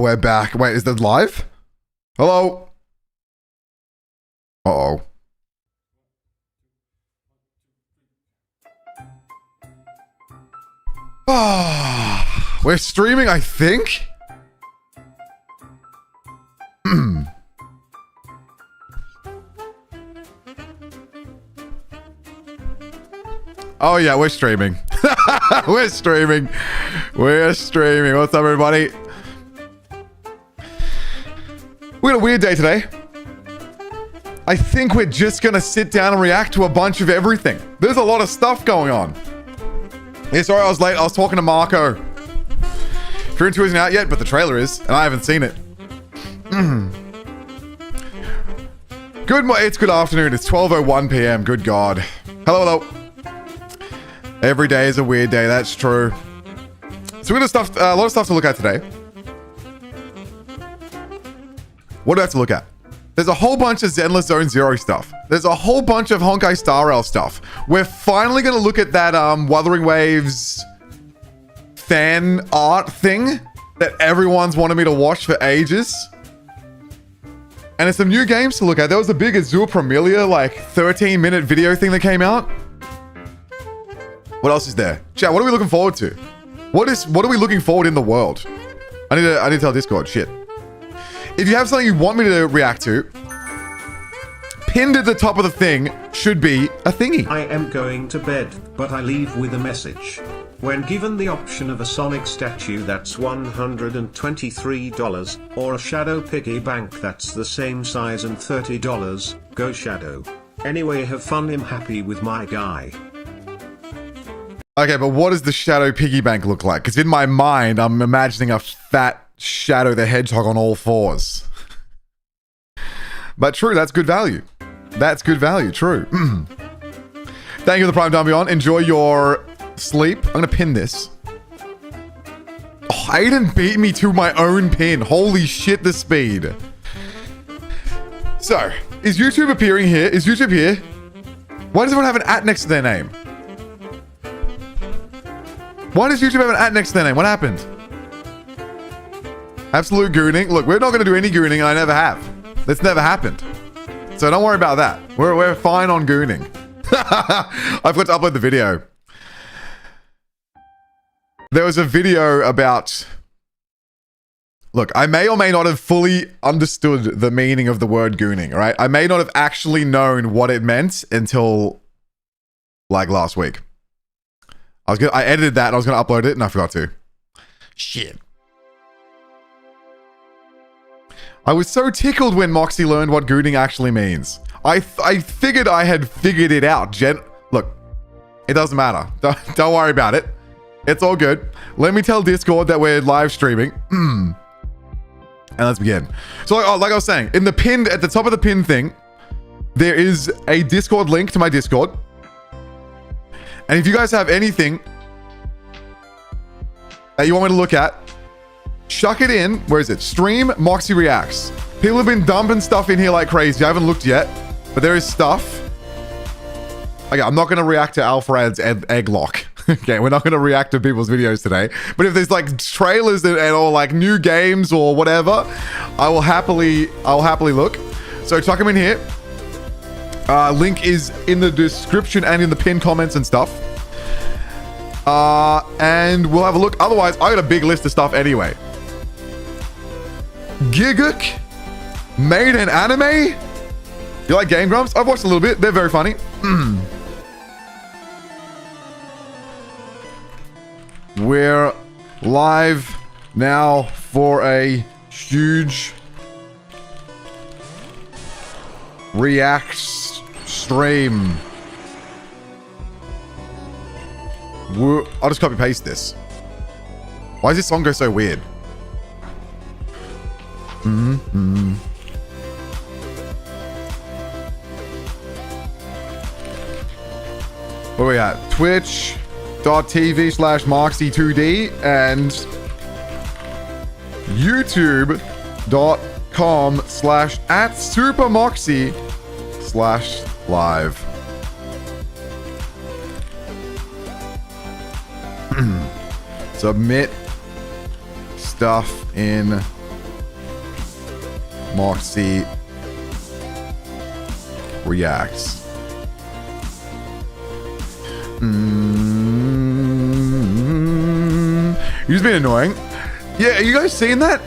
we're back. Wait, is that live? Hello? Uh-oh. We're streaming, I think? Oh yeah, we're streaming. We're streaming. We're streaming. What's up, everybody? We had a weird day today. I think we're just gonna sit down and react to a bunch of everything. There's a lot of stuff going on. Yeah, sorry I was late. I was talking to Marco. Fear 2 isn't out yet, but the trailer is, and I haven't seen it. It's good afternoon. It's 12:01 p.m. Good God. Hello, hello. Every day is a weird day. That's true. So we got a lot of stuff to look at today. What do I have to look at? There's a whole bunch of Zenless Zone Zero stuff. There's a whole bunch of Honkai Star Rail stuff. We're finally going to look at that Wuthering Waves fan art thing that everyone's wanted me to watch for ages. And there's some new games to look at. There was a big Azure Promelia, like 13-minute video thing that came out. What else is there? Chat, what are we looking forward to? What are we looking forward in the world? I need to tell Discord. Shit. If you have something you want me to react to, pinned at the top of the thing should be a thingy. I am going to bed, but I leave with a message. When given the option of a Sonic statue that's $123, or a Shadow Piggy bank that's the same size and $30, go Shadow. Anyway, have fun. I'm happy with my guy. Okay, but what does the Shadow Piggy bank look like? Because in my mind, I'm imagining a fat Shadow the Hedgehog on all fours. But true, that's good value. That's good value, true. Thank you for the Prime Down Beyond. Enjoy your sleep. I'm going to pin this. Oh, Aiden beat me to my own pin. Holy shit, the speed. So, is YouTube appearing here? Is YouTube here? Why does everyone have an @ next to their name? Why does YouTube have an @ next to their name? What happened? Absolute gooning. Look, we're not going to do any gooning, and I never have. That's never happened. So don't worry about that. We're fine on gooning. I forgot to upload the video. There was a video about... Look, I may or may not have fully understood the meaning of the word gooning, right? I may not have actually known what it meant until, like, last week. I edited that and I was going to upload it and I forgot to. Shit. I was so tickled when Moxie learned what gooning actually means. I figured I had figured it out. Look, it doesn't matter. Don't worry about it. It's all good. Let me tell Discord that we're live streaming. And let's begin. So like I was saying, in the pinned, at the top of the pin thing, there is a Discord link to my Discord. And if you guys have anything that you want me to look at, chuck it in. Where is it? Stream Moxie Reacts. People have been dumping stuff in here like crazy. I haven't looked yet, but there is stuff. Okay, I'm not going to react to Alfred's egg lock. Okay, we're not going to react to people's videos today. But if there's like trailers and or like new games or whatever, I'll happily look. So chuck them in here. Link is in the description and in the pinned comments and stuff. And we'll have a look. Otherwise, I got a big list of stuff anyway. Gigguk made an anime? You like Game Grumps? I've watched a little bit. They're very funny. We're live now for a huge react stream. I'll just copy paste this. Why does this song go so weird? Where are we at? Twitch.tv/Moxie2D and YouTube.com/@SuperMoxie/live. Submit stuff in Moxie reacts. You've been annoying. Yeah, are you guys seeing that?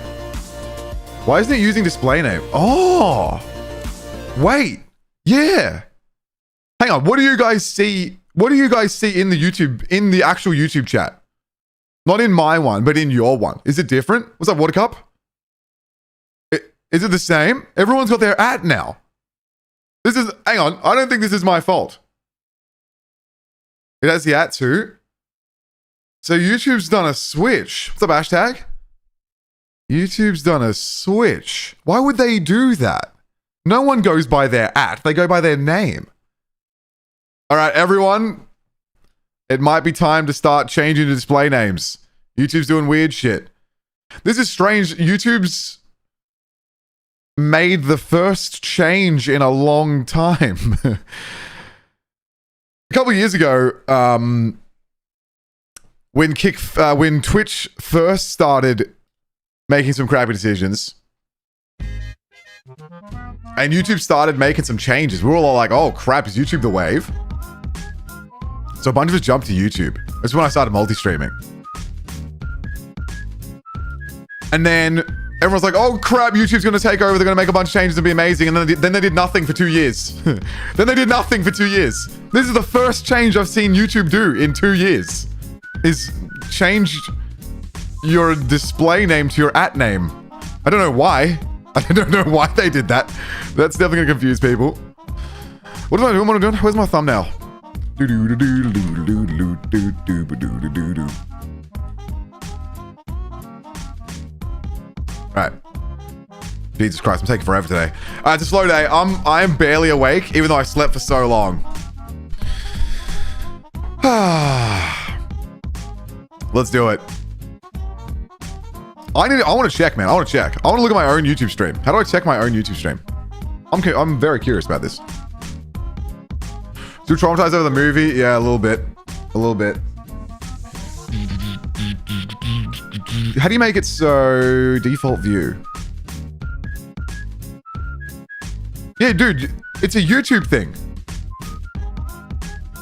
Why isn't it using display name? Oh, wait. Yeah. Hang on. What do you guys see? What do you guys see in the YouTube, in the actual YouTube chat? Not in my one, but in your one. Is it different? What's up, Watercup? Is it the same? Everyone's got their @ now. This is, hang on. I don't think this is my fault. It has the @ too. So YouTube's done a switch. What's up, hashtag? YouTube's done a switch. Why would they do that? No one goes by their @. They go by their name. All right, everyone. It might be time to start changing the display names. YouTube's doing weird shit. This is strange. YouTube's made the first change in a long time. A couple of years ago, when Twitch first started making some crappy decisions, and YouTube started making some changes, we were all like, oh crap, is YouTube the wave? So a bunch of us jumped to YouTube. That's when I started multi-streaming. And then everyone's like, oh crap, YouTube's going to take over. They're going to make a bunch of changes and be amazing. And then they did nothing for 2 years. Then they did nothing for 2 years. This is the first change I've seen YouTube do in 2 years. Is change your display name to your @ name. I don't know why. I don't know why they did that. That's definitely going to confuse people. What am I doing? What am I doing? Where's my thumbnail? Alright. Jesus Christ, I'm taking forever today. It's a slow day. I'm barely awake, even though I slept for so long. Let's do it. I want to check, man. I want to check. I want to look at my own YouTube stream. How do I check my own YouTube stream? I'm very curious about this. Too traumatized over the movie? Yeah, a little bit. A little bit. How do you make it so default view? Yeah, dude, it's a YouTube thing.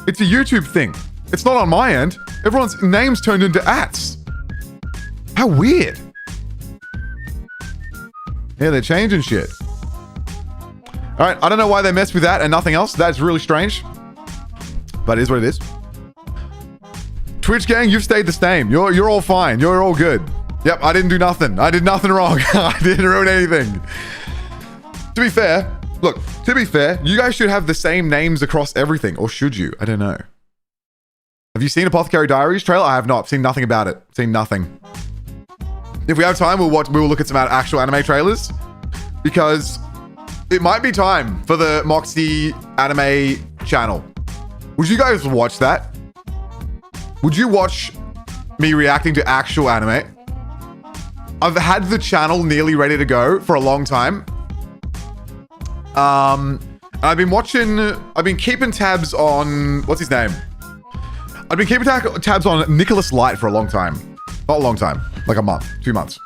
It's a YouTube thing. It's not on my end. Everyone's names turned into ats. How weird. Yeah, they're changing shit. All right, I don't know why they messed with that and nothing else. That's really strange. But it is what it is. Twitch gang, you've stayed the same. You're all fine. You're all good. Yep, I didn't do nothing. I did nothing wrong. I didn't ruin anything. To be fair, look, to be fair, you guys should have the same names across everything. Or should you? I don't know. Have you seen Apothecary Diaries trailer? I have not. Seen nothing about it. Seen nothing. If we have time, we will look at some actual anime trailers. Because it might be time for the Moxie anime channel. Would you guys watch that? Would you watch me reacting to actual anime? I've had the channel nearly ready to go for a long time. I've been keeping tabs on, what's his name? I've been keeping tabs on Nicholas Light for a long time. Not a long time, like a month, 2 months.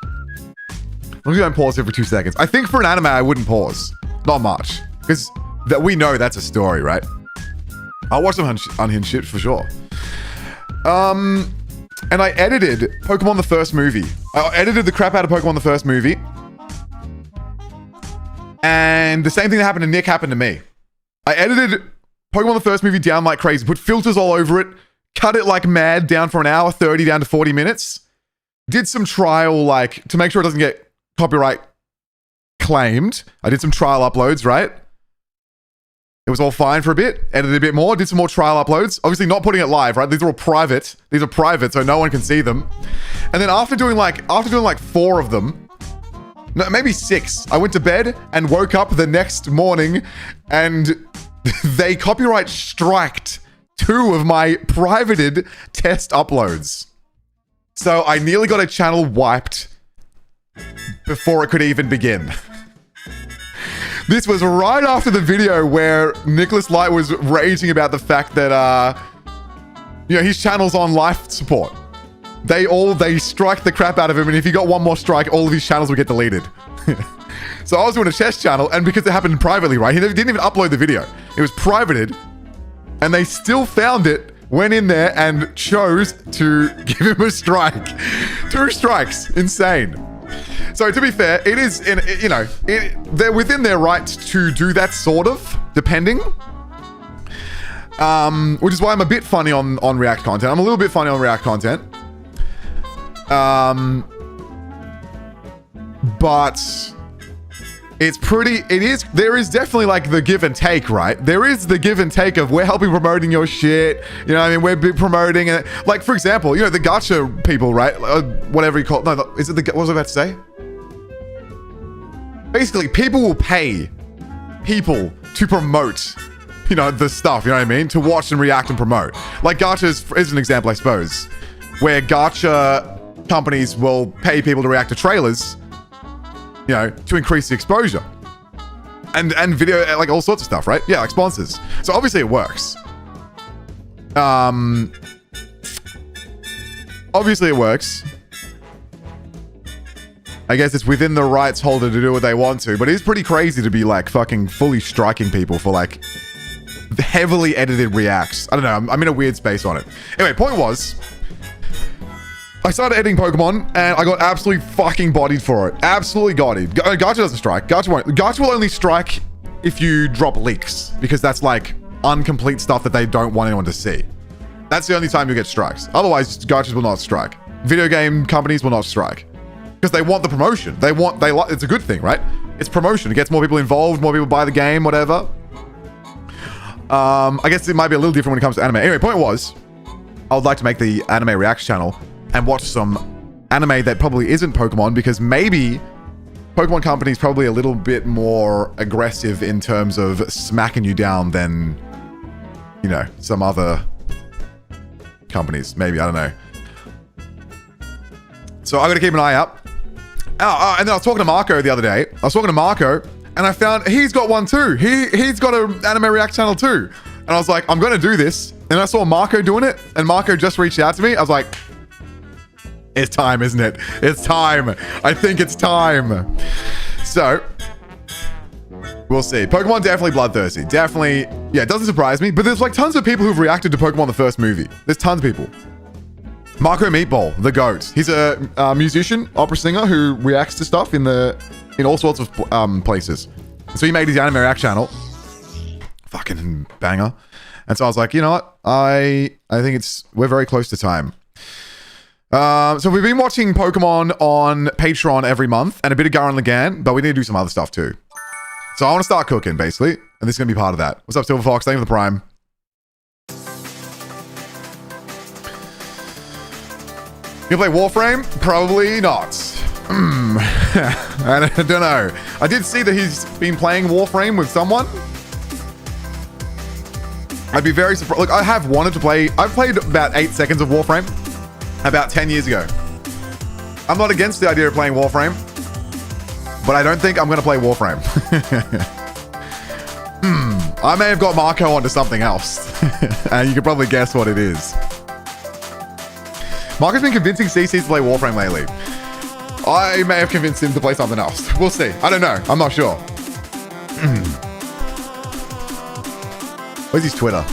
As long as you don't pause it for 2 seconds. I think for an anime, I wouldn't pause. Not much. Because we know that's a story, right? I'll watch some unhinged shit for sure. And I edited Pokemon the first movie. I edited the crap out of Pokemon the first movie. And the same thing that happened to Nick happened to me. I edited Pokemon the first movie down like crazy, put filters all over it, cut it like mad down for an hour 30 down to 40 minutes. Did some trial, like, to make sure it doesn't get copyright claimed. I did some trial uploads, right? It was all fine for a bit, edited a bit more, did some more trial uploads. Obviously not putting it live, right? These are all private. These are private, so no one can see them. And then after doing like 4 of them, no, maybe 6, I went to bed and woke up the next morning and they copyright striked 2 of my privated test uploads. So I nearly got a channel wiped before it could even begin. This was right after the video where Nicholas Light was raging about the fact that, his channel's on life support. They strike the crap out of him, and if he got one more strike, all of his channels would get deleted. So I was doing a chess channel, and because it happened privately, right? He didn't even upload the video. It was privated, and they still found it, went in there, and chose to give him a strike. 2 strikes. Insane. So to be fair, it is, they're within their right to do that sort of, depending. Which is why I'm a bit funny on React content. I'm a little bit funny on React content. But there is definitely like the give and take, right? There is the give and take of we're helping promoting your shit. You know what I mean? We're promoting it. Like, for example, the Gacha people, right? Whatever you call it. No, is it what was I about to say? Basically, people will pay people to promote, the stuff, you know what I mean? To watch and react and promote. Like Gacha is an example, I suppose, where Gacha companies will pay people to react to trailers, to increase the exposure. And video, like all sorts of stuff, right? Yeah, like sponsors. So obviously it works. Obviously it works. I guess it's within the rights holder to do what they want to, but it's pretty crazy to be like fucking fully striking people for like heavily edited reacts. I don't know. I'm in a weird space on it. Anyway, point was, I started editing Pokemon and I got absolutely fucking bodied for it. Absolutely bodied. Gacha doesn't strike. Gacha will only strike if you drop leaks, because that's like incomplete stuff that they don't want anyone to see. That's the only time you get strikes. Otherwise, Gachas will not strike. Video game companies will not strike. Because they want the promotion. It's a good thing, right? It's promotion. It gets more people involved, more people buy the game, whatever. I guess it might be a little different when it comes to anime. Anyway, point was, I would like to make the anime reacts channel and watch some anime that probably isn't Pokemon, because maybe Pokemon company's probably a little bit more aggressive in terms of smacking you down than, some other companies. Maybe, I don't know. So I'm going to keep an eye out. And then I was talking to Marco the other day. And I found he's got one too. He's got an anime react channel too. And I was like, I'm going to do this. And I saw Marco doing it. And Marco just reached out to me. I was like, it's time, isn't it? It's time. I think it's time. So, we'll see. Pokemon definitely bloodthirsty. Definitely. Yeah, it doesn't surprise me. But there's like tons of people who've reacted to Pokemon the first movie. There's tons of people. Marco Meatball, the GOAT. He's a musician, opera singer who reacts to stuff in all sorts of places. So he made his anime react channel. Fucking banger. And so I was like, you know what? I think we're very close to time. So we've been watching Pokemon on Patreon every month and a bit of Gurren Lagann, but we need to do some other stuff too. So I want to start cooking, basically. And this is going to be part of that. What's up, Silver Fox? Thank you for the Prime. You play Warframe? Probably not. I don't know. I did see that he's been playing Warframe with someone. I'd be very surprised. Look, I have wanted to play. I've played about 8 seconds of Warframe about 10 years ago. I'm not against the idea of playing Warframe, but I don't think I'm going to play Warframe. I may have got Marco onto something else. And you can probably guess what it is. Marco's been convincing CC to play Warframe lately. I may have convinced him to play something else. We'll see. I don't know. I'm not sure. Where's his Twitter?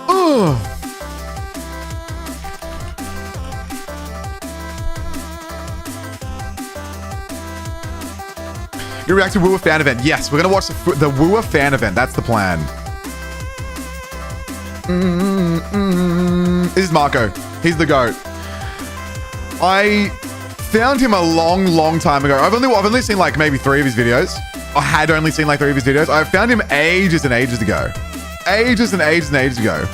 Oh. You react to WuWa fan event. Yes, we're going to watch the WuWa fan event. That's the plan. This is Marco. He's the GOAT. I found him a long time ago. I've only seen like maybe 3 of his videos. I had only seen like 3 of his videos. I found him ages and ages ago. Ages ago.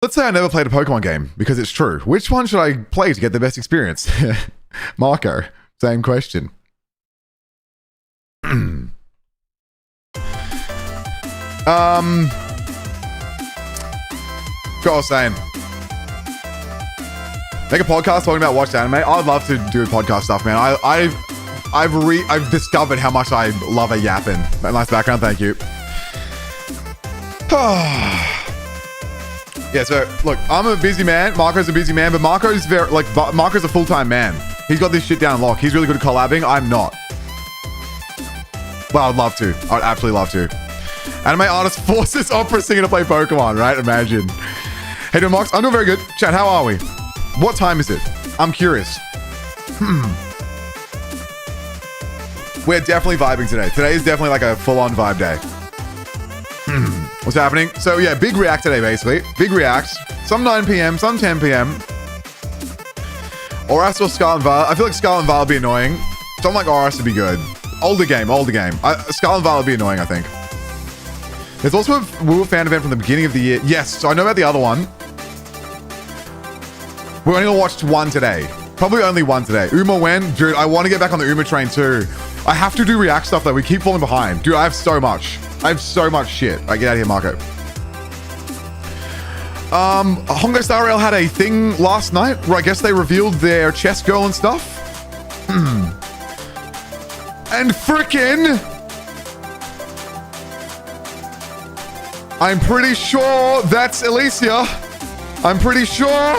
Let's say I never played a Pokemon game, because it's true. Which one should I play to get the best experience? Marco, same question. What I was saying. Make a podcast talking about watched anime. I'd love to do podcast stuff, man. I've discovered how much I love a yapping. Nice background, thank you. Yeah, so look, I'm a busy man. Marco's a busy man, but Marco's a full-time man. He's got this shit down lock. He's really good at collabing. I'm not. Well, I'd love to. I'd absolutely love to. Anime artist forces opera singer to play Pokemon, right? Imagine. Hey, doing Mox? I'm doing very good. Chat, how are we? What time is it? I'm curious. We're definitely vibing today. Today is definitely like a full-on vibe day. What's happening? So yeah, big react today, basically. Big reacts. Some 9 p.m., some 10 p.m. Oras or Scarlet Violet. I feel like Scarlet Violet would be annoying. Something like Oras would be good. Older game. Scarlet Violet would be annoying, I think. There's also a WuWa fan event from the beginning of the year. Yes, so I know about the other one. We're only gonna watch one today. Probably only one today. Uma when? Dude, I want to get back on the Uma train too. I have to do react stuff though. We keep falling behind. Dude, I have so much. Shit. All right, get out of here, Marco. Honkai Star Rail had a thing last night where I guess they revealed their chess girl and stuff. And frickin'... I'm pretty sure that's Elysia. I'm pretty sure.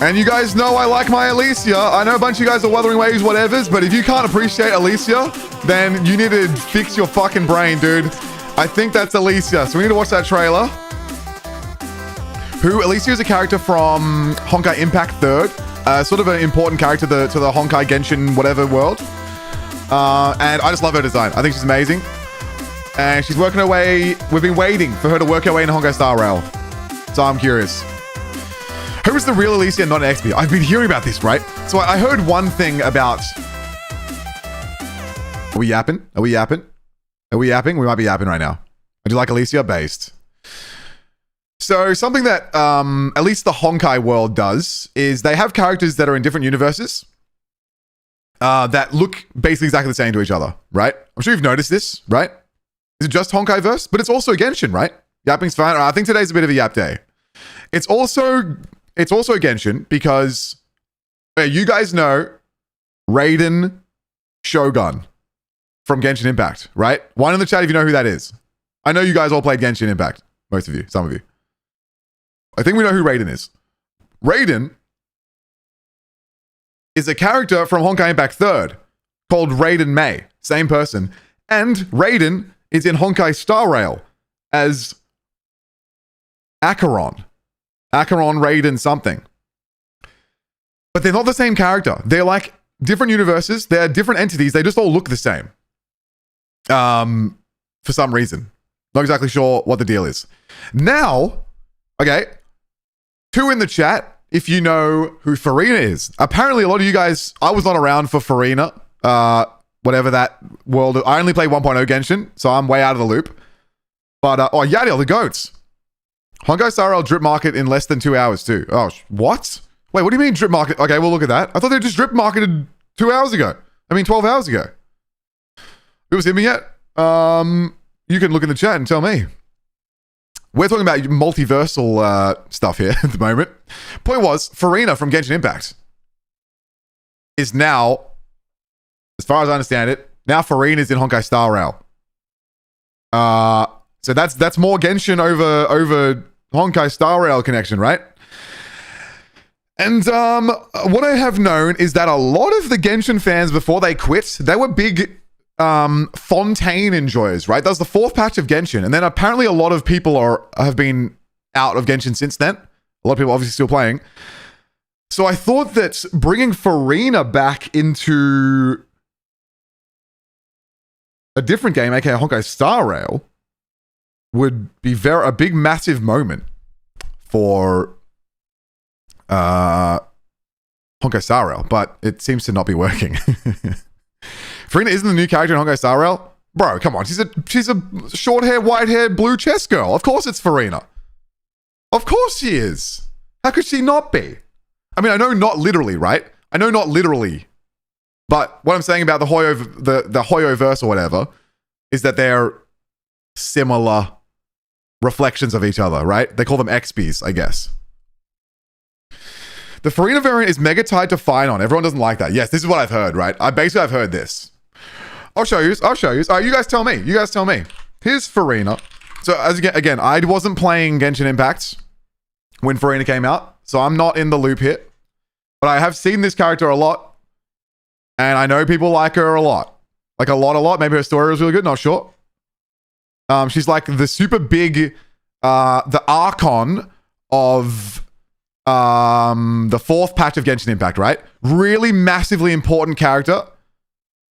And you guys know I like my Elysia. I know a bunch of you guys are Wuthering Waves, whatevers, but if you can't appreciate Elysia, then you need to fix your fucking brain, dude. I think that's Elysia. So we need to watch that trailer. Elysia is a character from Honkai Impact 3rd. Sort of an important character to the Honkai Genshin whatever world. And I just love her design. I think she's amazing. And she's working her way... We've been waiting for her to work her way in Honkai Star Rail. So I'm curious. Who is the real Elysia, not an XP? I've been hearing about this, right? So I heard one thing about... Are we yapping? We might be yapping right now. I do like Elysia based. So something that at least the Honkai world does is they have characters that are in different universes that look basically exactly the same to each other, right? I'm sure you've noticed this, right? Is it just Honkai verse? But it's also Genshin, right? Yapping's fine. I think today's a bit of a yap day. It's also Genshin because you guys know Raiden Shogun from Genshin Impact, right? One in the chat if you know who that is. I know you guys all played Genshin Impact. Most of you, some of you. I think we know who Raiden is. Raiden is a character from Honkai Impact 3rd called Raiden Mei. Same person. And Raiden is in Honkai Star Rail as Acheron. Acheron Raiden something. But they're not the same character. They're like different universes. They're different entities. They just all look the same. For some reason. Not exactly sure what the deal is. Now, okay, 2 in the chat if you know who Farina is. Apparently a lot of you guys, I was not around for Farina. Whatever that world, I only play 1.0 Genshin, so I'm way out of the loop. But, Yadiel, the goats. Honkai Star Rail drip market in less than 2 hours too. Oh, what? Wait, what do you mean drip market? Okay, we'll look at that. I thought they just drip marketed 2 hours ago. 12 hours ago. Who was hit me yet? You can look in the chat and tell me. We're talking about multiversal stuff here at the moment. Point was, Farina from Genshin Impact is now, as far as I understand it, now Farina is in Honkai Star Rail. So that's more Genshin over Honkai Star Rail connection, right? And what I have known is that a lot of the Genshin fans before they quit, they were big Fontaine enjoyers, right? That was the 4th patch of Genshin, and then apparently a lot of people have been out of Genshin since then. A lot of people obviously still playing. So I thought that bringing Farina back into a different game, aka Honkai Star Rail, would be a big, massive moment for Honkai Star Rail, but it seems to not be working. Farina isn't the new character in Honkai Star Rail? Bro, come on. She's a short-haired, white-haired, blue chess girl. Of course it's Farina. Of course she is. How could she not be? I mean, I know not literally, right? I know not literally. But what I'm saying about the Hoyo verse or whatever is that they're similar reflections of each other, right? They call them XPs, I guess. The Farina variant is mega tied to Finon. Everyone doesn't like that. Yes, this is what I've heard, right? I've heard this. I'll show you. All right, you guys tell me. Here's Farina. So as again, I wasn't playing Genshin Impact when Farina came out, so I'm not in the loop here. But I have seen this character a lot. And I know people like her a lot. Like a lot. Maybe her story was really good, not sure. She's like the super big, the Archon of the 4th patch of Genshin Impact, right? Really massively important character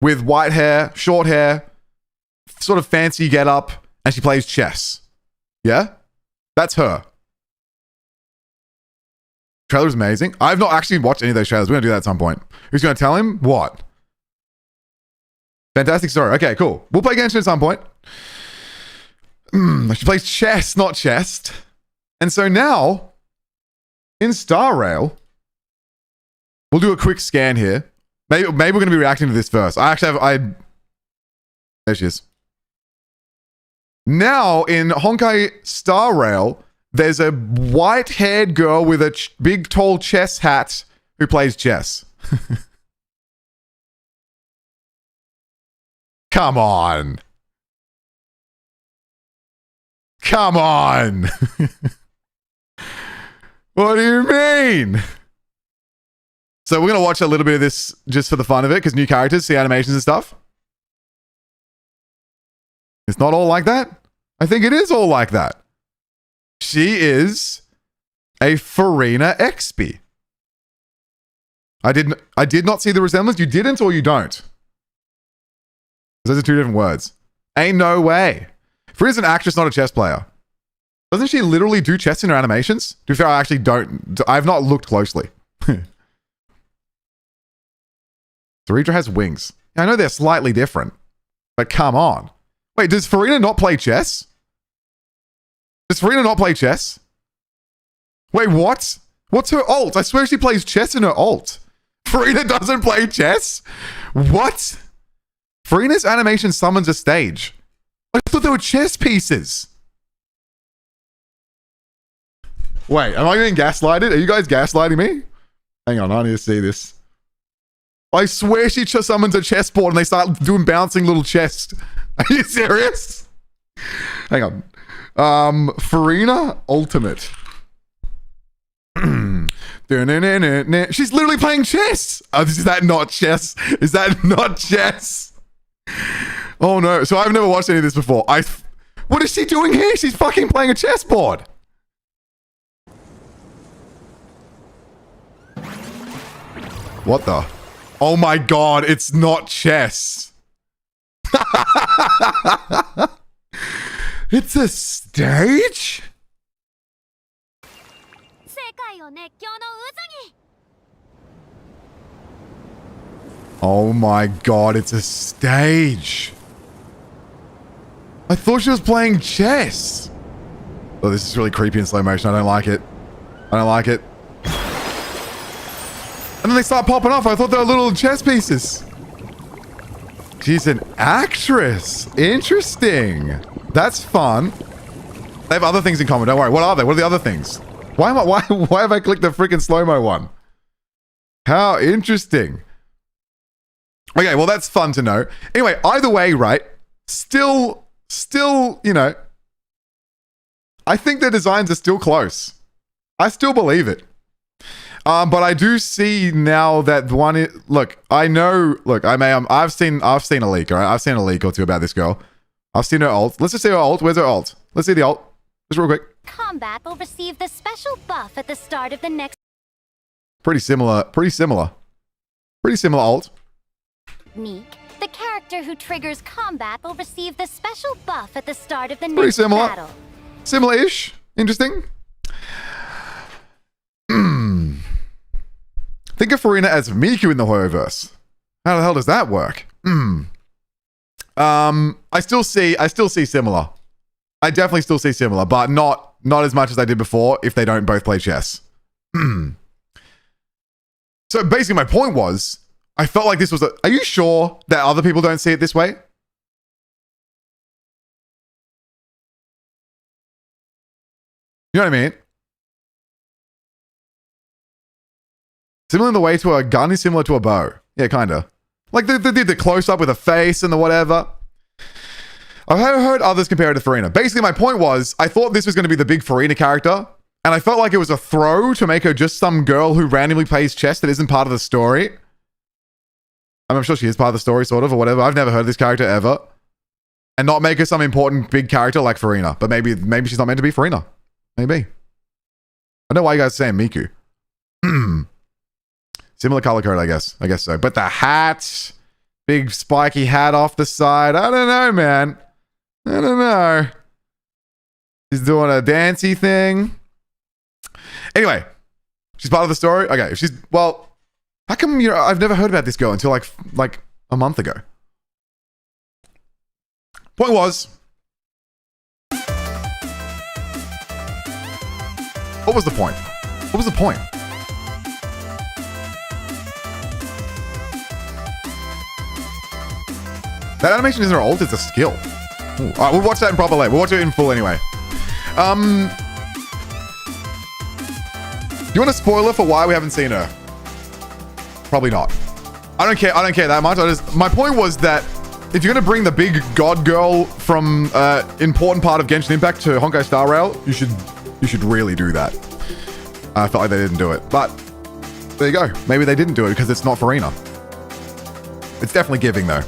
with white hair, short hair, sort of fancy get up, and she plays chess. Yeah? That's her. Trailer's amazing. I've not actually watched any of those trailers. We're going to do that at some point. Who's going to tell him? What? Fantastic story. Okay, cool. We'll play Genshin at some point. She plays chess, not chest. And so now, in Star Rail, we'll do a quick scan here. Maybe we're going to be reacting to this first. I actually have... There she is. Now, in Honkai Star Rail, there's a white-haired girl with a big, tall chess hat who plays chess. Come on. Come on. What do you mean? So we're going to watch a little bit of this just for the fun of it, because new characters, see animations and stuff. It's not all like that. I think it is all like that. She is a Farina XP. I did not see the resemblance. You didn't or you don't? Those are two different words. Ain't no way. Farina's an actress, not a chess player. Doesn't she literally do chess in her animations? To be fair, I actually don't. I've not looked closely. Saridra has wings. I know they're slightly different, but come on. Wait, does Farina not play chess? Does Farina not play chess? Wait, what? What's her ult? I swear she plays chess in her ult. Farina doesn't play chess? What? Farina's animation summons a stage. I thought they were chess pieces. Wait, am I being gaslighted? Are you guys gaslighting me? Hang on, I need to see this. I swear she just summons a chessboard and they start doing bouncing little chess. Are you serious? Hang on. Farina Ultimate. She's literally playing chess. Oh, is that not chess? Is that not chess? Oh no. So I've never watched any of this before. What is she doing here? She's fucking playing a chessboard. What the? Oh my god, it's not chess. It's a stage? Oh my god, it's a stage. I thought she was playing chess. Oh, this is really creepy in slow motion. I don't like it. I don't like it. And then they start popping off. I thought they were little chess pieces. She's an actress. Interesting. That's fun. They have other things in common. Don't worry. What are they? What are the other things? Why have I clicked the freaking slow-mo one? How interesting. Okay, well, that's fun to know. Anyway, either way, right? Still, you know, I think their designs are still close. I still believe it. But I do see now that one. Look, I know. Look, I've seen a leak. All right, I've seen a leak or two about this girl. I've seen her ult. Let's just see her ult. Where's her ult? Let's see the ult. Just real quick. Combat will receive the special buff at the start of the next. Pretty similar. Pretty similar ult. Meek, the character who triggers combat will receive the special buff at the start of the Pretty next similar. battle. Similar-ish. Interesting. Think of Farina as Miku in the Horrorverse. How the hell does that work? I still see similar. I definitely still see similar, but not as much as I did before if they don't both play chess. So basically my point was, I felt like this was are you sure that other people don't see it this way? You know what I mean? Similar in the way to a gun is similar to a bow. Yeah, kinda. Like they did the close-up with a face and the whatever. I've heard others compare it to Farina. Basically, my point was, I thought this was going to be the big Farina character, and I felt like it was a throw to make her just some girl who randomly plays chess that isn't part of the story. I'm sure she is part of the story, sort of, or whatever. I've never heard of this character ever. And not make her some important big character like Farina. But maybe she's not meant to be Farina. Maybe. I don't know why you guys are saying Miku. Similar color code, I guess. I guess so. But the hat, big spiky hat off the side. I don't know, man. I don't know. She's doing a dancey thing. Anyway, she's part of the story. Okay, if she's, well, how come, I've never heard about this girl until like a month ago. Point was, what was the point? What was the point? That animation isn't her ult, it's a skill. Ooh. All right, we'll watch that in proper late. We'll watch it in full anyway. Do you want a spoiler for why we haven't seen her? Probably not. I don't care that much. My point was that if you're going to bring the big god girl from important part of Genshin Impact to Honkai Star Rail, you should really do that. I felt like they didn't do it, but there you go. Maybe they didn't do it because it's not Farina. It's definitely giving though.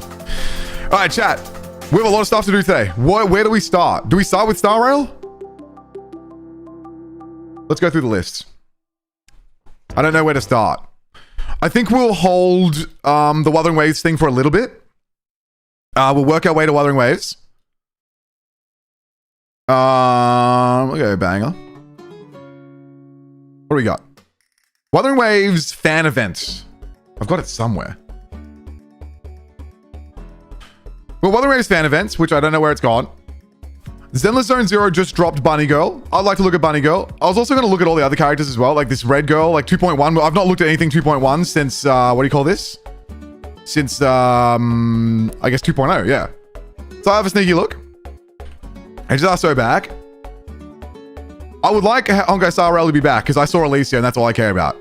All right, chat. We have a lot of stuff to do today. Where do we start? Do we start with Star Rail? Let's go through the list. I don't know where to start. I think we'll hold the Wuthering Waves thing for a little bit. We'll work our way to Wuthering Waves. Okay, banger. What do we got? Wuthering Waves fan event. I've got it somewhere. Well, Wuthering Waves fan events, which I don't know where it's gone. Zenless Zone Zero just dropped Bunny Girl. I'd like to look at Bunny Girl. I was also going to look at all the other characters as well, like this Red Girl, like 2.1. I've not looked at anything 2.1 since, what do you call this? Since, I guess 2.0, yeah. So I have a sneaky look. And just so back. I would like Honkai Star Rail to be back, because I saw Elysia, and that's all I care about.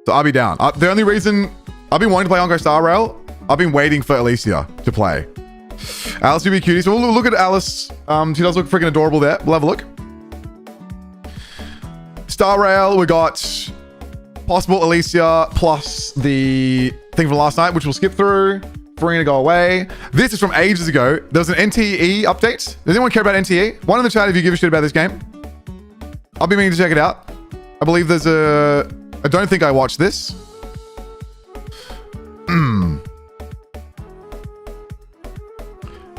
So I'll be down. The only reason I've been wanting to play Honkai Star Rail, I've been waiting for Elysia to play. Alice would be cutie. So we'll look at Alice. She does look freaking adorable there. We'll have a look. Star Rail, we got possible Elysia plus the thing from last night, which we'll skip through. Farina go away. This is from ages ago. There was an NTE update. Does anyone care about NTE? One in the chat if you give a shit about this game. I'll be meaning to check it out. I believe there's a... I don't think I watched this.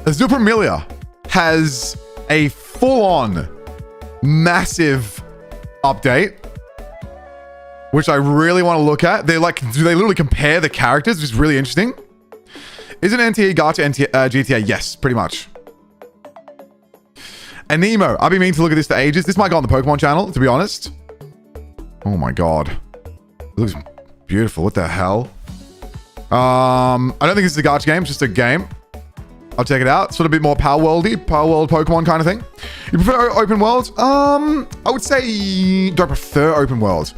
Zupermilia has a full-on massive update, which I really want to look at. They do they literally compare the characters, which is really interesting. Is it NTA Gacha GTA? Yes, pretty much. Aniimo. I've been meaning to look at this for ages. This might go on the Pokemon channel, to be honest. Oh my god. It looks beautiful. What the hell? I don't think this is a Gacha game. It's just a game. I'll check it out. Sort of a bit more Power World Pokemon kind of thing. You prefer open world? I would say, do I prefer open world?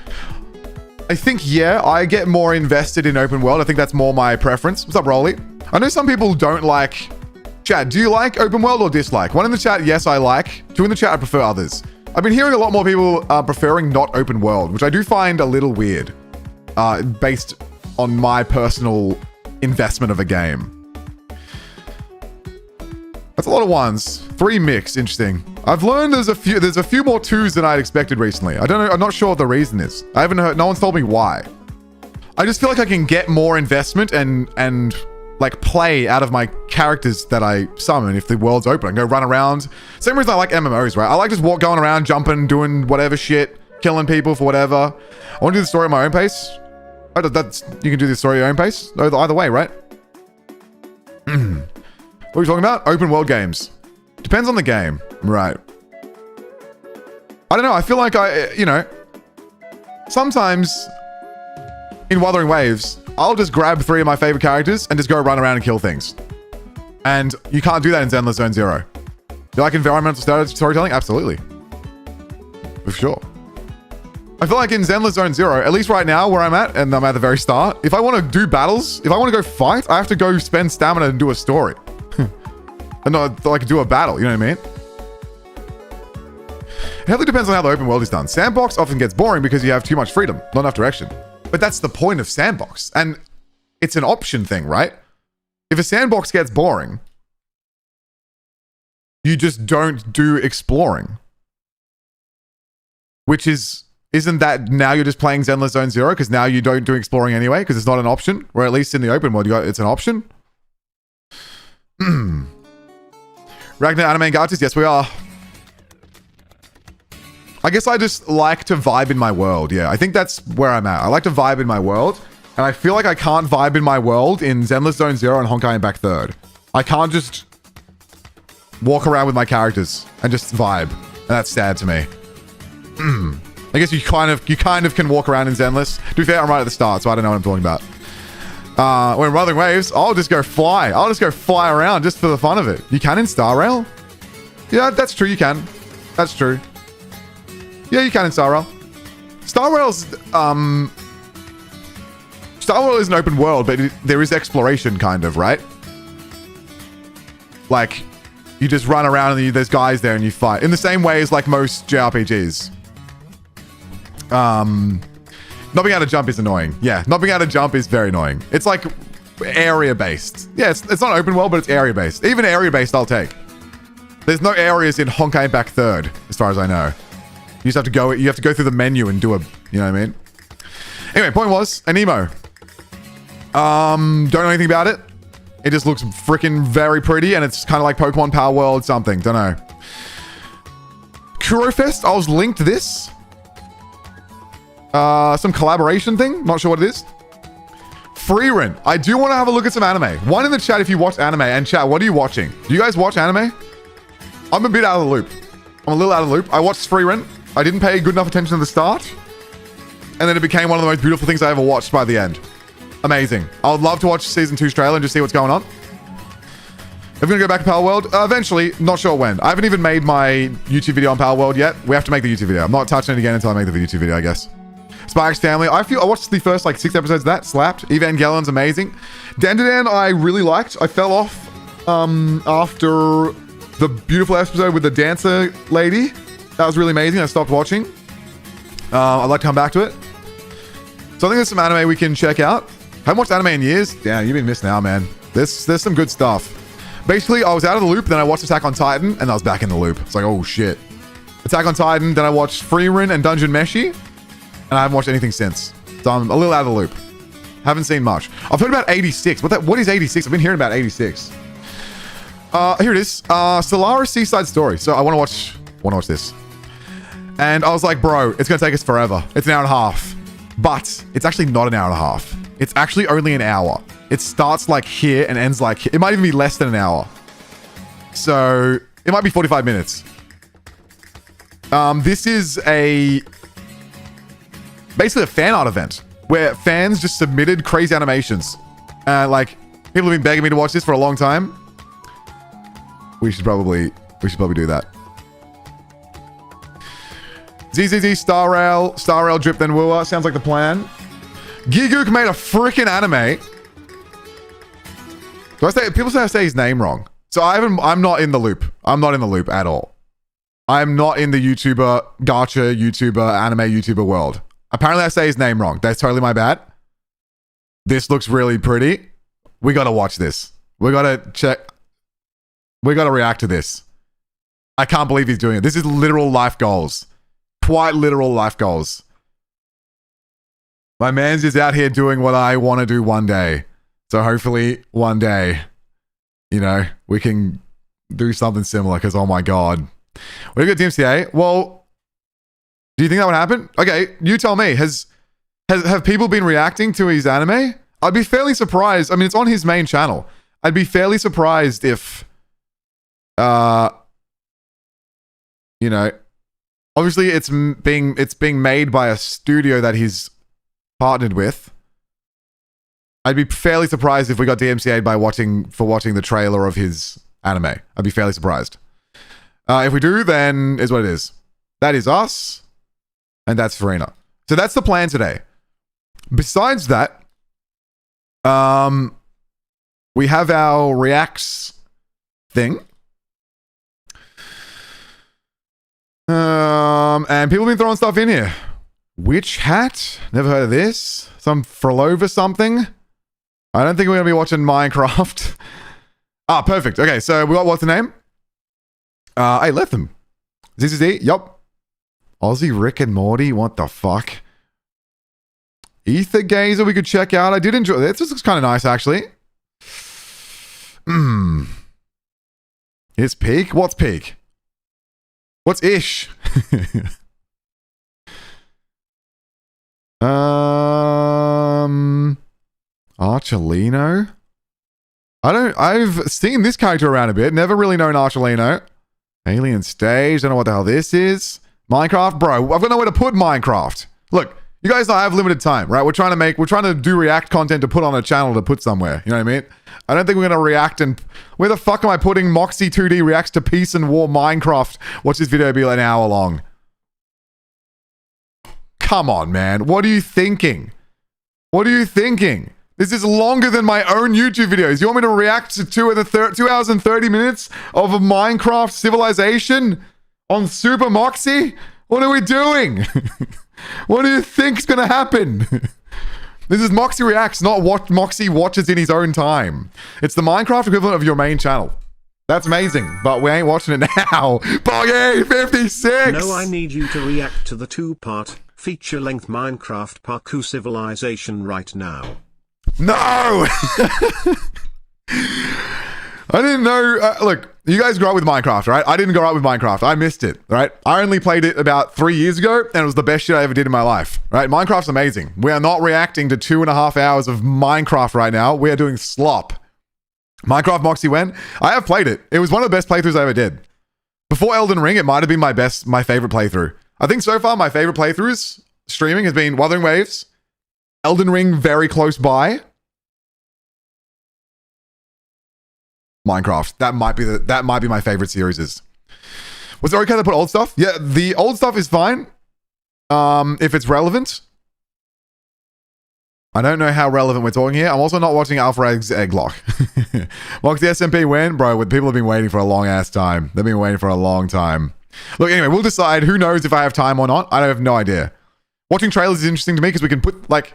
I think, yeah, I get more invested in open world. I think that's more my preference. What's up, Rolly? I know some people don't like... Chat, do you like open world or dislike? One in the chat, yes, I like. Two in the chat, I prefer others. I've been hearing a lot more people preferring not open world, which I do find a little weird, based on my personal investment of a game. That's a lot of ones. 3 mixed. Interesting. I've learned there's a few more 2s than I'd expected recently. I don't know. I'm not sure what the reason is. I haven't heard. No one's told me why. I just feel like I can get more investment and like play out of my characters that I summon if the world's open. I can go run around. Same reason I like MMOs, right? I like just going around, jumping, doing whatever shit, killing people for whatever. I want to do the story at my own pace. Oh, you can do the story at your own pace. Either way, right? What are we talking about? Open world games. Depends on the game. Right. I don't know. I feel like sometimes in Wuthering Waves, I'll just grab 3 of my favorite characters and just go run around and kill things. And you can't do that in Zenless Zone Zero. You like environmental storytelling? Absolutely. For sure. I feel like in Zenless Zone Zero, at least right now where I'm at, and I'm at the very start, if I want to do battles, if I want to go fight, I have to go spend stamina and do a story. And not like do a battle, you know what I mean? It heavily depends on how the open world is done. Sandbox often gets boring because you have too much freedom, not enough direction. But that's the point of Sandbox. And it's an option thing, right? If a sandbox gets boring, you just don't do exploring. Which isn't that now you're just playing Zenless Zone Zero because now you don't do exploring anyway because it's not an option? Or at least in the open world, it's an option? Ragnar anime and Gachas? Yes, we are. I guess I just like to vibe in my world. Yeah, I think that's where I'm at. I like to vibe in my world. And I feel like I can't vibe in my world in Zenless Zone Zero and Honkai and Back Third. I can't just walk around with my characters and just vibe. And that's sad to me. I guess you kind of can walk around in Zenless. To be fair, I'm right at the start, so I don't know what I'm talking about. When Wuthering Waves, I'll just go fly. I'll just go fly around just for the fun of it. You can in Star Rail? Yeah, that's true, you can. That's true. Yeah, you can in Star Rail. Star Rail is an open world, but there is exploration, kind of, right? Like, you just run around and there's guys there and you fight. In the same way as, like, most JRPGs. Not being able to jump is annoying. Yeah, not being able to jump is very annoying. It's, like, area-based. Yeah, it's not open world, but it's area-based. Even area-based, I'll take. There's no areas in Honkai Back Third, as far as I know. You just have to go through the menu and do a, you know what I mean? Anyway, point was, Aniimo. Don't know anything about it. It just looks freaking very pretty, and it's kind of like Pokemon Power World something. Don't know. Kuro Fest, I was linked to this. Some collaboration thing. Not sure what it is. Free rent. I do want to have a look at some anime. One in the chat if you watch anime. And chat, what are you watching? Do you guys watch anime? I'm a bit out of the loop. I'm a little out of the loop. I watched Free Rent. I didn't pay good enough attention at the start. And then it became one of the most beautiful things I ever watched by the end. Amazing. I would love to watch Season 2 trailer and just see what's going on. If we're going to go back to Power World, eventually, not sure when. I haven't even made my YouTube video on Power World yet. We have to make the YouTube video. I'm not touching it again until I make the YouTube video, I guess. Spy X Family. I watched the first, 6 episodes of that. Slapped. Evangelion's amazing. Dandadan, I really liked. I fell off after the beautiful episode with the dancer lady. That was really amazing. I stopped watching. I'd like to come back to it. So I think there's some anime we can check out. Haven't watched anime in years. Damn, you've been missing out, man. There's some good stuff. Basically, I was out of the loop, then I watched Attack on Titan, and I was back in the loop. It's like, oh shit. Attack on Titan, then I watched Freerin and Dungeon Meshi, and I haven't watched anything since. So I'm a little out of the loop. Haven't seen much. I've heard about 86. What is 86? I've been hearing about 86. Here it is. Solaris Seaside Story. So I want to watch this. And I was like, bro, it's going to take us forever. It's an hour and a half. But it's actually not an hour and a half. It's actually only an hour. It starts like here and ends like here. It might even be less than an hour. So it might be 45 minutes. This is basically a fan art event where fans just submitted crazy animations. Like people have been begging me to watch this for a long time. We should probably do that. ZZZ Star Rail Drip then WuWa. Sounds like the plan. Gigguk made a freaking anime. People say I say his name wrong. So I'm not in the loop. I'm not in the loop at all. I'm not in the YouTuber, Gacha YouTuber, anime YouTuber world. Apparently I say his name wrong. That's totally my bad. This looks really pretty. We gotta watch this. We gotta check. We gotta react to this. I can't believe he's doing it. This is literal life goals. Quite literal life goals. My man's just out here doing what I want to do one day. So hopefully one day, we can do something similar because, oh my God. We've got DMCA. Well, do you think that would happen? Okay, you tell me. Have people been reacting to his anime? I'd be fairly surprised. I mean, it's on his main channel. I'd be fairly surprised if, obviously it's being made by a studio that he's partnered with. I'd be fairly surprised if we got DMCA'd for watching the trailer of his anime. I'd be fairly surprised. If we do, then is what it is. That is us, and that's Farina. So that's the plan today. Besides that, we have our reacts thing. And people have been throwing stuff in here. Witch hat? Never heard of this. Some Frolova something. I don't think we're going to be watching Minecraft. Ah, perfect. Okay, so we got what's the name? Hey, let them. ZZZ, yup. Aussie Rick and Morty, what the fuck? Ether Gazer we could check out. I did enjoy this. This looks kind of nice, actually. Here's Peak. What's Peak? What's Ish? Archelino? I've seen this character around a bit. Never really known Archelino. Alien Stage. Don't know what the hell this is. Minecraft? Bro, I've got nowhere to put Minecraft. Look, you guys know I have limited time, right? We're trying to do React content to put on a channel to put somewhere. You know what I mean? I don't think we're going to react and... Where the fuck am I putting Moxie 2D reacts to Peace and War Minecraft? Watch this video be like an hour long. Come on, man. What are you thinking? What are you thinking? This is longer than my own YouTube videos. You want me to react to 2 hours and 30 minutes of a Minecraft civilization on Super Moxie? What are we doing? What do you think's gonna happen? This is Moxie Reacts, not what Moxie watches in his own time. It's the Minecraft equivalent of your main channel. That's amazing, but we ain't watching it now. Boggy 56! No, I need you to react to the 2-part, feature-length Minecraft Parkour Civilization right now. No! I didn't know. Look, you guys grew up with Minecraft, right? I didn't grow up with Minecraft. I missed it, right? I only played it about 3 years ago, and it was the best shit I ever did in my life, right? Minecraft's amazing. We are not reacting to 2.5 hours of Minecraft right now. We are doing slop. Minecraft Moxie when? I have played it. It was one of the best playthroughs I ever did. Before Elden Ring, it might have been my favorite playthrough. I think so far, my favorite playthroughs streaming has been Wuthering Waves, Elden Ring very close by, Minecraft. That might be my favorite series. Was it okay to put old stuff? Yeah, the old stuff is fine. If it's relevant. I don't know how relevant we're talking here. I'm also not watching Alfred's Egglock. Mox the SMP win? Bro, people have been waiting for a long ass time. They've been waiting for a long time. Look, anyway, we'll decide. Who knows if I have time or not? I have no idea. Watching trailers is interesting to me because we can put, like...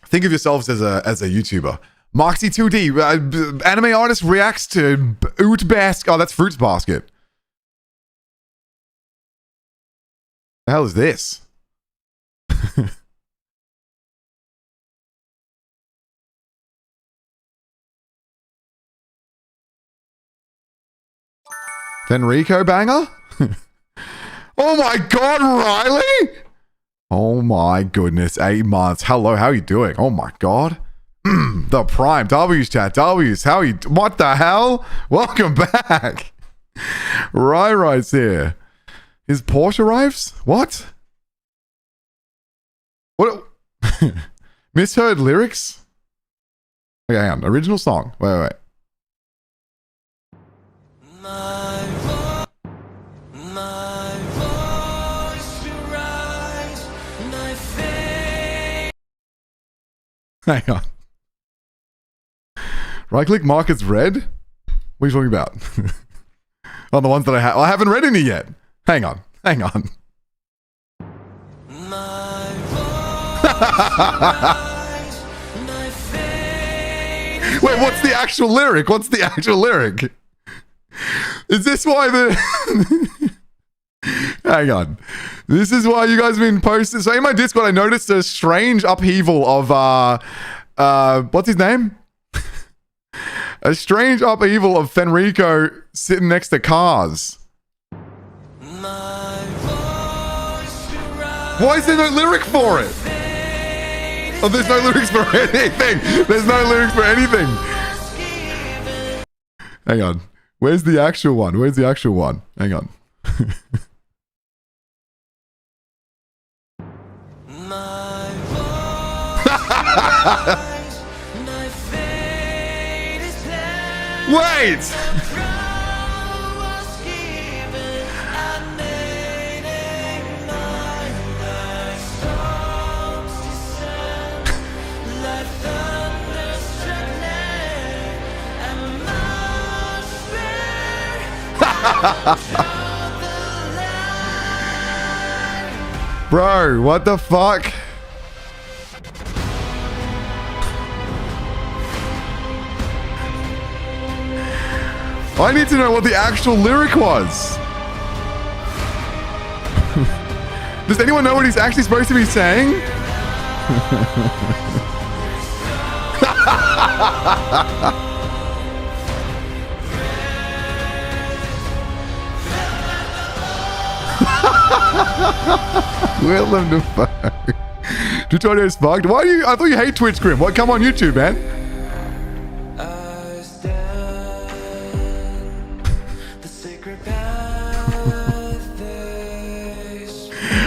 Think of yourselves as a YouTuber. Moxie 2D, anime artist reacts to Oot Basket. Oh, that's Fruits Basket. The hell is this? Fenrico banger? Oh my god, Riley! Oh my goodness, 8 months. Hello, how are you doing? Oh my god. The Prime. W's chat. W's. How are you? What the hell? Welcome back. Rights here. His Porsche arrives? What? What? Misheard lyrics? Okay, hang on. Original song. Wait. Hang on. Right click, mark it's red? What are you talking about? Oh, the ones that I have. I haven't read any yet. Hang on. Wait, what's the actual lyric? Is this why the... Hang on. This is why you guys have been posting. So in my Discord, I noticed a strange upheaval of, what's his name? A strange upheaval of Fenrico sitting next to cars. Why is there no lyric for it? Oh, there's no lyrics for anything. Hang on. Where's the actual one? Hang on. Wait! Bro, what the fuck? I need to know what the actual lyric was. Does anyone know what he's actually supposed to be saying? Willem Dafoe. Tutorial's fucked. Why do you? I thought you hate Twitch, Grim. What? Come on YouTube, man.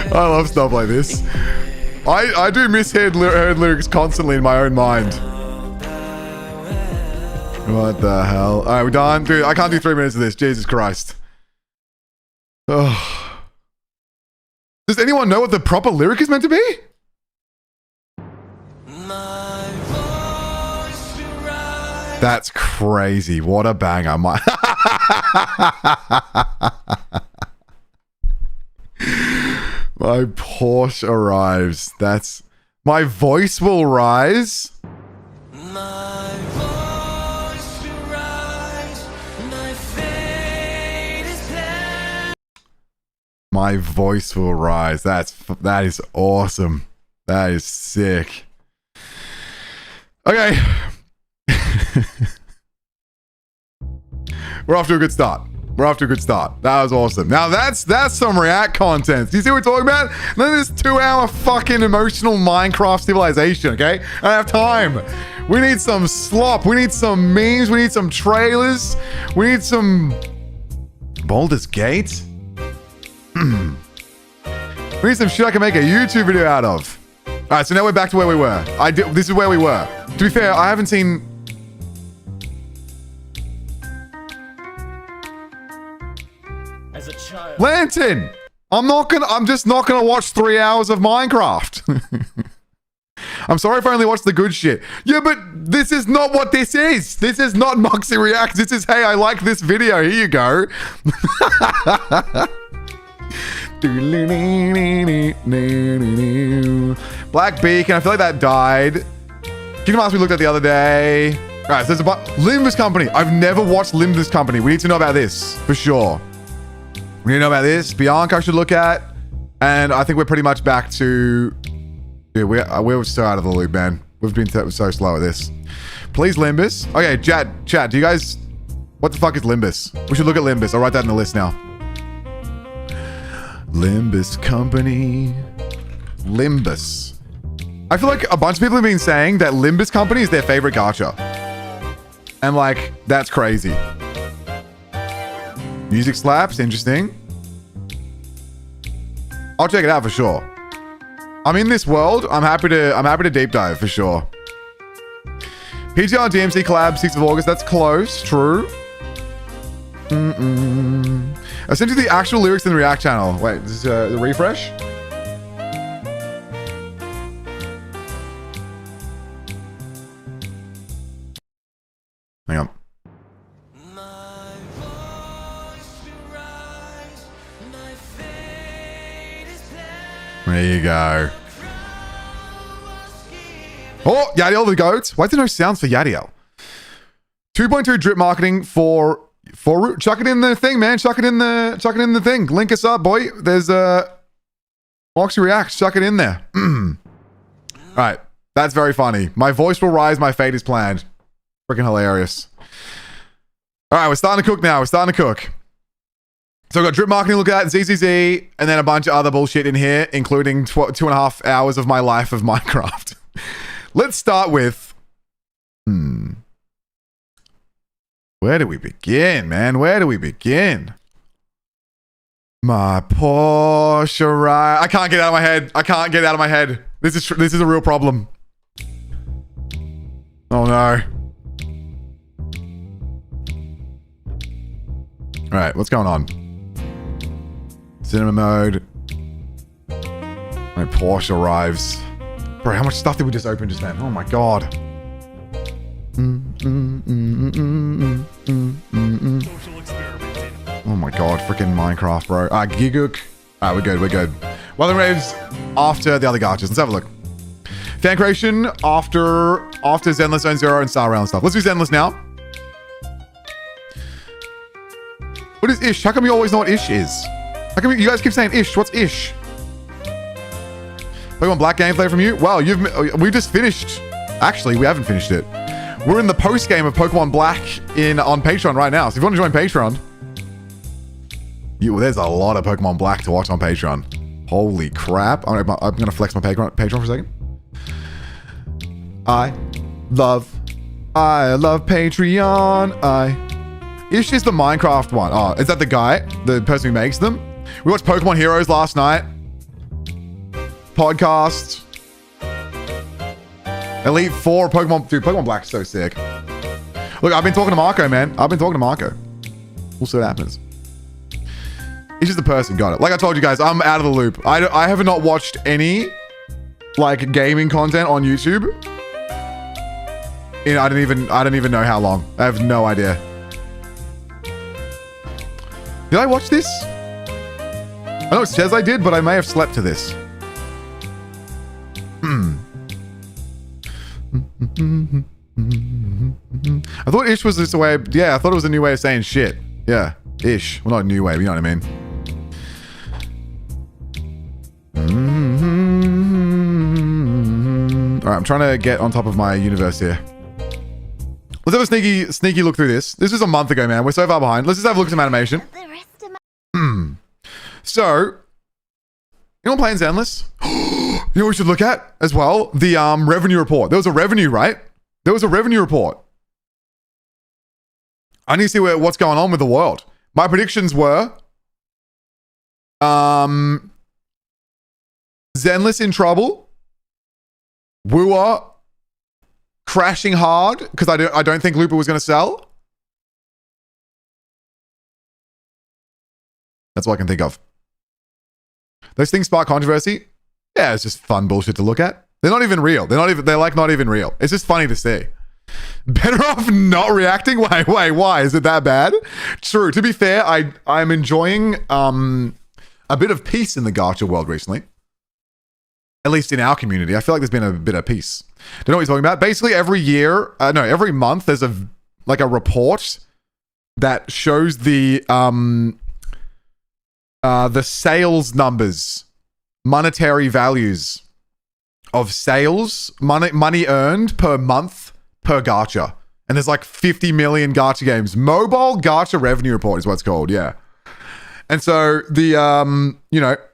I love stuff like this. I do misheard lyrics constantly in my own mind. What the hell? All right, we're done. Dude, I can't do 3 minutes of this. Jesus Christ. Oh. Does anyone know what the proper lyric is meant to be? That's crazy. What a banger. My Porsche arrives. That's... My voice will rise. My voice will rise. My fate is set. My voice will rise. That is awesome. That is sick. Okay. We're off to a good start. We're off to a good start. That was awesome. Now that's some React content. Do you see what we're talking about? Then this 2-hour fucking emotional Minecraft civilization, okay? I don't have time. We need some slop. We need some memes. We need some trailers. We need some Baldur's Gate. We need some shit I can make a YouTube video out of. All right, so now we're back to where we were. This is where we were. To be fair, I haven't seen... As a child. Lantern! I'm just not gonna watch 3 hours of Minecraft. I'm sorry if I only watch the good shit. Yeah, but this is not what this is. This is not Moxie Reacts. This is, hey, I like this video. Here you go. Black Beacon. I feel like that died. Kingdom Hearts we looked at the other day. All right, so there's a Limbus Company. I've never watched Limbus Company. We need to know about this for sure. We need to know about this. Bianca I should look at. And I think we're pretty much back to... Dude, we're so out of the loop, man. We've been so slow at this. Please, Limbus. Okay, chat, do you guys... What the fuck is Limbus? We should look at Limbus. I'll write that in the list now. Limbus Company. Limbus. I feel like a bunch of people have been saying that Limbus Company is their favorite gacha. And like, that's crazy. Music slaps, interesting. I'll check it out for sure. I'm in this world. I'm happy to deep dive for sure. PGR DMC collab 6th of August. That's close. True. I sent you the actual lyrics in the React channel. Wait, this is the refresh. Hang on. There you go. Oh, Yadiel the goat. Why is there no sounds for Yadiel? 2.2 drip marketing for chuck it in the thing, man. Chuck it in the thing. Link us up, boy. There's Moxie Reacts. Chuck it in there. All right. That's very funny. My voice will rise. My fate is planned. Freaking hilarious. All right, we're starting to cook now. We're starting to cook. So we've got drip marketing, look at ZZZ, and then a bunch of other bullshit in here, including 2.5 hours of my life of Minecraft. Let's start with... Where do we begin, man? Where do we begin? My Porsche ride. I can't get it out of my head. I can't get it out of my head. This is a real problem. Oh no. All right, what's going on? Cinema mode. My Porsche arrives. Bro, how much stuff did we just open just then? Oh my god. Oh my god, freaking Minecraft, bro. Gigguk. Alright, we're good, we're good. Weather waves after the other gachas. Let's have a look. Fan creation after Zenless Zone Zero and Star Rail and stuff. Let's do Zenless now. What is Ish? How come you always know what Ish is? How come you guys keep saying Ish? What's Ish? Pokemon Black gameplay from you? Wow, we just finished. Actually, we haven't finished it. We're in the post game of Pokemon Black on Patreon right now. So if you want to join Patreon, there's a lot of Pokemon Black to watch on Patreon. Holy crap! I'm gonna flex my Patreon for a second. I love Patreon. Ish is the Minecraft one. Oh, is that the guy? The person who makes them? We watched Pokemon Heroes last night. Podcast. Elite Four, Pokemon. Dude, Pokemon Black's so sick. Look, I've been talking to Marco, man. I've been talking to Marco. We'll see what happens. He's just the person. Got it. Like I told you guys, I'm out of the loop. I have not watched any like gaming content on YouTube. I don't even know how long. I have no idea. Did I watch this? I know it says I did, but I may have slept to this. I thought Ish was just a way. Yeah, I thought it was a new way of saying shit. Yeah, Ish. Well, not a new way, but you know what I mean. All right, I'm trying to get on top of my universe here. Let's have a sneaky look through this. This was a month ago, man. We're so far behind. Let's just have a look at some animation. So, anyone playing Zenless? You know what we should look at as well? The revenue report. There was a revenue, right? There was a revenue report. I need to see what's going on with the world. My predictions were Zenless in trouble. WuWa crashing hard because I don't think Lupa was going to sell. That's all I can think of. Those things spark controversy. Yeah, it's just fun bullshit to look at. They're not even real. They're like not even real. It's just funny to see. Better off not reacting. Why? Is it that bad? True. To be fair, I'm enjoying a bit of peace in the gacha world recently. At least in our community. I feel like there's been a bit of peace. Don't know what you're talking about. Basically, every month there's a report that shows the sales numbers, monetary values of sales, money earned per month per gacha. And there's like 50 million gacha games. Mobile gacha revenue report is what it's called, yeah. And so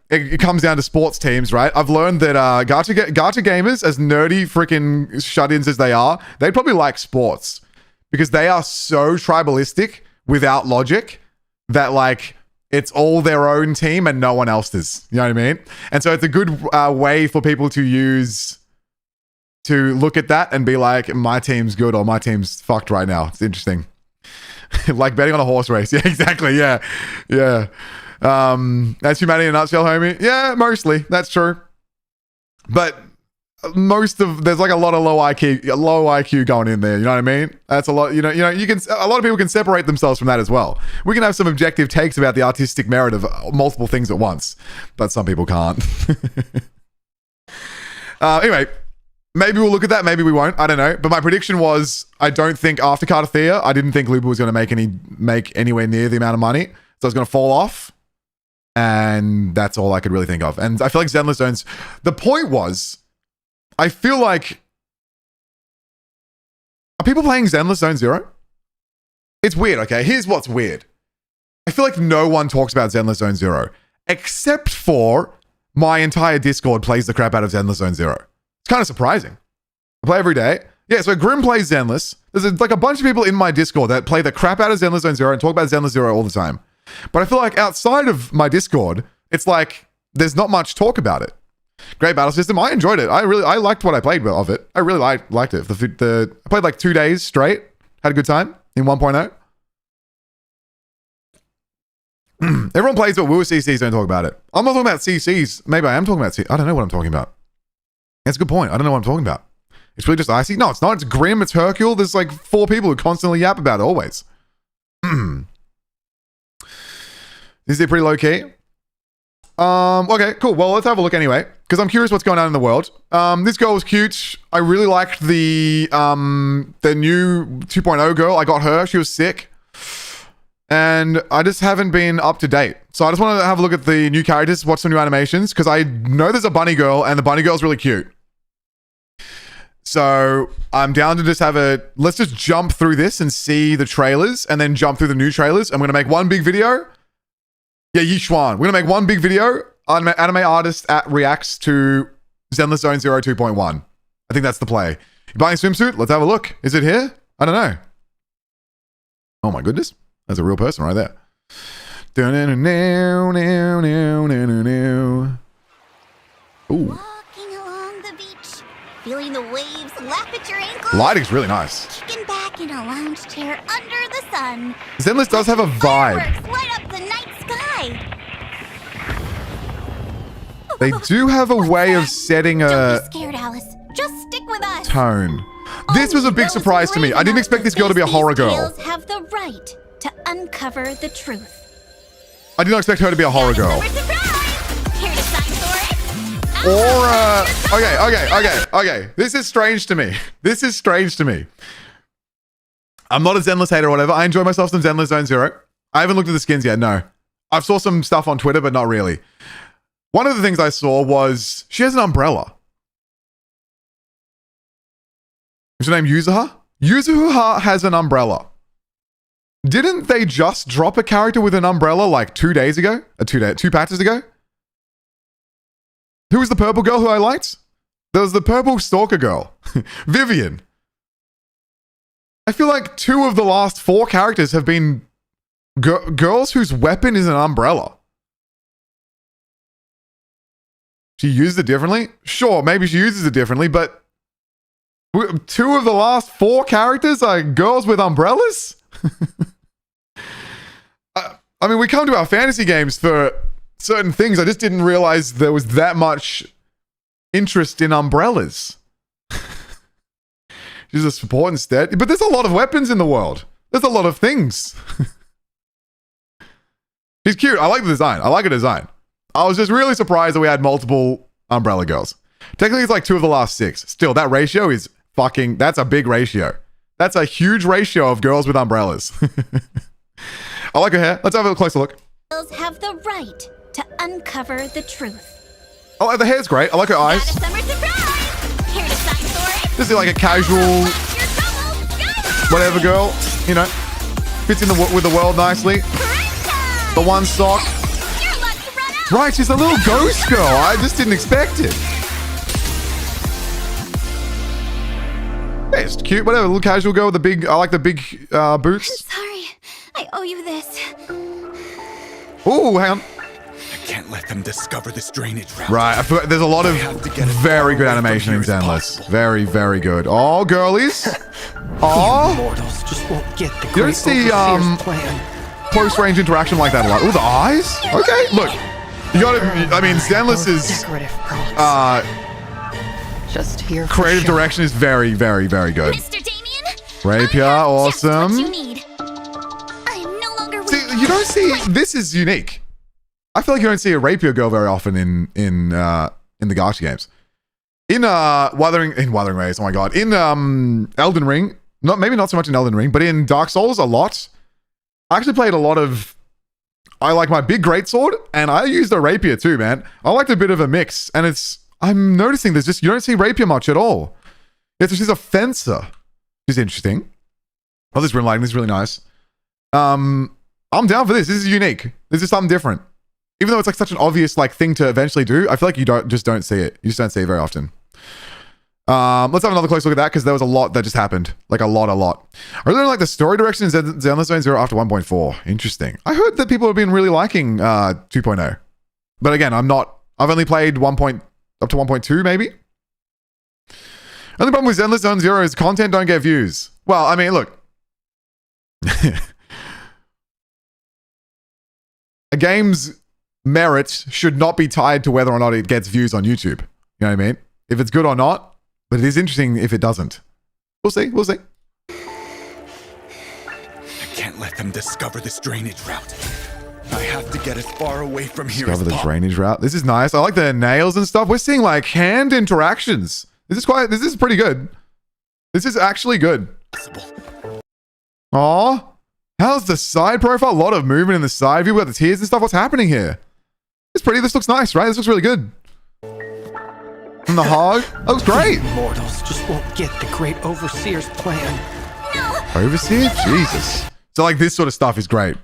it comes down to sports teams, right? I've learned that gacha gamers, as nerdy freaking shut-ins as they are, they probably like sports because they are so tribalistic without logic that like it's all their own team and no one else's. You know what I mean? And so it's a good way for people to use to look at that and be like, my team's good or my team's fucked right now. It's interesting. Like betting on a horse race. Yeah, exactly. Yeah. That's humanity in a nutshell, homie. Yeah, mostly. That's true. But there's like a lot of low IQ going in there. You know what I mean? That's a lot. A lot of people can separate themselves from that as well. We can have some objective takes about the artistic merit of multiple things at once, but some people can't. Anyway, maybe we'll look at that. Maybe we won't. I don't know. But my prediction was, I don't think after Cartathea, I didn't think Lupa was going to make anywhere near the amount of money. So it's going to fall off. And that's all I could really think of. And I feel like Zenless owns. The point was, I feel like, are people playing Zenless Zone Zero? It's weird, okay? Here's what's weird. I feel like no one talks about Zenless Zone Zero, except for my entire Discord plays the crap out of Zenless Zone Zero. It's kind of surprising. I play every day. Yeah, so Grim plays Zenless. There's like a bunch of people in my Discord that play the crap out of Zenless Zone Zero and talk about Zenless Zero all the time. But I feel like outside of my Discord, it's like there's not much talk about it. Great battle system. I enjoyed it. I liked what I played of it. I really liked it. I played like 2 days straight. Had a good time in 1.0. Everyone plays what WuWa CCs don't talk about it. I'm not talking about CCs. Maybe I am talking about CCs. I don't know what I'm talking about. That's a good point. I don't know what I'm talking about. It's really just Icy. No, it's not. It's Grim. It's Hercule. There's like 4 people who constantly yap about it always. Is it pretty low key? Okay, cool. Well, let's have a look anyway, because I'm curious what's going on in the world. This girl was cute. I really liked the new 2.0 girl. I got her. She was sick. and I just haven't been up to date. So I just want to have a look at the new characters, watch some new animations, because I know there's a bunny girl, and the bunny girl's really cute. So I'm down to just let's just jump through this and see the trailers, and then jump through the new trailers. I'm going to make one big video. Yeah, Yixuan. We're going to make one big video. Anime artist reacts to Zenless Zone 0 2.1. I think that's the play. You buying a swimsuit? Let's have a look. Is it here? I don't know. Oh my goodness. That's a real person right there. Ooh. Walking along the beach, feeling the waves lap at your ankles. Lighting's really nice. Kicking back in a lounge chair under the sun. Zenless does have a vibe. Fireworks light up the night sky. They do have a way of setting Don't a be scared, Alice. Just stick with us. tone. This was a big surprise to me. I didn't expect this girl to be a horror girl. Tales have the right to uncover the truth. I did not expect her to be a horror girl. Surprise! Here to sign for it. Or, okay. This is strange to me. I'm not a Zenless hater or whatever. I enjoy myself some Zenless Zone Zero. I haven't looked at the skins yet, no. I've saw some stuff on Twitter, but not really. One of the things I saw was she has an umbrella. Is her name Yuzuha? Yuzuha has an umbrella. Didn't they just drop a character with an umbrella like 2 days ago? Two patches ago? Who was the purple girl who I liked? There was the purple stalker girl. Vivian. I feel like 2 of the last 4 characters have been girls whose weapon is an umbrella. She used it differently? Sure, maybe she uses it differently, but 2 of the last 4 characters are girls with umbrellas? I mean, we come to our fantasy games for certain things. I just didn't realize there was that much interest in umbrellas. She's a support instead. But there's a lot of weapons in the world. There's a lot of things. She's cute. I like the design. I like her design. I was just really surprised that we had multiple umbrella girls. Technically, it's like 2 of the last 6. Still, that ratio is that's a big ratio. That's a huge ratio of girls with umbrellas. I like her hair. Let's have a closer look. Tales have the right to uncover the truth. Oh, the hair's great. I like her eyes. Got a summer surprise. Here to sign for it. This is like a casual, whatever girl, you know, fits in with the world nicely. The one sock. Right, she's a little ghost girl. I just didn't expect it. Hey, it's cute. Whatever, a little casual girl with the big. I like the big boots. Sorry, I owe you this. Ooh, hang on. I can't let them discover this drainage route. Right, I forgot, there's a lot of very good animation in Zenless. Very, very good. Oh, girlies. Oh. Mortals just won't get the You don't see close-range interaction like that a lot. Ooh, the eyes. Okay, look. You gotta. I mean, Zenless is. Just here. Creative direction is very, very, very good. Mr. Damien, Rapier, awesome. Just what you need. I am no longer with See, you don't see. This is unique. I feel like you don't see a rapier girl very often in the Gacha games. In Wuthering Waves. Oh my god. In Elden Ring, maybe not so much in Elden Ring, but in Dark Souls a lot. I actually played a lot of. I like my big greatsword, and I used a rapier too, man. I liked a bit of a mix, and I'm noticing there's just you don't see rapier much at all. Yeah, so she's a fencer. She's interesting. Oh, this rim lighting, this is really nice. I'm down for this. This is unique. This is something different. Even though it's like such an obvious like thing to eventually do, I feel like you don't see it. You just don't see it very often. Let's have another close look at that because there was a lot that just happened. Like a lot. I really like the story direction in Zenless Zone 0 after 1.4. Interesting. I heard that people have been really liking 2.0. But again, I've only played up to 1.2 maybe. Only problem with Zenless Zone 0 is content don't get views. Well, I mean, look. A game's merit should not be tied to whether or not it gets views on YouTube. You know what I mean? If it's good or not, but it is interesting if it doesn't. We'll see. I can't let them discover this drainage route. I have to get as far away from here Discover as the possible. drainage route. This is nice. I like the nails and stuff. We're seeing like hand interactions. This is pretty good. This is actually good. Aw. How's the side profile? A lot of movement in the side view. We got the tears and stuff. What's happening here? It's pretty. This looks nice, right? This looks really good. And the hog. That looks great. Mortals just won't get the great overseer's plan. Overseer? Jesus. So like this sort of stuff is great.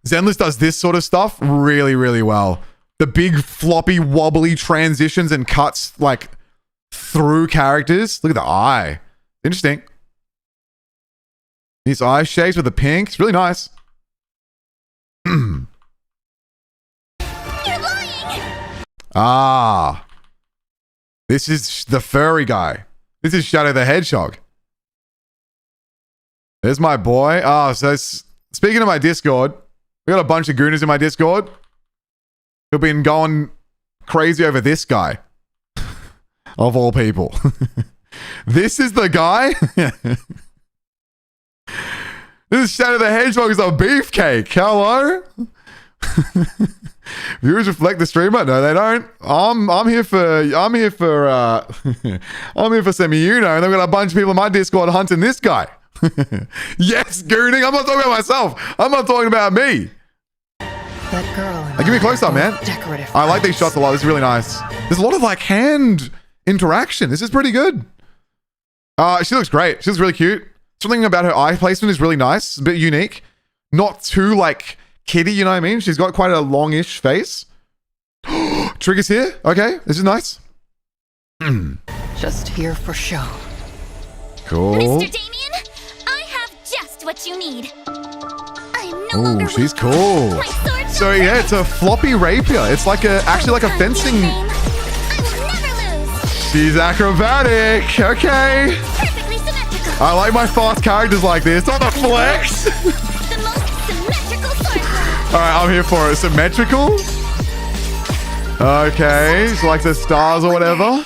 Zenless does this sort of stuff really, really well. The big floppy wobbly transitions and cuts like through characters. Look at the eye. Interesting. These eye shapes with the pink. It's really nice. You're lying! Ah. This is the furry guy. This is Shadow the Hedgehog. There's my boy. Oh, so speaking of my Discord, we got a bunch of gooners in my Discord who've been going crazy over this guy. Of all people. This is the guy? This is Shadow the Hedgehog is a beefcake. Hello? Viewers reflect the streamer? No, they don't. I'm here for I'm here for some Uno, and I've got a bunch of people in my Discord hunting this guy. Yes, gooning. I'm not talking about myself. I'm not talking about me. That girl. Give me a close up, man. Decorative. I like these shots a lot. This is really nice. There's a lot of like hand interaction. This is pretty good. She looks great. She looks really cute. Something about her eye placement is really nice. A bit unique. Not too like kitty, you know what I mean? She's got quite a longish face. Triggers here. Okay, this is nice. Just here for show. Cool. Mr. Damien, I have just what you need. I'm no longer Oh, she's weak. cool. My sword So shall yeah, burn. it's a floppy rapier. It's like actually like a fencing. I will never lose. She's acrobatic. Okay. Perfectly symmetrical. I like my fast characters like this. On the flex. The most symmetrical sword play. All right, I'm here for it. Symmetrical. Okay, she likes the stars or whatever.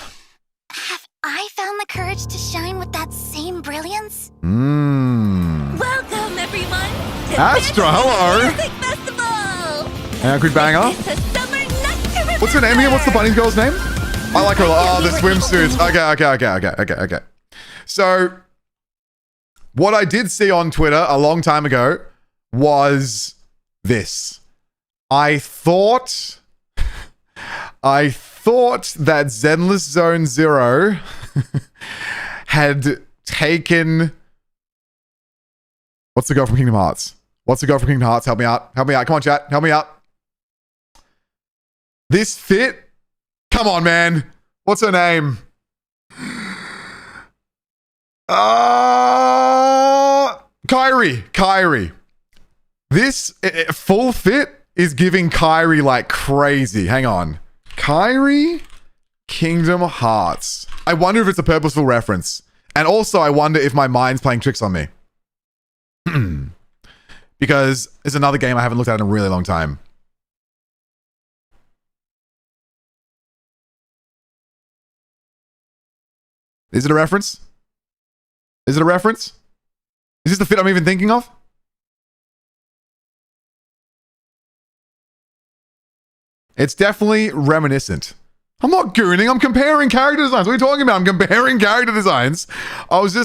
Have I found the courage to shine with that same brilliance? Welcome, everyone, to Astra, hello. Music Festival. And a quick banger. It's a summer night. What's her name again? What's the bunny girl's name? I like her. Oh, the swimsuits. Okay. So, what I did see on Twitter a long time ago was this. I thought that Zenless Zone Zero had taken. What's the girl from Kingdom Hearts? Help me out. Come on, chat. Help me out. This fit? Come on, man. What's her name? Kairi. This full fit is giving Kairi like crazy. Hang on. Kairi Kingdom Hearts. I wonder if it's a purposeful reference. And also, I wonder if my mind's playing tricks on me. Because it's another game I haven't looked at in a really long time. Is it a reference? Is this the fit I'm even thinking of? It's definitely reminiscent. I'm not gooning. I'm comparing character designs. What are you talking about? I'm comparing character designs.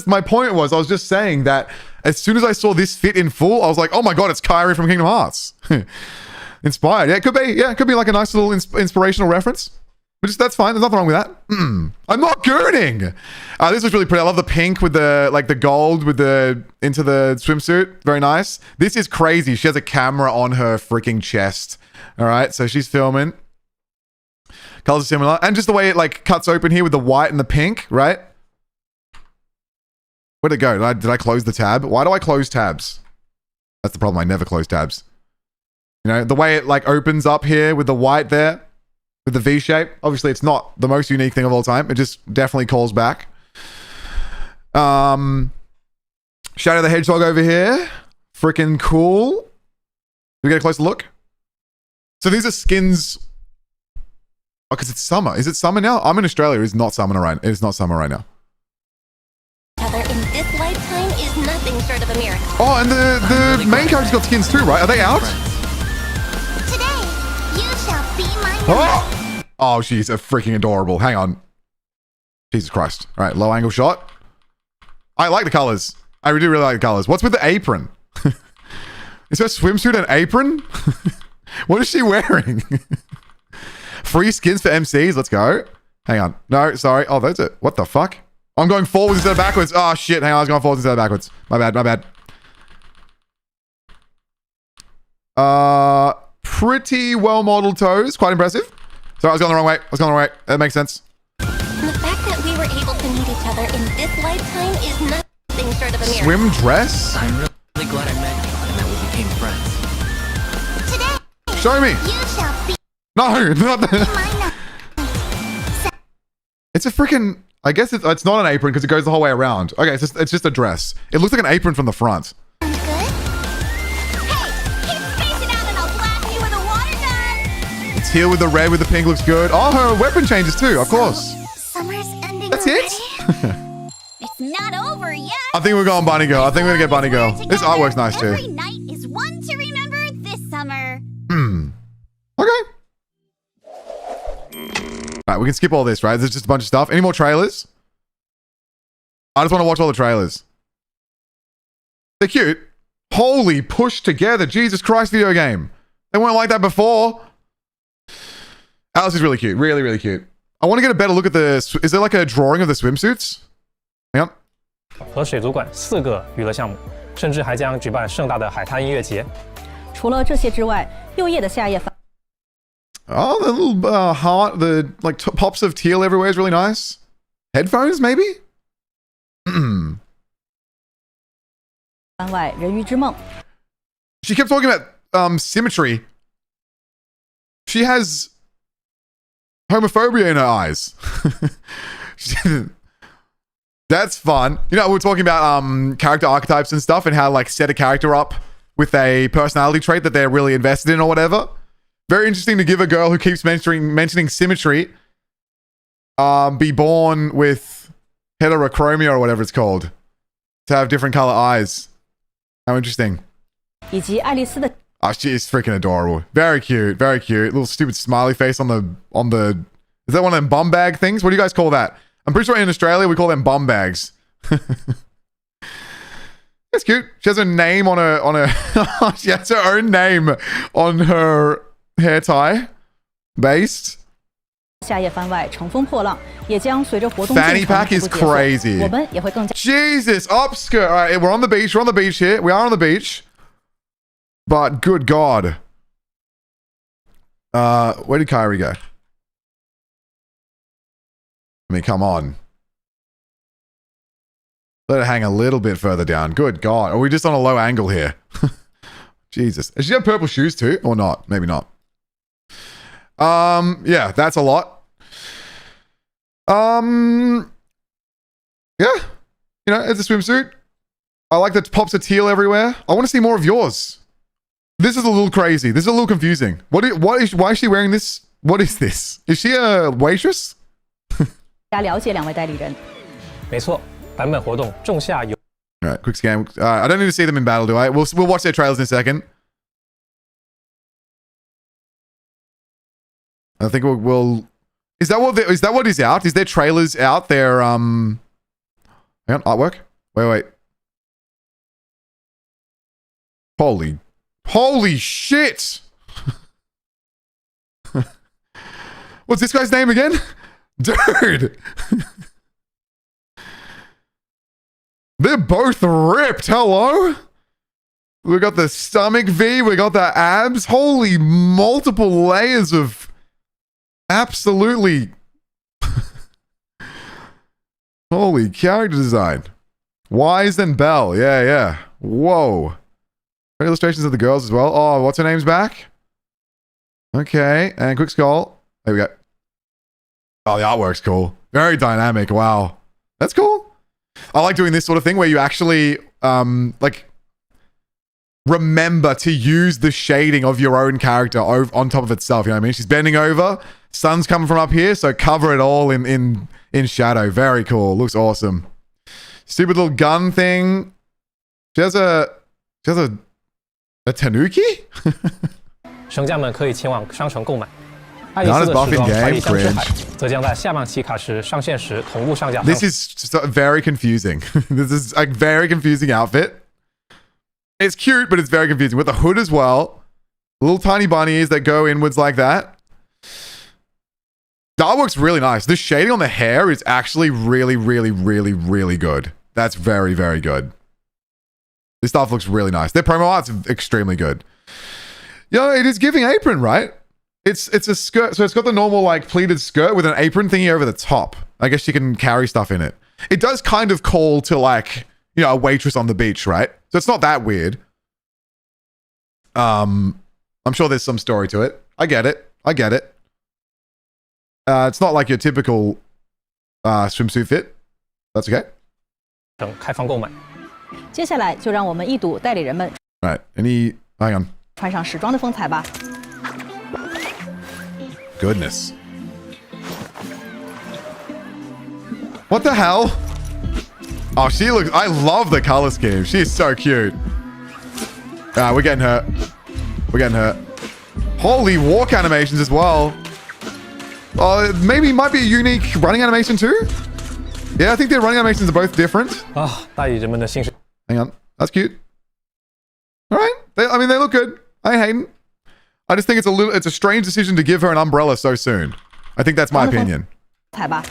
My point was, I was just saying that as soon as I saw this fit in full, I was like, oh my God, it's Kairi from Kingdom Hearts. Inspired. Yeah, it could be. Yeah, it could be like a nice little inspirational reference. But that's fine. There's nothing wrong with that. I'm not gooning. This was really pretty. I love the pink with the gold with into the swimsuit. Very nice. This is crazy. She has a camera on her freaking chest. All right, so she's filming. Colors are similar, and just the way it like cuts open here with the white and the pink, right? Where'd it go? Did I close the tab? Why do I close tabs? That's the problem. I never close tabs. You know, the way it like opens up here with the white there, with the V shape. Obviously, it's not the most unique thing of all time. It just definitely calls back. Shadow the Hedgehog over here. Freaking cool. Did we get a closer look? So these are skins. Oh, because it's summer. Is it summer now? I'm in Australia. It's not summer right. It's not summer right now. Other in this lifetime is nothing short of a miracle. Oh, and the main character's got skins too, right? Are they out? Today, you shall be my Oh, she's a freaking adorable. Hang on. Jesus Christ. All right, low angle shot. I like the colors. I do really like the colors. What's with the apron? Is her swimsuit an apron? What is she wearing? Free skins for MCs. Let's go. Hang on. No, sorry. Oh, that's it. What the fuck? I'm going forwards instead of backwards. Oh, shit. Hang on. I was going forwards instead of backwards. My bad. My bad. Pretty well-modeled toes. Quite impressive. Sorry, I was going the wrong way. That makes sense. The fact that we were able to meet each other in this lifetime is nothing short of a miracle. Swim dress? I'm really glad I met you and that we became friends. Today, Show me. you shall be No, not the... mine. It's a freaking... I guess it's not an apron because it goes the whole way around. Okay, it's just a dress. It looks like an apron from the front. Sounds good? Hey, keep spacing out and I'll blast you with a water gun! It's here with the red with the pink looks good. Oh, her weapon changes too, of course. Summer's ending That's already? it? It's not over yet! I think we're going Bunny Girl. I think we're gonna get Bunny Girl. This artwork's nice too. Every night is one to remember this summer. Okay. Alright, we can skip all this, right? There's just a bunch of stuff. Any more trailers? I just want to watch all the trailers. They're cute. Holy push together. Jesus Christ video game. They weren't like that before. Alice is really cute. Really, really cute. I want to get a better look at the... Is there like a drawing of the swimsuits? Hang on. 和水族馆4个娱乐项目，甚至还将举办盛大的海滩音乐节。除了这些之外，柚叶的夏夜饭 Oh, the little heart, the like pops of teal everywhere is really nice. Headphones, maybe? 番外，人鱼之梦 She kept talking about symmetry. She has homophobia in her eyes. That's fun. You know, we were talking about character archetypes and stuff and how like set a character up with a personality trait that they're really invested in or whatever. Very interesting to give a girl who keeps mentioning symmetry be born with heterochromia or whatever it's called. To have different color eyes. How interesting. 以及爱丽丝的 Oh, she is freaking adorable. Very cute. Very cute. Little stupid smiley face on the... Is that one of them bum bag things? What do you guys call that? I'm pretty sure in Australia we call them bum bags. That's cute. She has her name on her... She has her own name on her hair tie. Based. 夏夜番外乘风破浪，也将随着活动 Fanny 进程 pack 逐 is 步结束 crazy. 我们也会更加 Jesus, upskirt. All right, we're on the beach. We're on the beach here. We are on the beach. But good God. Where did Kyrie go? I mean, come on. Let it hang a little bit further down. Good God. Are we just on a low angle here? Jesus. Does she have purple shoes too? Or not? Maybe not. Yeah, that's a lot. Yeah. You know, it's a swimsuit. I like that pops of teal everywhere. I want to see more of yours. This is a little crazy. This is a little confusing. Why is she wearing this? What is this? Is she a waitress? 了解两位代理人。没错，版本活动仲夏有。 All right, quick scan. I don't need to see them in battle, do I? We'll watch their trailers in a second. I think we'll. Is that what is out? Is their trailers out? Their hang on, artwork. Wait. Holy shit! What's this guy's name again? Dude! They're both ripped. Hello? We got the stomach V. We got the abs. Holy multiple layers of absolutely holy character design. Wise and Belle. Yeah. Whoa. Illustrations of the girls as well. Oh, what's her name's back? Okay. And quick scroll. There we go. Oh, the artwork's cool. Very dynamic. Wow. That's cool. I like doing this sort of thing where you actually like remember to use the shading of your own character on top of itself. You know what I mean? She's bending over. Sun's coming from up here, so cover it all in shadow. Very cool. Looks awesome. Stupid little gun thing. She has a tanuki? 省家们可以前往商城购买。爱丽丝的时装传递向之海，则将在下半期卡时上线时同步上架。This is just very confusing. This is a very confusing outfit. It's cute, but it's very confusing. With the hood as well. Little tiny bunny ears that go inwards like that. The artwork's really nice. The shading on the hair is actually really, really, really, really good. That's very, very good. This stuff looks really nice. Their promo art's extremely good. Yo, it is giving apron, right? It's a skirt. So it's got the normal like pleated skirt with an apron thingy over the top. I guess you can carry stuff in it. It does kind of call to like, you know, a waitress on the beach, right? So it's not that weird. I'm sure there's some story to it. I get it. It's not like your typical swimsuit fit. That's okay. 开放购买。接下来就让我们一睹代理人们 Right. Hang on. 穿上时装的风采吧。 Goodness. What the hell? Oh, she looks... I love the color scheme. She's so cute. We're getting hurt. Holy walk animations as well. Oh, maybe might be a unique running animation too? Yeah, I think their running animations are both different. 代理人们的薪水。 Hang on. That's cute. All right. I mean, they look good. I ain't hating. I just think it's a strange decision to give her an umbrella so soon. I think that's my opinion. 彩吧。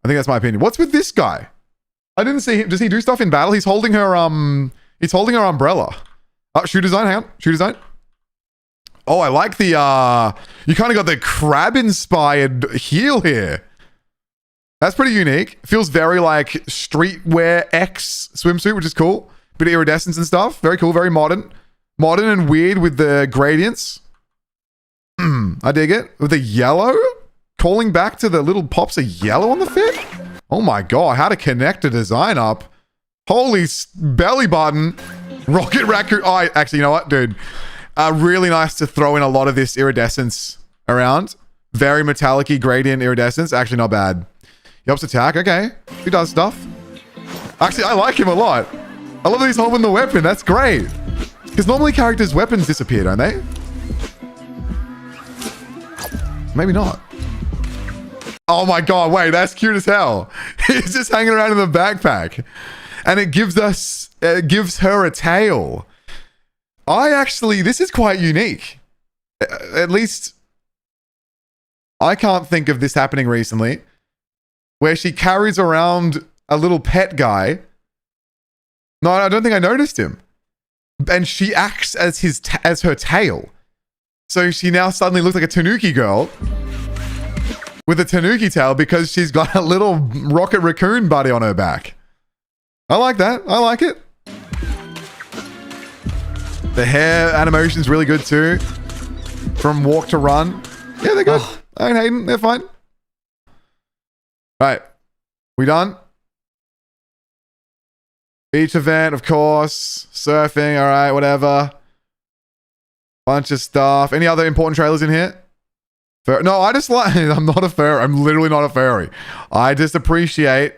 I think that's my opinion. What's with this guy? I didn't see him. Does he do stuff in battle? He's holding her umbrella. Shoe design, hang on. Shoe design. Oh, I like the you kind of got the crab inspired heel here. That's pretty unique. Feels very like streetwear X swimsuit, which is cool. Bit of iridescence and stuff. Very cool, very modern. Modern and weird with the gradients. I dig it. With the yellow? Calling back to the little pops of yellow on the fit? Oh my god, how to connect a design up. Holy belly button. Rocket raccoon. Oh, actually, you know what, dude? Really nice to throw in a lot of this iridescence around. Very metallic-y gradient iridescence. Actually, not bad. He helps attack. Okay. He does stuff. Actually, I like him a lot. I love that he's holding the weapon. That's great. Because normally characters' weapons disappear, don't they? Maybe not. Oh my god, wait, that's cute as hell. He's just hanging around in the backpack. And it gives her a tail. This is quite unique. At least, I can't think of this happening recently. Where she carries around a little pet guy. No, I don't think I noticed him. And she acts as her tail. So she now suddenly looks like a tanuki girl. With a tanuki tail because she's got a little rocket raccoon buddy on her back. I like that. I like it. The hair animation's really good too. From walk to run. Yeah, they're good. I ain't hating. They're fine. Right. We done? Beach event, of course. Surfing. All right, whatever. Bunch of stuff. Any other important trailers in here? No, I just like... I'm not a furry. I'm literally not a furry. I just appreciate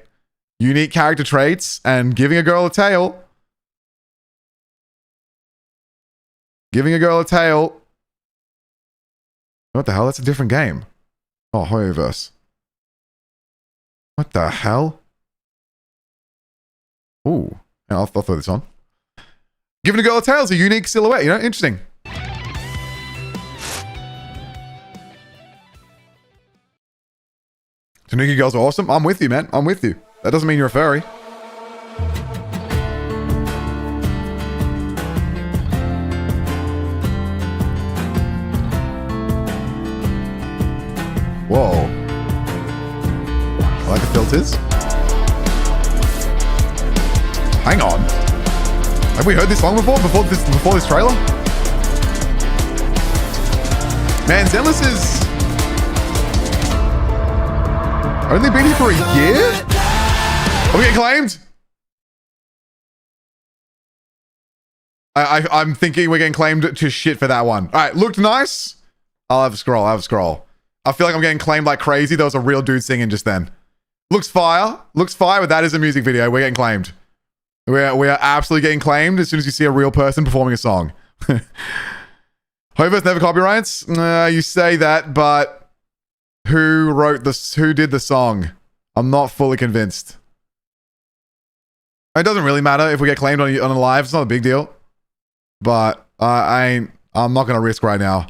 unique character traits and giving a girl a tail. Giving a girl a tail. What the hell? That's a different game. Oh, Hoyoverse. What the hell? Ooh. I'll throw this on. Giving a girl a tail is a unique silhouette, you know? Interesting. Tanuki girls are awesome. I'm with you, man. I'm with you. That doesn't mean you're a furry. Whoa. I like the filters. Hang on. Have we heard this song before? Before this trailer? Man, Zenless is... only been here for a year? Are we getting claimed? I'm thinking we're getting claimed to shit for that one. All right, looked nice. I'll have a scroll. I feel like I'm getting claimed like crazy. There was a real dude singing just then. Looks fire, but that is a music video. We're getting claimed. We are absolutely getting claimed as soon as you see a real person performing a song. Hover's never copyrights? You say that, but... Who did the song? I'm not fully convinced. It doesn't really matter if we get claimed on a live. It's not a big deal. but I'm not gonna risk right now.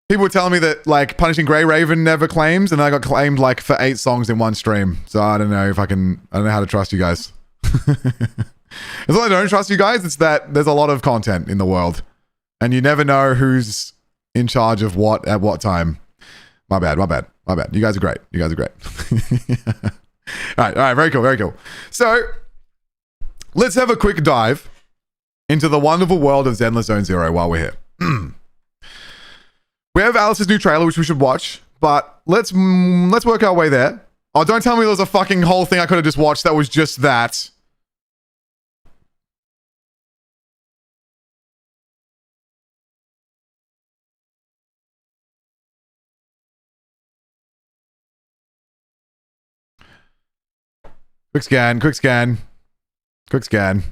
People were telling me that like Punishing Grey Raven never claims, and I got claimed like for 8 songs in one stream. So I don't know if I don't know how to trust you guys. It's not that I don't trust you guys, it's that there's a lot of content in the world. And you never know who's in charge of what at what time. My bad. You guys are great. All right, very cool. So, let's have a quick dive into the wonderful world of Zenless Zone Zero while we're here. We have Alice's new trailer, which we should watch, but let's work our way there. Oh, don't tell me there was a fucking whole thing I could have just watched that was just that. Quick scan.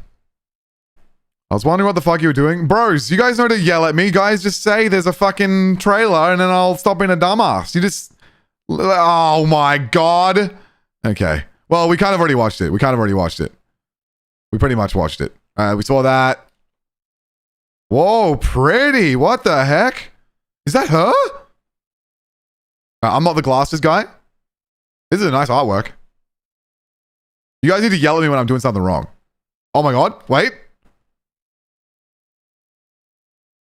I was wondering what the fuck you were doing. Bros, you guys know to yell at me. Guys, just say there's a fucking trailer and then I'll stop being a dumbass. You just... Oh my god. Okay. Well, we kind of already watched it. We pretty much watched it. We saw that. Whoa, pretty. What the heck? Is that her? I'm not the glasses guy. This is a nice artwork. You guys need to yell at me when I'm doing something wrong. Oh my god. Wait.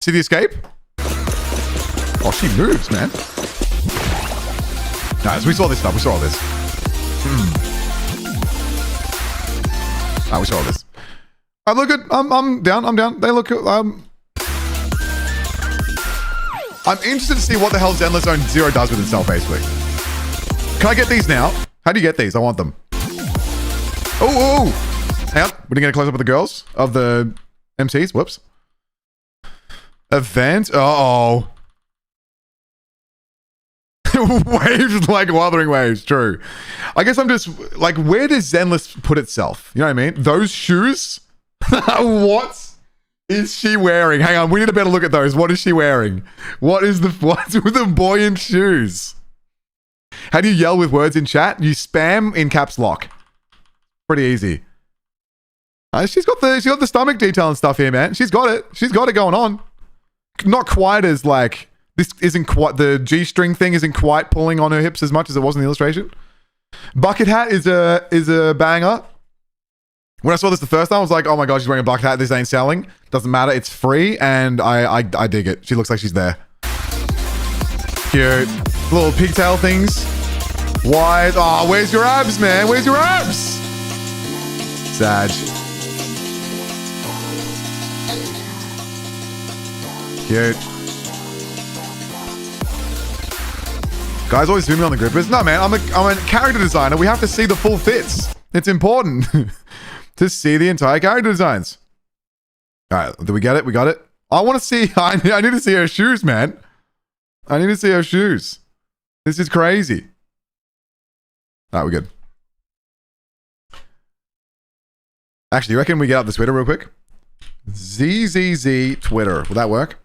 See the escape? Oh, she moves, man. Nice. We saw this stuff. We saw all this. We saw all this. I look good. I'm down. They look good. I'm interested to see what the hell Zenless Zone Zero does with itself, basically. Can I get these now? How do you get these? I want them. Oh! Hang on. We're gonna get a close up of the girls. Of the MCs. Whoops. Event? Uh-oh. Waves like wuthering waves. True. I guess I'm just... Like, where does Zenless put itself? You know what I mean? Those shoes? What is she wearing? Hang on. We need a better look at those. What is she wearing? What's with the boy in shoes? How do you yell with words in chat? You spam in caps lock. Pretty easy. She's got the stomach detail and stuff here, man. She's got it going on. Not quite as like this isn't quite the G-string thing isn't quite pulling on her hips as much as it was in the illustration. Bucket hat is a banger. When I saw this the first time, I was like, oh my god, she's wearing a bucket hat. This ain't selling. Doesn't matter. It's free, and I dig it. She looks like she's there. Cute little pigtail things. Wide. Oh, where's your abs, man? Where's your abs? Sad. Cute. Guys always zoom in on the grippers. No, man, I'm a character designer. We have to see the full fits. It's important to see the entire character designs. All right, did we get it? We got it. I want to see. I need to see her shoes, man. I need to see her shoes. This is crazy. All right, we're good. Actually, you reckon we get up the Twitter real quick? ZZZ Twitter. Will that work?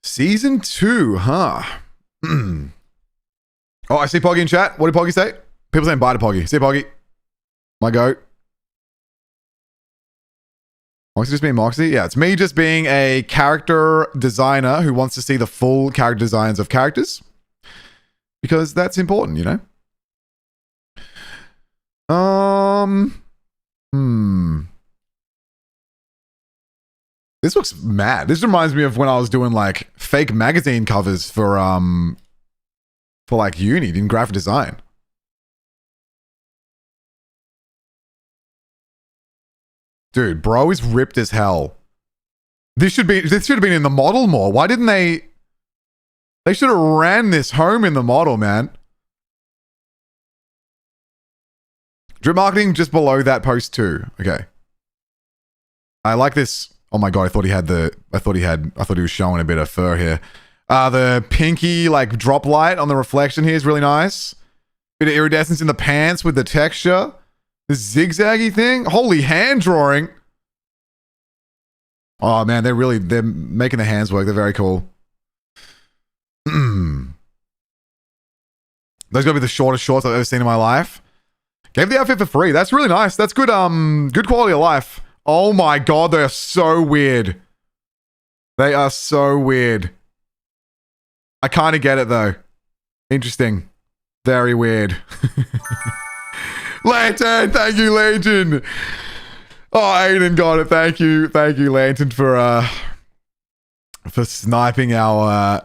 Season 2, huh? Oh, I see Poggy in chat. What did Poggy say? People saying bye to Poggy. See Poggy. My goat. Moxie just being Moxie? Yeah, it's me just being a character designer who wants to see the full character designs of characters. Because that's important, you know? This looks mad. This reminds me of when I was doing like fake magazine covers for like uni in graphic design. Dude, bro is ripped as hell. This should have been in the model more. Why didn't they? They should have ran this home in the model, man. Drip marketing just below that post too. Okay. I like this. Oh my god, I thought he was showing a bit of fur here. The pinky like drop light on the reflection here is really nice. Bit of iridescence in the pants with the texture. The zigzaggy thing. Holy hand drawing. Oh man, they're making the hands work. They're very cool. Those gotta be the shortest shorts I've ever seen in my life. Gave the outfit for free. That's really nice. That's good. Good quality of life. Oh my god, they are so weird. They are so weird. I kind of get it though. Interesting. Very weird. Lantern, thank you, Legion. Oh, Aiden got it. Thank you, Lantern, for sniping our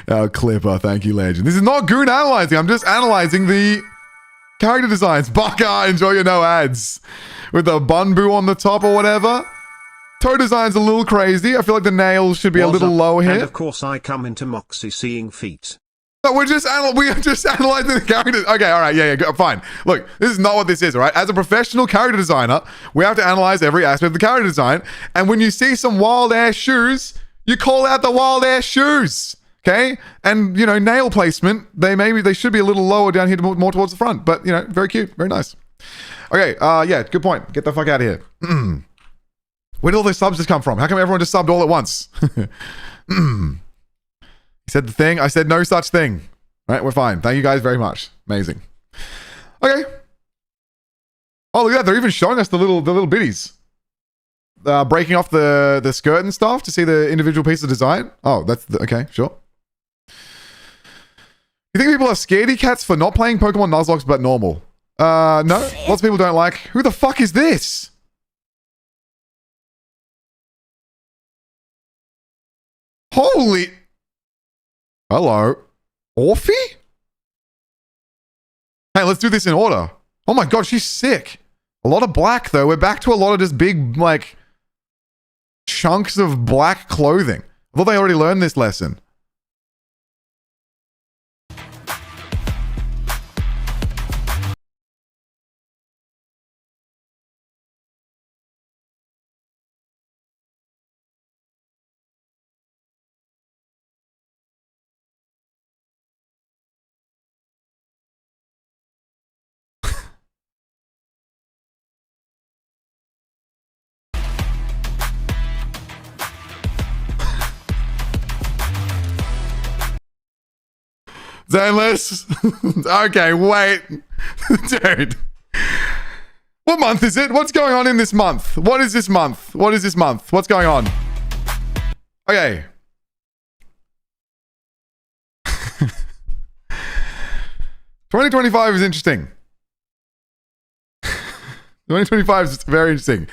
our clipper. Thank you, Legend. This is not goon analyzing. I'm just analyzing the character designs. Baka, enjoy your no ads with the bunboo on the top or whatever. Toe design's a little crazy. I feel like the nails should be a little lower here. And of course, I come into Moxie seeing feet. No, we're just analyzing the characters. Okay, all right, yeah, fine. Look, this is not what this is, all right? As a professional character designer, we have to analyze every aspect of the character design. And when you see some wild-ass shoes, you call out the wild-ass shoes, okay? And, you know, nail placement, they should be a little lower down here, more towards the front. But, you know, very cute, very nice. Okay, yeah, good point. Get the fuck out of here. Where did all those subs just come from? How come everyone just subbed all at once? He said the thing. I said no such thing. Right, we're fine. Thank you guys very much. Amazing. Okay. Oh, look at that. They're even showing us the little bitties. Breaking off the skirt and stuff to see the individual piece of design. Oh, okay, sure. You think people are scaredy cats for not playing Pokemon Nuzlocke but normal? No. Lots of people don't like. Who the fuck is this? Holy... Hello. Orphe? Hey, let's do this in order. Oh my god, she's sick. A lot of black, though. We're back to a lot of just big, like, chunks of black clothing. I thought they already learned this lesson. Zenless. Okay, wait. Dude. What month is it? What's going on in this month? What is this month? What is this month? What's going on? Okay. 2025 is interesting. 2025 is very interesting.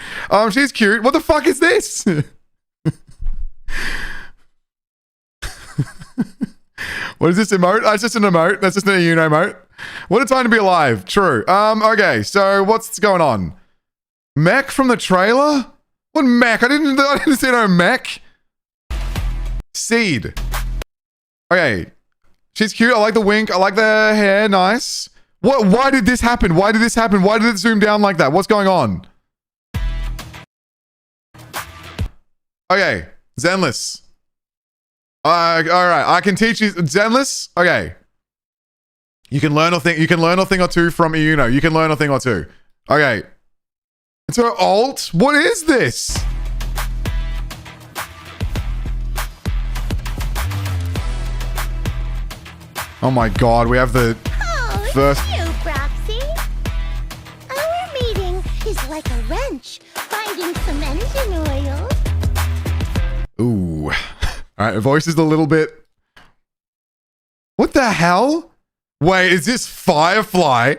She's cute. What the fuck is this? What is this emote? That's just an emote. That's just an Uno emote. What a time to be alive. True. Okay, so what's going on? Mech from the trailer? What mech? I didn't see no mech. Seed. Okay. She's cute. I like the wink. I like the hair. Nice. Why did this happen? Why did this happen? Why did it zoom down like that? What's going on? Okay. Zenless. All right, I can teach you Zenless. Okay, you can learn a thing. You can learn a thing or two from Iuno. You can learn a thing or two. Okay, it's her alt. What is this? Oh my god, we have the first. You, Broxy. Our meeting is like a wrench finding some engine oil. Ooh. All right, her voice is a little bit... What the hell? Wait, is this Firefly?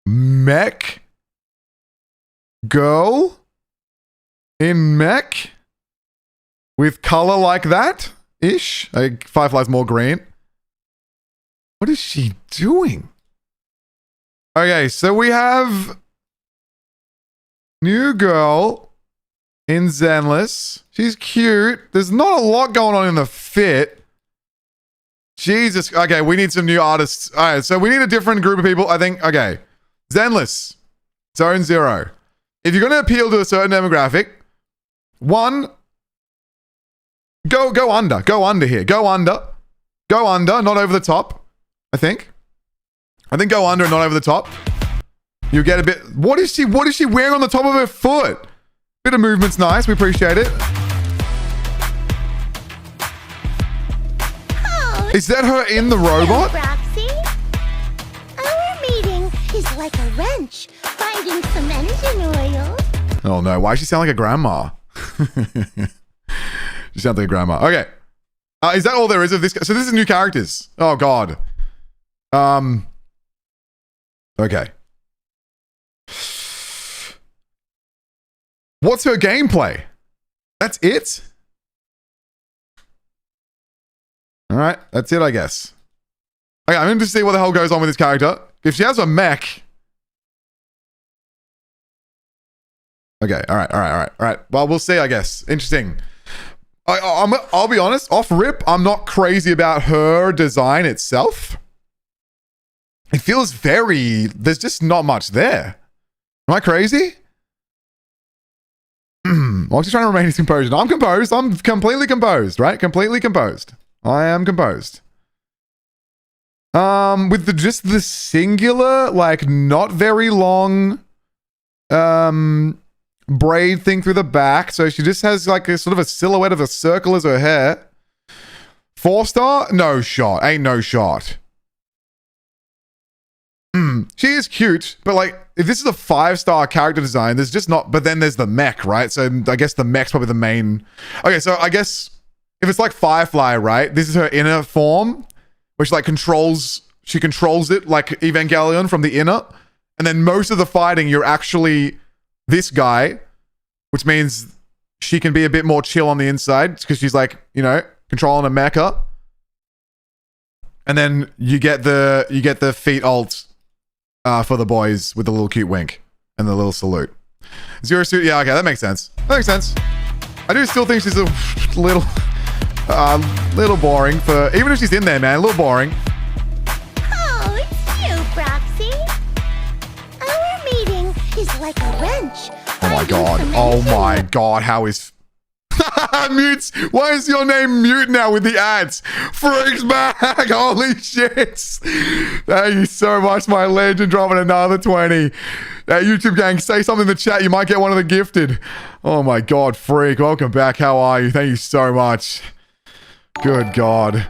Mech? Girl? In mech? With color like that? Ish? Firefly's more green. What is she doing? Okay, so we have new girl in Zenless. She's cute. There's not a lot going on in the fit. Jesus. Okay, we need some new artists. All right, so we need a different group of people, I think. Okay, Zenless, Zone 0. If you're going to appeal to a certain demographic, one, go under. Go under here. Go under. Go under, not over the top, I think. I think go under and not over the top. You get a bit... What is she wearing on the top of her foot? Bit of movement's nice. We appreciate it. Is that her in the robot? Roxy. Our meeting is like a wrench finding some engine oil. Oh no, why does she sound like a grandma? She sounds like a grandma. Okay. Is that all there is of this? So this is new characters. Oh god. Okay. What's her gameplay? That's it? Alright, that's it, I guess. Okay, I'm interested to see what the hell goes on with this character. If she has a mech... Okay, alright. Well, we'll see, I guess. Interesting. I'll be honest, off rip, I'm not crazy about her design itself. It feels very... There's just not much there. Am I crazy? Moxie's trying to remain his composure. I'm composed. I'm completely composed, right? Completely composed. I am composed. With just the singular, like, not very long braid thing through the back. So she just has, like, a sort of a silhouette of a circle as her hair. 4-star? No shot. Ain't no shot. She is cute, but like, if this is a 5-star character design, there's just not, but then there's the mech, right? So I guess the mech's probably the main. Okay, so I guess if it's like Firefly, right? This is her inner form, which like she controls it like Evangelion from the inner. And then most of the fighting, you're actually this guy, which means she can be a bit more chill on the inside because she's like, you know, controlling a mecha. And then you get the feet alt for the boys with the little cute wink and the little salute. Zero suit, yeah, okay, that makes sense. That makes sense. I do still think she's a little boring for, even if she's in there, man, a little boring. Oh, it's you, Roxy. Our meeting is like a wrench. Oh my god. Oh my god, how is... Mutes. Why is your name Mute now with the ads? Freaks back. Holy shit. Thank you so much, my legend, dropping another 20. YouTube gang, say something in the chat. You might get one of the gifted. Oh my god, Freak. Welcome back. How are you? Thank you so much. Good god.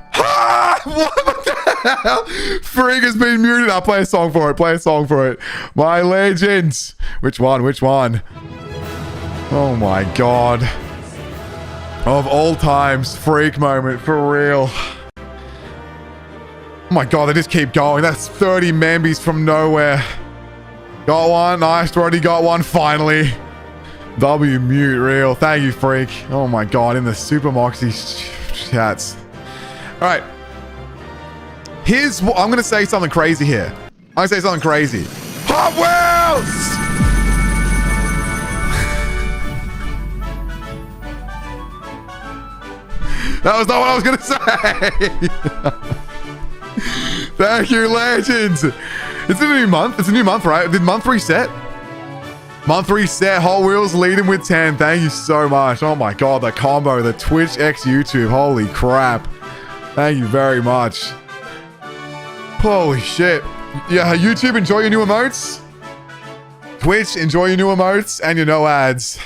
What the hell? Freak has been muted. I'll play a song for it. Play a song for it. My legends. Which one? Which one? Oh my god. Of all times, Freak moment, for real. Oh my god, they just keep going. That's 30 Mambies from nowhere. Got one, nice, already got one, finally. W mute, real. Thank you, Freak. Oh my god, in the Super Moxie chats. Alright. I'm gonna say something crazy here. I'm gonna say something crazy. Hot Wheels! That was not what I was gonna say. Thank you, legends. It's a new month. It's a new month, right? Did month reset? Month reset. Hot Wheels leading with 10. Thank you so much. Oh my god, the combo, the Twitch x YouTube. Holy crap. Thank you very much. Holy shit. Yeah, YouTube, enjoy your new emotes. Twitch, enjoy your new emotes and your no ads.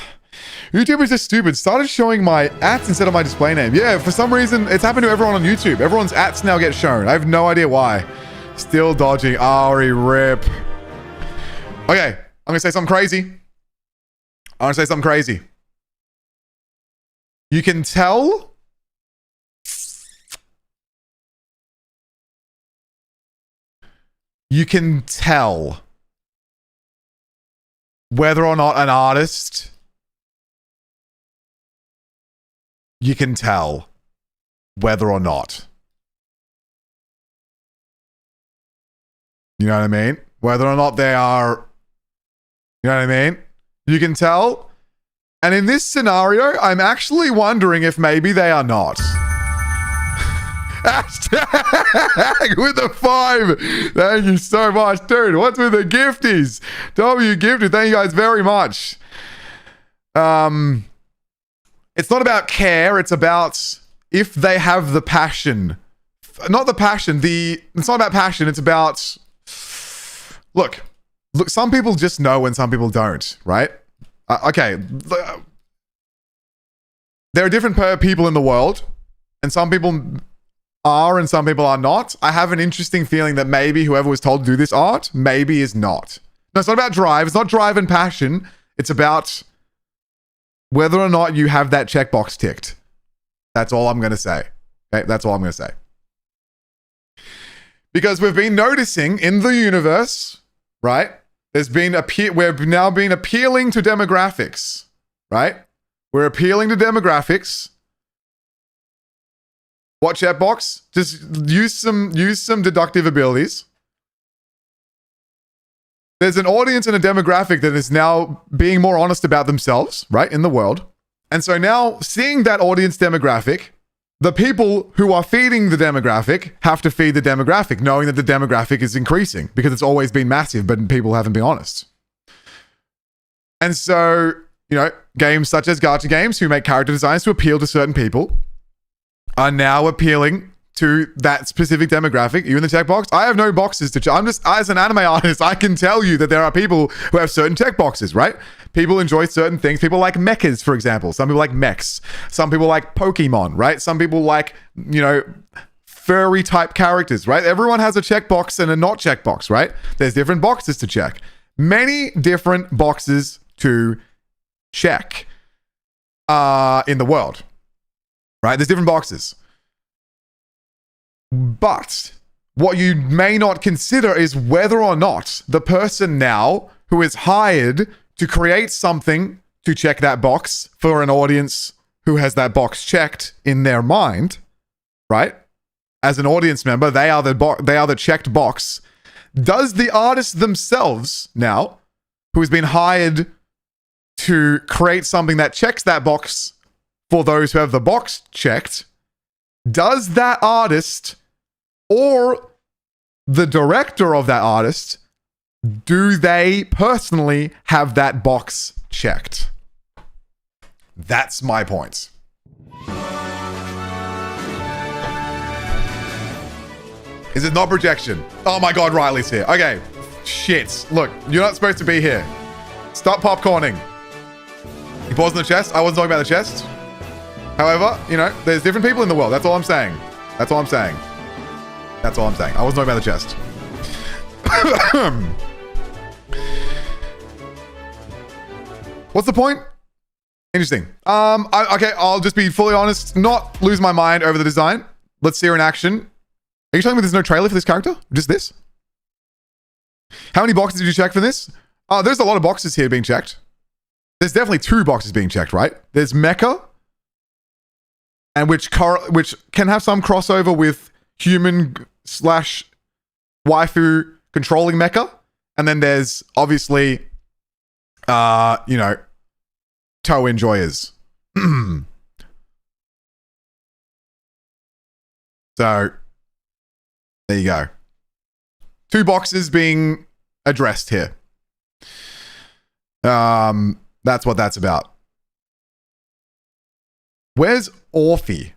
YouTube is just stupid. Started showing my ats instead of my display name. Yeah, for some reason, it's happened to everyone on YouTube. Everyone's ats now get shown. I have no idea why. Still dodging. Ari, rip. Okay, I'm gonna say something crazy. I'm gonna say something crazy. You can tell... You can tell whether or not an artist... You can tell whether or not. You know what I mean? Whether or not they are... You know what I mean? You can tell. And in this scenario, I'm actually wondering if maybe they are not. Hashtag with the 5. Thank you so much. Dude, what's with the gifties? W gifted. Thank you guys very much. It's not about care. It's about if they have the passion. Not the passion. It's not about passion. It's about... Look, some people just know and some people don't, right? Okay. There are different people in the world. And some people are and some people are not. I have an interesting feeling that maybe whoever was told to do this art maybe is not. No, it's not about drive. It's not drive and passion. It's about whether or not you have that checkbox ticked. That's all I'm going to say. Okay, that's all I'm going to say. Because we've been noticing in the universe, right? We've now been appealing to demographics, right? We're appealing to demographics. What checkbox? Just use some deductive abilities. There's an audience and a demographic that is now being more honest about themselves, right, in the world. And so now, seeing that audience demographic, the people who are feeding the demographic have to feed the demographic, knowing that the demographic is increasing because it's always been massive, but people haven't been honest. And so, you know, games such as Gacha games who make character designs to appeal to certain people are now appealing to that specific demographic. You in the checkbox? I have no boxes to check. I'm just, as an anime artist, I can tell you that there are people who have certain checkboxes, right? People enjoy certain things. People like mechas, for example. Some people like mechs. Some people like Pokemon, right? Some people like, you know, furry type characters, right? Everyone has a checkbox and a not checkbox, right? There's different boxes to check. Many different boxes to check in the world, right? There's different boxes. But what you may not consider is whether or not the person now who is hired to create something to check that box for an audience who has that box checked in their mind, right? As an audience member, they are the checked box. Does the artist themselves now, who has been hired to create something that checks that box for those who have the box checked, does that artist or the director of that artist, do they personally have that box checked? That's my point. Is it not projection? Oh my god, Riley's here. Okay. Shit. Look, you're not supposed to be here. Stop popcorning. You paused in the chest? I wasn't talking about the chest. However, you know, there's different people in the world. That's all I'm saying. That's all I'm saying. That's all I'm saying. I wasn't talking about the chest. What's the point? Interesting. Okay, I'll just be fully honest. Not lose my mind over the design. Let's see her in action. Are you telling me there's no trailer for this character? Just this? How many boxes did you check for this? There's a lot of boxes here being checked. There's definitely 2 boxes being checked, right? There's Mecha, and which can have some crossover with human / waifu controlling mecha. And then there's obviously, you know, toe enjoyers. So, there you go. 2 boxes being addressed here. That's what that's about. Where's Orphe?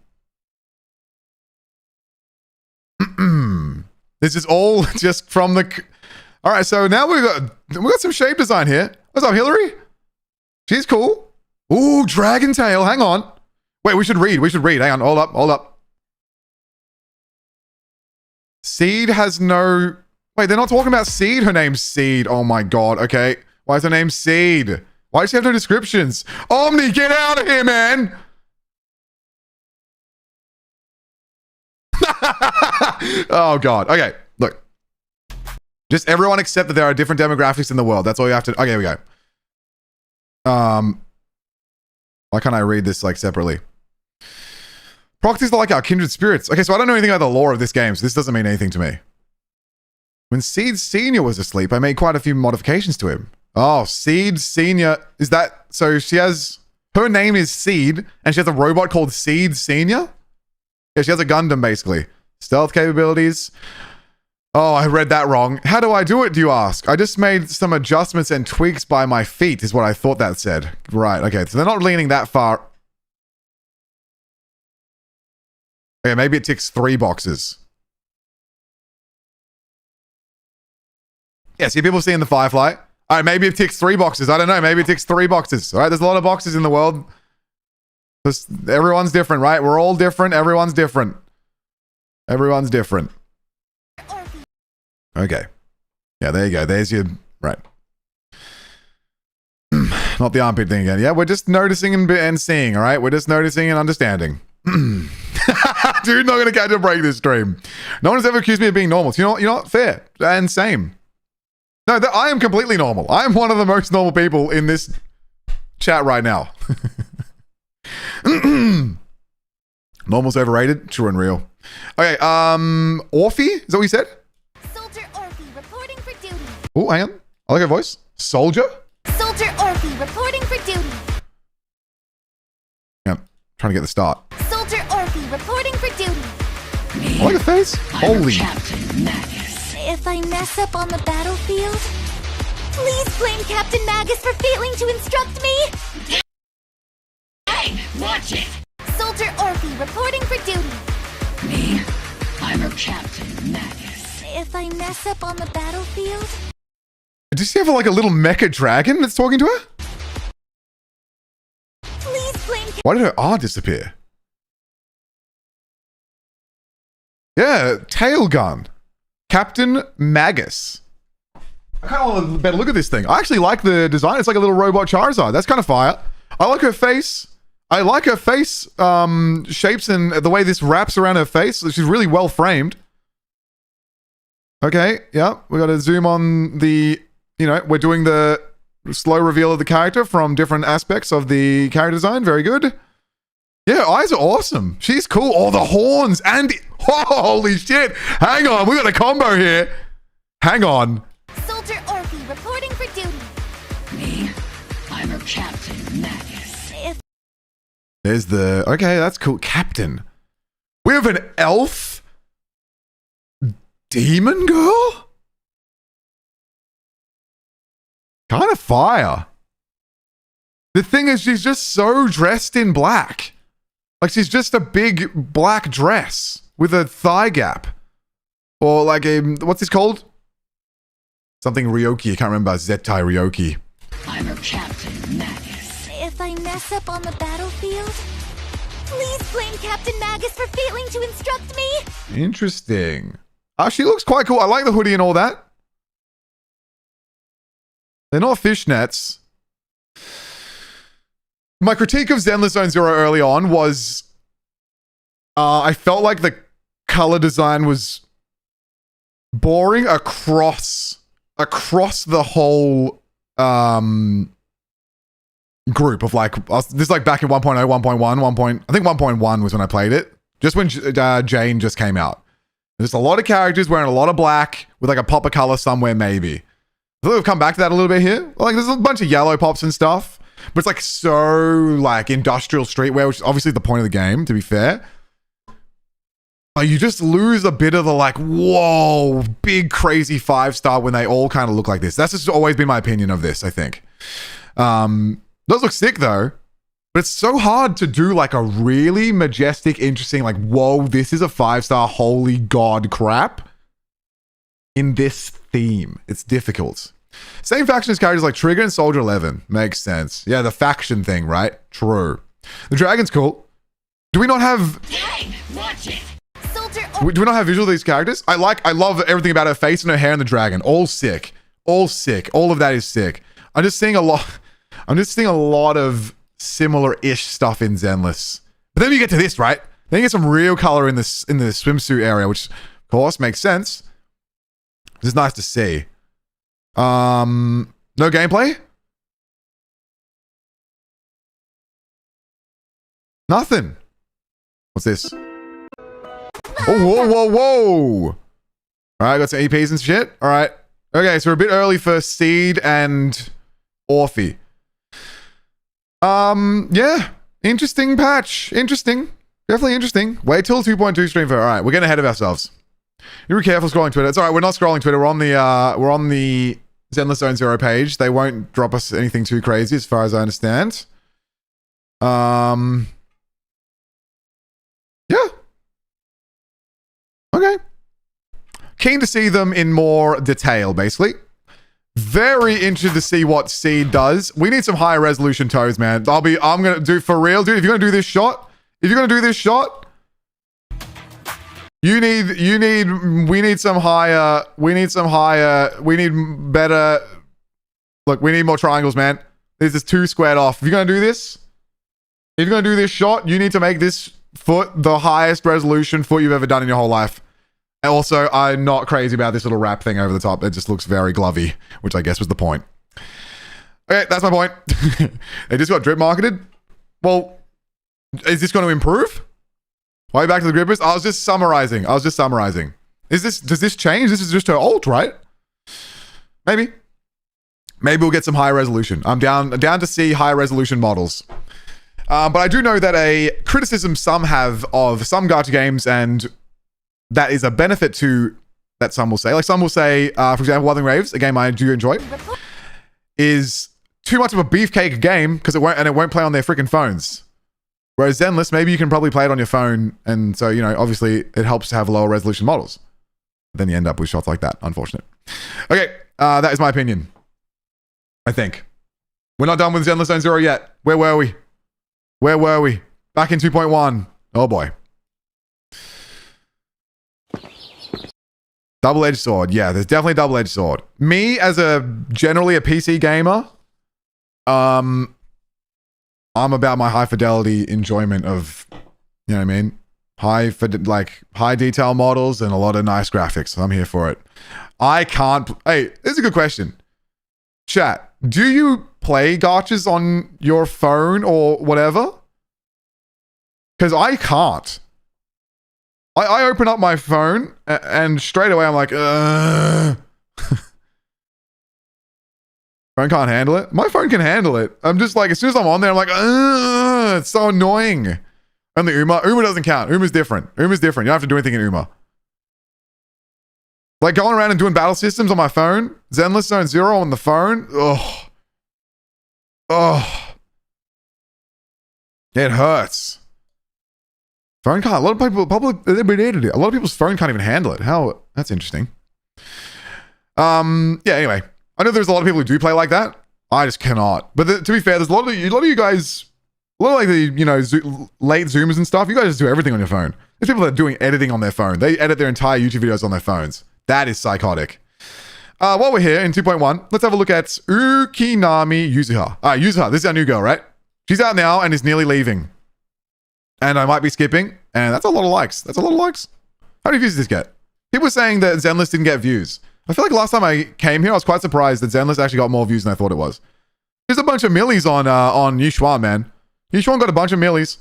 This is all just from the... All right, so now we got some shape design here. What's up, Hillary? She's cool. Ooh, Dragon Tail. Hang on. Wait, we should read. Hang on. Hold up. Seed has no... Wait, they're not talking about Seed. Her name's Seed. Oh my god. Okay. Why is her name Seed? Why does she have no descriptions? Omni, get out of here, man! Oh god. Okay, look. Just everyone accept that there are different demographics in the world. That's all you have to... Okay, here we go. Why can't I read this like separately? Proxies are like our kindred spirits. Okay, so I don't know anything about the lore of this game, so this doesn't mean anything to me. When Seed Senior was asleep, I made quite a few modifications to him. Oh, Seed Senior. Is that... So she has... Her name is Seed, and she has a robot called Seed Senior? Yeah, she has a Gundam, basically. Stealth capabilities. Oh, I read that wrong. How do I do it, do you ask? I just made some adjustments and tweaks by my feet, is what I thought that said. Right, okay. So they're not leaning that far. Okay, maybe it ticks 3 boxes. Yeah, see people seeing the Firefly. All right, maybe it ticks 3 boxes. I don't know. Maybe it ticks 3 boxes. All right, there's a lot of boxes in the world. Everyone's different, right? We're all different. Everyone's different. Everyone's different. Okay. Yeah, there you go. There's your... Right. Not the armpit thing again. Yeah, we're just noticing and seeing, all right? We're just noticing and understanding. Dude, not going to catch a break this stream. No one has ever accused me of being normal. So you're not fair. And same. No, I am completely normal. I am one of the most normal people in this chat right now. Normal's overrated? True and real. Okay, Orphe? Is that what you said? Soldier Orphe reporting for duty. Oh, hang on. I like her voice. Soldier? Soldier Orphe reporting for duty. Yeah, trying to get the start. Soldier Orphe reporting for duty. I like her face. Holy. If I mess up on the battlefield, please blame Captain Magus for failing to instruct me. Hey, watch it. Soldier Orphe reporting for duty. Me, I'm her Captain Magus. If I mess up on the battlefield, Does she have like a little mecha dragon that's talking to her? please blame. Why did her R disappear? Yeah, tail gun. Captain Magus. I kind of want a better look at this thing. I actually like the design. It's like a little robot Charizard. That's kind of fire. I like her face. I like her face shapes and the way this wraps around her face. She's really well framed. Okay, yeah. We got to zoom on the, we're doing the slow reveal of the character from different aspects of the character design. Very good. Yeah, eyes are awesome. She's cool. Oh, the horns and... Holy shit. Hang on. We got a combo here. Hang on. Soldier Orphe reporting for duty. Me, I'm her Captain Magus. There's the... Okay, that's cool. Captain. We have an elf demon girl? Kind of fire. The thing is, she's just so dressed in black. Like, she's just a big black dress with a thigh gap. Or like a... What's this called? Something Ryoki. I can't remember. Zettai Ryoki. I'm her Captain Magus. If I mess up on the battlefield, please blame Captain Magus for failing to instruct me. Interesting. She looks quite cool. I like the hoodie and all that. They're not fishnets. My critique of Zenless Zone Zero early on was I felt like the color design was boring across the whole group of like, this is like back in 1.0, 1.1, I think 1.1 was when I played it. Just when Jane just came out. There's a lot of characters wearing a lot of black with like a pop of color somewhere maybe. I thought we've come back to that a little bit here. Like there's a bunch of yellow pops and stuff. But it's like so like industrial streetwear, which is obviously the point of the game, to be fair. But you just lose a bit of the like, whoa, big crazy 5-star when they all kind of look like this. That's just always been my opinion of this, I think. Those look sick though. But it's so hard to do like a really majestic, interesting, like, whoa, this is a 5-star, holy god crap in this theme. It's difficult. Same faction as characters like Trigger and Soldier 11. Makes sense. Yeah, the faction thing, right? True. The dragon's cool. Do we not have... Hey, watch it. Do we not have visual of these characters? I love everything about her face and her hair and the dragon. All sick. All sick. All of that is sick. I'm just seeing a lot of similar-ish stuff in Zenless. But then you get to this, right? Then you get some real color in the swimsuit area, which, of course, makes sense. This is nice to see. No gameplay? Nothing. What's this? Oh, whoa, whoa, whoa. All right, got some EPs and shit. All right. Okay, so we're a bit early for Seed and Orphe. Yeah. Interesting patch. Interesting. Definitely interesting. Wait till 2.2 stream for. All right, we're getting ahead of ourselves. You be careful scrolling Twitter. It's all right. We're not scrolling Twitter. We're on the Zenless Zone Zero page. They won't drop us anything too crazy, as far as I understand. Yeah. Okay. Keen to see them in more detail, basically. Very interested to see what Seed does. We need some higher resolution toes, man. I'm gonna do for real, dude. If you're gonna do this shot, We need some higher. We need better. Look, we need more triangles, man. This is too squared off. If you're going to do this, shot, you need to make this foot the highest resolution foot you've ever done in your whole life. And also, I'm not crazy about this little wrap thing over the top. It just looks very glovey, which I guess was the point. Okay, that's my point. They just got drip marketed. Well, is this going to improve? Why are you back to the grippers? I was just summarizing. Does this change? This is just her ult, right? Maybe we'll get some higher resolution. I'm down to see higher resolution models. But I do know that a criticism some have of some gacha games, and that is a benefit to that some will say. Like some will say, for example, Wuthering Waves, a game I do enjoy, is too much of a beefcake game because it won't play on their freaking phones. Whereas Zenless, maybe you can probably play it on your phone, and so, you know, obviously it helps to have lower resolution models. Then you end up with shots like that. Unfortunate. Okay, that is my opinion. I think. We're not done with Zenless Zone Zero yet. Where were we? Back in 2.1. Oh boy. Double-edged sword. Yeah, there's definitely a double-edged sword. Me, as generally a PC gamer, I'm about my high fidelity enjoyment of, you know what I mean? High detail models and a lot of nice graphics. I'm here for it. Hey, this is a good question. Chat, do you play gachas on your phone or whatever? Because I can't. I open up my phone and straight away I'm like, phone can't handle it. My phone can handle it. I'm just like, as soon as I'm on there, I'm like, it's so annoying. And the Uma doesn't count. Uma's different. You don't have to do anything in Uma. Like going around and doing battle systems on my phone, Zenless Zone Zero on the phone. It hurts. Phone can't. A lot of people's phone can't even handle it. That's interesting. Yeah. Anyway, I know there's a lot of people who do play like that. I just cannot. But to be fair, there's a lot of you guys, a lot of like the late zoomers and stuff. You guys just do everything on your phone. There's people that are doing editing on their phone. They edit their entire YouTube videos on their phones. That is psychotic. While we're here in 2.1, let's have a look at Ukinami Yuzuha. Yuzuha, this is our new girl, right? She's out now and is nearly leaving. And I might be skipping, and that's a lot of likes. How many views did this get? People were saying that Zenless didn't get views. I feel like last time I came here, I was quite surprised that Zenless actually got more views than I thought it was. There's a bunch of millies on Yishuan, man. Yishuan got a bunch of millies.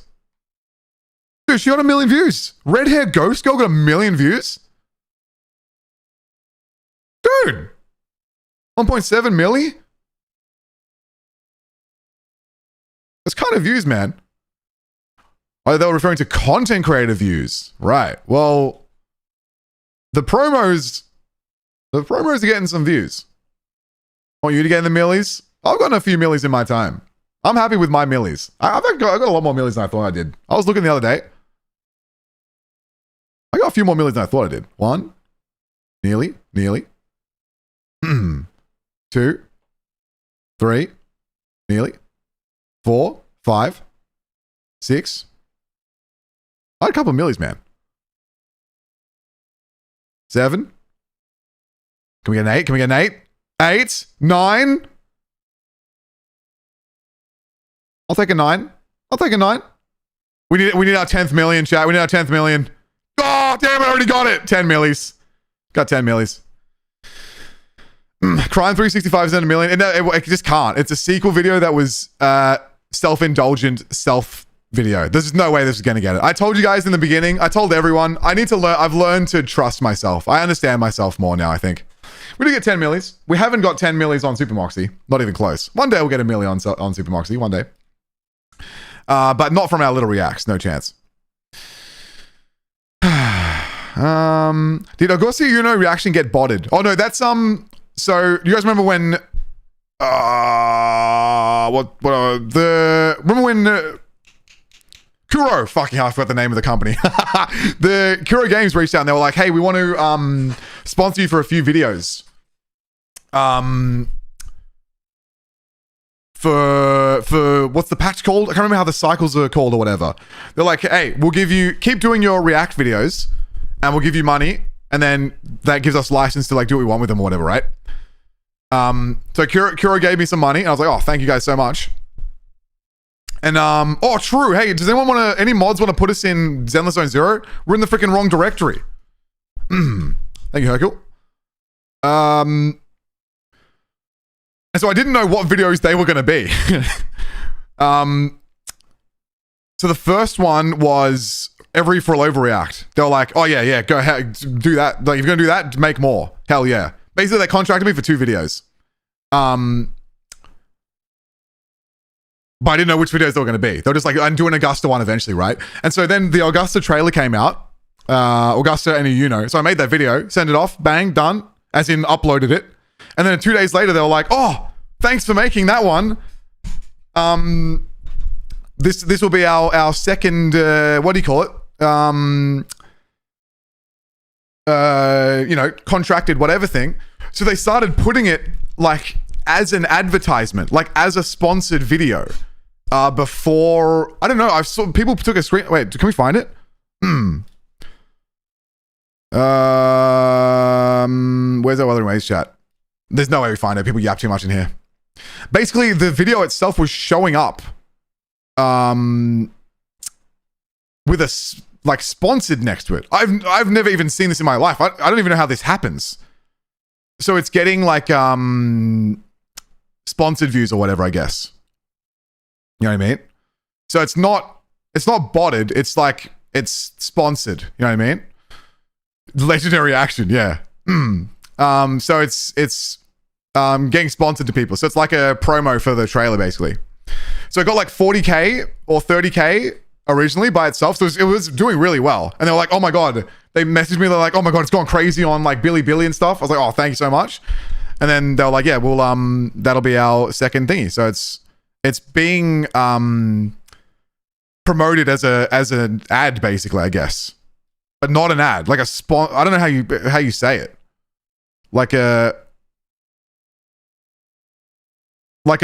Dude, she got 1 million views. Red hair ghost girl got 1 million views? Dude! 1.7 milli? That's kind of views, man. Oh, they were referring to content creator views. Right. Well, the promos are getting some views. I want you to get in the millies. I've gotten a few millies in my time. I'm happy with my millies. I got a lot more millies than I thought I did. I was looking the other day. I got a few more millies than I thought I did. 1. Nearly. 2. 3. Nearly. 4. 5. 6. I had a couple of millies, man. 7. Can we get an 8? 8. 9. I'll take a 9. We need our 10th million, chat. We need our 10th million. Oh, damn it. I already got it. 10 millies. Got 10 millies. Crime 365 is not a million. It just can't. It's a sequel video that was self-indulgent video. There's no way this is going to get it. I told you guys in the beginning. I told everyone. I need to learn. I've learned to trust myself. I understand myself more now, I think. We do get 10 millies. We haven't got 10 millies on Super Moxie. Not even close. One day we'll get a million on Super Moxie. One day. But not from our little reacts. No chance. Did Agosi Uno reaction get botted? Oh no, that's so you guys remember when remember when Kuro, fucking hell, I forgot the name of the company. The Kuro Games reached out and they were like, hey, we want to sponsor you for a few videos. For what's the patch called? I can't remember how the cycles are called or whatever. They're like, hey, we'll keep doing your React videos and we'll give you money, and then that gives us license to like do what we want with them or whatever, right? So Kuro gave me some money, and I was like, oh, thank you guys so much. And oh, true. Hey, does anyone want to? Any mods want to put us in Zenless Zone 0? We're in the freaking wrong directory. Thank you, Hercule. And so I didn't know what videos they were going to be. So the first one was every full overreact. They were like, oh yeah, go ahead, do that. Like, if you're going to do that, make more. Hell yeah. Basically, they contracted me for 2 videos. But I didn't know which videos they were going to be. They were just like, I'm doing Augusta one eventually, right? And so then the Augusta trailer came out. Augusta and Yuno. So I made that video, sent it off, bang, done. As in, uploaded it. And then 2 days later, they were like, oh, thanks for making that one. This will be our second, what do you call it? You know, contracted whatever thing. So they started putting it like as an advertisement, like as a sponsored video. Before, I don't know, I saw people took a screen. Wait, can we find it? Where's our Wuthering Waves chat? There's no way we find it. People yap too much in here. Basically, the video itself was showing up with a like sponsored next to it. I've never even seen this in my life. I don't even know how this happens. So it's getting like sponsored views or whatever, I guess. You know what I mean? So it's not botted. It's like it's sponsored. You know what I mean? Legendary action, yeah. So it's getting sponsored to people. So it's like a promo for the trailer, basically. So it got like 40K or 30K originally by itself. So it was doing really well. And they were like, oh my God. They messaged me. They're like, oh my God, it's gone crazy on like Billy and stuff. I was like, oh, thank you so much. And then they were like, yeah, well, that'll be our second thingy. So it's being promoted as an ad, basically, I guess. But not an ad, like a I don't know how you say it. Like a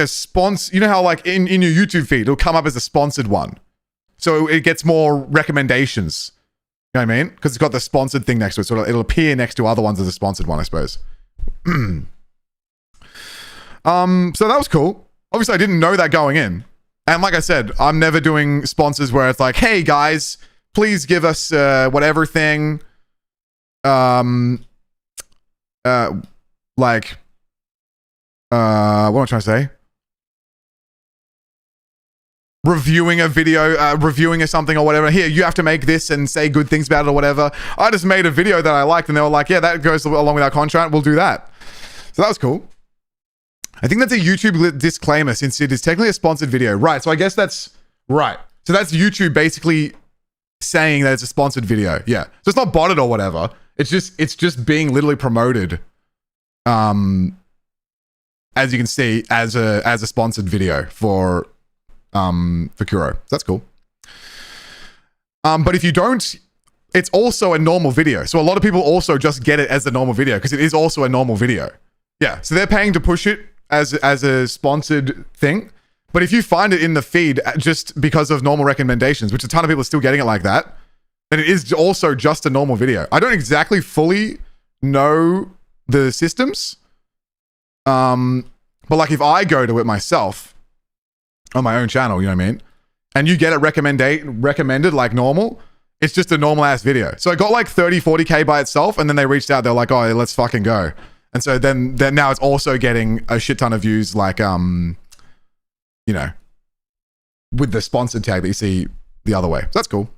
sponsor. You know how like in your YouTube feed, it'll come up as a sponsored one. So it gets more recommendations. You know what I mean? Because it's got the sponsored thing next to it. So it'll appear next to other ones as a sponsored one, I suppose. So that was cool. Obviously, I didn't know that going in. And like I said, I'm never doing sponsors where it's like, hey guys, please give us whatever thing. What am I trying to say? Reviewing a video, reviewing something or whatever. Here, you have to make this and say good things about it or whatever. I just made a video that I liked and they were like, yeah, that goes along with our contract. We'll do that. So that was cool. I think that's a YouTube disclaimer since it is technically a sponsored video. Right. So I guess that's right. So that's YouTube basically saying that it's a sponsored video. Yeah. So it's not botted or whatever. It's just being literally promoted. As you can see, as a sponsored video for Kuro. That's cool. But if you don't, it's also a normal video. So a lot of people also just get it as a normal video because it is also a normal video. Yeah. So they're paying to push it as a sponsored thing. But if you find it in the feed just because of normal recommendations, which a ton of people are still getting it like that, then it is also just a normal video. I don't exactly fully know the systems. But like if I go to it myself on my own channel, you know what I mean? And you get it recommended like normal, it's just a normal ass video. So it got like 30, 40K by itself. And then they reached out. They're like, oh, let's fucking go. And so then now it's also getting a shit ton of views like, you know, with the sponsored tag that you see the other way. So that's cool.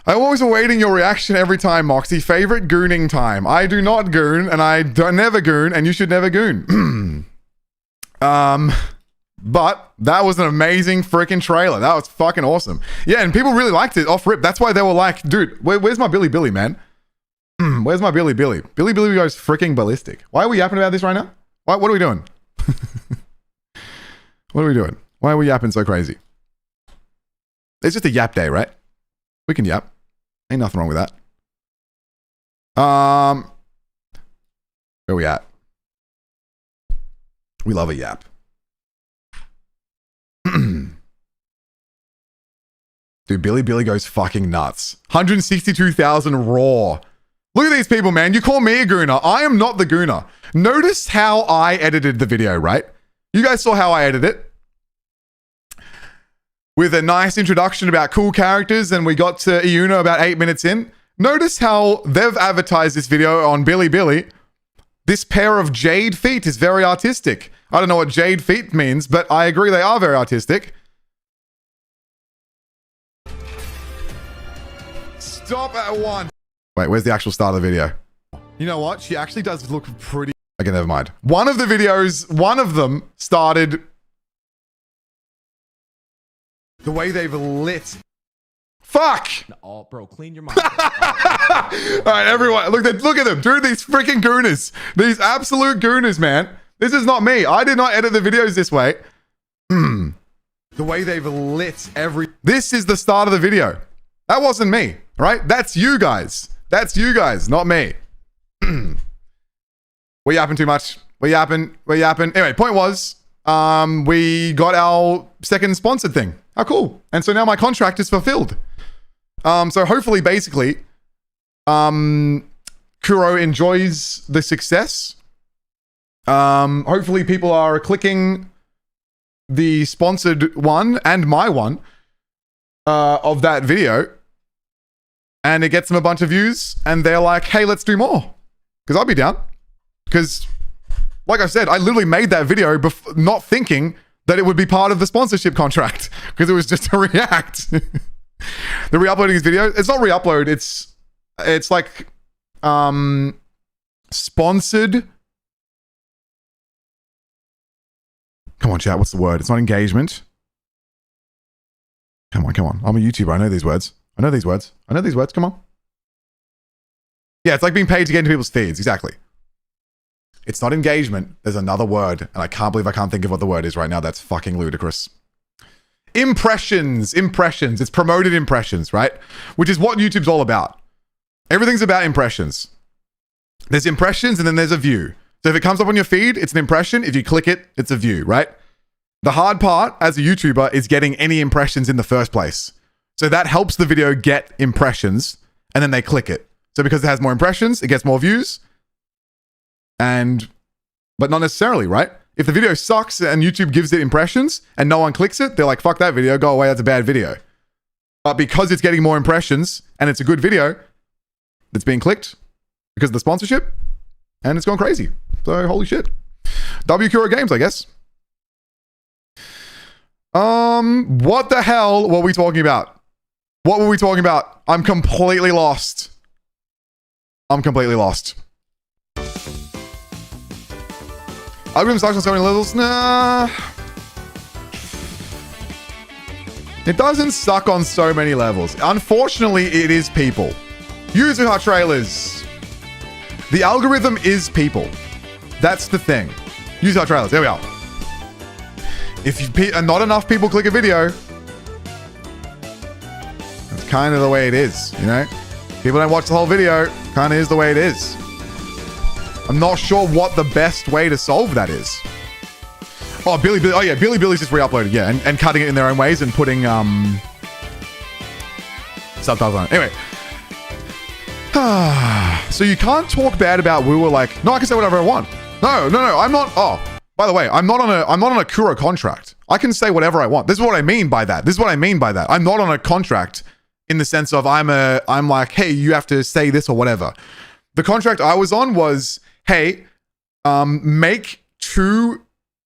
I'm always awaiting your reaction every time, Moxie. Favorite gooning time. I do not goon, and I don't never goon, and you should never goon. But that was an amazing freaking trailer. That was fucking awesome. Yeah, and people really liked it off rip. That's why they were like, dude, where's my Billy, man? Where's my Billy? Billy goes freaking ballistic. Why are we yapping about this right now? What are we doing? What are we doing? Why are we yapping so crazy? It's just a yap day, right? We can yap. Ain't nothing wrong with that. Where we at? We love a yap. Dude, Billy goes fucking nuts. 162,000 raw. Look at these people, man. You call me a gooner. I am not the gooner. Notice how I edited the video, right? You guys saw how I edited it. With a nice introduction about cool characters, and we got to Iuno about 8 minutes in. Notice how they've advertised this video on Billy. This pair of jade feet is very artistic. I don't know what jade feet means, but I agree they are very artistic. Stop at 1. Wait, where's the actual start of the video? You know what? She actually does look pretty... Okay, never mind. One of them started... The way they've lit... Fuck! Oh, bro, clean your mind. All right, everyone, look at them. Dude, these freaking gooners. These absolute gooners, man. This is not me. I did not edit the videos this way. The way they've lit every... This is the start of the video. That wasn't me, right? That's you guys. That's you guys, not me. We're yapping too much. We're yapping. Anyway, point was, we got our second sponsored thing. How cool. And so now my contract is fulfilled. So hopefully, basically, Kuro enjoys the success. Hopefully people are clicking the sponsored one and my one of that video, and it gets them a bunch of views, and they're like, hey, let's do more. Because I'll be down. Because, like I said, I literally made that video not thinking that it would be part of the sponsorship contract, because it was just a react. The re-uploading his video, it's not re-upload, it's like sponsored. Come on, chat, what's the word? It's not engagement. Come on. I'm a YouTuber, I know these words. Come on. Yeah, it's like being paid to get into people's feeds, exactly. It's not engagement, there's another word, and I can't believe I can't think of what the word is right now. That's fucking ludicrous. Impressions. It's promoted impressions, right? Which is what YouTube's all about. Everything's about impressions. There's impressions and then there's a view. So if it comes up on your feed, it's an impression. If you click it, it's a view, right? The hard part as a YouTuber is getting any impressions in the first place. So that helps the video get impressions, and then they click it. So because it has more impressions, it gets more views. But not necessarily, right? If the video sucks and YouTube gives it impressions and no one clicks it, they're like, fuck that video, go away, that's a bad video. But because it's getting more impressions and it's a good video, it's being clicked because of the sponsorship, and it's gone crazy. So holy shit. Kuro Games, I guess. What the hell were we talking about? What were we talking about? I'm completely lost. Algorithm sucks on so many levels? Nah. It doesn't suck on so many levels. Unfortunately, it is people. User hot trailers. The algorithm is people. That's the thing. User hot trailers. There we are. If not enough people click a video, that's kind of the way it is, you know? People don't watch the whole video, kind of is the way it is. I'm not sure what the best way to solve that is. Oh, Billy. Oh, yeah. Billy's just re-uploaded. Yeah. And cutting it in their own ways and putting subtitles on it. Anyway. So you can't talk bad about WuWa like, no, I can say whatever I want. No. I'm not. Oh, by the way, I'm not on a Kuro contract. I can say whatever I want. This is what I mean by that. I'm not on a contract in the sense of I'm like, hey, you have to say this or whatever. The contract I was on was, hey, make 2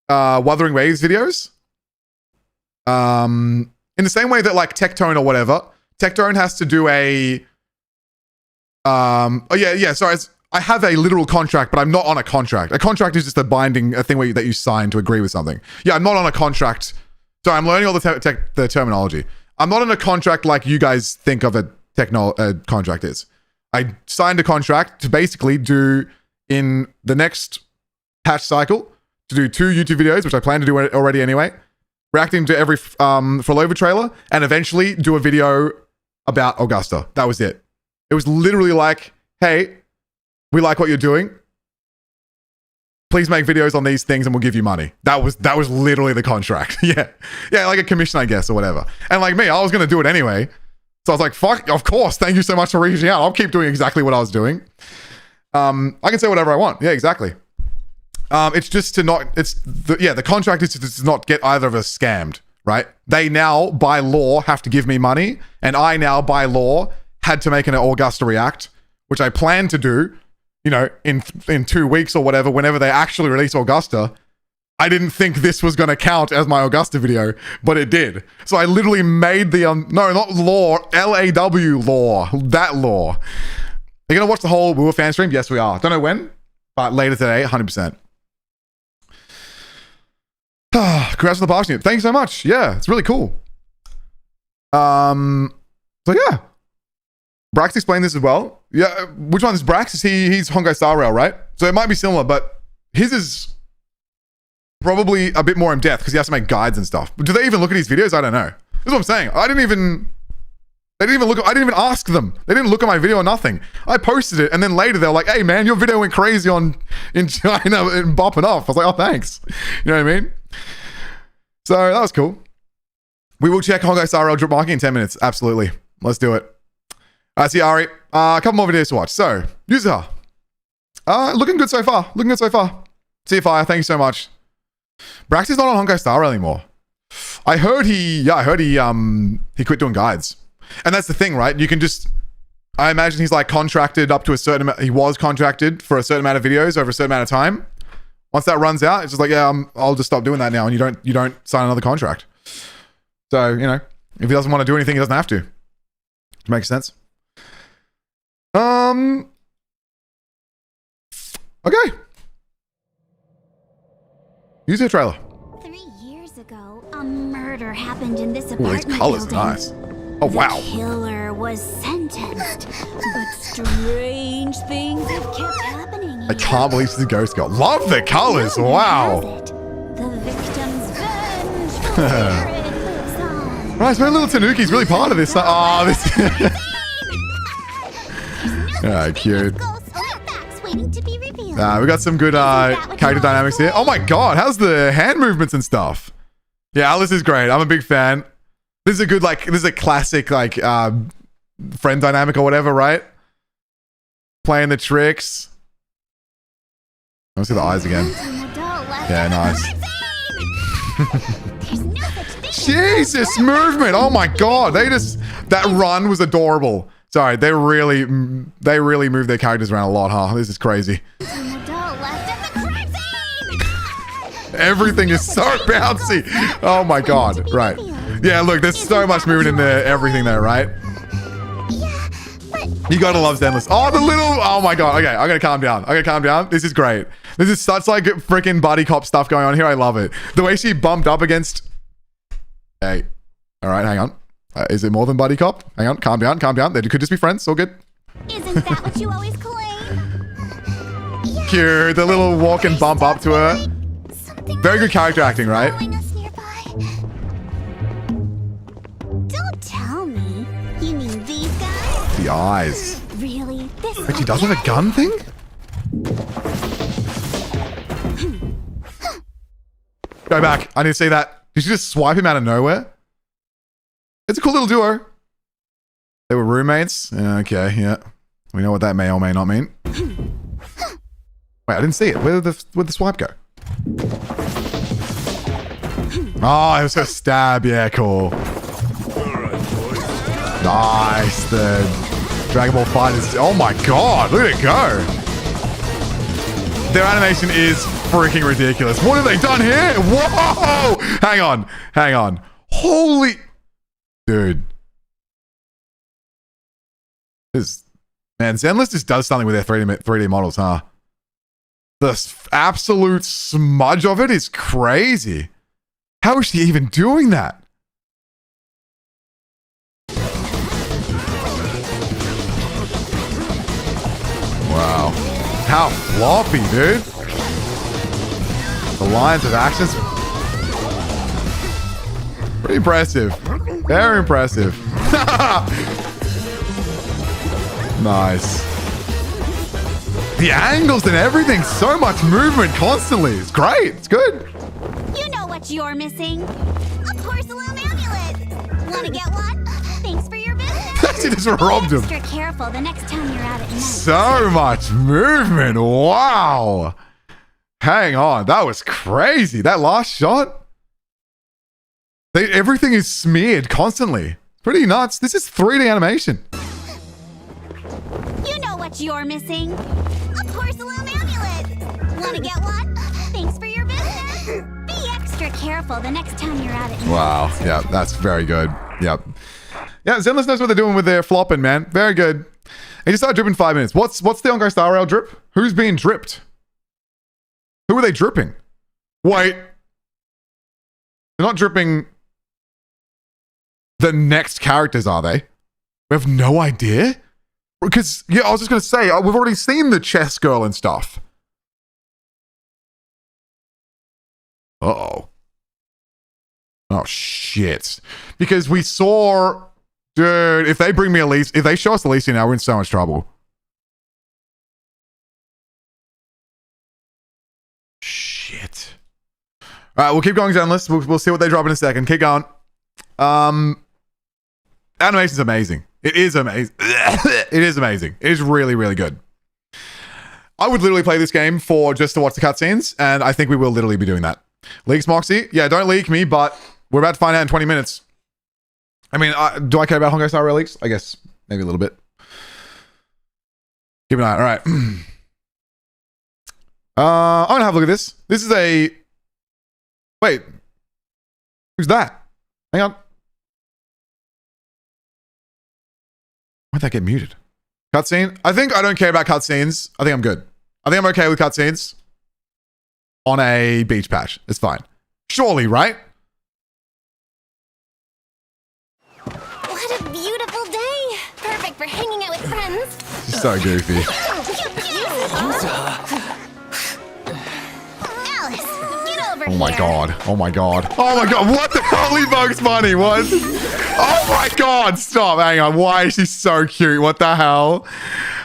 Wuthering Waves videos. In the same way that like Tectone or whatever, Tectone has to do a sorry, I have a literal contract, but I'm not on a contract. A contract is just a binding thing that you sign to agree with something. Yeah, I'm not on a contract. Sorry, I'm learning all the terminology. I'm not on a contract like you guys think of a contract is. I signed a contract to basically do in the next patch cycle to do 2 YouTube videos, which I plan to do already anyway, reacting to every Frolova trailer, and eventually do a video about Augusta. That was it. It was literally like, hey, we like what you're doing. please make videos on these things and we'll give you money. That was literally the contract. Yeah, like a commission, I guess, or whatever. And like me, I was gonna do it anyway. So I was like, fuck, of course. Thank you so much for reaching out. I'll keep doing exactly what I was doing. I can say whatever I want. Yeah, exactly. It's just to not. The contract is to not get either of us scammed. Right? They now, by law, have to give me money, and I now, by law, had to make an Augusta react, which I plan to do, you know, in 2 weeks or whatever, whenever they actually release Augusta. I didn't think this was going to count as my Augusta video, but it did. So I literally made the, no, not law, LAW law, that law. Are you going to watch the whole WuWa fan stream? Yes, we are. Don't know when, but later today, 100%. Congrats on the parsnip. Thanks so much. Yeah, it's really cool. So yeah. Brax explained this as well. Yeah, which one is Brax? He's Honkai Star Rail, right? So it might be similar, but his is probably a bit more in depth because he has to make guides and stuff. But do they even look at his videos? I don't know. That's what I'm saying. They didn't even ask them. They didn't look at my video or nothing. I posted it, and then later they're like, hey man, your video went crazy in China and bopping off. I was like, oh, thanks. You know what I mean? So that was cool. We will check Honkai Star Rail drip marking in 10 minutes. Absolutely. Let's do it. I see Ari. A couple more videos to watch. So, Yuzuha. Looking good so far. See you, Fire. Thank you so much. Brax is not on Honkai Star Rail anymore. I heard he quit doing guides. And that's the thing, right? You can just, I imagine he's like contracted up to a certain amount. He was contracted for a certain amount of videos over a certain amount of time. Once that runs out, it's just like, yeah, I'll just stop doing that now, and you don't sign another contract. So, you know, if he doesn't want to do anything, he doesn't have to. Makes sense. Okay. Use your trailer. 3 years ago, a murder happened in this Ooh, apartment these colors are building. nice. Oh, wow. The killer was sentenced, but strange things have kept happening. I can't believe she's a ghost girl. Love the colors. Wow. The victim's venge. It lives on. Right, so little Tanuki's really part of this. Oh, this. Ah, cute. We got some good character dynamics here. Oh my god, how's the hand movements and stuff? Yeah, Alice is great. I'm a big fan. This is a good, like, this is a classic, like, friend dynamic or whatever, right? Playing the tricks. Let's see the eyes again. Yeah, nice. Jesus, movement! Oh my god, that run was adorable. Sorry, they really moved their characters around a lot, huh? This is crazy. Everything is so bouncy. Oh my god, right. Yeah, look, there's so much movement in there, everything there, right? You gotta love Zenless. Oh, oh my god. Okay, I'm gonna calm down. This is great. This is such like freaking buddy cop stuff going on here. I love it. The way she bumped up against... Hey. All right, hang on. Is it more than buddy cop? Hang on, calm down. They could just be friends, all good. Isn't that what you always claim? Cute, the little walk and bump up to her. Very good character acting, right? Don't tell me. You mean these guys? The eyes. Really? Wait, she does have a gun thing? Go back. I need to see that. Did she just swipe him out of nowhere? It's a cool little duo. They were roommates. Okay, yeah. We know what that may or may not mean. Wait, I didn't see it. Where'd the swipe go? Oh, it was her stab. Yeah, cool. Nice. The Dragon Ball fight is... Oh my god, look at it go. Their animation is freaking ridiculous. What have they done here? Whoa! Hang on. Holy... Dude. Man, Zenless just does something with their 3D models, huh? The absolute smudge of it is crazy. How is she even doing that? Wow. How floppy, dude. The lines of actions. Pretty impressive. Very impressive. Nice. The angles and everything. So much movement constantly. It's great. It's good. You know what you're missing? A porcelain amulet. Want to get one? Thanks for your business. She just robbed him. Be extra careful the next time you're out at night. So much movement. Wow. Hang on. That was crazy. That last shot. Everything is smeared constantly. Pretty nuts. This is 3D animation. You know what you're missing? A porcelain amulet. Want to get one? Thanks for your business. Be extra careful the next time you're out at night. Wow. Yeah, that's very good. Yep. Yeah, Zenless knows what they're doing with their flopping, man. Very good. And you started dripping 5 minutes. What's the Honkai Star Rail drip? Who's being dripped? Who are they dripping? Wait. They're not dripping the next characters, are they? We have no idea? Because, yeah, I was just going to say, we've already seen the chess girl and stuff. Uh-oh. Oh, shit. Because we saw... Dude, if they bring me Elysia, if they show us Elysia now, we're in so much trouble. Shit. All right, we'll keep going, Zenless. We'll see what they drop in a second. Keep going. Animation's amazing. It is amazing. It is amazing. It is really, really good. I would literally play this game just to watch the cutscenes, and I think we will literally be doing that. Leaks Moxie? Yeah, don't leak me, but we're about to find out in 20 minutes. I mean, do I care about Honkai Star Rail leaks? I guess maybe a little bit. Keep an eye on it. All right. I'm gonna have a look at this. This is a... Wait. Who's that? Hang on. Why'd that get muted? Cutscene? I think I don't care about cutscenes. I think I'm good. I think I'm okay with cutscenes. On a beach patch. It's fine. Surely, right? What a beautiful day. Perfect for hanging out with friends. She's so goofy. Alice, get over Oh my here. god. Oh my god. Oh my god. What the holy Bugs Bunny? What? Oh my god. Stop. Hang on. Why is she so cute? What the hell?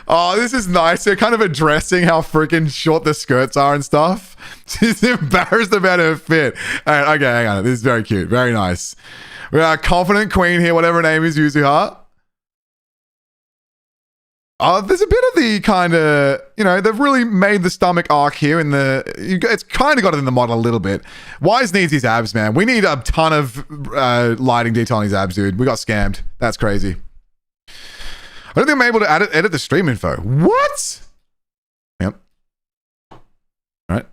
Oh, this is nice. They're kind of addressing how freaking short the skirts are and stuff. She's embarrassed about her fit. All right, okay, hang on. This is very cute. Very nice. We got a confident queen here, whatever her name is, Yuzuha. There's a bit of the kind of, you know, they've really made the stomach arc here in the, it's kind of got it in the model a little bit. Wise needs his abs, man. We need a ton of lighting detail on his abs, dude. We got scammed. That's crazy. I don't think I'm able to edit the stream info. What? Yep. All right.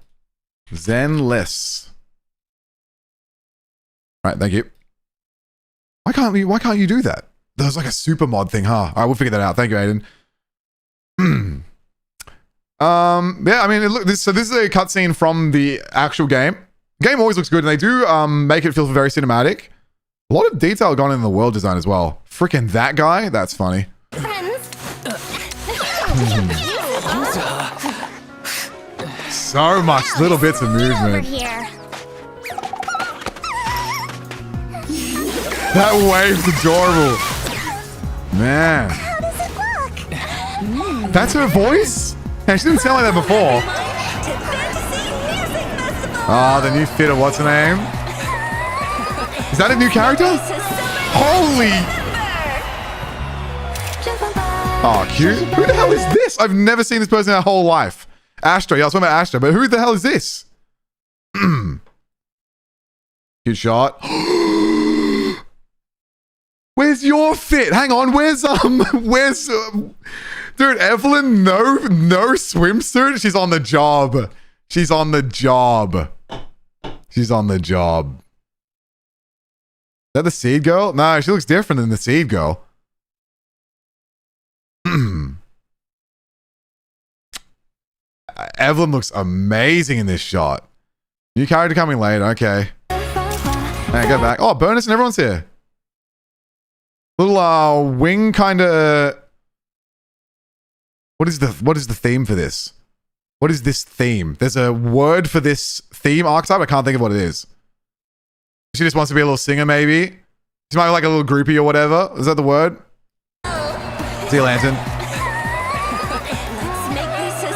Zenless. All right, thank you. Why can't you do that? There's like a super mod thing, huh? All right, we'll figure that out. Thank you, Aiden. Yeah, I mean, look, so this is a cutscene from the actual game. The game always looks good, and they do make it feel very cinematic. A lot of detail gone in the world design as well. Freaking that guy, that's funny. So much little bits of movement. That wave's adorable. Man. How does it look? That's her voice? Man, she didn't sound like that before. Ah, the new fit of what's her name? Is that a new character? Holy... Oh, cute. Who the hell is this? I've never seen this person in her whole life. Astra. Yeah, I was talking about Astra, but who the hell is this? Cute shot. Where's your fit? Hang on. Where's dude, Evelyn, no swimsuit. She's on the job. She's on the job. She's on the job. Is that the Seed Girl? No, she looks different than the Seed Girl. Evelyn looks amazing in this shot. New character coming later. Okay. Hey, go back. Oh, bonus and everyone's here. Little wing kind of. What is the theme for this? What is this theme? There's a word for this theme archetype. I can't think of what it is. She just wants to be a little singer, maybe. She might be like a little groupie or whatever. Is that the word? See you, Lantern. Let's make this a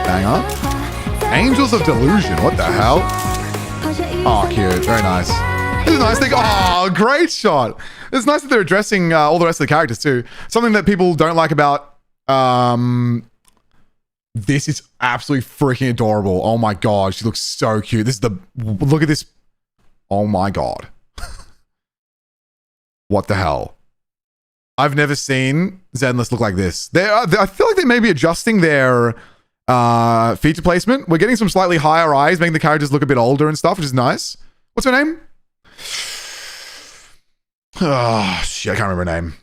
Banger. Angels of Delusion. What the hell? Oh, cute. Very nice. This is a nice thing. Oh, great shot. It's nice that they're addressing all the rest of the characters too. Something that people don't like about this is absolutely freaking adorable. Oh my god, she looks so cute. This is the look at this. Oh my god. What the hell? I've never seen Zenless look like this. I feel like they may be adjusting their feature placement. We're getting some slightly higher eyes, making the characters look a bit older and stuff, which is nice. What's her name? Oh, shit, I can't remember her name.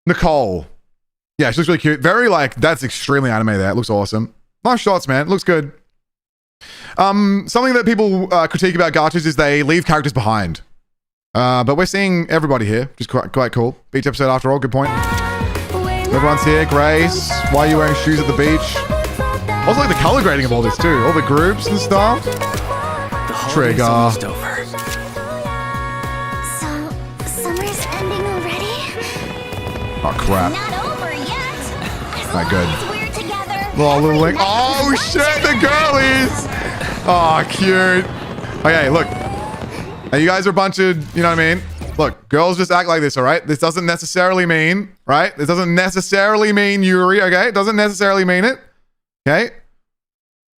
Nicole. Yeah, she looks really cute. Very, like, that's extremely anime there. It looks awesome. Nice shots, man. It looks good. Something that people critique about Gachas is they leave characters behind. But we're seeing everybody here, which is quite cool. Beach episode after all, good point. Everyone's here. Grace, why are you wearing shoes at the beach? Also like the color grading of all this too. All the groups and stuff. Trigger. So, summer's ending already? Oh crap. Not over yet. Not good. We're together. Oh, little link. Oh shit, the girlies. Oh, cute. Okay, look. Now you guys are a bunch of, you know what I mean? Look, girls just act like this, all right? This doesn't necessarily mean, right? This doesn't necessarily mean Yuri, okay? It doesn't necessarily mean it, okay?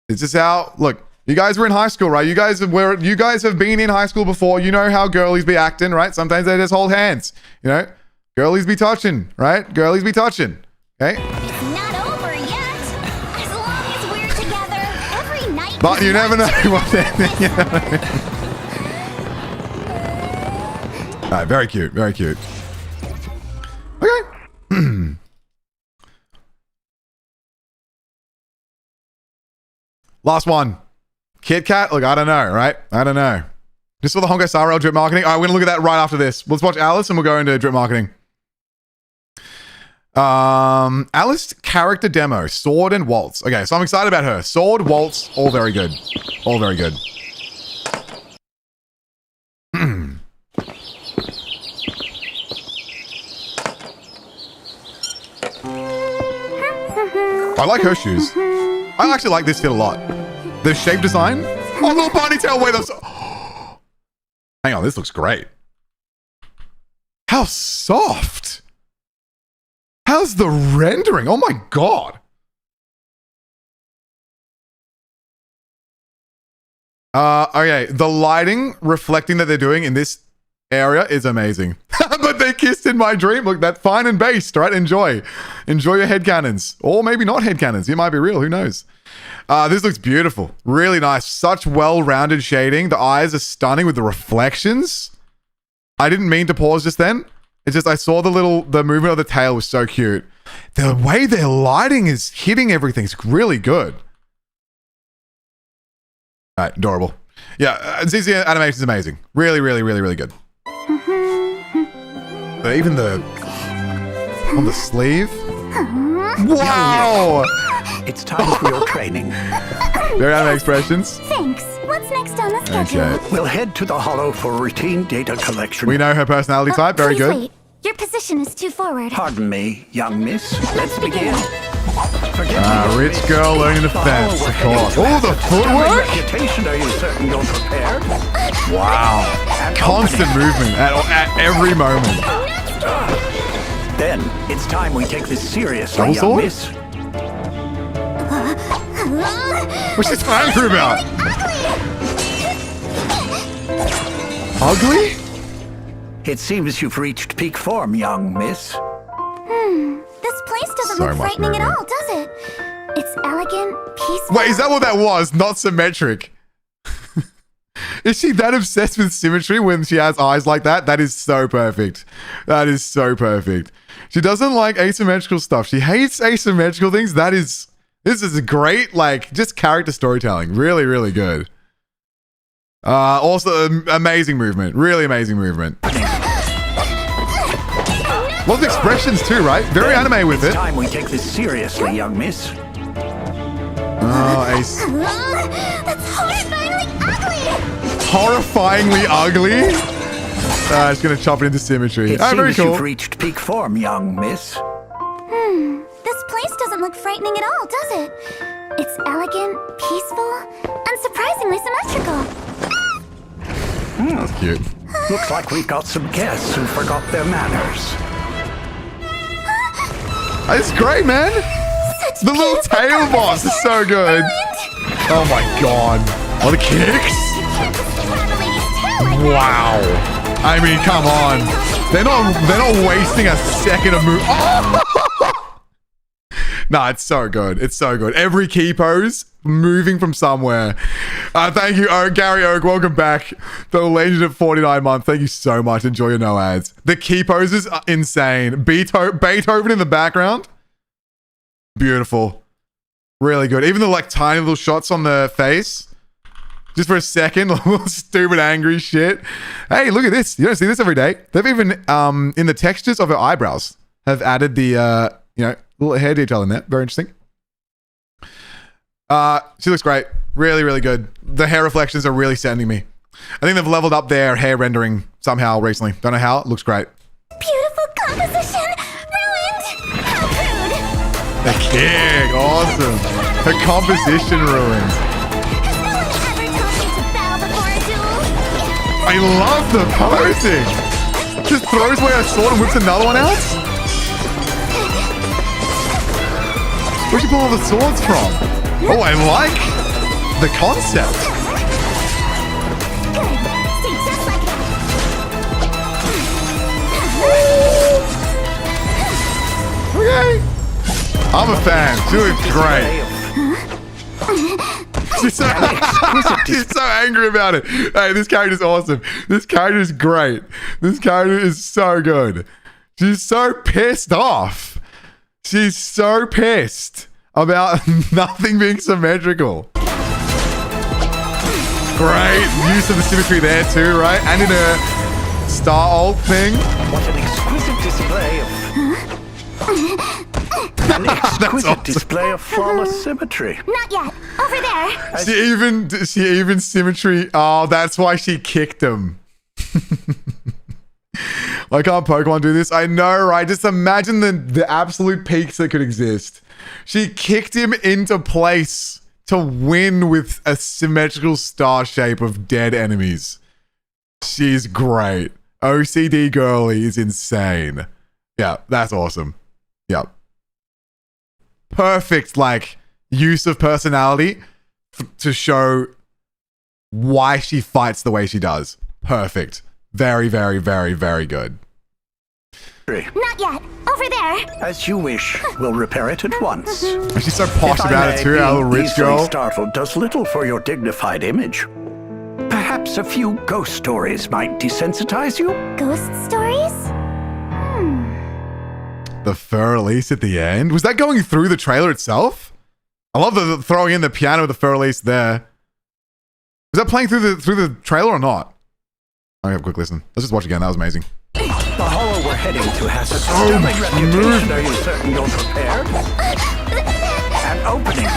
It's just how, look, you guys were in high school, right? You guys have been in high school before. You know how girlies be acting, right? Sometimes they just hold hands, you know? Girlies be touching, right? Girlies be touching, okay? It's not over yet. As long as we're together every night. But you never know what they, you know what I mean? All right, very cute, very cute. Okay. Last one. Kit Kat? Look, I don't know, right? I don't know. Just for the Honkai Star Rail drip marketing. All right, we're going to look at that right after this. Let's watch Alice and we'll go into drip marketing. Alice character demo. Sword and Waltz. Okay, so I'm excited about her. Sword, Waltz, all very good. All very good. I like her shoes. I actually like this fit a lot. The shape design. Oh, little ponytail. Wait, that's... Hang on, this looks great. How soft. How's the rendering? Oh my god. Okay, the lighting reflecting that they're doing in this area is amazing. But they kissed in my dream. Look, that's fine and based, right? Enjoy your headcanons. Or maybe not headcanons. You might be real. Who knows? This looks beautiful. Really nice. Such well-rounded shading. The eyes are stunning with the reflections. I didn't mean to pause just then. It's just I saw the movement of the tail was so cute. The way their lighting is hitting everything is really good. All right, adorable. Yeah, ZZZ animation is amazing. Really, really, really, really good. But even on the sleeve. Wow! It's time for your training. Very anime expressions. Thanks. What's next on the schedule? Okay. We'll head to the Hollow for routine data collection. We know her personality type. Very please good. Wait. Your position is too forward. Pardon me, young miss. Let's begin. Rich girl learning the fence, of course. Oh, the footwork! Reputation, are you certain you're prepared? Wow. Constant movement at every moment. Then, it's time we take this seriously, Double young sword? miss. What's she so angry about? Ugly? It seems you've reached peak form, young miss. This place doesn't So look much frightening at movement. all, does it? It's elegant, peaceful. Wait, is that what that was? Not symmetric. Is she that obsessed with symmetry when she has eyes like that? That is so perfect. That is so perfect. She doesn't like asymmetrical stuff. She hates asymmetrical things. This is a great, like, just character storytelling. Really, really good. Also, amazing movement. Really amazing movement. Lots of expressions too, right? Very anime with it. It's time we take this seriously, young miss. Oh, Ace. That's horrifyingly ugly! Horrifyingly ugly? It's gonna chop it into symmetry. It Very seems cool. you've reached peak form, young miss. This place doesn't doesn't look frightening at all, does it? It's elegant, peaceful, and surprisingly symmetrical. That's cute. Looks like we've got some guests who forgot their manners. It's great, man. Such The little tail boss is so good. Oh my god. Oh, the kicks. Wow. I mean, come on. They're not wasting a second of move. Oh! Nah, it's so good. It's so good. Every key pose moving from somewhere. Thank you, Gary Oak. Welcome back. The Legend of 49 month. Thank you so much. Enjoy your no ads. The key poses are insane. Beethoven in the background. Beautiful. Really good. Even the like tiny little shots on the face. Just for a second, little stupid angry shit. Hey, look at this. You don't see this every day. They've even in the textures of her eyebrows have added the little hair detail in there. Very interesting. She looks great. Really, really good. The hair reflections are really sending me. I think they've leveled up their hair rendering somehow recently. Don't know how. It looks great. Beautiful composition! Ruined! How rude! The kick. Awesome. Her composition ruined. I love the posing. Just throws away her sword and whips another one out. Where'd you pull all the swords from? Oh, I like the concept. Okay. I'm a fan. She looks great. She's so angry about it. Hey, this character's awesome. This character is great. This character is so good. She's so pissed off. She's so pissed about nothing being symmetrical. Great use of the symmetry there too, right? And in her star ult thing. What an exquisite display of display of flawless symmetry. Not yet. Over there. She even symmetry. Oh, that's why she kicked him. Why can't Pokemon do this? I know, right? Just imagine the absolute peaks that could exist. She kicked him into place to win with a symmetrical star shape of dead enemies. She's great. OCD girly is insane. Yeah, that's awesome. Yeah. Perfect, like, use of personality to show why she fights the way she does. Perfect. Very, very, very, very good. Not yet. Over there. As you wish. We'll repair it at once. And she's so posh about it too, our little rich girl. Startled does little for your dignified image. Perhaps a few ghost stories might desensitize you? Ghost stories? The fur release at the end. Was that going through the trailer itself? I love the throwing in the piano with the fur release there. Was that playing through the trailer or not? I'll have a quick listen. Let's just watch again. That was amazing. The hollow we're heading to has a stunning reputation. Are you certain you're prepared? An opening.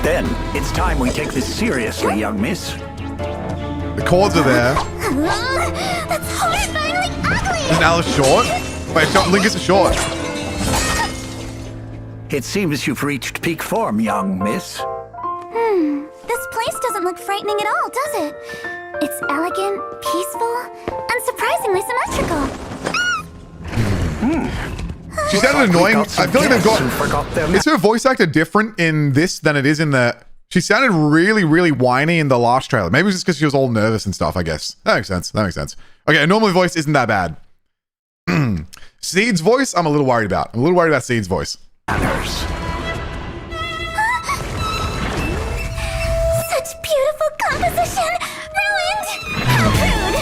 Then it's time we take this seriously, young miss. The chords are there. That's horrifyingly ugly! Isn't Alice short? Wait, Link is short. It seems you've reached peak form, young miss. This place doesn't look frightening at all, does it? It's elegant, peaceful, and surprisingly symmetrical. She sounded annoying. I feel like they've got... Is her voice actor different in this than it is in the... She sounded really, really whiny in the last trailer. Maybe it's just because she was all nervous and stuff, I guess. That makes sense. That makes sense. Okay, a normal voice isn't that bad. Seed's voice, I'm a little worried about. I'm a little worried about Seed's voice. Such beautiful composition! Ruined! How rude!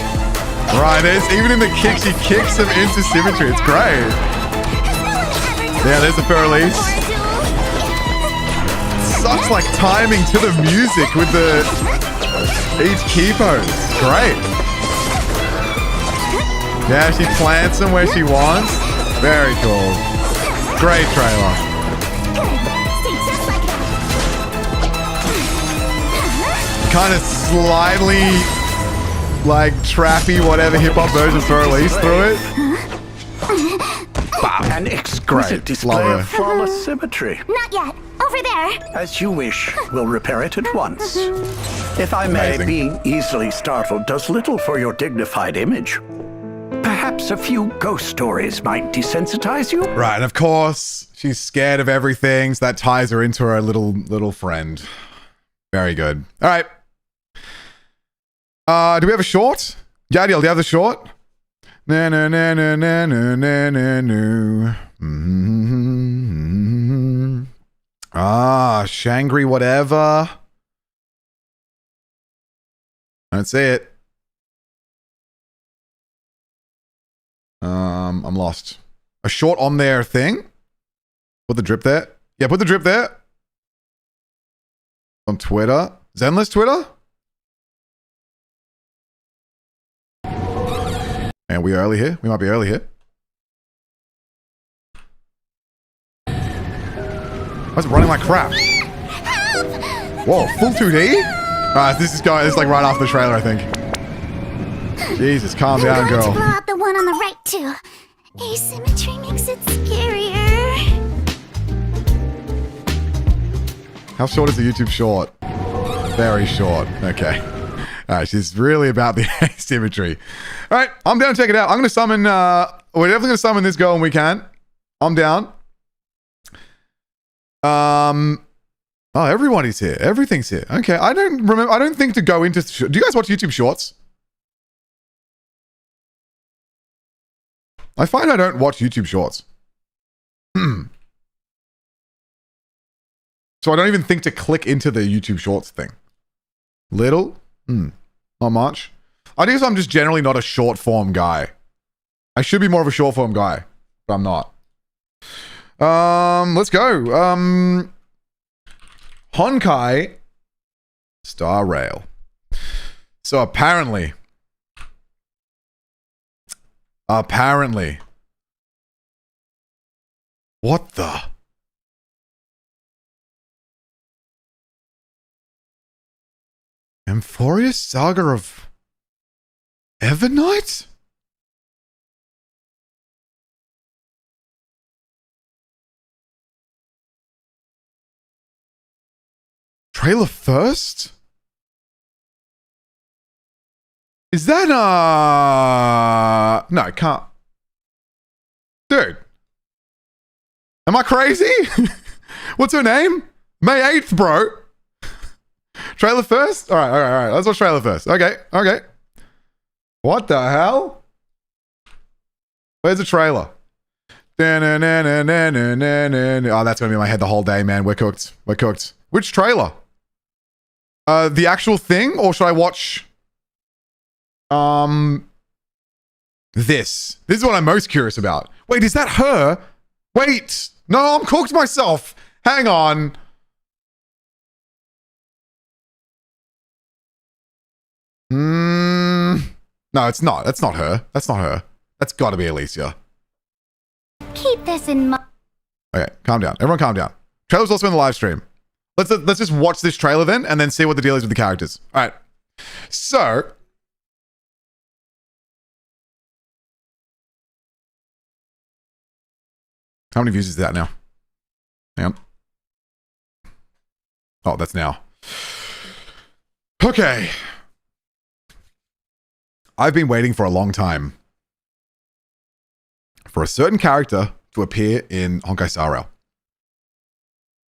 Right, even in the kick, she kicks him into symmetry. It's great. Yeah, there's the fur release. Such like timing to the music with the each key pose. Great. Yeah, she plants them where she wants. Very cool. Great trailer. Kind of slightly like trappy whatever hip hop version for release through it. An exquisite display Love it. of flawless symmetry. Not yet. Over there. As you wish. We'll repair it at once. If I may, Amazing. being easily startled does little for your dignified image. Perhaps a few ghost stories might desensitize you? Right, and of course, she's scared of everything, so that ties her into her little friend. Very good. All right. Do we have a short? Jadiel, do you have the short? Na na na na na na na na na. Mm-hmm. Ah, Shangri whatever. Don't see it. I'm lost. A short on their thing? Put the drip there. Yeah, put the drip there. On Twitter. Zenless Twitter? And we early here? We might be early here. Why is it running like crap? Whoa, full 2D? Alright, this is like right after the trailer, I think. Jesus, calm down, I'm going girl. to blow out the one on the right too. Asymmetry makes it scarier. How short is the YouTube short? Very short. Okay. Alright, she's really about the asymmetry. Alright, I'm down to check it out. I'm gonna summon we're definitely gonna summon this girl when we can. I'm down. Oh, everybody's here. Everything's here. Okay, I don't think to go into do you guys watch YouTube shorts? I find I don't watch YouTube shorts. So I don't even think to click into the YouTube shorts thing. Little? Not much. I guess I'm just generally not a short form guy. I should be more of a short form guy, but I'm not. Let's go. Honkai Star Rail. So apparently, what the? Emphorius Saga of Evernight? Trailer first? Is that no, it can't. Dude. Am I crazy? What's her name? May 8th, bro. Trailer first? All right. Let's watch trailer first. Okay. What the hell? Where's the trailer? Oh, that's gonna be in my head the whole day, man. We're cooked. Which trailer? The actual thing, or should I watch? This is what I'm most curious about. Wait, is that her? Wait, no, I'm cooked myself. Hang on. No, it's not. That's not her. That's got to be Elysia. Keep this in mind. Okay, calm down. Everyone calm down. Trailer's also in the live stream. Let's just watch this trailer then, and then see what the deal is with the characters. All right. So, how many views is that now? Hang on. Oh, that's now. Okay. I've been waiting for a long time for a certain character to appear in Honkai Star Rail.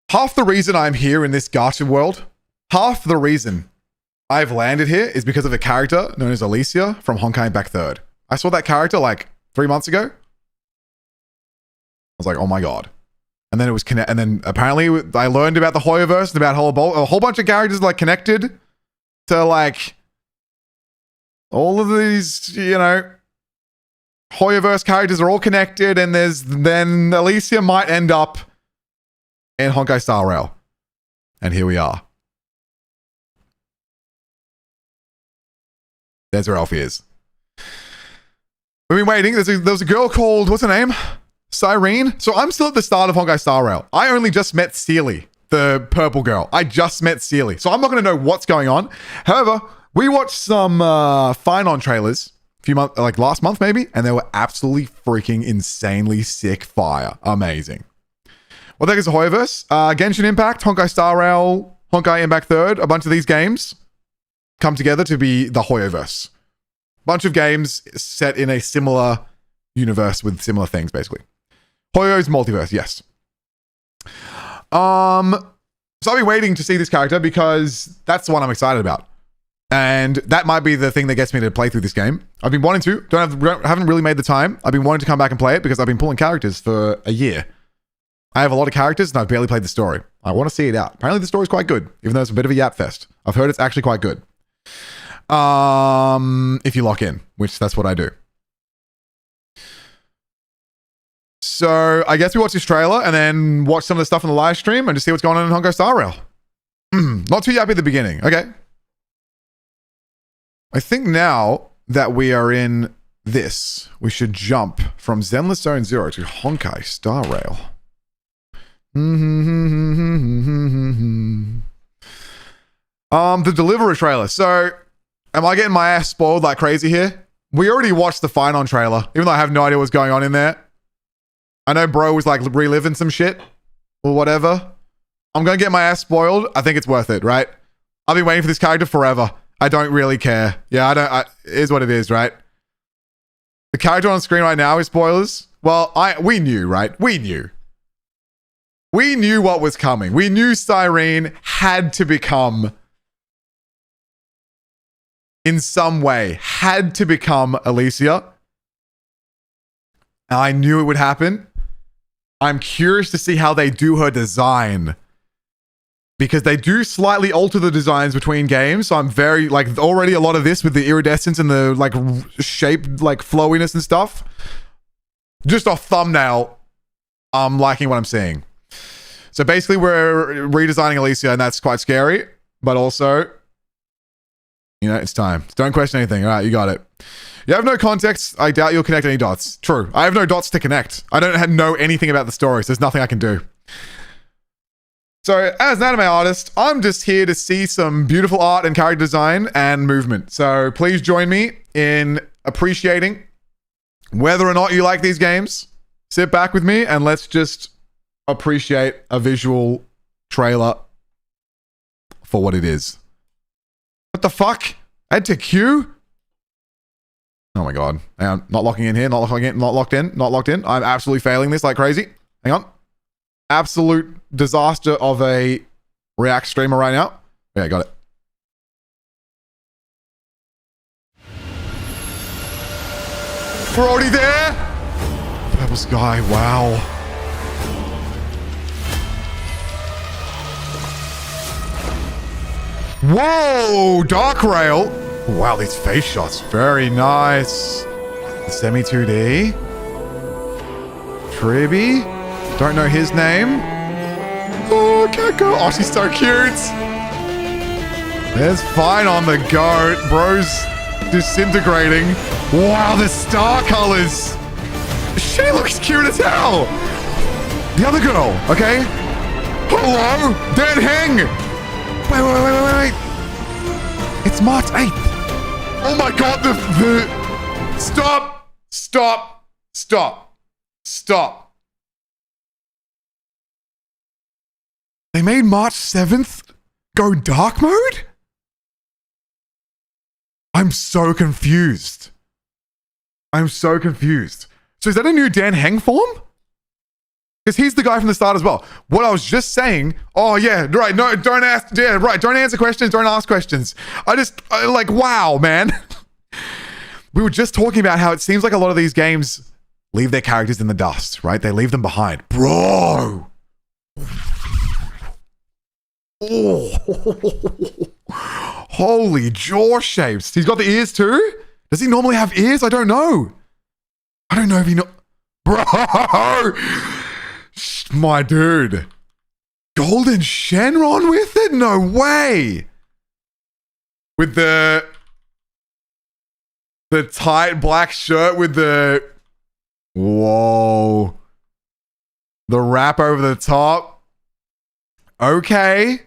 Half the reason I'm here in this Gacha world, half the reason I've landed here is because of a character known as Elysia from Honkai Back Third. I saw that character like 3 months ago. I was like, oh my god. And then it was and then apparently I learned about the Hoyoverse and about a whole bunch of characters like connected to like all of these, you know, Hoyoverse characters are all connected, and then Elysia might end up in Honkai Star Rail. And here we are. There's where Alfie is. We've been waiting. There was a girl called, what's her name? Cyrene. So I'm still at the start of Honkai Star Rail. I only just met Sealy, the purple girl. I just met Sealy. So I'm not going to know what's going on. However, we watched some Fine On trailers few months, like last month maybe, and they were absolutely freaking insanely sick fire. Amazing. What the heck is the Hoyoverse? Genshin Impact, Honkai Star Rail, Honkai Impact 3rd, a bunch of these games come together to be the Hoyoverse. Bunch of games set in a similar universe with similar things, basically. Hoyo's multiverse, yes. So I've been waiting to see this character because that's the one I'm excited about. And that might be the thing that gets me to play through this game. I've been wanting to, haven't really made the time. I've been wanting to come back and play it because I've been pulling characters for a year. I have a lot of characters and I've barely played the story. I want to see it out. Apparently the story's quite good, even though it's a bit of a yap fest. I've heard it's actually quite good. If you lock in, which that's what I do. So I guess we watch this trailer and then watch some of the stuff in the live stream and just see what's going on in Honkai Star Rail. Not too yappy at the beginning. Okay. I think now that we are in this, we should jump from Zenless Zone 0 to Honkai Star Rail. The Deliverer trailer. So, am I getting my ass spoiled like crazy here? We already watched the Finon trailer, even though I have no idea what's going on in there. I know bro was like reliving some shit or whatever. I'm going to get my ass spoiled. I think it's worth it, right? I've been waiting for this character forever. I don't really care. Yeah, it is what it is, right? The character on screen right now is spoilers. Well, we knew, right? We knew. We knew what was coming. We knew Cyrene had to become, in some way, had to become Elysia. And I knew it would happen. I'm curious to see how they do her design. Because they do slightly alter the designs between games. So I'm very, like, already a lot of this with the iridescence and the, like, shape, like, flowiness and stuff. Just off thumbnail, I'm liking what I'm seeing. So basically, we're redesigning Elysia, and that's quite scary. But also, you know, it's time. Don't question anything. All right, you got it. You have no context. I doubt you'll connect any dots. True. I have no dots to connect. I don't know anything about the story, so there's nothing I can do. So, as an anime artist, I'm just here to see some beautiful art and character design and movement. So, please join me in appreciating whether or not you like these games. Sit back with me and let's just appreciate a visual trailer for what it is. What the fuck? Add to queue? Oh my god. Hang on. Not locking in here. Not locking in. Not locked in. Not locked in. I'm absolutely failing this like crazy. Hang on. Absolute disaster of a React streamer right now. Yeah, got it. We're already there? Purple sky. Wow. Whoa! Dark Rail. Wow, these face shots. Very nice. Semi 2D. Tribby. Don't know his name. Oh, can't go. Oh, she's so cute. There's Fine on the goat. Bro's disintegrating. Wow, the star colors. She looks cute as hell. The other girl, okay? Hello? Dan Heng. Wait. It's March 8th. Oh my god, the... Stop. They made March 7th go dark mode? I'm so confused. So is that a new Dan Heng form? Because he's the guy from the start as well. What I was just saying, oh yeah, right, no, don't ask, yeah, right, don't answer questions, don't ask questions. I like, wow, man. We were just talking about how it seems like a lot of these games leave their characters in the dust, right? They leave them behind. Bro! Oh. Holy jaw shapes. He's got the ears too? Does he normally have ears? I don't know. I don't know if he Bro! My dude. Golden Shenron with it? No way. With the tight black shirt with the... Whoa. The wrap over the top. Okay.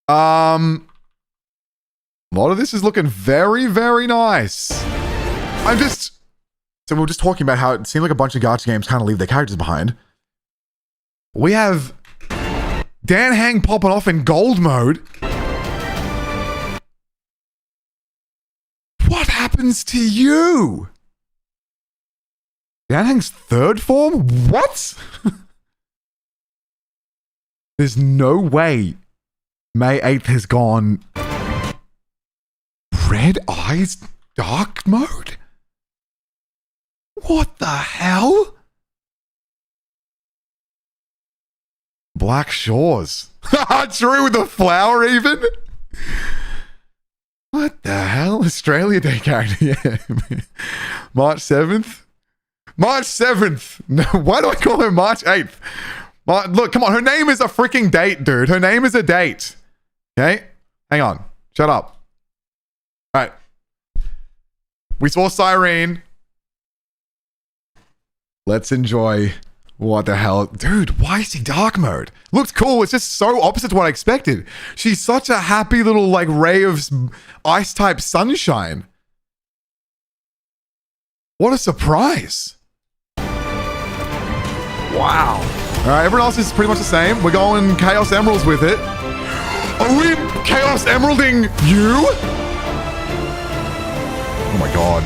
A lot of this is looking very, very nice. So we were just talking about how it seemed like a bunch of gacha games kind of leave their characters behind. We have Dan Hang popping off in gold mode. What happens to you? Dan Hang's third form? What? There's no way May 8th has gone red eyes dark mode? What the hell? Black Shores. True, with the flower even? What the hell? Australia Day character, yeah. March 7th? March 7th! No, why do I call her March 8th? Look, come on, her name is a freaking date, dude. Her name is a date. Okay? Hang on. Shut up. Alright. We saw Cyrene. Let's enjoy... What the hell? Dude, why is he dark mode? Looks cool. It's just so opposite to what I expected. She's such a happy little, like, ray of ice-type sunshine. What a surprise. Wow. All right, everyone else is pretty much the same. We're going Chaos Emeralds with it. Are we Chaos Emeralding you? Oh my god.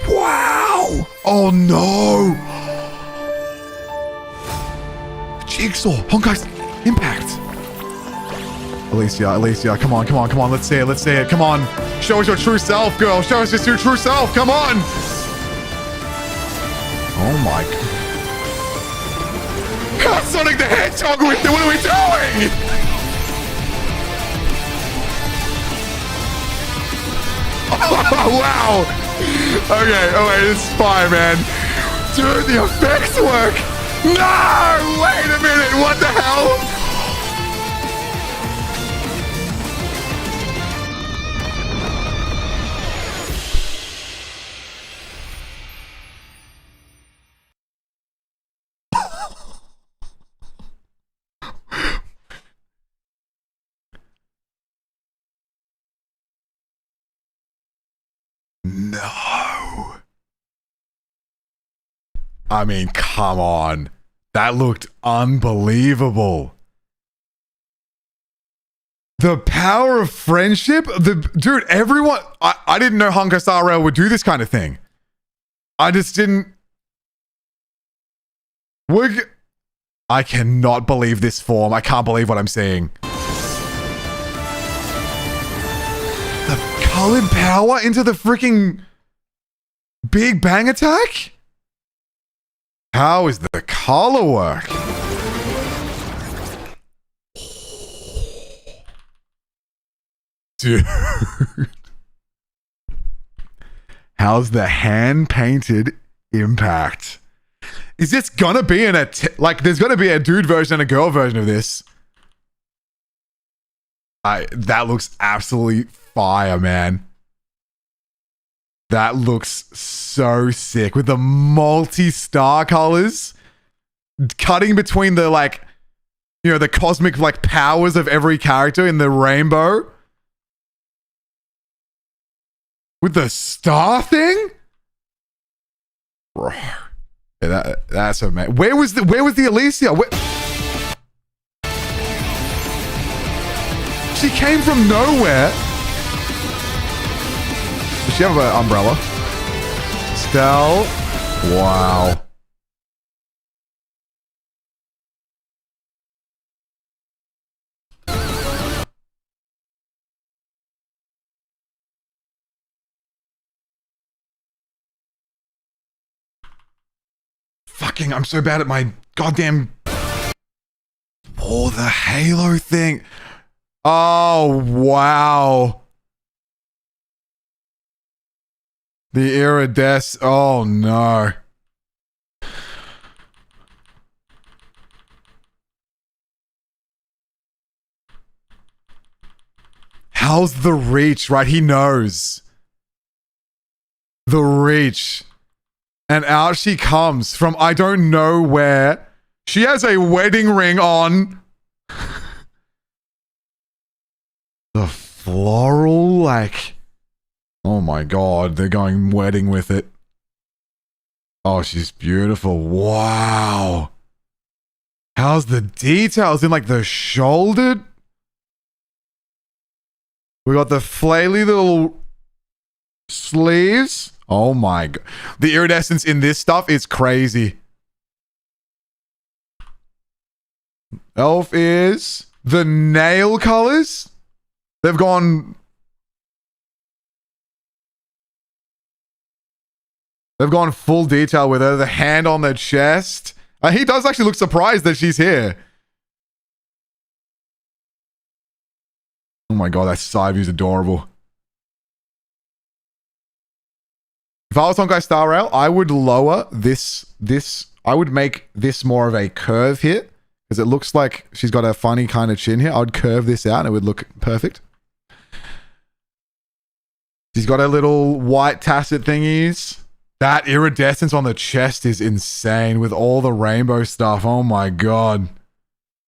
Wow. Oh no. Jigsaw, Honkai's impact. Elysia, come on, let's see it, come on. Show us your true self, girl, show us your true self, come on. Oh my God. Sonic the Hedgehog, what are we doing? Oh, wow. Okay, oh wait, it's fine, man. Dude, the effects work. No! Wait a minute! What the hell? No. I mean, come on. That looked unbelievable. The power of friendship? Dude, everyone... I didn't know Honkai Star Rail would do this kind of thing. I just didn't... I cannot believe this form. I can't believe what I'm seeing. The colored power into the freaking Big Bang attack? How is the color work? Dude. How's the hand-painted impact? Is this gonna be there's gonna be a dude version and a girl version of this? That looks absolutely fire, man. That looks so sick with the multi-star colors cutting between the the cosmic powers of every character in the rainbow with the star thing. Bro, yeah, that's amazing. Where was the Elysia? She came from nowhere. Does she have an umbrella? Stell. Wow. Fucking, I'm so bad at my goddamn... Oh, the Halo thing. Oh, wow. The iridescent. Oh no. How's the reach, right? He knows. The reach. And out she comes from I don't know where. She has a wedding ring on. The floral, Oh my god, they're going wedding with it. Oh, she's beautiful. Wow. How's the details in like the shoulder? We got the flaily little sleeves. Oh my god. The iridescence in this stuff is crazy. Elf is the nail colors. They've gone full detail with her. The hand on the chest. He does actually look surprised that she's here. Oh my god, that side view is adorable. If I was Honkai Star Rail, I would lower this. I would make this more of a curve here. Because it looks like she's got a funny kind of chin here. I would curve this out and it would look perfect. She's got her little white tacet thingies. That iridescence on the chest is insane with all the rainbow stuff. Oh my god.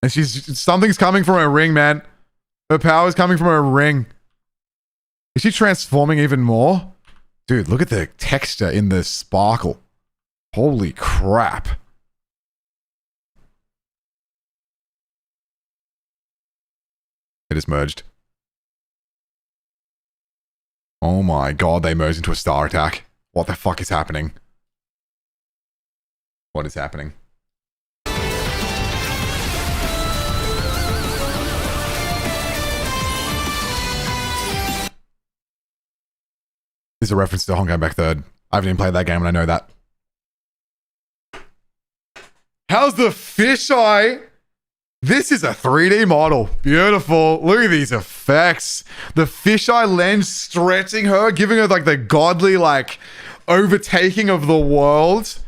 And something's coming from her ring, man. Her power is coming from her ring. Is she transforming even more? Dude, look at the texture in the sparkle. Holy crap. It is merged. Oh my god, they merged into a star attack. What the fuck is happening? What is happening? This is a reference to Honkai Back Third. I haven't even played that game and I know that. How's the fisheye? This is a 3D model. Beautiful. Look at these effects. The fisheye lens stretching her, giving her like the godly like overtaking of the world.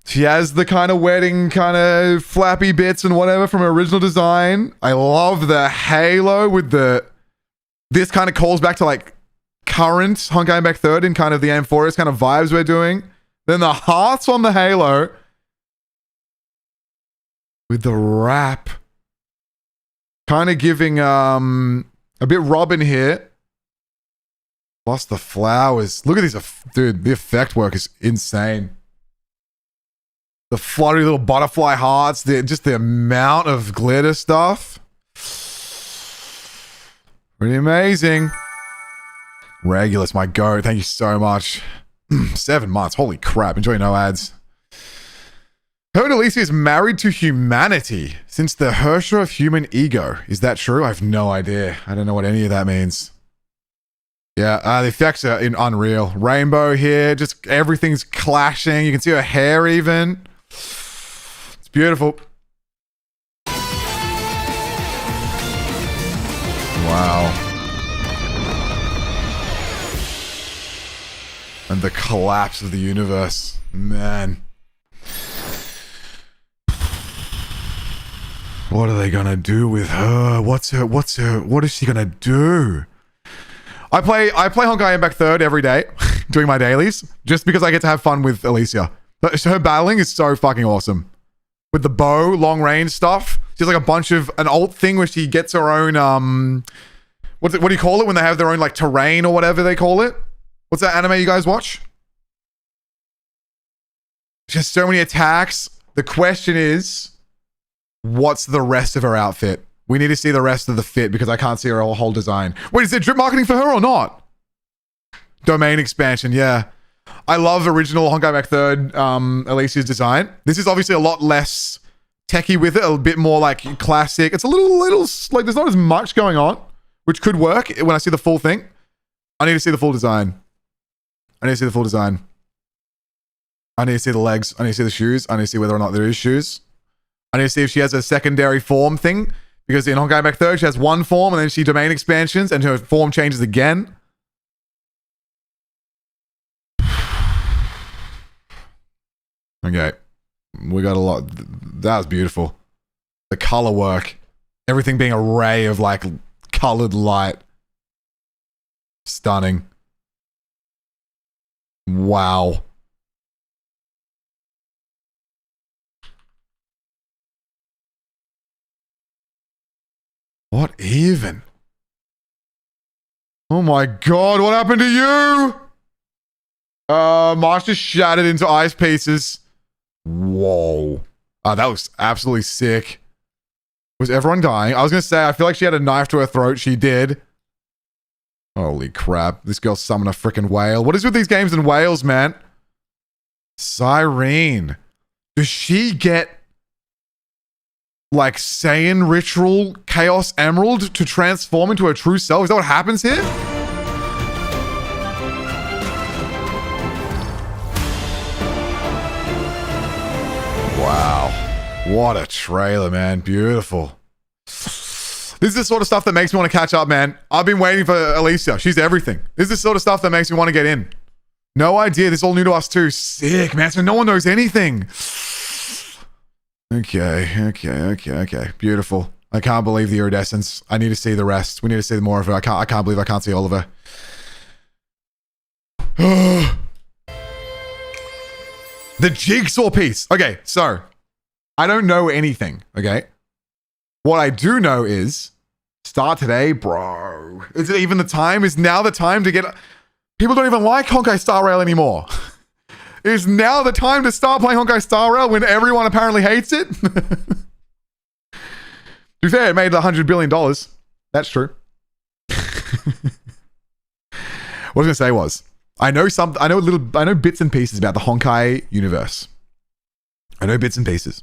She has the kind of wedding kind of flappy bits and whatever from her original design. I love the halo with the... This kind of calls back to like current Honkai Impact 3 in kind of the Amphoris kind of vibes we're doing. Then the hearts on the halo. With the wrap. Kind of giving a bit Robin here. Plus the flowers. Look at these. Dude, the effect work is insane. The fluttery little butterfly hearts. Just the amount of glitter stuff. Pretty amazing. Regulus, my goat. Thank you so much. 7 months. Holy crap. Enjoy no ads. Her and Elysia is married to humanity since the Herrscher of human ego. Is that true? I have no idea. I don't know what any of that means. Yeah, the effects are unreal. Rainbow here, just everything's clashing. You can see her hair even. It's beautiful. Wow. And the collapse of the universe. Man. What are they gonna do with her? What is she gonna do? I play Honkai Impact 3 every day, doing my dailies, just because I get to have fun with Elysia. Her battling is so fucking awesome. With the bow, long range stuff. She's like a bunch of an alt thing where she gets her own what do you call it when they have their own like terrain or whatever they call it? What's that anime you guys watch? She has so many attacks. The question is, what's the rest of her outfit? We need to see the rest of the fit because I can't see her whole design. Wait, is there drip marketing for her or not? Domain expansion, yeah. I love original Honkai Back 3 Elysia's design. This is obviously a lot less techie with it, a bit more like classic. It's a little like there's not as much going on, which could work when I see the full thing. I need to see the full design. I need to see the full design. I need to see the legs. I need to see the shoes. I need to see whether or not there is shoes. I need to see if she has a secondary form thing. Because in Honkai Impact 3, she has one form and then she domain expansions and her form changes again. Okay. We got a lot. That was beautiful. The color work. Everything being a ray of like colored light. Stunning. Wow. What even? Oh my god, what happened to you? Mars just shattered into ice pieces. Whoa. That was absolutely sick. Was everyone dying? I was going to say, I feel like she had a knife to her throat. She did. Holy crap. This girl summoned a freaking whale. What is with these games and whales, man? Cyrene. Does she get like Saiyan Ritual Chaos Emerald to transform into a true self? Is that what happens here? Wow. What a trailer, man. Beautiful. This is the sort of stuff that makes me want to catch up, man. I've been waiting for Elysia. She's everything. This is the sort of stuff that makes me want to get in. No idea. This is all new to us too. Sick, man. So no one knows anything. Okay. Beautiful. I can't believe the iridescence. I need to see the rest. We need to see more of her. I can't believe I can't see all of her. The jigsaw piece. Okay, so I don't know anything, okay? What I do know is start today, bro. Is it even the time? Is now the time to get... People don't even like Honkai Star Rail anymore. Is now the time to start playing Honkai Star Rail when everyone apparently hates it? To be fair, it made $100 billion. That's true. What I was going to say was, I know bits and pieces about the Honkai universe. I know bits and pieces.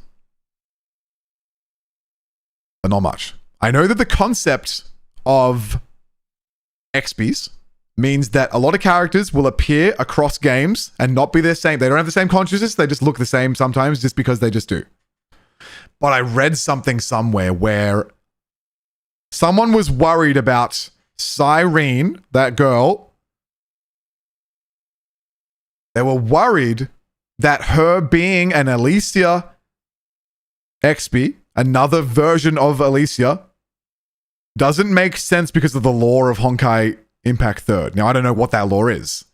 But not much. I know that the concept of XPs means that a lot of characters will appear across games and not be the same. They don't have the same consciousness. They just look the same sometimes just because they just do. But I read something somewhere where someone was worried about Cyrene, that girl. They were worried that her being an Elysia XP, another version of Elysia, doesn't make sense because of the lore of Honkai Impact 3rd. Now, I don't know what that lore is.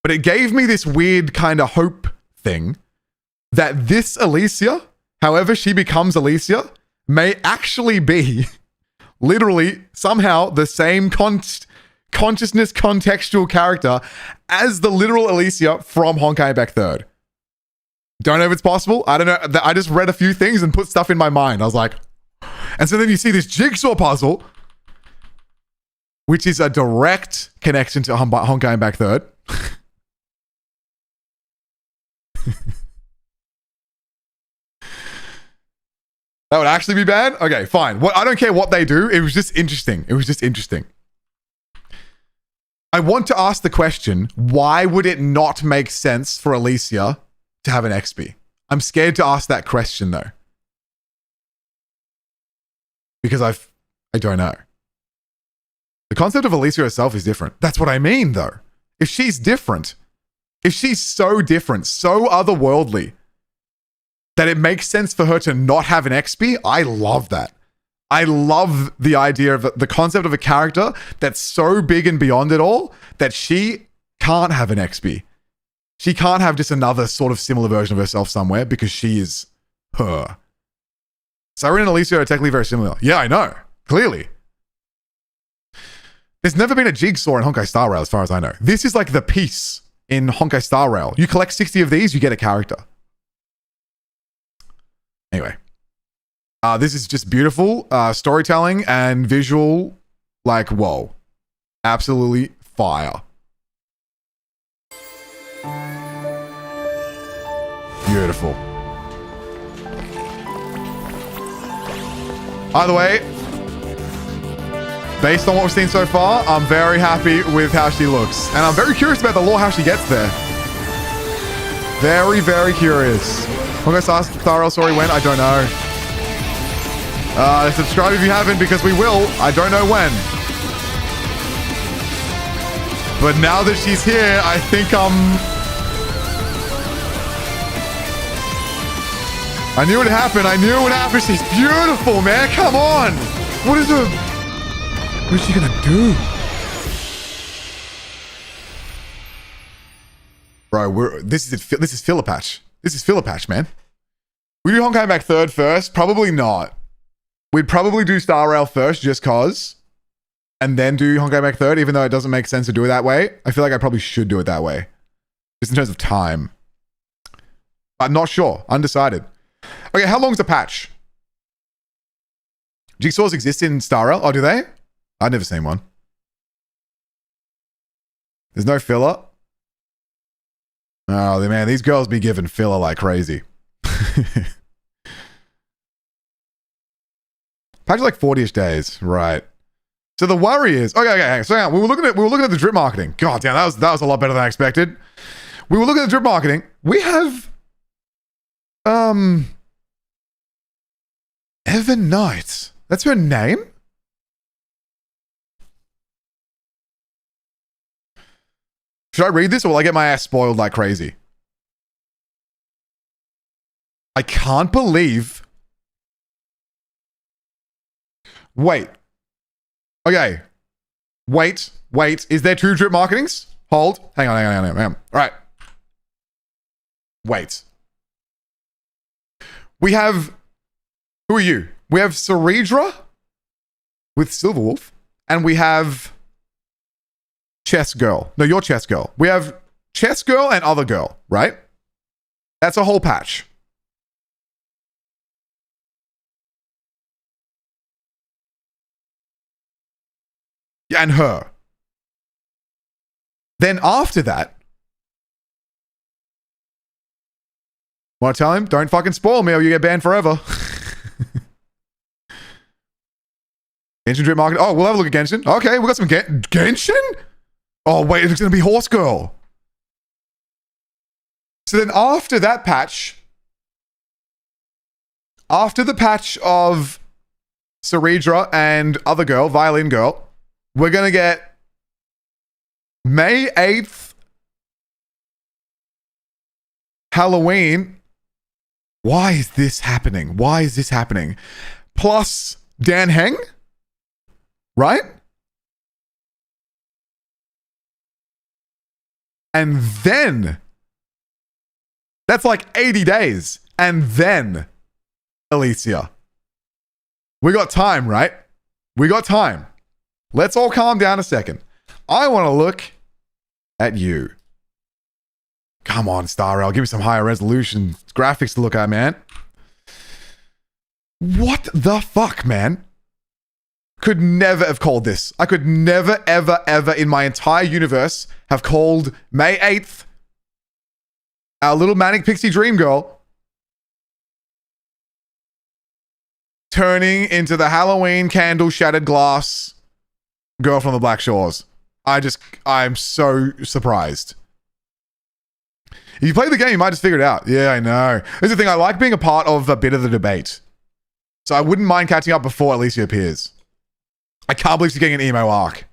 But it gave me this weird kind of hope thing that this Elysia, however she becomes Elysia, may actually be literally somehow the same consciousness contextual character as the literal Elysia from Honkai Impact 3rd. Don't know if it's possible. I don't know. I just read a few things and put stuff in my mind. I was like... And so then you see this jigsaw puzzle, which is a direct connection to Honkai Impact 3rd. That would actually be bad? Okay, fine. I don't care what they do. It was just interesting. I want to ask the question, why would it not make sense for Elysia to have an XP? I'm scared to ask that question though. Because I don't know. The concept of Elysia herself is different. That's what I mean though. If she's different, if she's so different, so otherworldly, that it makes sense for her to not have an XP, I love that. I love the idea of the concept of a character that's so big and beyond it all that she can't have an XP. She can't have just another sort of similar version of herself somewhere because she is her. Cyrene and Elysia are technically very similar. Yeah, I know. Clearly. There's never been a jigsaw in Honkai Star Rail as far as I know. This is like the piece in Honkai Star Rail. You collect 60 of these, you get a character. Anyway. This is just beautiful. Storytelling and visual. Like, whoa. Absolutely fire. Beautiful. Either way, based on what we've seen so far, I'm very happy with how she looks. And I'm very curious about the lore, how she gets there. Very, very curious. Honkai Star Rail story when? I don't know. Subscribe if you haven't, because we will. I don't know when. But now that she's here, I think I knew it would happen. She's beautiful, man. Come on. What is she gonna do? Bro, this is filler patch. This is filler patch, man. We do Honkai Impact 3rd first? Probably not. We'd probably do Star Rail first just cause. and then do Honkai Mech 3rd, even though it doesn't make sense to do it that way. I feel like I probably should do it that way. Just in terms of time. I'm not sure. Undecided. Okay, how long's the patch? Jigsaws exist in Star Rail? Oh, do they? I've never seen one. There's no filler? Oh, man, these girls be giving filler like crazy. Patch like 40-ish days. Right. So the worry is... Okay. So we were looking at the drip marketing. God damn, that was a lot better than I expected. We were looking at the drip marketing. We have... Evan Knight. That's her name? Should I read this or will I get my ass spoiled like crazy? I can't believe... Wait. Okay. Wait. Is there 2 drip marketings? Hold. Hang on. All right. Wait. We have... Who are you? We have Ceredra with Silverwolf, and we have Chess Girl. No, you're Chess Girl. We have Chess Girl and Other Girl, right? That's a whole patch. Yeah, and her. Then after that, want to tell him? Don't fucking spoil me or you get banned forever. Genshin drip market. Oh, we'll have a look at Genshin. Okay, we got some Genshin? Oh, wait, it's going to be Horse Girl. So then after that patch, after the patch of Ceredra and Other Girl, Violin Girl, we're going to get May 8th, Halloween. Why is this happening? Plus Dan Heng? Right? And then, that's like 80 days. And then, Elysia. We got time, right? We got time. Let's all calm down a second. I want to look at you. Come on, Star Rail. Give me some higher resolution graphics to look at, man. What the fuck, man? Could never have called this. I could never, ever in my entire universe have called May 8th our little manic pixie dream girl turning into the Halloween candle shattered glass girl from the Black Shores. I'm so surprised. If you play the game, you might just figure it out. Yeah, I know. Here's the thing. I like being a part of a bit of the debate. So I wouldn't mind catching up before Elysia appears. I can't believe she's getting an emo arc.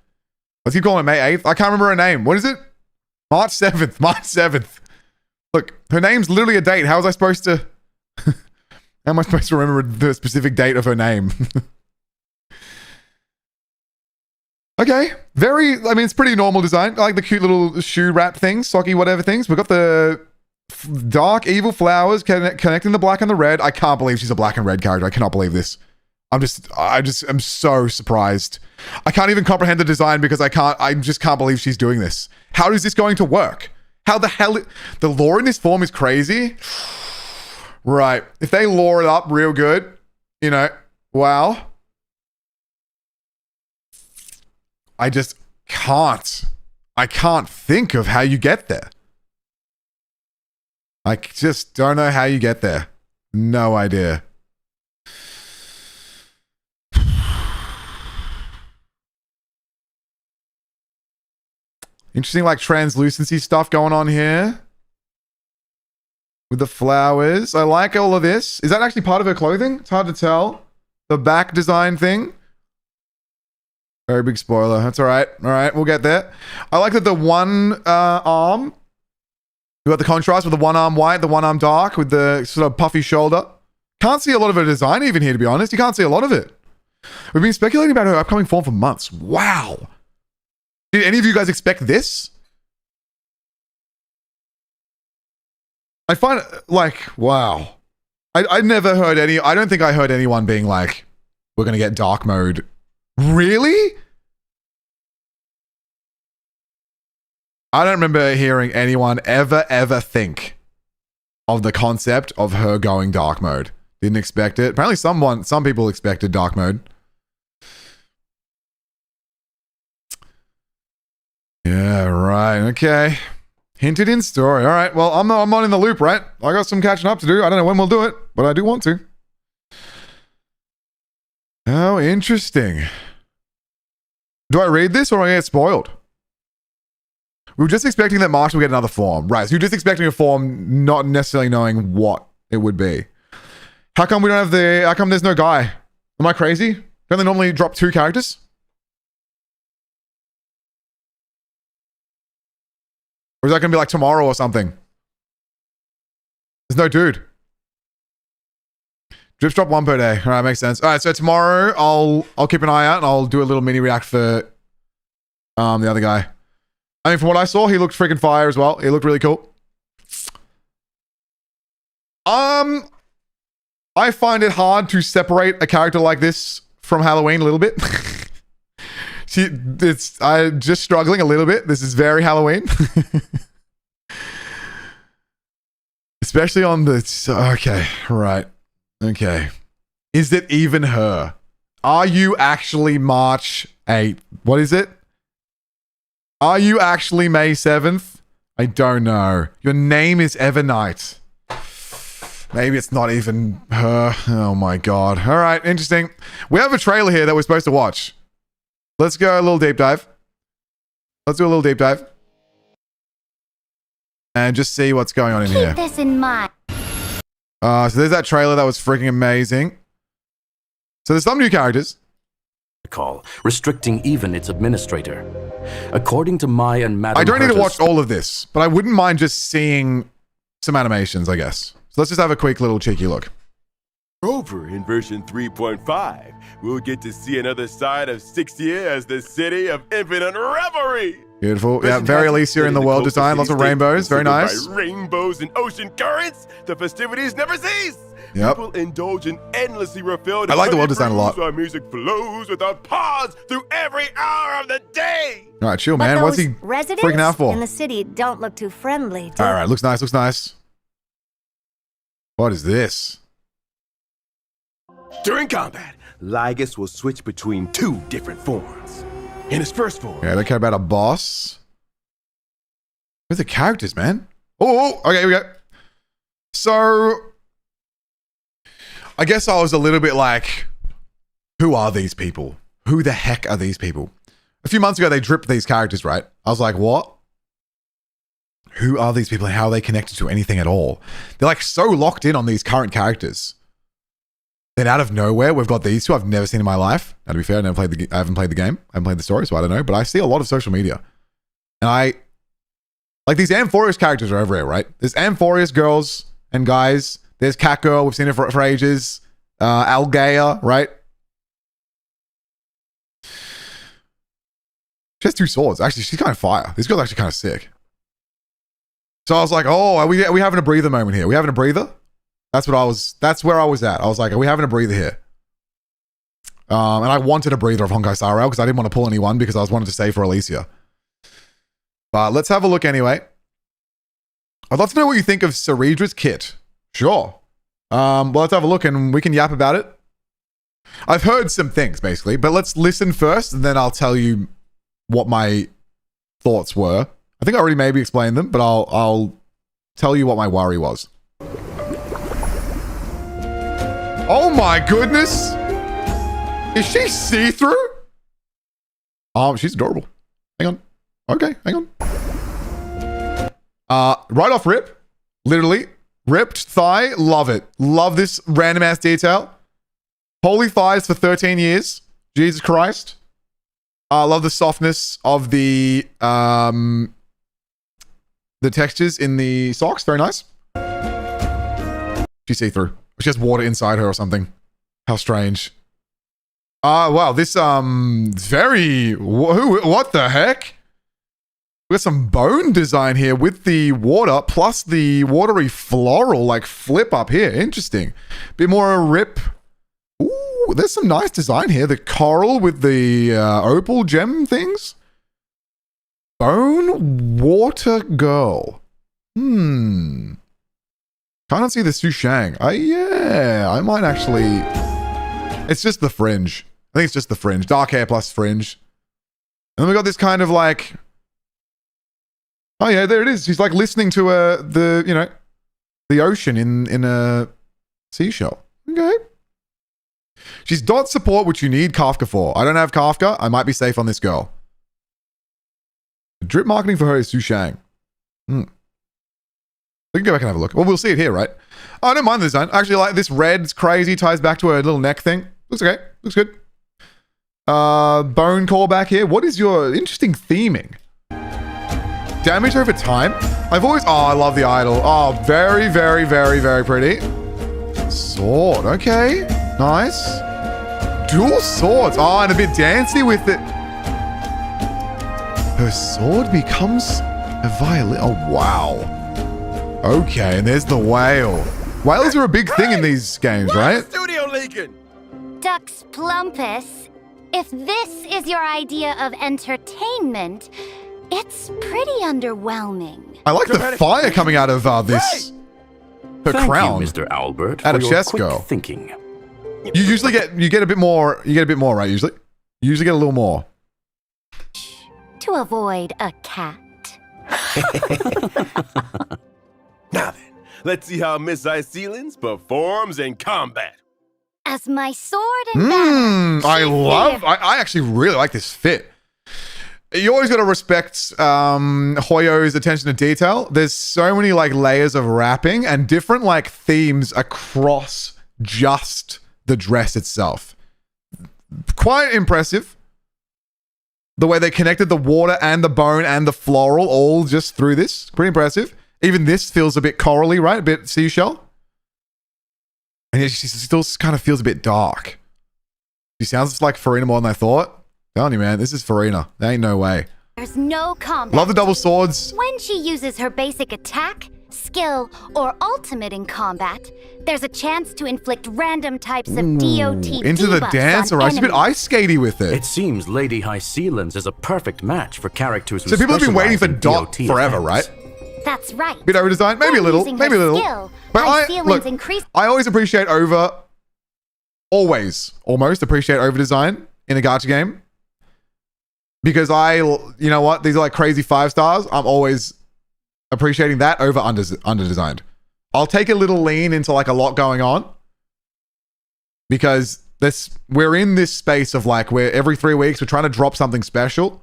Let's keep calling it May 8th. I can't remember her name. What is it? March 7th. Look, her name's literally a date. How was I supposed to... How am I supposed to remember the specific date of her name? Okay. It's pretty normal design. I like the cute little shoe wrap things, socky whatever things. We've got the dark evil flowers connecting the black and the red. I can't believe she's a black and red character. I cannot believe this. I'm so surprised. I can't even comprehend the design because I just can't believe she's doing this. How is this going to work? How the hell, the lore in this form is crazy. Right. If they lore it up real good, wow. I can't think of how you get there. I just don't know how you get there. No idea. Interesting, translucency stuff going on here. With the flowers. I like all of this. Is that actually part of her clothing? It's hard to tell. The back design thing. Very big spoiler. That's all right. All right, we'll get there. I like that the one arm. We got the contrast with the one arm white, the one arm dark, with the sort of puffy shoulder. Can't see a lot of her design even here, to be honest. You can't see a lot of it. We've been speculating about her upcoming form for months. Wow. Did any of you guys expect this? I find wow. I never heard I don't think I heard anyone being like, we're going to get dark mode. Really? I don't remember hearing anyone ever think of the concept of her going dark mode. Didn't expect it. Apparently some people expected dark mode. Yeah, right. Okay. Hinted in story. All right. Well, I'm not in the loop, right? I got some catching up to do. I don't know when we'll do it, but I do want to. Oh, interesting. Do I read this or I get spoiled? We were just expecting that Marsh will get another form. Right. So you're just expecting a form, not necessarily knowing what it would be. How come we don't have the... How come there's no guy? Am I crazy? Don't they normally drop 2 characters? Or is that going to be like tomorrow or something? There's no dude. Drips drop 1 per day. All right, makes sense. All right, so tomorrow I'll keep an eye out and I'll do a little mini react for the other guy. I mean, from what I saw, he looked freaking fire as well. He looked really cool. I find it hard to separate a character like this from Halloween a little bit. I'm just struggling a little bit. This is very Halloween. Especially on the... Okay, right. Okay. Is it even her? Are you actually March 8th? What is it? Are you actually May 7th? I don't know. Your name is Evernight. Maybe it's not even her. Oh my god. All right, interesting. We have a trailer here that we're supposed to watch. Let's go a little deep dive. Let's do a little deep dive. And just see what's going on in here. Keep this in mind. So there's that trailer that was freaking amazing. So there's some new characters. Call restricting even its administrator. According to my and Madam I don't need to Curtis, watch all of this, but I wouldn't mind just seeing some animations, I guess. So let's just have a quick little cheeky look. Over in version 3.5, we'll get to see another side of 6-year as the city of infinite revelry. Beautiful. Yeah, very Elysia in the world design. Lots of rainbows. Very nice. By rainbows and ocean currents, the festivities never cease. Yep. People indulge in endlessly refilled. I like the world design a lot. Our music flows without pause through every hour of the day. All right, chill, man. What's he freaking out for? In the city don't look too friendly. All right, looks nice. Looks nice. What is this? During combat, Lygus will switch between 2 different forms. In his first form... Yeah, they care about a boss. Where's the characters, man? Oh, okay, here we go. So, I guess I was a little bit like, who are these people? Who the heck are these people? A few months ago, they dripped these characters, right? I was like, what? Who are these people and how are they connected to anything at all? They're like so locked in on these current characters. Then out of nowhere, we've got these 2 I've never seen in my life. Now, to be fair, I haven't played the game. I haven't played the story, so I don't know. But I see a lot of social media. And like these Amphorius characters are over here, right? There's Amphorius girls and guys. There's Cat Girl. We've seen it for ages. Algaea, right? She has 2 swords. Actually, she's kind of fire. This girl's actually kind of sick. So I was like, oh, are we having a breather moment here? Are we having a breather? That's where I was at. I was like, are we having a breather here? And I wanted a breather of Honkai Star Rail because I didn't want to pull anyone because I was wanted to save for Elysia. But let's have a look anyway. I'd love to know what you think of Ceridra's kit. Sure. Well, let's have a look and we can yap about it. I've heard some things basically, but let's listen first and then I'll tell you what my thoughts were. I think I already maybe explained them, but I'll tell you what my worry was. Oh my goodness! Is she see-through? Oh, she's adorable. Hang on. Okay, hang on. Right off rip. Literally. Ripped thigh. Love it. Love this random ass detail. Holy thighs for 13 years. Jesus Christ. I love the softness of the textures in the socks. Very nice. She see-through. She has water inside her or something. How strange. Wow, this, very... What the heck? We got some bone design here with the water, plus the watery floral, like, flip up here. Interesting. Bit more a rip. Ooh, there's some nice design here. The coral with the opal gem things. Bone Water Girl. Can't see the Sushang. Yeah, I might actually... It's just the fringe. I think it's just the fringe. Dark hair plus fringe. And then we got this kind of like... Oh yeah, there it is. She's like listening to the ocean in a seashell. Okay. She's dot support, which you need Kafka for. I don't have Kafka. I might be safe on this girl. Drip marketing for her is Sushang. We can go back and have a look. Well, we'll see it here, right? Oh, I don't mind the design. Actually, like this red's crazy, ties back to her little neck thing. Looks okay. Looks good. Bone callback here. What is your interesting theming? Damage over time. I've always... Oh, I love the idol. Oh, very, very, very, very pretty. Sword. Okay. Nice. Dual swords. Oh, and a bit dancey with it. Her sword becomes a violin. Oh, wow. Okay, and there's the whale. Whales are a big thing in these games, right? Studio leaking. Dux Plumpus, if this is your idea of entertainment, it's pretty underwhelming. I like the fire coming out of this. Her Thank crown. you, Mr. Albert, Out for of your chest quick girl. thinking. You usually get a bit more. You get a bit more, right? Usually, you usually get a little more. To avoid a cat. Now then, let's see how Miss Icelins performs in combat. As my sword and banner. I actually really like this fit. You always got to respect Hoyo's attention to detail. There's so many like layers of wrapping and different like themes across just the dress itself. Quite impressive. The way they connected the water and the bone and the floral all just through this. Pretty impressive. Even this feels a bit corally, right? A bit seashell. And yet she still kind of feels a bit dark. She sounds like Farina more than I thought. Telling you, man, this is Farina. There ain't no way. There's no combat. Love the double swords. When she uses her basic attack, skill, or ultimate in combat, there's a chance to inflict random types of DOT into the debuffs dance, on alright. She's a bit ice skatey with it. It seems Lady Hycelins is a perfect match for characters who So people have been waiting for specialize in Dot DOT forever, effects. That's right. Bit over designed, maybe a little, Using maybe a her little. skill, But Hycelins I always appreciate almost appreciate over design in a gacha game. Because you know what? These are like crazy 5 stars. I'm always appreciating that over under designed. I'll take a little lean into like a lot going on. Because we're in this space of like where every 3 weeks we're trying to drop something special.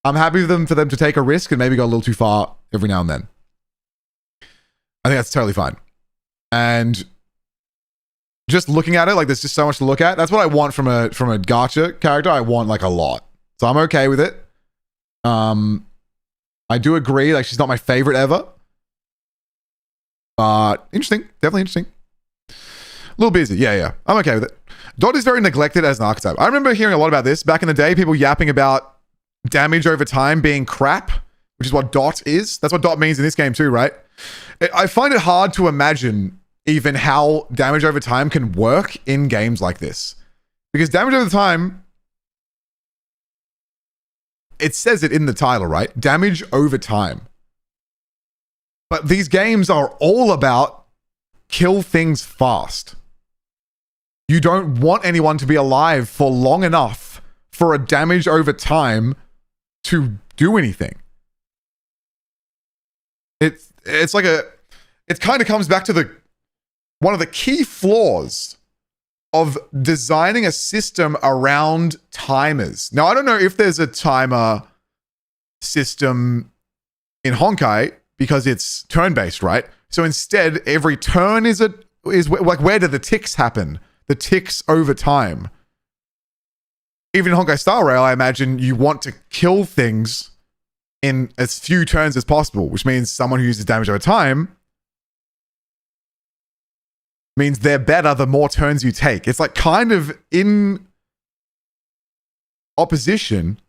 I'm happy for them to take a risk and maybe go a little too far every now and then. I think that's totally fine. And just looking at it, like there's just so much to look at. That's what I want from a gacha character. I want like a lot. So I'm okay with it. I do agree, like she's not my favorite ever. But interesting. Definitely interesting. A little busy. Yeah. I'm okay with it. Dot is very neglected as an archetype. I remember hearing a lot about this back in the day, people yapping about damage over time being crap, which is what Dot is. That's what Dot means in this game too, right? I find it hard to imagine even how damage over time can work in games like this. Because damage over time, it says it in the title, right? Damage over time. But these games are all about kill things fast. You don't want anyone to be alive for long enough for a damage over time to do anything. It's like it kind of comes back to one of the key flaws of designing a system around timers. Now, I don't know if there's a timer system in Honkai because it's turn-based, right? So instead, every turn is like, where do the ticks happen? The ticks over time. Even in Honkai Star Rail, I imagine you want to kill things in as few turns as possible, which means someone who uses damage over time means they're better the more turns you take. It's like kind of in opposition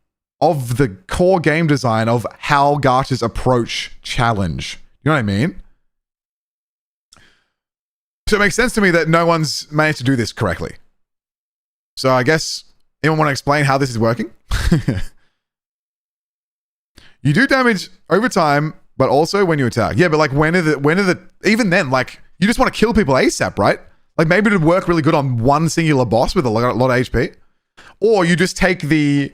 of the core game design of how gachas approach challenge. You know what I mean? So it makes sense to me that no one's managed to do this correctly. So I guess anyone want to explain how this is working? You do damage over time, but also when you attack. Yeah, but like when are the even then, like you just want to kill people ASAP, right? Like maybe it'd work really good on one singular boss with a lot of HP. Or you just take the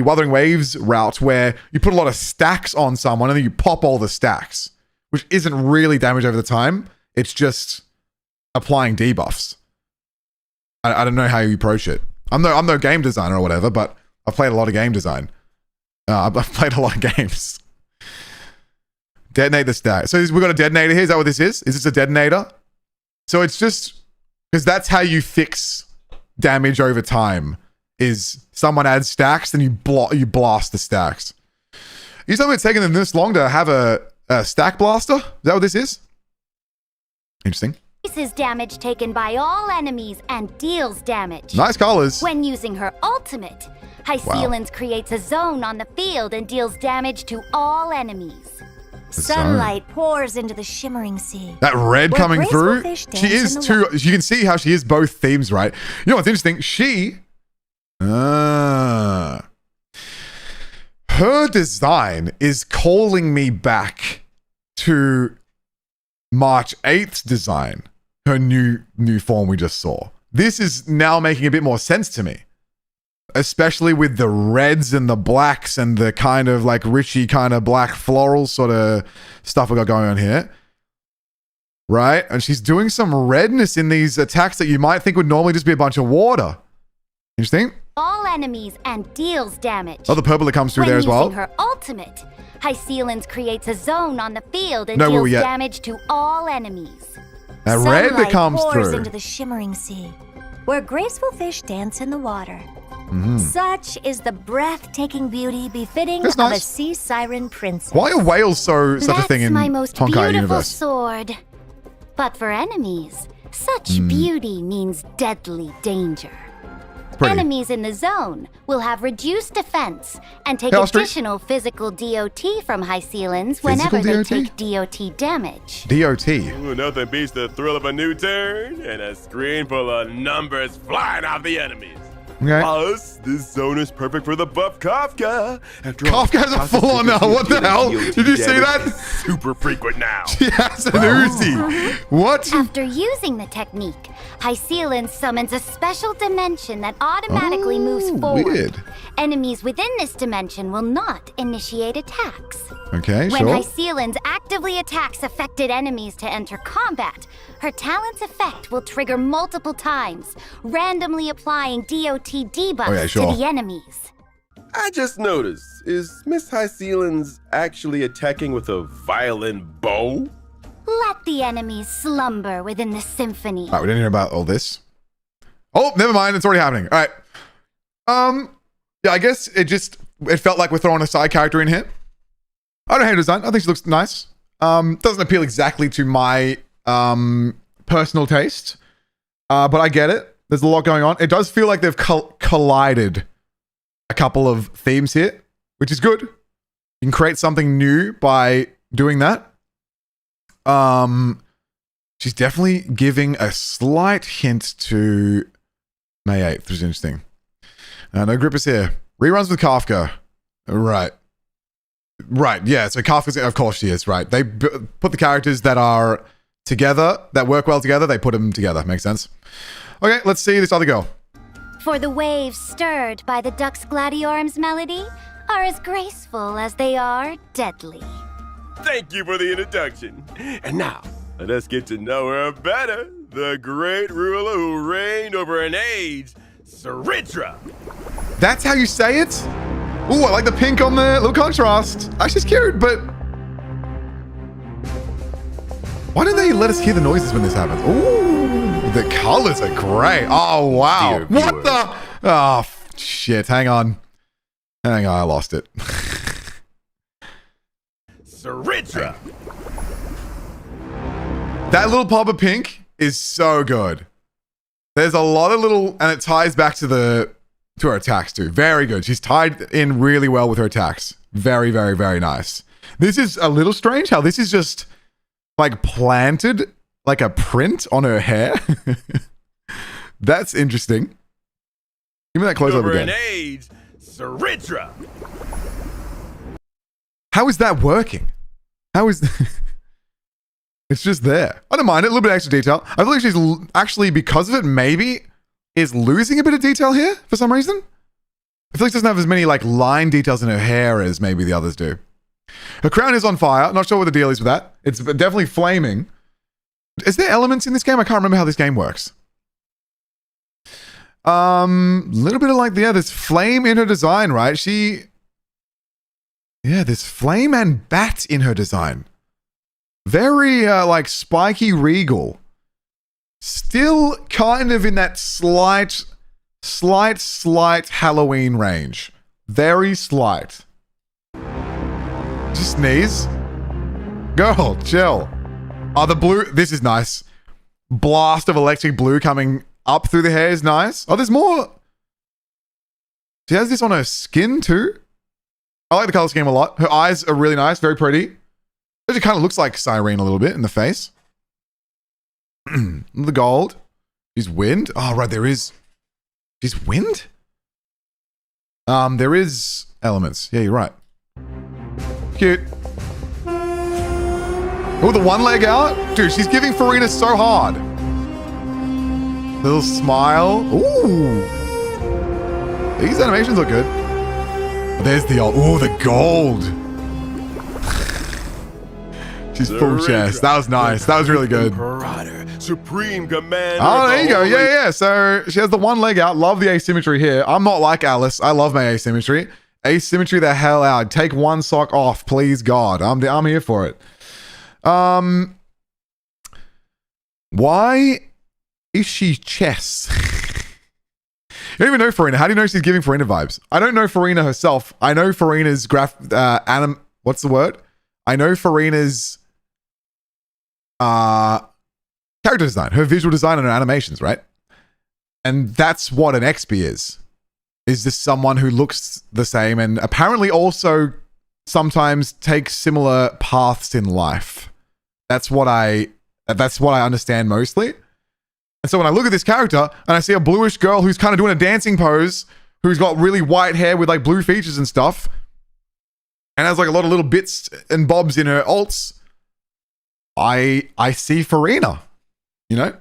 Wuthering Waves route where you put a lot of stacks on someone and then you pop all the stacks, which isn't really damage over the time. It's just applying debuffs. I don't know how you approach it. I'm no game designer or whatever, but I've played a lot of game design. I've played a lot of games. Detonate the stack. So we've got a detonator here. Is that what this is? Is this a detonator? So it's just because that's how you fix damage over time. Is someone adds stacks, then you blast the stacks. You told me it's taking them this long to have a stack blaster? Is that what this is? Interesting. Increases damage taken by all enemies and deals damage. Nice colors. When using her ultimate, Hycealins creates a zone on the field and deals damage to all enemies. Sunlight pours into the shimmering sea. That red coming through. She is too. You can see how she is both themes, right? You know what's interesting? Her design is calling me back to March 8th's design, her new form we just saw. This is now making a bit more sense to me, especially with the reds and the blacks and the kind of like Richie kind of black floral sort of stuff we got going on here. Right? And she's doing some redness in these attacks that you might think would normally just be a bunch of water. Interesting. All enemies and deals damage. Oh, the purple that comes through there as well. When using her ultimate, Hycealins creates a zone on the field and deals damage to all enemies. That red that comes pours through into the shimmering sea, where graceful fish dance in the water. Mm-hmm. Such is the breathtaking beauty befitting of a sea siren princess. Why are whales such a thing in my most Honkai beautiful universe? Sword. But for enemies, such beauty means deadly danger. Enemies in the zone will have reduced defense and take additional physical DOT from Hycealins whenever they take DOT damage. DOT. Ooh, nothing beats the thrill of a new turn and a screen full of numbers flying off the enemies. Okay. Plus, this zone is perfect for the buff Kafka. Kafka's a full-on now. What the hell? Did you see that? Super frequent now. She has an Uzi. What? After using the technique, Hycealins summons a special dimension that automatically moves forward. Weird. Enemies within this dimension will not initiate attacks. Okay, when sure. Hycealins actively attacks affected enemies to enter combat, her talent's effect will trigger multiple times, randomly applying DOT debuffs to the enemies. I just noticed, is Miss Hycealins actually attacking with a violin bow? Let the enemies slumber within the symphony. All right, we didn't hear about all this. Oh, never mind. It's already happening. All right. Yeah, I guess it felt like we're throwing a side character in here. I don't hate her design. I think she looks nice. Doesn't appeal exactly to my personal taste, but I get it. There's a lot going on. It does feel like they've collided a couple of themes here, which is good. You can create something new by doing that. She's definitely giving a slight hint to May 8th, which is interesting. No grippers here. Reruns with Kafka. Right. Right, yeah. So Kafka's, of course she is, right. They put the characters that are together, that work well together, they put them together. Makes sense. Okay, let's see this other girl. For the waves stirred by the Dux Gladiorum's melody are as graceful as they are deadly. Thank you for the introduction. And now, let us get to know her better. The great ruler who reigned over an age, Saritra. That's how you say it? Ooh, I like the pink on the little contrast. Actually, it's cute, but why don't they let us hear the noises when this happens? Ooh, the colors are great. Oh, wow. What the? Oh, shit. Hang on. I lost it. Saritra. That little pop of pink is so good. There's a lot of little, and it ties back to her attacks too. Very good. She's tied in really well with her attacks. Very, very, very nice. This is a little strange how this is just like planted like a print on her hair. That's interesting. Give me that close up again. Over an age, Saritra. How is that working? How is... It's just there. I don't mind it. A little bit of extra detail. I feel like she's actually, because of it, maybe is losing a bit of detail here for some reason. I feel like she doesn't have as many like line details in her hair as maybe the others do. Her crown is on fire. Not sure what the deal is with that. It's definitely flaming. Is there elements in this game? I can't remember how this game works. Little bit of like, yeah, there's flame in her design, right? Yeah, there's flame and bat in her design. Very, like, spiky regal. Still kind of in that slight Halloween range. Very slight. Just sneeze. Girl, chill. Oh, the blue. This is nice. Blast of electric blue coming up through the hair is nice. Oh, there's more. She has this on her skin too. I like the color scheme a lot. Her eyes are really nice. Very pretty. She kind of looks like Cyrene a little bit in the face. The gold. She's wind. Oh, right. She's wind? There is elements. Yeah, you're right. Cute. Oh, the one leg out? Dude, she's giving Farina so hard. Little smile. Ooh. These animations look good. There's the old. Oh, the gold. She's full chest. That was nice. That was really good. Supreme Commander. Oh, there you go. Yeah. So she has the one leg out. Love the asymmetry here. I'm not like Alice. I love my asymmetry. Asymmetry the hell out. Take one sock off, please God. I'm here for it. Why is she chess? You don't even know Farina. How do you know she's giving Farina vibes? I don't know Farina herself. I know Farina's what's the word? I know Farina's character design, her visual design and her animations, right? And that's what an XP is. Is this someone who looks the same and apparently also sometimes takes similar paths in life. That's what I understand mostly. And so when I look at this character and I see a bluish girl who's kind of doing a dancing pose, who's got really white hair with like blue features and stuff, and has like a lot of little bits and bobs in her alts, I see Farina, you know?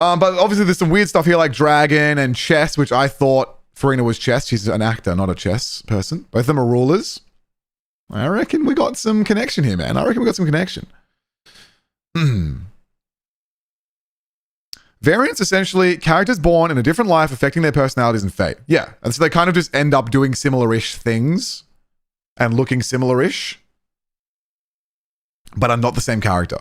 But obviously there's some weird stuff here like dragon and chess, which I thought Farina was chess. She's an actor, not a chess person. Both of them are rulers. I reckon we got some connection here, man. I reckon we got some connection. Variants, essentially, characters born in a different life affecting their personalities and fate. Yeah, and so they kind of just end up doing similar-ish things and looking similar-ish, but I'm not the same character.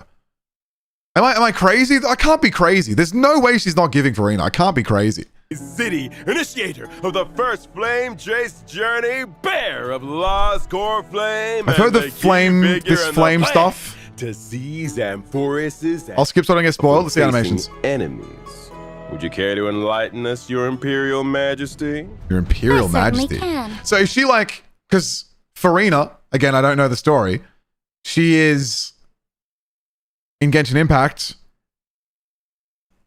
Am I crazy? I can't be crazy. There's no way she's not giving Farina. I can't be crazy. City, initiator of the first flame chase journey, bear of lost core flame. I've heard the flame stuff. To seize amphoruses. I'll skip so I don't get spoiled. Let's see animations. Enemies. Would you care to enlighten us, Your Imperial Majesty? Your Imperial Majesty. Can. So is she like, because Farina, again, I don't know the story, she is in Genshin Impact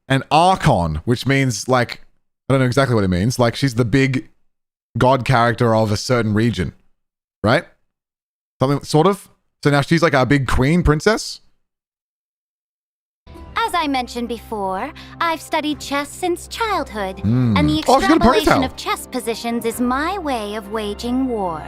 an Archon, which means like, I don't know exactly what it means. Like she's the big god character of a certain region, right? Something sort of. So now she's like our big queen princess? As I mentioned before, I've studied chess since childhood, and the extrapolation of chess positions is my way of waging war.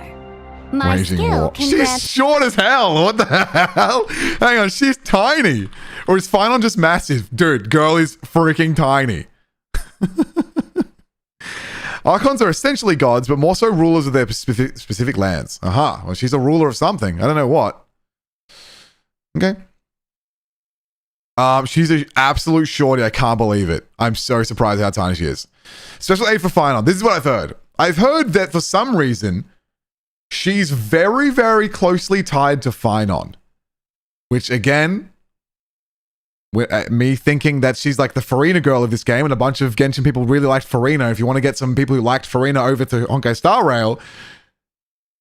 My skill can She's short as hell. What the hell? Hang on, she's tiny. Or is Phylon just massive? Dude, girl is freaking tiny. Archons are essentially gods, but more so rulers of their specific lands. Aha. Well, she's a ruler of something. I don't know what. Okay. She's an absolute shorty. I can't believe it. I'm so surprised how tiny she is. Special aid for Phylon. This is what I've heard. I've heard that for some reason, she's very, very closely tied to Phylon. Which, again, me thinking that she's like the Farina girl of this game, and a bunch of Genshin people really liked Farina. If you want to get some people who liked Farina over to Honkai Star Rail,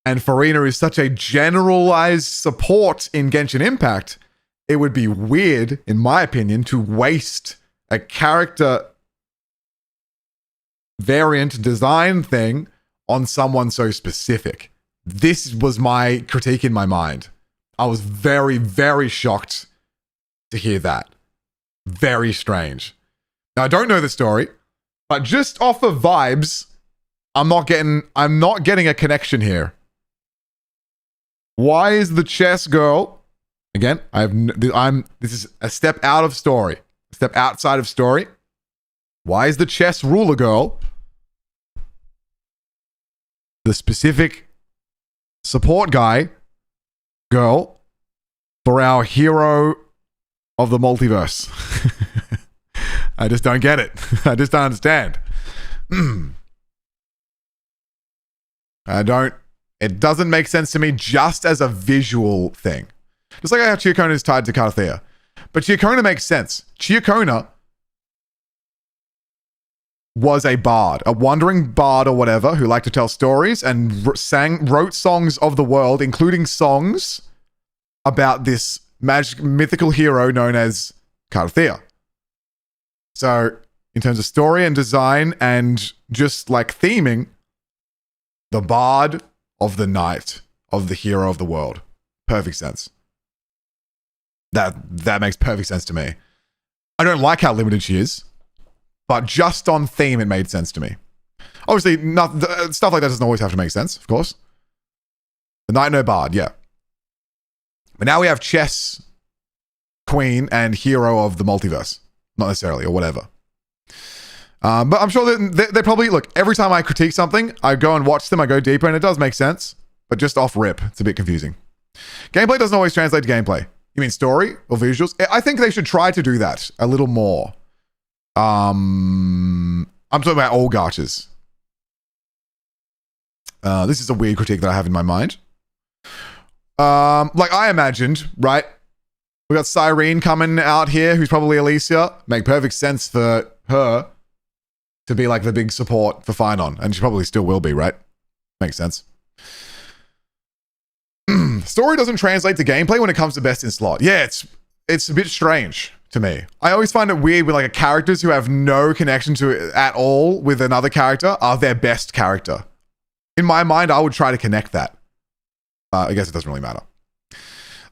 and Farina is such a generalized support in Genshin Impact, it would be weird, in my opinion, to waste a character variant design thing on someone so specific. This was my critique in my mind. I was very, very shocked to hear that. Very strange. Now, I don't know the story, but just off of vibes, I'm not getting a connection here. Why is the chess girl... Again, this is a step out of story. A step outside of story. Why is the chess ruler girl the specific support girl for our hero of the multiverse? I just don't get it. I just don't understand. It doesn't make sense to me just as a visual thing. Just like how Chiakona is tied to Carthea. But Chiakona makes sense. Chiakona was a bard, a wandering bard or whatever, who liked to tell stories and wrote songs of the world, including songs about this mythical hero known as Carthea. So, in terms of story and design and just like theming, the bard of the night, of the hero of the world. Perfect sense. That makes perfect sense to me. I don't like how limited she is, but just on theme, it made sense to me. Obviously, stuff like that doesn't always have to make sense, of course. The Night No Bard, yeah. But now we have chess queen and hero of the multiverse. Not necessarily, or whatever. But I'm sure that they probably... Look, every time I critique something, I go and watch them, I go deeper, and it does make sense. But just off rip, it's a bit confusing. Gameplay doesn't always translate to gameplay. You mean story or visuals? I think they should try to do that a little more. I'm talking about all gachas. This is a weird critique that I have in my mind. Like I imagined, right? We got Cyrene coming out here, who's probably Elysia. Make perfect sense for her to be like the big support for Finon. And she probably still will be, right? Makes sense. Story doesn't translate to gameplay when it comes to best in slot. Yeah, it's a bit strange to me. I always find it weird when like characters who have no connection to it at all with another character are their best character. In my mind, I would try to connect that. I guess it doesn't really matter.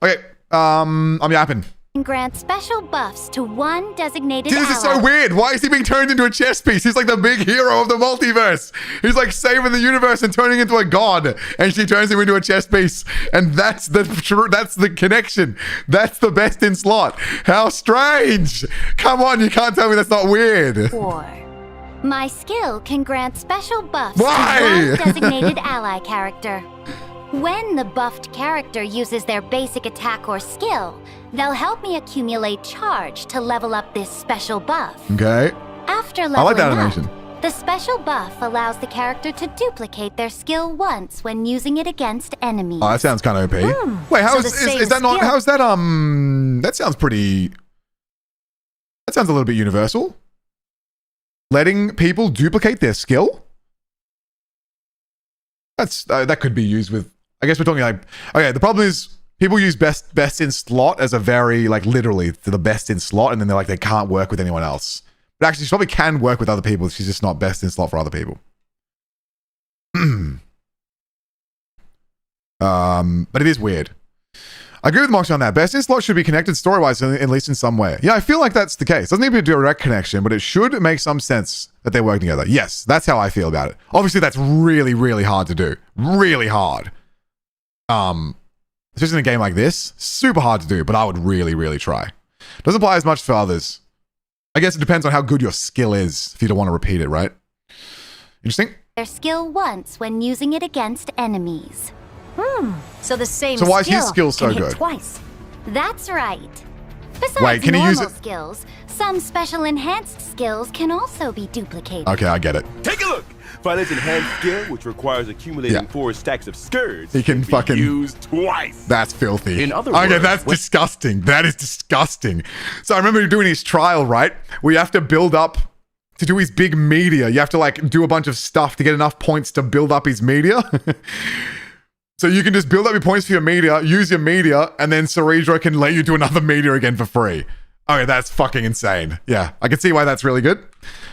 Okay, I'm yapping. Grant special buffs to one designated This ally. is so weird. Why is he being turned into a chess piece? He's like the big hero of the multiverse. He's like saving the universe and turning into a god. And she turns him into a chess piece. And that's the connection. That's the best in slot. How strange. Come on, you can't tell me that's not weird. 4. My skill can grant special buffs Why? to one designated ally character. When the buffed character uses their basic attack or skill, they'll help me accumulate charge to level up this special buff. Okay. After leveling I like that animation. up, the special buff allows the character to duplicate their skill once when using it against enemies. Oh, that sounds kind of OP. Wait, is that not, how's that, that sounds pretty, that sounds a little bit universal. Letting people duplicate their skill? That could be used with, I guess we're talking like, okay, the problem is people use best in slot as a very, like literally the best in slot, and then they're like, they can't work with anyone else. But actually, she probably can work with other people. She's just not best in slot for other people. But it is weird. I agree with Moxie on that. Best in slot should be connected story-wise, at least in some way. Yeah, I feel like that's the case. Doesn't need to be a direct connection, but it should make some sense that they work together. Yes, that's how I feel about it. Obviously, that's really, really hard to do. Really hard. Especially in a game like this, super hard to do, but I would really, really try. Doesn't apply as much for others. I guess it depends on how good your skill is if you don't want to repeat it, right? Interesting. Their skill once when using it against enemies. So the same So why is his skill so can hit good? twice. That's right. Besides Wait, can he use normal it? skills, some special enhanced skills can also be duplicated. Okay, I get it. Take a look. Finance enhanced skill, which requires accumulating 4 stacks of skirts, He can fucking use twice. That's filthy. In other okay, words, that's disgusting. That is disgusting. So I remember doing his trial, right? We have to build up to do his big media. You have to like do a bunch of stuff to get enough points to build up his media. So you can just build up your points for your media, use your media, and then Ceredra can let you do another media again for free. Okay, that's fucking insane. Yeah, I can see why that's really good.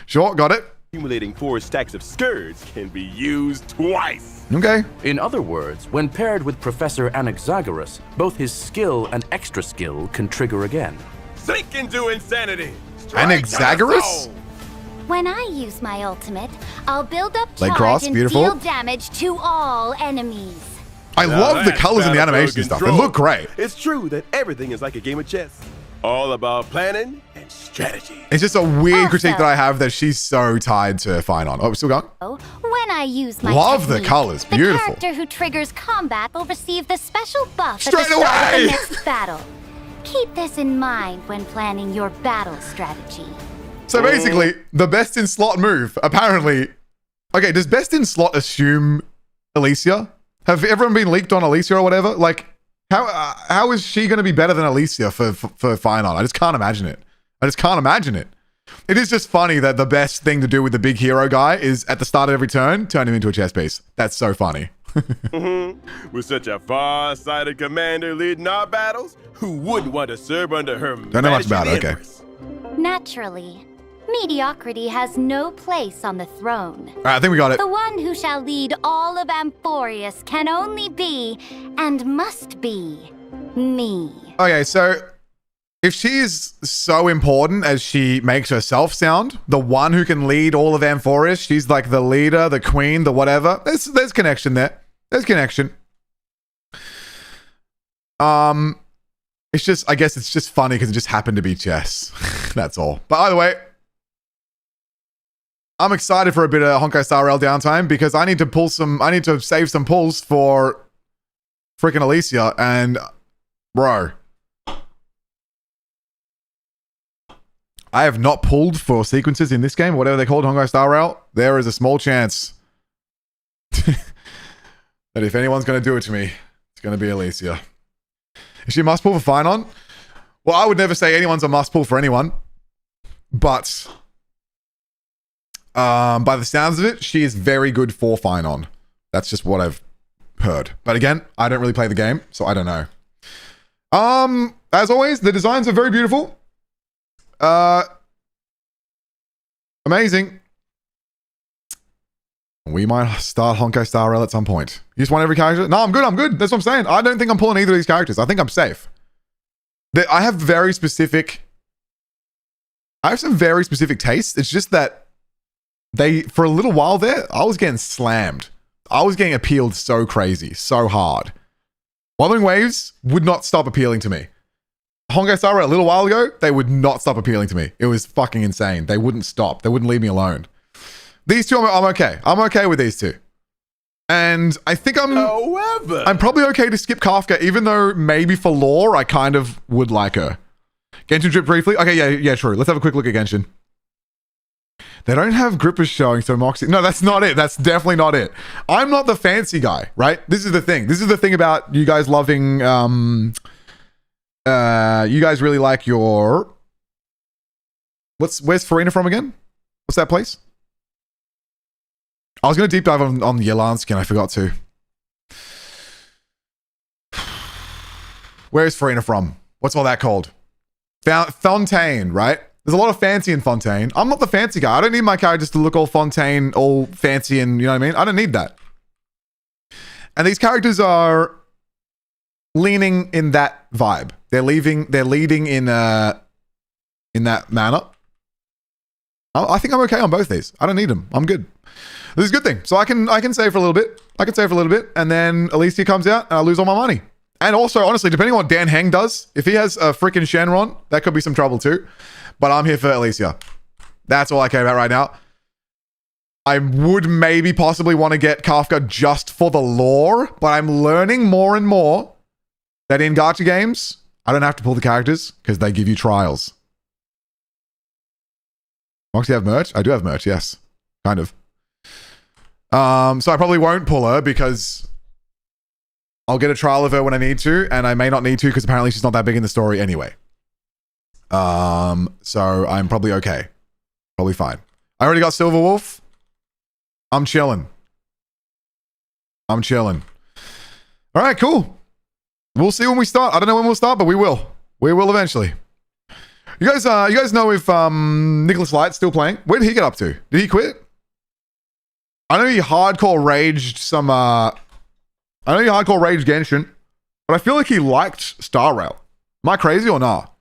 Sure, got it. accumulating 4 stacks of skirts can be used twice. Okay. In other words, when paired with Professor Anaxagoras, both his skill and extra skill can trigger again. Sink into insanity. Anaxagoras? When I use my ultimate, I'll build up Leg charge cross, and beautiful. deal damage to all enemies. I love the colors in the animation stuff. They look great. It's true that everything is like a game of chess. All about planning and strategy. It's just a weird critique that I have that she's so tied to Finon. Oh, we're still going? When I use my love technique, the colors. Beautiful. The character who triggers combat will receive the special buff Straight at the start of away! the next battle. Keep this in mind when planning your battle strategy. So basically, the best in slot move, apparently... Okay, does best in slot assume Elysia? Have everyone been leaked on Elysia or whatever? Like, how is she going to be better than Elysia for Finon? I just can't imagine it. I just can't imagine it. It is just funny that the best thing to do with the big hero guy is at the start of every turn, turn him into a chess piece. That's so funny. With such a far-sighted commander leading our battles, who wouldn't want to serve under her? Don't know much about it, okay. Naturally, mediocrity has no place on the throne. All right, I think we got it. The one who shall lead all of Amphorius can only be, and must be, me. Okay, so if she is so important as she makes herself sound, the one who can lead all of Amphorius, she's like the leader, the queen, the whatever. There's connection there. There's connection. It's just, I guess it's just funny because it just happened to be chess. That's all. But either way, I'm excited for a bit of Honkai Star Rail downtime because I need to save some pulls for freaking Elysia, and bro, I have not pulled for sequences in this game, whatever they called Honkai Star Rail. There is a small chance that if anyone's going to do it to me, it's going to be Elysia. Is she a must pull for Finon? Well, I would never say anyone's a must pull for anyone, but by the sounds of it, she is very good for Finon. That's just what I've heard. But again, I don't really play the game, so I don't know. As always, the designs are very beautiful. Amazing. We might start Honkai Star Rail at some point. You just want every character? No, I'm good. I'm good. That's what I'm saying. I don't think I'm pulling either of these characters. I think I'm safe. I have some very specific tastes. It's just that for a little while there, I was getting slammed. I was getting appealed so crazy, so hard. Wuthering Waves would not stop appealing to me. Honkai Star Rail a little while ago, they would not stop appealing to me. It was fucking insane. They wouldn't stop. They wouldn't leave me alone. These two, I'm okay. I'm okay with these two. And I think I'm probably okay to skip Kafka, even though maybe for lore, I kind of would like her. Genshin drip briefly. Okay, yeah, true. Let's have a quick look at Genshin. They don't have grippers showing, so Moxie... No, that's not it. That's definitely not it. I'm not the fancy guy, right? This is the thing. This is the thing about you guys loving... you guys really like your... Where's Farina from again? What's that place? I was going to deep dive on the Yelan skin. I forgot to. Where's Farina from? What's all that called? Fontaine, right? There's a lot of fancy in Fontaine. I'm not the fancy guy. I don't need my characters to look all Fontaine, all fancy, and you know what I mean? I don't need that. And these characters are leaning in that vibe. They're leading in that manner. I think I'm okay on both these. I don't need them. I'm good. This is a good thing. So I can save for a little bit. And then Elysia comes out and I lose all my money. And also, honestly, depending on what Dan Heng does, if he has a freaking Shenron, that could be some trouble too. But I'm here for Elysia. That's all I care about right now. I would maybe possibly want to get Kafka just for the lore, but I'm learning more and more that in gacha games, I don't have to pull the characters because they give you trials. Moxie have merch? I do have merch, yes. Kind of. So I probably won't pull her because I'll get a trial of her when I need to, and I may not need to because apparently she's not that big in the story anyway. So I'm probably okay. Probably fine. I already got Silver Wolf. I'm chilling. All right, cool. We'll see when we start. I don't know when we'll start, but we will. We will eventually. You guys know if Nicholas Light's still playing? Where did he get up to? Did he quit? I know he hardcore raged some. I know he hardcore raged Genshin, but I feel like he liked Star Rail. Am I crazy or not?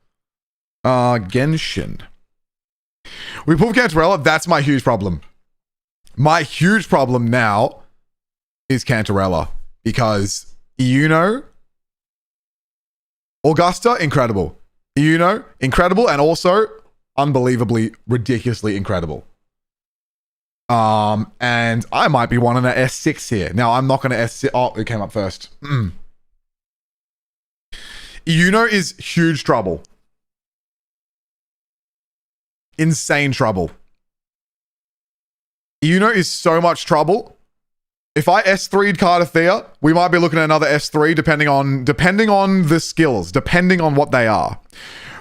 Genshin. We pulled Cantarella. That's my huge problem. My huge problem now is Cantarella because Iuno, Augusta, incredible. Iuno, incredible, and also unbelievably, ridiculously incredible. And I might be wanting an S6 here. Now, I'm not going to S6. Oh, it came up first. Iuno is huge trouble. Insane trouble. Iuno is so much trouble. If I S3'd Cardathea, we might be looking at another S3 depending on the skills, depending on what they are.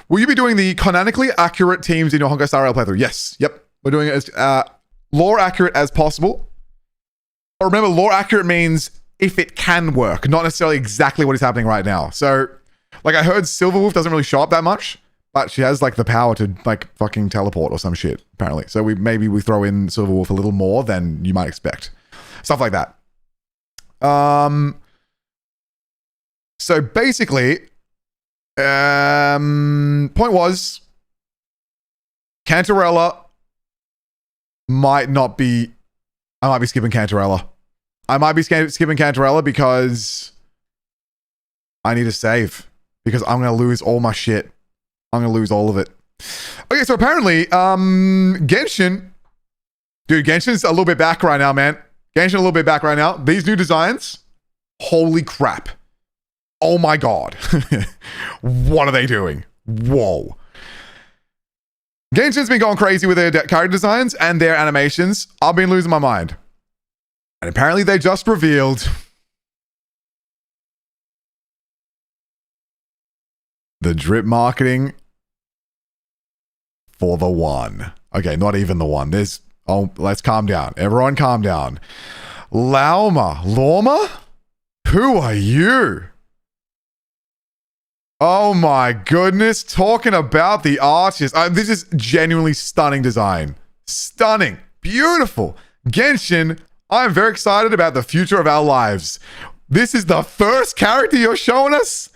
Will you be doing the canonically accurate teams in your Honkai Star Rail playthrough? Yes. Yep. We're doing it as lore accurate as possible. But remember, lore accurate means if it can work, not necessarily exactly what is happening right now. So, like I heard Silverwolf doesn't really show up that much, but she has like the power to like fucking teleport or some shit, apparently. So maybe we throw in Silverwolf a little more than you might expect. Stuff like that. So basically, point was, Cantarella might not be. I might be skipping Cantarella. I might be skipping Cantarella because I need to save. Because I'm going to lose all my shit. I'm going to lose all of it. Okay, so apparently, Genshin. Dude, Genshin's a little bit back right now, man. Genshin a little bit back right now. These new designs. Holy crap. Oh my god. What are they doing? Whoa. Genshin's been going crazy with their character designs and their animations. I've been losing my mind. And apparently they just revealed the drip marketing for the one. Okay, not even the one. Let's calm down. Everyone calm down. Lorma? Who are you? Oh my goodness. Talking about the arches. This is genuinely stunning design. Stunning. Beautiful. Genshin, I'm very excited about the future of our lives. This is the first character you're showing us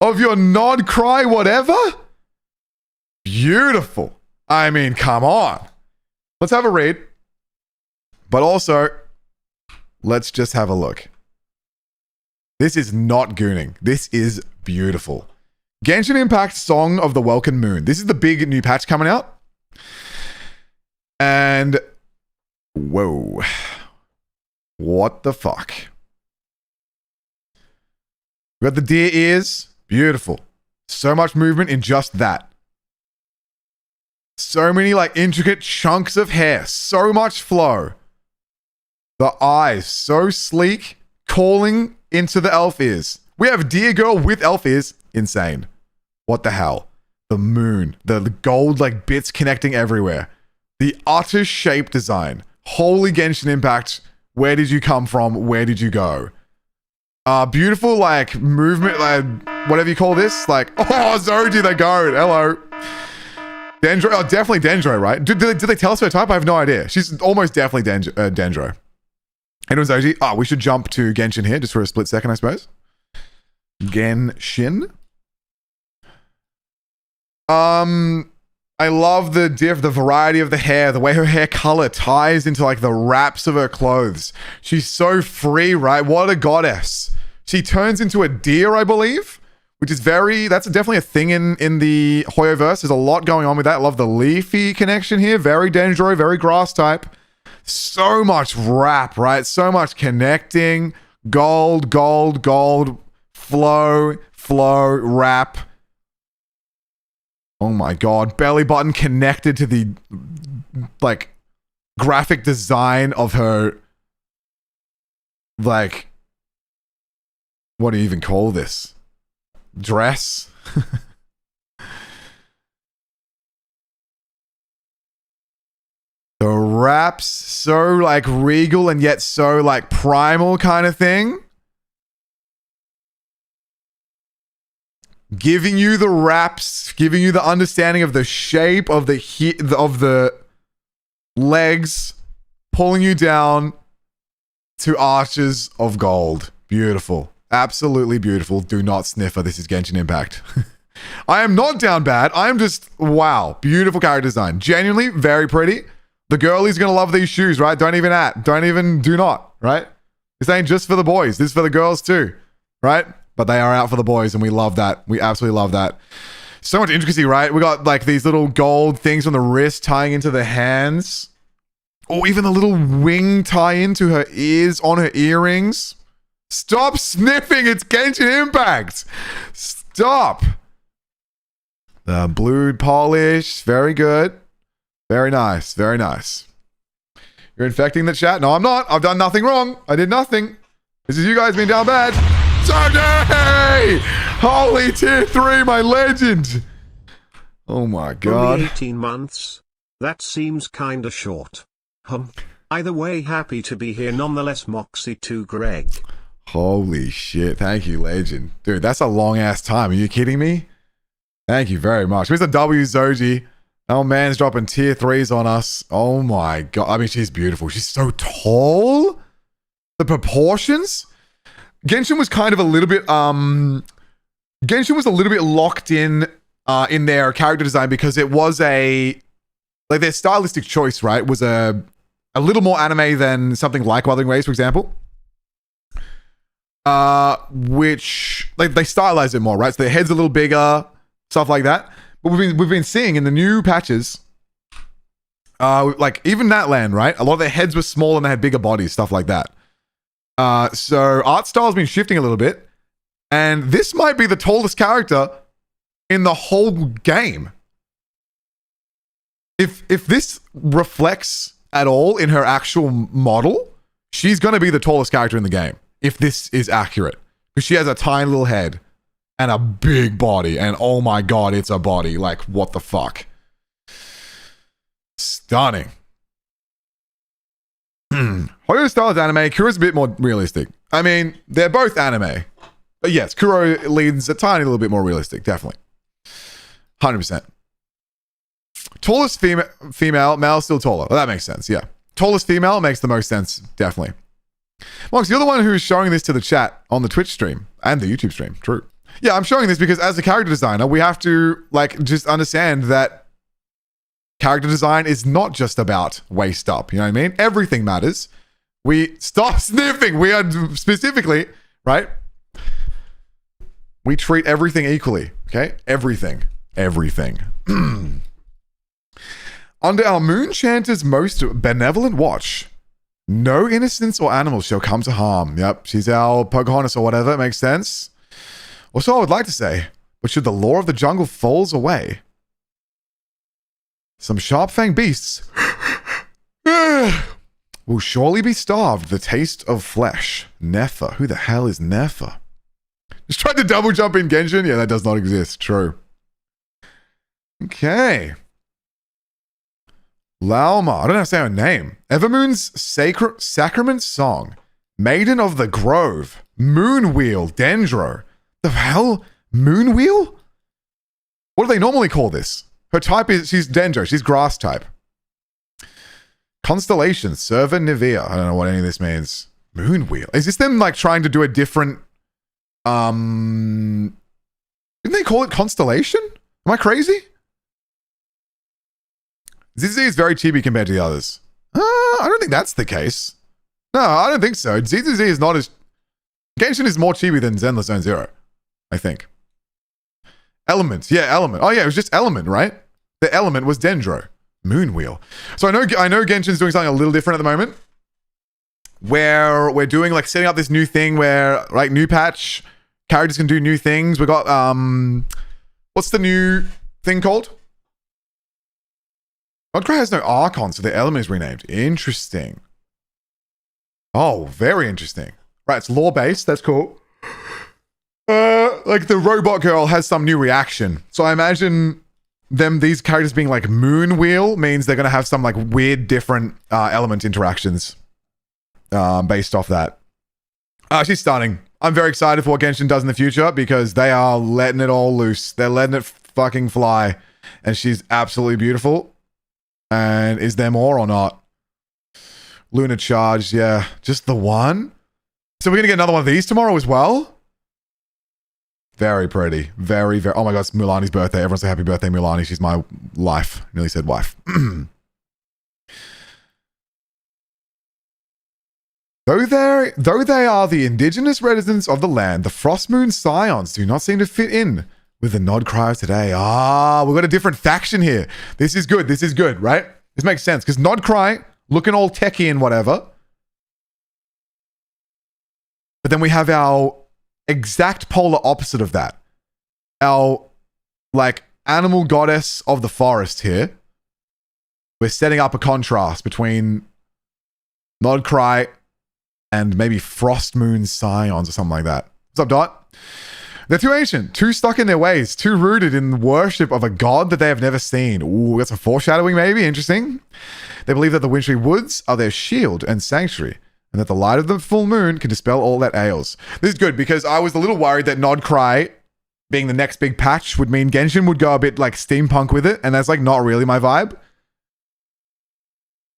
of your nod, cry, whatever? Beautiful. I mean, come on. Let's have a read. But also, let's just have a look. This is not gooning. This is beautiful. Genshin Impact Song of the Welkin Moon. This is the big new patch coming out. And whoa. What the fuck? We got the deer ears. Beautiful. So much movement in just that. So many like intricate chunks of hair. So much flow. The eyes. So sleek. Calling into the elf ears. We have deer girl with elf ears. Insane. What the hell? The moon. The gold like bits connecting everywhere. The utter shape design. Holy Genshin Impact. Where did you come from? Where did you go? Beautiful like movement, like whatever you call this. Like, oh, Zoji the goat. Hello. Dendro. Oh, definitely Dendro, right? Did they tell us her type? I have no idea. She's almost definitely Dendro. Anyone, Zoji? Oh, we should jump to Genshin here just for a split second, I suppose. Genshin. I love the variety of the hair, the way her hair color ties into like the wraps of her clothes. She's so free, right? What a goddess. She turns into a deer, I believe, which is that's definitely a thing in the Hoyoverse. There's a lot going on with that. I love the leafy connection here. Very Dendro, very grass type. So much wrap, right? So much connecting. Gold, flow, wrap. Oh my god. Belly button connected to the like graphic design of her like what do you even call this? Dress? The wraps so like regal and yet so like primal kind of thing. giving you the wraps, giving you the understanding of the shape of the legs, pulling you down to arches of gold. Beautiful. Absolutely beautiful. Do not sniffer. This is Genshin Impact. I am not down bad. I am just, wow. Beautiful character design. Genuinely very pretty. The girlie's going to love these shoes, right? Do not, right? This ain't just for the boys. This is for the girls too, right? But they are out for the boys and we love that. We absolutely love that. So much intricacy, right? We got like these little gold things on the wrist tying into the hands. Or even the little wing tie into her ears on her earrings. Stop sniffing. It's Genshin Impact. Stop. The blued polish. Very good. Very nice. Very nice. You're infecting the chat. No, I'm not. I've done nothing wrong. I did nothing. This is you guys being down bad. Sunday! Holy tier 3, my legend. Oh my god. Only 18 months? That seems kinda short. Either way, happy to be here nonetheless. Moxie to Greg. Holy shit. Thank you, legend. Dude, that's a long ass time. Are you kidding me? Thank you very much. Mr. W Zoji. Oh, man's dropping tier 3s on us. Oh my god. I mean, she's beautiful. She's so tall. The proportions. Genshin was kind of a little bit, Genshin was a little bit locked in their character design because it was their stylistic choice, right? Was a little more anime than something like Wuthering Waves, for example. Which, like, they stylize it more, right? So their head's a little bigger, stuff like that. But we've been seeing in the new patches, like even Natland, right? A lot of their heads were small and they had bigger bodies, stuff like that. So art style's been shifting a little bit, and this might be the tallest character in the whole game. If this reflects at all in her actual model, she's going to be the tallest character in the game. If this is accurate, because she has a tiny little head and a big body, and oh my god, it's a body. Like, what the fuck? Stunning. Hoyo's style is anime. Kuro's a bit more realistic. I mean, they're both anime. But yes, Kuro leans a tiny little bit more realistic, definitely. 100%. Tallest female, male still taller. Well, that makes sense, yeah. Tallest female makes the most sense, definitely. Mox, you're the one who's showing this to the chat on the Twitch stream and the YouTube stream. True. Yeah, I'm showing this because as a character designer, we have to, like, just understand that character design is not just about waist up. You know what I mean? Everything matters. We stop sniffing. We are specifically, right? We treat everything equally. Okay? Everything. Everything. Under our Moon Chanter's most benevolent watch, no innocents or animals shall come to harm. Yep, she's our Pocahontas or whatever. It makes sense. Or so I would like to say. But should the law of the jungle falls away, some sharp-fanged beasts will surely be starved the taste of flesh. Nefer. Who the hell is Nefer? Just tried to double jump in Genshin? Yeah, that does not exist. True. Okay. Lauma. I don't know how to say her name. Evermoon's Sacrament Song. Maiden of the Grove. Moonwheel. Dendro. The hell? Moonwheel? What do they normally call this? Her type is, she's Dendro. She's grass type. Constellation. Server Nivea. I don't know what any of this means. Moonwheel. Is this them like trying to do a different, didn't they call it Constellation? Am I crazy? ZZZ is very chibi compared to the others. I don't think that's the case. No, I don't think so. ZZZ is not as... Genshin is more chibi than Zenless Zone Zero, I think. Element. Yeah, Element. Oh yeah, it was just Element, right? The Element was Dendro. Moonwheel. So I know Genshin's doing something a little different at the moment, where we're doing like setting up this new thing where, like, new patch, characters can do new things. We got, what's the new thing called? Honkai has no Archon, so the element is renamed. Interesting. Oh, very interesting. Right, it's lore-based. That's cool. Like the robot girl has some new reaction. So I imagine these characters being like Moonwheel means they're going to have some like weird different element interactions based off that. She's stunning. I'm very excited for what Genshin does in the future because they are letting it all loose. They're letting it fucking fly. And she's absolutely beautiful. And is there more or not? Lunar Charge, yeah. Just the one? So we're going to get another one of these tomorrow as well? Very pretty. Very, very... Oh my god, it's Mulani's birthday. Everyone say happy birthday, Mulani. She's my life. Nearly said wife. Though they are the indigenous residents of the land, the Frostmoon Scions do not seem to fit in with the Nod Cry of today. We've got a different faction here. This is good, right? This makes sense, because Nod Cry, looking all techie and whatever. But then we have our exact polar opposite of that. Our, like, animal goddess of the forest here. We're setting up a contrast between Nod Cry and maybe Frostmoon Scions or something like that. What's up, Dot? They're too ancient, too stuck in their ways, too rooted in the worship of a god that they have never seen. Ooh, that's some foreshadowing maybe, interesting. They believe that the wintry woods are their shield and sanctuary, and that the light of the full moon can dispel all that ails. This is good because I was a little worried that Nod Cry being the next big patch would mean Genshin would go a bit like steampunk with it, and that's like not really my vibe.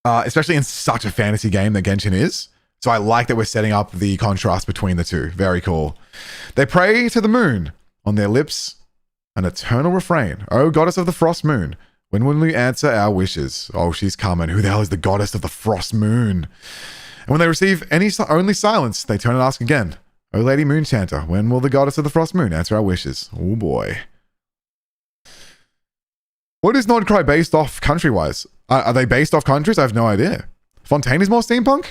Especially in such a fantasy game that Genshin is. So I like that we're setting up the contrast between the two. Very cool. They pray to the moon, on their lips an eternal refrain. Oh, goddess of the frost moon, when will you answer our wishes? Oh, she's coming. Who the hell is the goddess of the frost moon? And when they receive only silence, they turn and ask again. Oh, Lady Moon Chanter, when will the goddess of the frost moon answer our wishes? Oh boy. What is Nod Cry based off country-wise? Are they based off countries? I have no idea. Fontaine is more steampunk?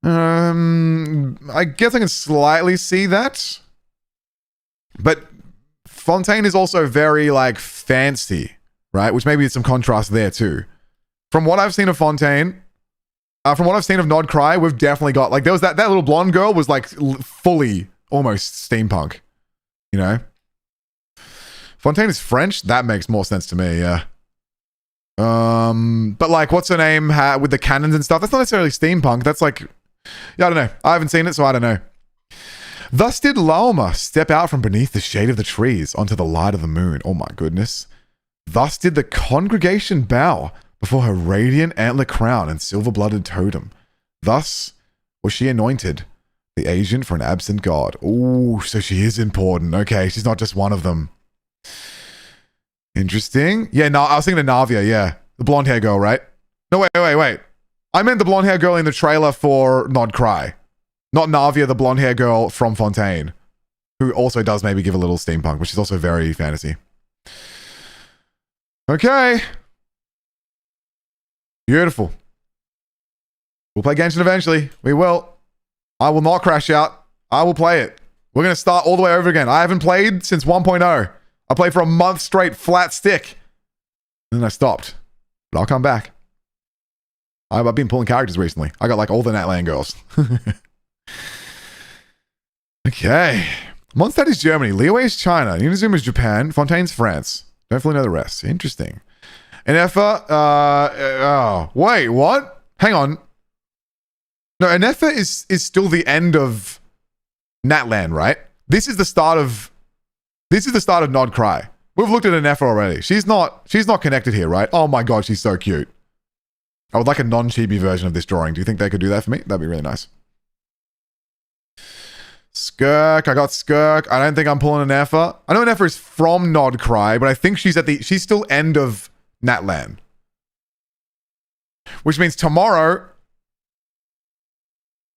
I guess I can slightly see that. But Fontaine is also very, like, fancy, right? Which maybe there's some contrast there, too. From what I've seen of Fontaine, from what I've seen of Nod Cry, we've definitely got, like, there was that little blonde girl was, like, fully almost steampunk, you know? Fontaine is French? That makes more sense to me, yeah. But, like, what's her name with the cannons and stuff? That's not necessarily steampunk. That's, like... Yeah, I don't know. I haven't seen it, so I don't know. Thus did Laoma step out from beneath the shade of the trees onto the light of the moon. Oh my goodness. Thus did the congregation bow before her radiant antler crown and silver-blooded totem. Thus was she anointed, the agent for an absent god. Ooh, so she is important. Okay, she's not just one of them. Interesting. Yeah, no, I was thinking of Navia, yeah. The blonde hair girl, right? No, wait. I meant the blonde hair girl in the trailer for Nod Cry. Not Navia, the blonde hair girl from Fontaine. Who also does maybe give a little steampunk, which is also very fantasy. Okay. Beautiful. We'll play Genshin eventually. We will. I will not crash out. I will play it. We're going to start all the way over again. I haven't played since 1.0. I played for a month straight, flat stick. And then I stopped. But I'll come back. I've been pulling characters recently. I got like all the Natland girls. Okay. Mondstadt is Germany. Liyue is China. Inazuma is Japan. Fontaine's France. Don't fully know the rest. Interesting. Enefa, wait, what? Hang on. No, Enefa is still the end of Natland, right? This is the start of Nod Cry. We've looked at Enefa already. She's not connected here, right? Oh my god, she's so cute. I would like a non-chibi version of this drawing. Do you think they could do that for me? That'd be really nice. Skirk. I got Skirk. I don't think I'm pulling an Enefa. I know Enefa is from Nod Cry, but I think she's still end of Natland. Which means tomorrow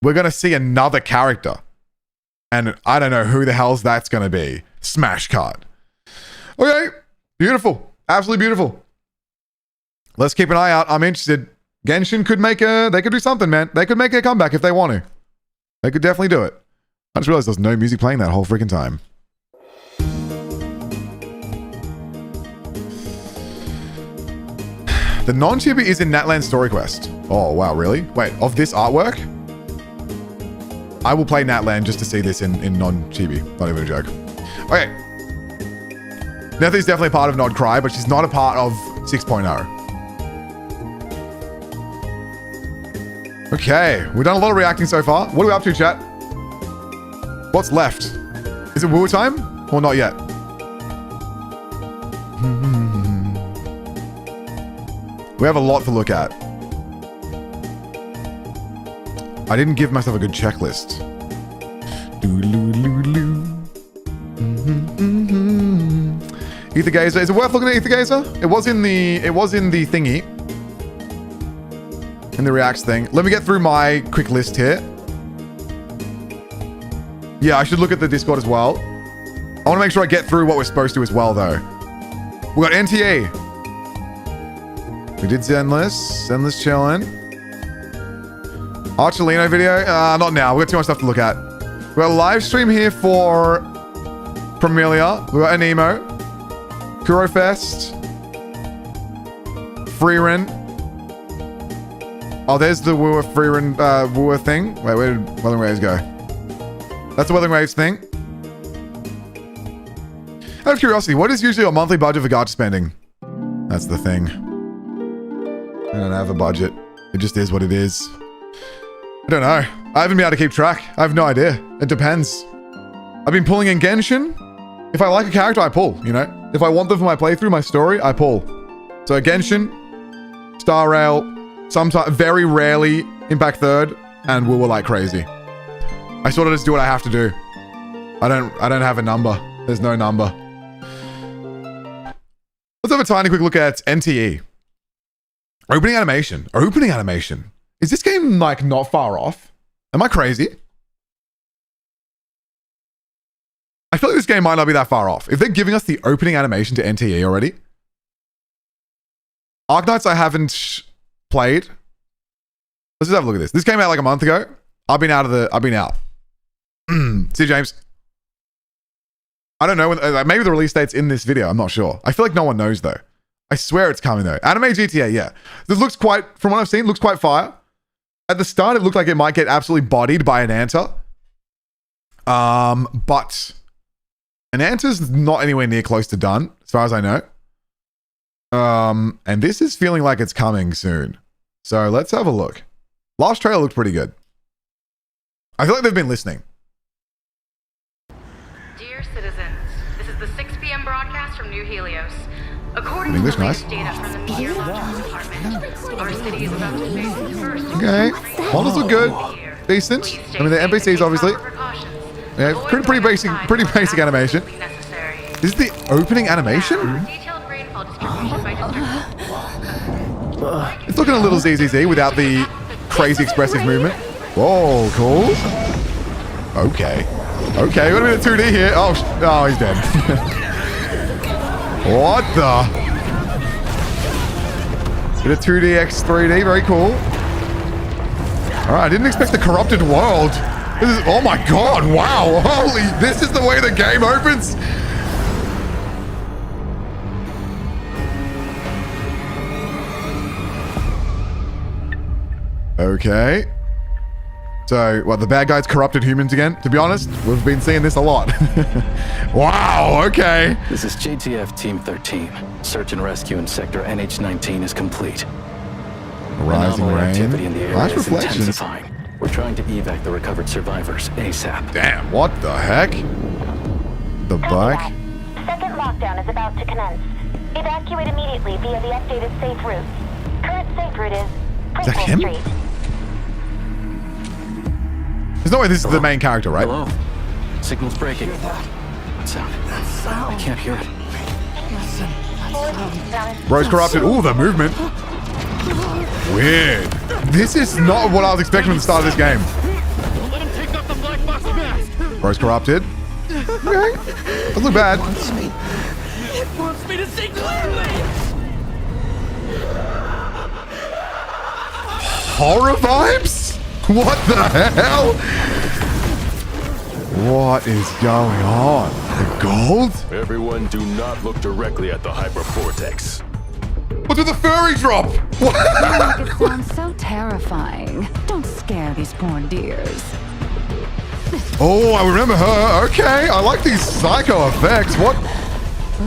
we're going to see another character. And I don't know who the hell's that's going to be. Smash Cut. Okay. Beautiful. Absolutely beautiful. Let's keep an eye out. I'm interested. Genshin they could do something, man. They could make a comeback if they want to. They could definitely do it. I just realized there's no music playing that whole freaking time. The non-chibi is in Natland Story Quest. Oh, wow, really? Wait, of this artwork? I will play Natland just to see this in non-chibi. Not even a joke. Okay. Nethy's definitely a part of Nod Cry, but she's not a part of 6.0. Okay, we've done a lot of reacting so far. What are we up to, chat? What's left? Is it WuWa time? Or not yet? We have a lot to look at. I didn't give myself a good checklist. Ether Gazer. Is it worth looking at Ether Gazer? It was in the thingy. In the reacts thing. Let me get through my quick list here. Yeah, I should look at the Discord as well. I want to make sure I get through what we're supposed to as well, though. We got NTA. We did Zenless. Zenless chilling. Archelino video? Not now. We got too much stuff to look at. We got a live stream here for Promelia. We got Aniimo. Kuro Fest. Freerin. Oh, there's the WuWa Freerin WuWa thing. Wait, where did Wuthering Waves go? That's the Wuthering Waves thing. Out of curiosity, what is usually your monthly budget for gacha spending? That's the thing. I don't have a budget. It just is what it is. I don't know. I haven't been able to keep track. I have no idea. It depends. I've been pulling in Genshin. If I like a character, I pull, you know? If I want them for my playthrough, my story, I pull. So Genshin, Star Rail, sometimes, very rarely, Impact Third, and WuWa like crazy. I sort of just do what I have to do. I don't have a number. There's no number. Let's have a tiny quick look at NTE. Opening animation. Opening animation. Is this game, like, not far off? Am I crazy? I feel like this game might not be that far off. If they're giving us the opening animation to NTE already. Arknights I haven't played. Let's just have a look at this. This came out like a month ago. I've been out. See you, James. I don't know. Maybe the release date's in this video. I'm not sure. I feel like no one knows, though. I swear it's coming, though. Anime GTA, yeah. This looks quite, from what I've seen, looks quite fire. At the start, it looked like it might get absolutely bodied by an Anta. But an Anta's not anywhere near close to done, as far as I know. And this is feeling like it's coming soon. So let's have a look. Last trailer looked pretty good. I feel like they've been listening. Dear citizens, this is the 6 p.m. broadcast from New Helios. According English, to the latest nice. data from the meteorological department, our city is about to face the first. Okay, models look good, decent. I mean, the NPCs obviously. Yeah, pretty basic animation. This is the opening animation. It's looking a little ZZZ without the crazy expressive movement. Whoa, cool. Okay, we're gonna be in 2D here. Oh, he's dead. What the? Bit of 2DX 3D, very cool. Alright, I didn't expect the corrupted world. This is, oh my god, wow, holy, this is the way the game opens? Okay. So, what, the bad guys corrupted humans again? To be honest, we've been seeing this a lot. Wow, okay. This is JTF Team 13. Search and rescue in sector NH19 is complete. Rising rain. Activity in the area Flash is reflections. intensifying. We're trying to evac the recovered survivors ASAP. Damn, what the heck? The bike? Second lockdown is about to commence. Evacuate immediately via the updated safe route. Current safe route is that him? Street. There's no way this is the main character, right? Hello? Signal's breaking. What sound? I can't hear it. Bro's corrupted. Ooh, the movement. Weird. This is not what I was expecting from the start of this game. Let him take off the black box mask. Bro's corrupted. Okay. Doesn't look bad. It wants me to see clearly. Horror vibes? What the hell? What is going on? The gold? Everyone do not look directly at the hypervortex. What's with the furry drop? What? It sounds so terrifying. Don't scare these poor dears. Oh, I remember her. Okay, I like these psycho effects. What?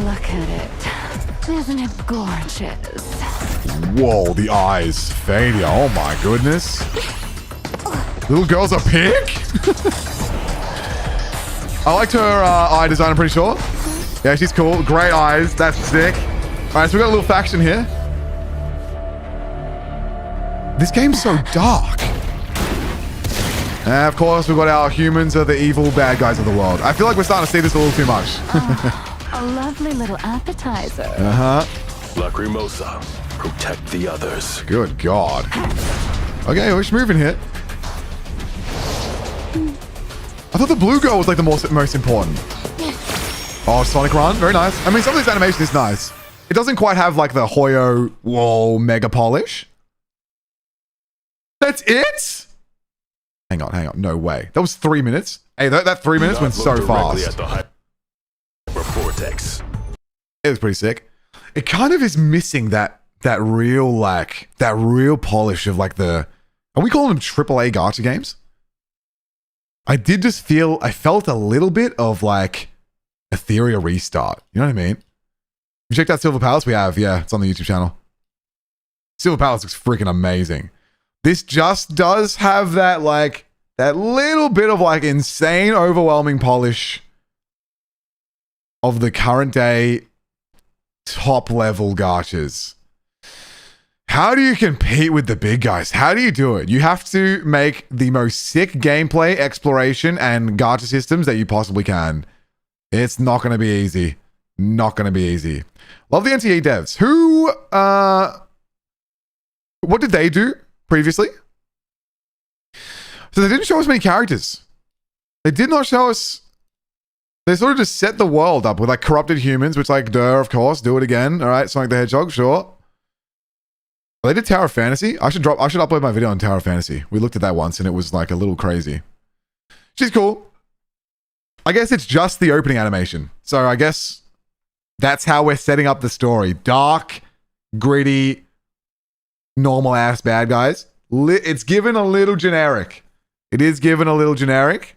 Look at it. Isn't it gorgeous? Whoa, the eyes. Fadia. Oh my goodness. Little girl's a pig? I liked her eye design, I'm pretty sure. Yeah, she's cool. Great eyes. That's sick. All right, so we got a little faction here. This game's so dark. And of course, we've got our humans are the evil bad guys of the world. I feel like we're starting to see this a little too much. A lovely little appetizer. Uh-huh. Lacrimosa, protect the others. Good God. Okay, we're just moving here. I thought the blue girl was like the most important. Oh, Sonic Run. Very nice. I mean, some of this animation is nice. It doesn't quite have like the Hoyo, whoa, mega polish. That's it? Hang on. No way. That was 3 minutes. Hey, that 3 minutes went so fast. At the hypervortex. It was pretty sick. It kind of is missing that real polish of like the... Are we calling them AAA gacha games? I felt a little bit of like Etheria restart. You know what I mean? You checked out Silver Palace? We have, yeah. It's on the YouTube channel. Silver Palace looks freaking amazing. This just does have that like, that little bit of like insane, overwhelming polish of the current day top level gachas. How do you compete with the big guys? How do you do it? You have to make the most sick gameplay, exploration, and gacha systems that you possibly can. It's not going to be easy. Not going to be easy. Love the NTE devs. Who, what did they do previously? So they didn't show us many characters. They did not show us... They sort of just set the world up with like corrupted humans, which like, duh, of course, do it again. All right, Sonic the Hedgehog, sure. They did Tower of Fantasy. I should upload my video on Tower of Fantasy. We looked at that once and it was like a little crazy. She's cool. I guess it's just the opening animation. So I guess that's how we're setting up the story. Dark, gritty, normal ass bad guys. It's given a little generic. It is given a little generic.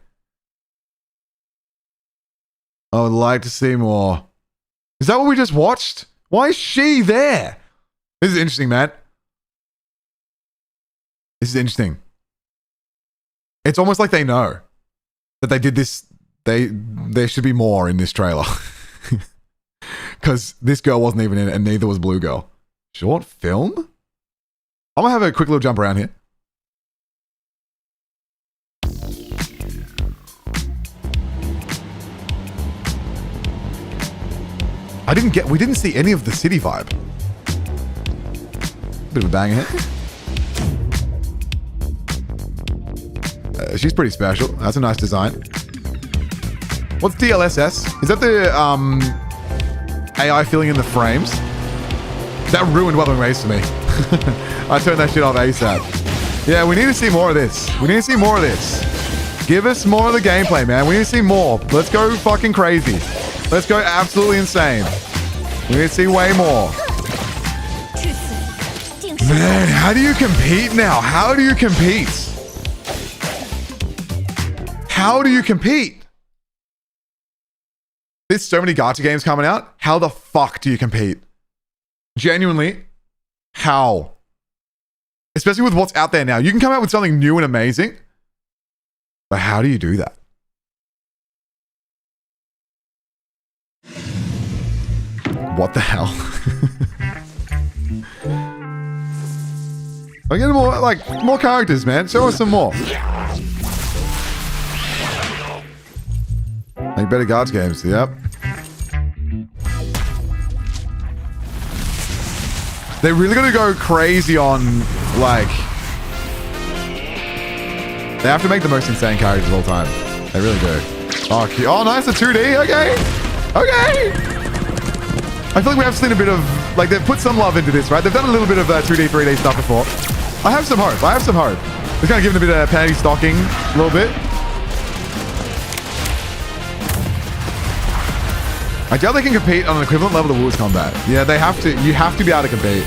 I would like to see more. Is that what we just watched? Why is she there? This is interesting, man. This is interesting. It's almost like they know that they did this. There should be more in this trailer. Because this girl wasn't even in it and neither was Blue Girl. Short film? I'm going to have a quick little jump around here. We didn't see any of the city vibe. Bit of a banger here. She's pretty special. That's a nice design. What's DLSS? Is that the AI filling in the frames? That ruined Wuthering Waves for me. I turned that shit off ASAP. Yeah, we need to see more of this. We need to see more of this. Give us more of the gameplay, man. We need to see more. Let's go fucking crazy. Let's go absolutely insane. We need to see way more. Man, how do you compete now? How do you compete? How do you compete? There's so many gacha games coming out. How the fuck do you compete? Genuinely, how? Especially with what's out there now. You can come out with something new and amazing, but how do you do that? What the hell? I get more characters, man. Show us some more. Make better gacha games. Yep. They're really gonna go crazy on like. They have to make the most insane characters of all time. They really do. Oh, cute. Oh, nice. A 2D. Okay. Okay. I feel like we have seen a bit of, like, they've put some love into this, right? They've done a little bit of 2D, 3D stuff before. I have some hope. I have some hope. They're kind of giving a bit of panty stocking, a little bit. I doubt they can compete on an equivalent level to WuWa's combat. Yeah, they have to. You have to be able to compete.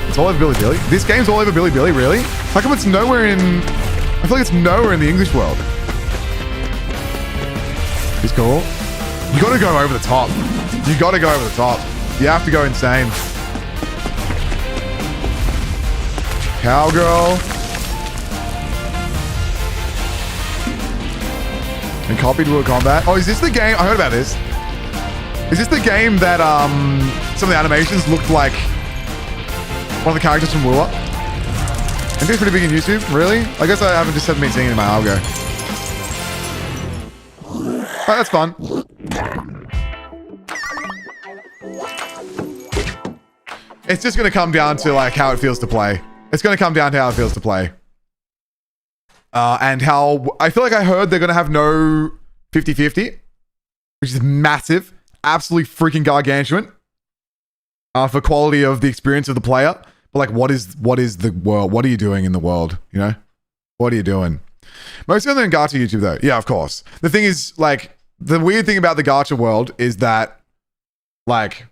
It's all over Billy Billy. This game's all over Billy Billy, really? How come it's nowhere in... I feel like it's nowhere in the English world. It's cool. You gotta go over the top. You gotta go over the top. You have to go insane. Cowgirl. And copied WuWa combat. Oh, is this the game? I heard about this. Is this the game that some of the animations looked like one of the characters from WuWa? And it's pretty big in YouTube. Really? I guess I haven't been seeing it in my algo. Oh, that's fun. It's just going to come down to like how it feels to play. It's going to come down to how it feels to play. And how I feel like I heard they're going to have no 50-50, which is massive. Absolutely freaking gargantuan for quality of the experience of the player. But like, what is the world? What are you doing in the world? You know, what are you doing? Most of them in Gacha YouTube though. Yeah, of course. The thing is, like, the weird thing about the Gacha world is that, like,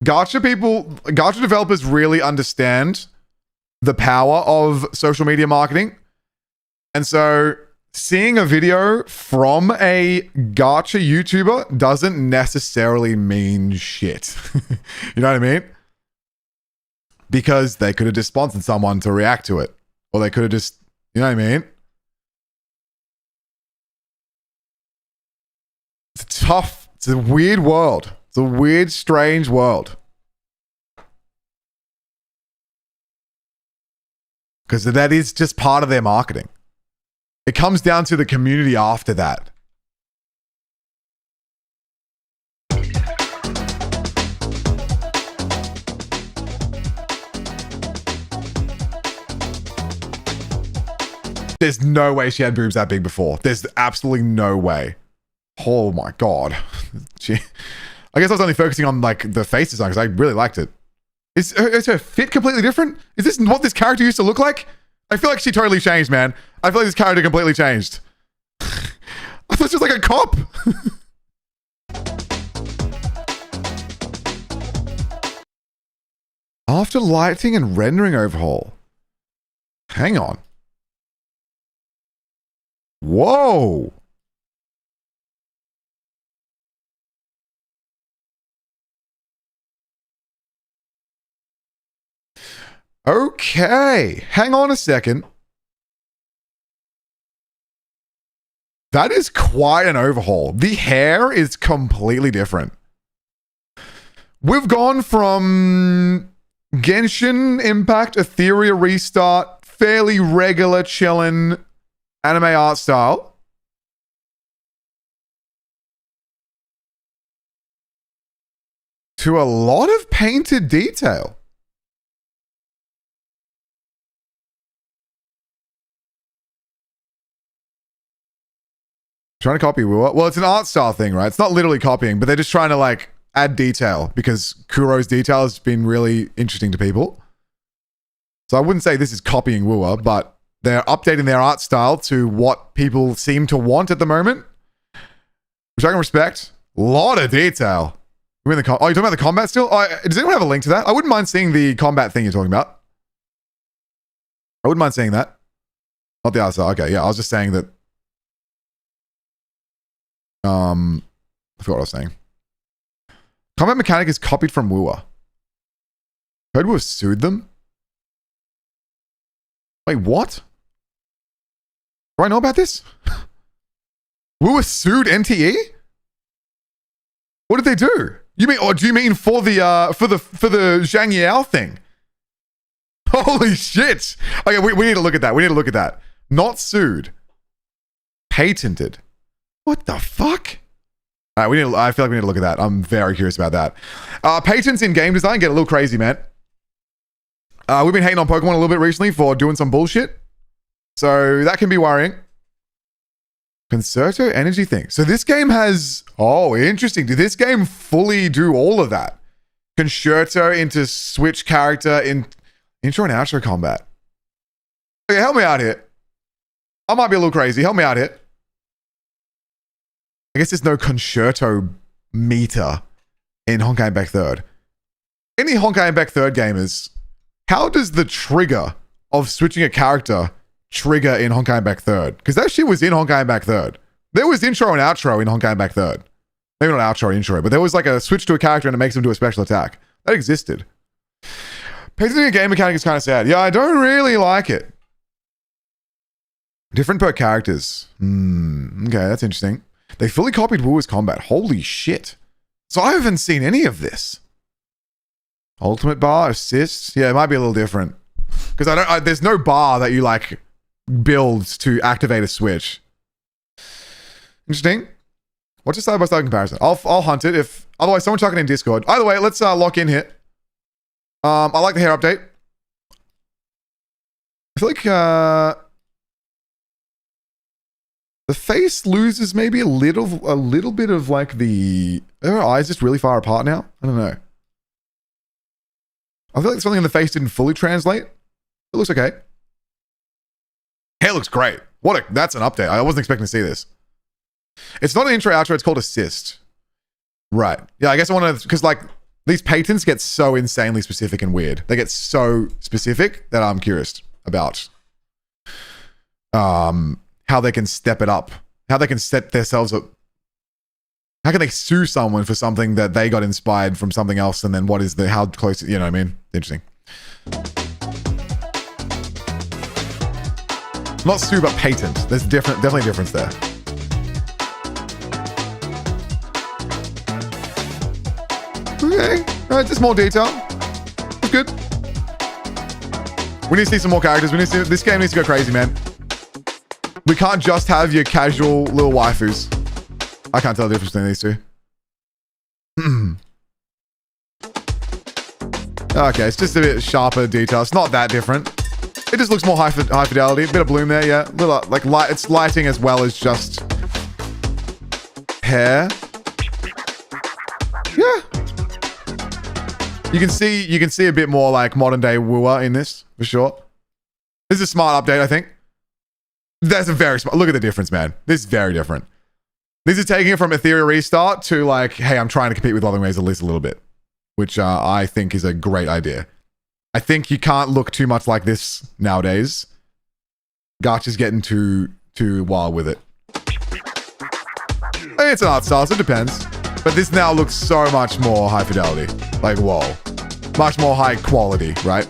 Gacha developers really understand the power of social media marketing. And so seeing a video from a Gacha YouTuber doesn't necessarily mean shit. You know what I mean? Because they could have just sponsored someone to react to it. Or they could have just, you know what I mean? It's tough. It's a weird world. It's a weird, strange world. Because that is just part of their marketing. It comes down to the community after that. There's no way she had boobs that big before. There's absolutely no way. Oh my God. I guess I was only focusing on like the face design because I really liked it. Is her fit completely different? Is this what this character used to look like? I feel like she totally changed, man. I feel like this character completely changed. I thought she was like a cop. After lighting and rendering overhaul. Hang on. Whoa. Okay. Hang on a second. That is quite an overhaul. The hair is completely different. We've gone from Genshin Impact, Etheria Restart, fairly regular chillin' anime art style, to a lot of painted detail. Trying to copy WuWa. Well, it's an art style thing, right? It's not literally copying, but they're just trying to like add detail because Kuro's detail has been really interesting to people. So I wouldn't say this is copying WuWa, but they're updating their art style to what people seem to want at the moment, which I can respect. A lot of detail. Oh, you're talking about the combat still? Oh, does anyone have a link to that? I wouldn't mind seeing the combat thing you're talking about. I wouldn't mind seeing that. Not the art style. Okay, yeah, I was just saying that. I forgot what I was saying. Combat mechanic is copied from WuWa. Heard WuWa sued them? Wait, what? Do I know about this? WuWa sued NTE? What did they do? You mean, or do you mean for the Zhang Yao thing? Holy shit! Okay, we need to look at that. We need to look at that. Not sued. Patented. What the fuck? All right, I feel like we need to look at that. I'm very curious about that. Patents in game design get a little crazy, man. We've been hating on Pokemon a little bit recently for doing some bullshit. So that can be worrying. Concerto energy thing. So this game has... Oh, interesting. Did this game fully do all of that? Concerto into switch character in intro and outro combat. Okay, help me out here. I might be a little crazy. Help me out here. I guess there's no concerto meter in Honkai Impact 3rd. Any Honkai Impact 3rd gamers, how does the trigger of switching a character trigger in Honkai Impact 3rd? Because that shit was in Honkai Impact 3rd. There was intro and outro in Honkai Impact 3rd. Maybe not outro, intro, but there was like a switch to a character and it makes them do a special attack. That existed. Patenting a game mechanic is kind of sad. Yeah, I don't really like it. Different per characters. Okay, that's interesting. They fully copied WuWa's combat. Holy shit. So I haven't seen any of this. Ultimate bar, assists. Yeah, it might be a little different. Because there's no bar that you like build to activate a switch. Interesting. What's your side-by-side comparison? I'll hunt it if... Otherwise, someone chuck it in Discord. Either way, let's lock in here. I like the hair update. I feel like the face loses maybe a little bit of like the... Are her eyes just really far apart now? I don't know. I feel like something in the face didn't fully translate. It looks okay. Hair looks great. That's an update. I wasn't expecting to see this. It's not an intro outro, it's called assist. Right. Yeah, I guess I want to, because like these patents get so insanely specific and weird. They get so specific that I'm curious about how they can step it up, how they can set themselves up. How can they sue someone for something that they got inspired from something else, and then how close, you know what I mean? Interesting. Not sue, but patent. There's definitely a difference there. Okay, just more detail. It's good. We need to see some more characters. This game needs to go crazy, man. We can't just have your casual little waifus. I can't tell the difference between these two. Okay, it's just a bit sharper detail. It's not that different. It just looks more high fidelity. A bit of bloom there, yeah. Little like light. It's lighting as well as just hair. Yeah. You can see a bit more like modern day WuWa in this for sure. This is a smart update, I think. That's a very smart. Look at the difference, man. This is very different. This is taking it from Ethereal Restart to like, hey, I'm trying to compete with Wuthering Waves at least a little bit, which I think is a great idea. I think you can't look too much like this nowadays. Gacha's getting too wild with it. I mean, it's an art style, so it depends. But this now looks so much more high fidelity. Like, whoa. Much more high quality, right?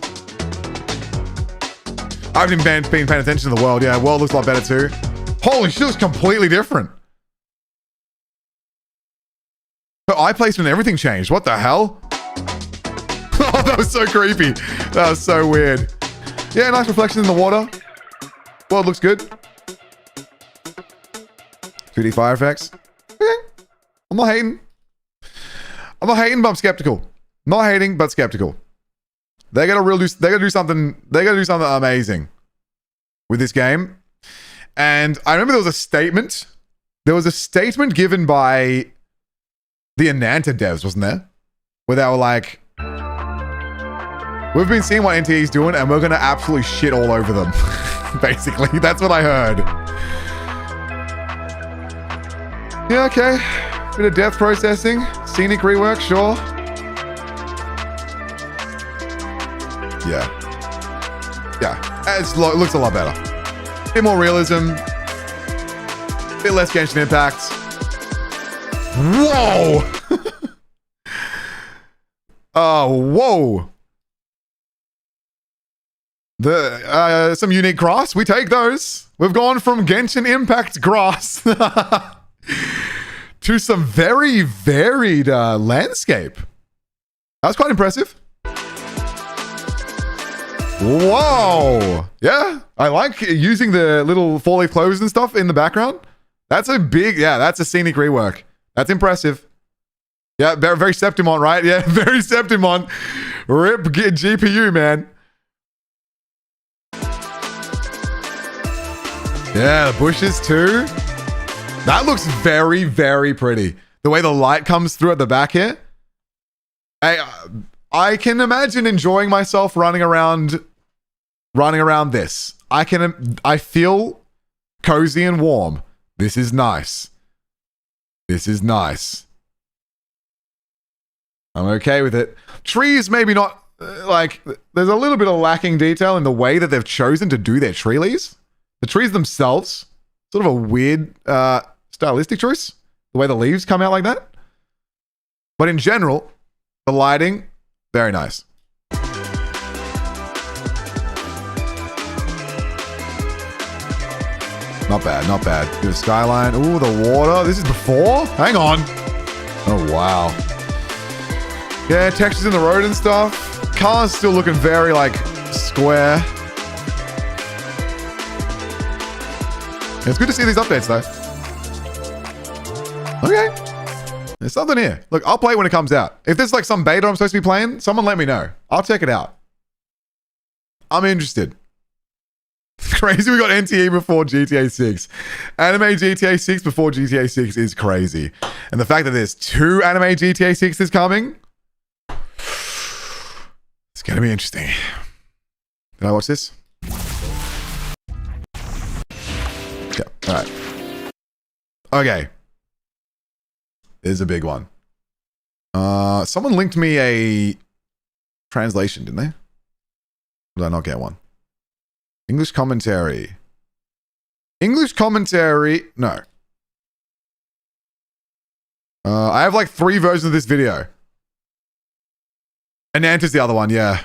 I haven't even been paying attention to the world. Yeah, world looks a lot better too. Holy shit, it's completely different. Her eye placement and everything changed. What the hell? Oh, that was so creepy. That was so weird. Yeah, nice reflection in the water. World looks good. 2D fire effects. Okay. I'm not hating. I'm not hating, but I'm skeptical. Not hating, but skeptical. They gotta do something amazing with this game. And I remember there was a statement. There was a statement given by the Ananta devs, wasn't there? Where they were like, we've been seeing what NTE's doing and we're gonna absolutely shit all over them. Basically, that's what I heard. Yeah, okay. Bit of depth processing, scenic rework, sure. Yeah. It looks a lot better. Bit more realism. Bit less Genshin impact. Whoa! Whoa! Some unique grass. We take those. We've gone from Genshin impact grass to some very varied landscape. That was quite impressive. Whoa! Yeah, I like using the little four-leaf clovers and stuff in the background. That's a that's a scenic rework. That's impressive. Yeah, very Septimon, right? Yeah, very Septimon. Rip GPU, man. Yeah, the bushes too. That looks very, very pretty. The way the light comes through at the back here. I can imagine enjoying myself running around this. I feel cozy and warm. This is nice. This is nice. I'm okay with it. Trees, maybe not, like, there's a little bit of lacking detail in the way that they've chosen to do their tree leaves. The trees themselves, sort of a weird stylistic choice. The way the leaves come out like that. But in general, the lighting, very nice. Not bad, not bad. Bit of skyline. Ooh, the water. This is before? Hang on. Oh, wow. Yeah, textures in the road and stuff. Car's still looking very, like, square. It's good to see these updates, though. Okay. There's something here. Look, I'll play it when it comes out. If there's, like, some beta I'm supposed to be playing, someone let me know. I'll check it out. I'm interested. Crazy we got NTE before GTA 6. Anime GTA 6 before GTA 6 is crazy. And the fact that there's 2 anime GTA 6s coming, it's going to be interesting. Did I watch this? Yeah, all right. Okay. There's a big one. Someone linked me a translation, didn't they? Or did I not get one? English commentary. English commentary. No. I have like 3 versions of this video. And Anta's the other one, yeah.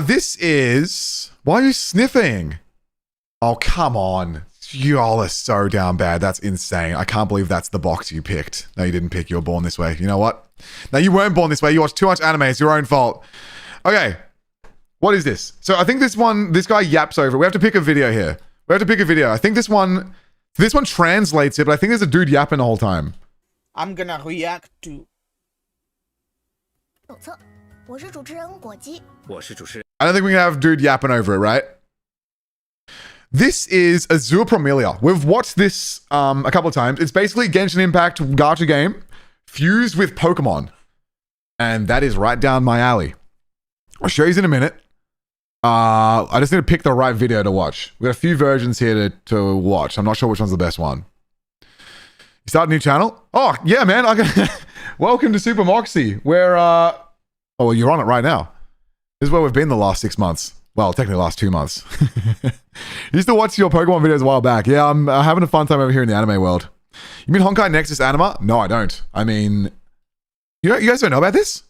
This is... Why are you sniffing? Oh, come on. You all are so down bad. That's insane. I can't believe that's the box you picked. No, you didn't pick. You were born this way. You know what? No, you weren't born this way. You watched too much anime. It's your own fault. Okay. What is this? So I think this guy yaps over. We have to pick a video here. We have to pick a video. I think this one translates it, but I think there's a dude yapping the whole time. I'm gonna react to... I don't think we can have dude yapping over it, right? This is Azure Promelia. We've watched this a couple of times. It's basically Genshin Impact Gacha game fused with Pokemon. And that is right down my alley. I'll show you in a minute. I just need to pick the right video to watch. We got a few versions here to watch. I'm not sure which one's the best one. You start a new channel? Oh, yeah, man. Welcome to Super Moxie, where... Oh, well, you're on it right now. This is where we've been the last 6 months. Well, technically the last 2 months. Used to watch your Pokemon videos a while back. Yeah, I'm having a fun time over here in the anime world. You mean Honkai Nexus Anima? No, I don't. I mean... You guys don't know about this?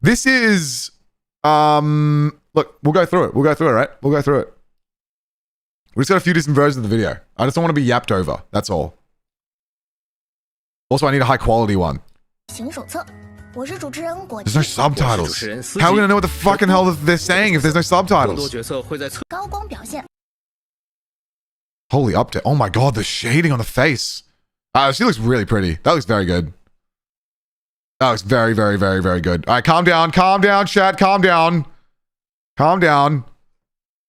This is... Look, we'll go through it. We'll go through it, right? We'll go through it. We just got a few different versions of the video. I just don't want to be yapped over. That's all. Also, I need a high quality one. There's no subtitles. How are we gonna know what the fucking hell they're saying if there's no subtitles? Holy update. Oh my god, the shading on the face. She looks really pretty. That looks very good. That looks very, very, very, very good. All right, calm down, chat, calm down. Calm down.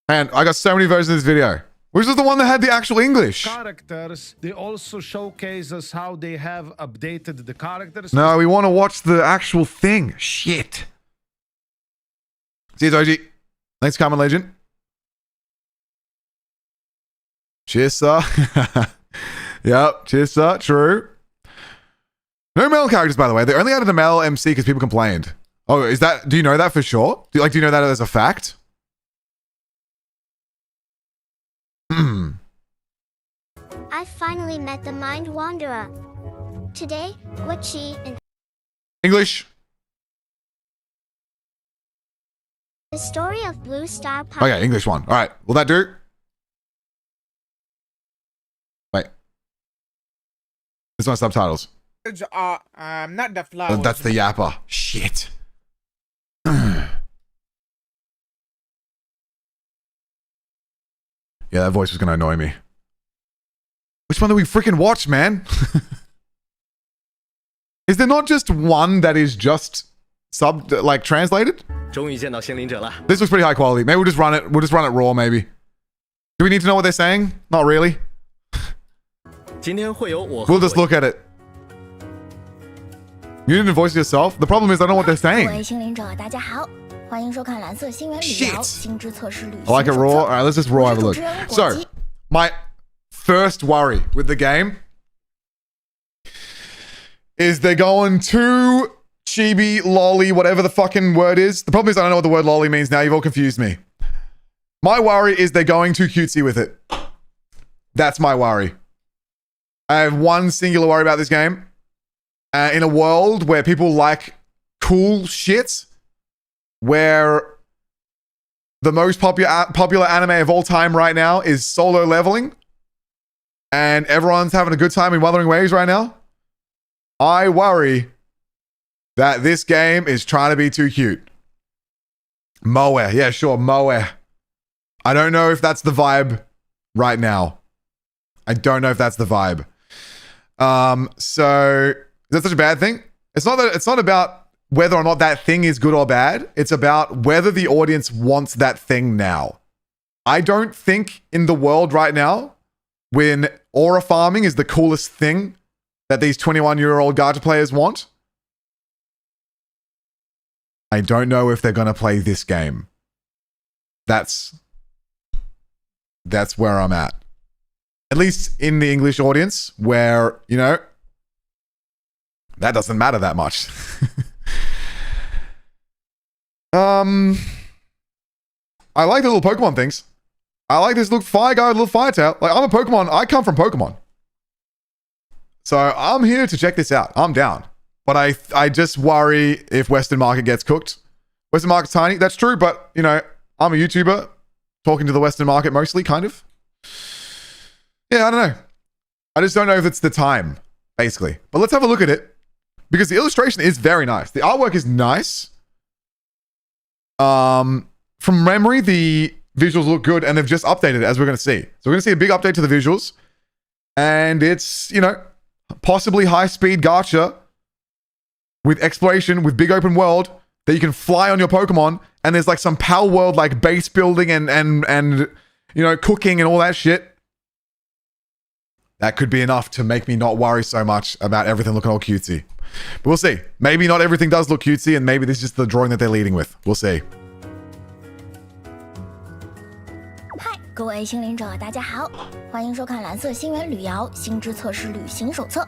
And I got so many versions of this video. Which was the one that had the actual English? Characters, they also showcase us how they have updated the characters. No, we want to watch the actual thing. Shit. See you, Doji. Thanks, Common Legend. Cheers, sir. Yep, cheers, sir. True. No male characters, by the way. They only added a male MC because people complained. Oh, is that... Do you know that for sure? Do you know that as a fact? I finally met the Mind Wanderer. Today, Guachi and... English. The story of Blue Star Park. Okay, English one. All right. Will that do? Wait. There's no subtitles. Not the flowers. That's the yapper. Shit. Yeah, that voice was going to annoy me. Which one do we freaking watch, man? Is there not just one that is just translated? This looks pretty high quality. Maybe we'll just run it. We'll just run it raw, maybe. Do we need to know what they're saying? Not really. We'll just look at it. You didn't voice it yourself? The problem is I don't know what they're saying. Shit. I like it raw. All right, let's just raw have a look. So, my first worry with the game is they're going too chibi, lolly, whatever the fucking word is. The problem is I don't know what the word lolly means now. You've all confused me. My worry is they're going too cutesy with it. That's my worry. I have one singular worry about this game. In a world where people like cool shit, where the most popular anime of all time right now is Solo Leveling, and everyone's having a good time in Wuthering Waves right now, I worry that this game is trying to be too cute. Moe. Yeah, sure. Moe. I don't know if that's the vibe right now. I don't know if that's the vibe. So is that such a bad thing? It's not about whether or not that thing is good or bad. It's about whether the audience wants that thing now. I don't think in the world right now, when aura farming is the coolest thing that these 21-year-old Gacha players want, I don't know if they're going to play this game. That's where I'm at. At least in the English audience, where, you know, that doesn't matter that much. I like the little Pokemon things. I like this little fire guy with a little fire tail. Like, I'm a Pokemon. I come from Pokemon. So I'm here to check this out. I'm down. But I just worry if Western market gets cooked. Western market's tiny. That's true. But, you know, I'm a YouTuber talking to the Western market mostly, kind of. Yeah, I don't know. I just don't know if it's the time, basically. But let's have a look at it. Because the illustration is very nice. The artwork is nice. From memory, the visuals look good, and they've just updated it, as we're going to see. So we're going to see a big update to the visuals. And it's, you know, possibly high-speed gacha with exploration, with big open world, that you can fly on your Pokemon, and there's like some Pal World, like base building and you know, cooking and all that shit. That could be enough to make me not worry so much about everything looking all cutesy. But we'll see. Maybe not everything does look cutesy, and maybe this is just the drawing that they're leading with. We'll see. 嗨，各位星领者，大家好，欢迎收看蓝色星源旅游星之测试旅行手册。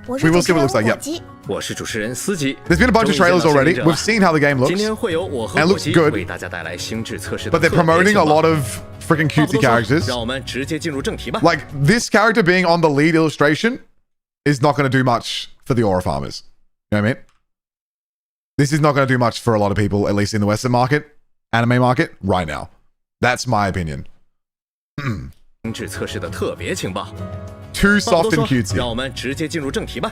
我是主持人火鸡，我是主持人司机。 There's been a bunch of trailers already. We've seen how the game looks. 今天会有我和 and it 火 looks 鸡 good. 为大家带来星质测试 But 的 they're promoting a lot of freaking cutesy characters. 让我们直接进入正题吧。 Like, this character being on the lead illustration is not going to do much for the aura farmers. You know what I mean? This is not going to do much for a lot of people, at least in the Western market, anime market, right now. That's my opinion. 星质测试的特别情报。 Too soft and cutesy. 让我们直接进入正题吧。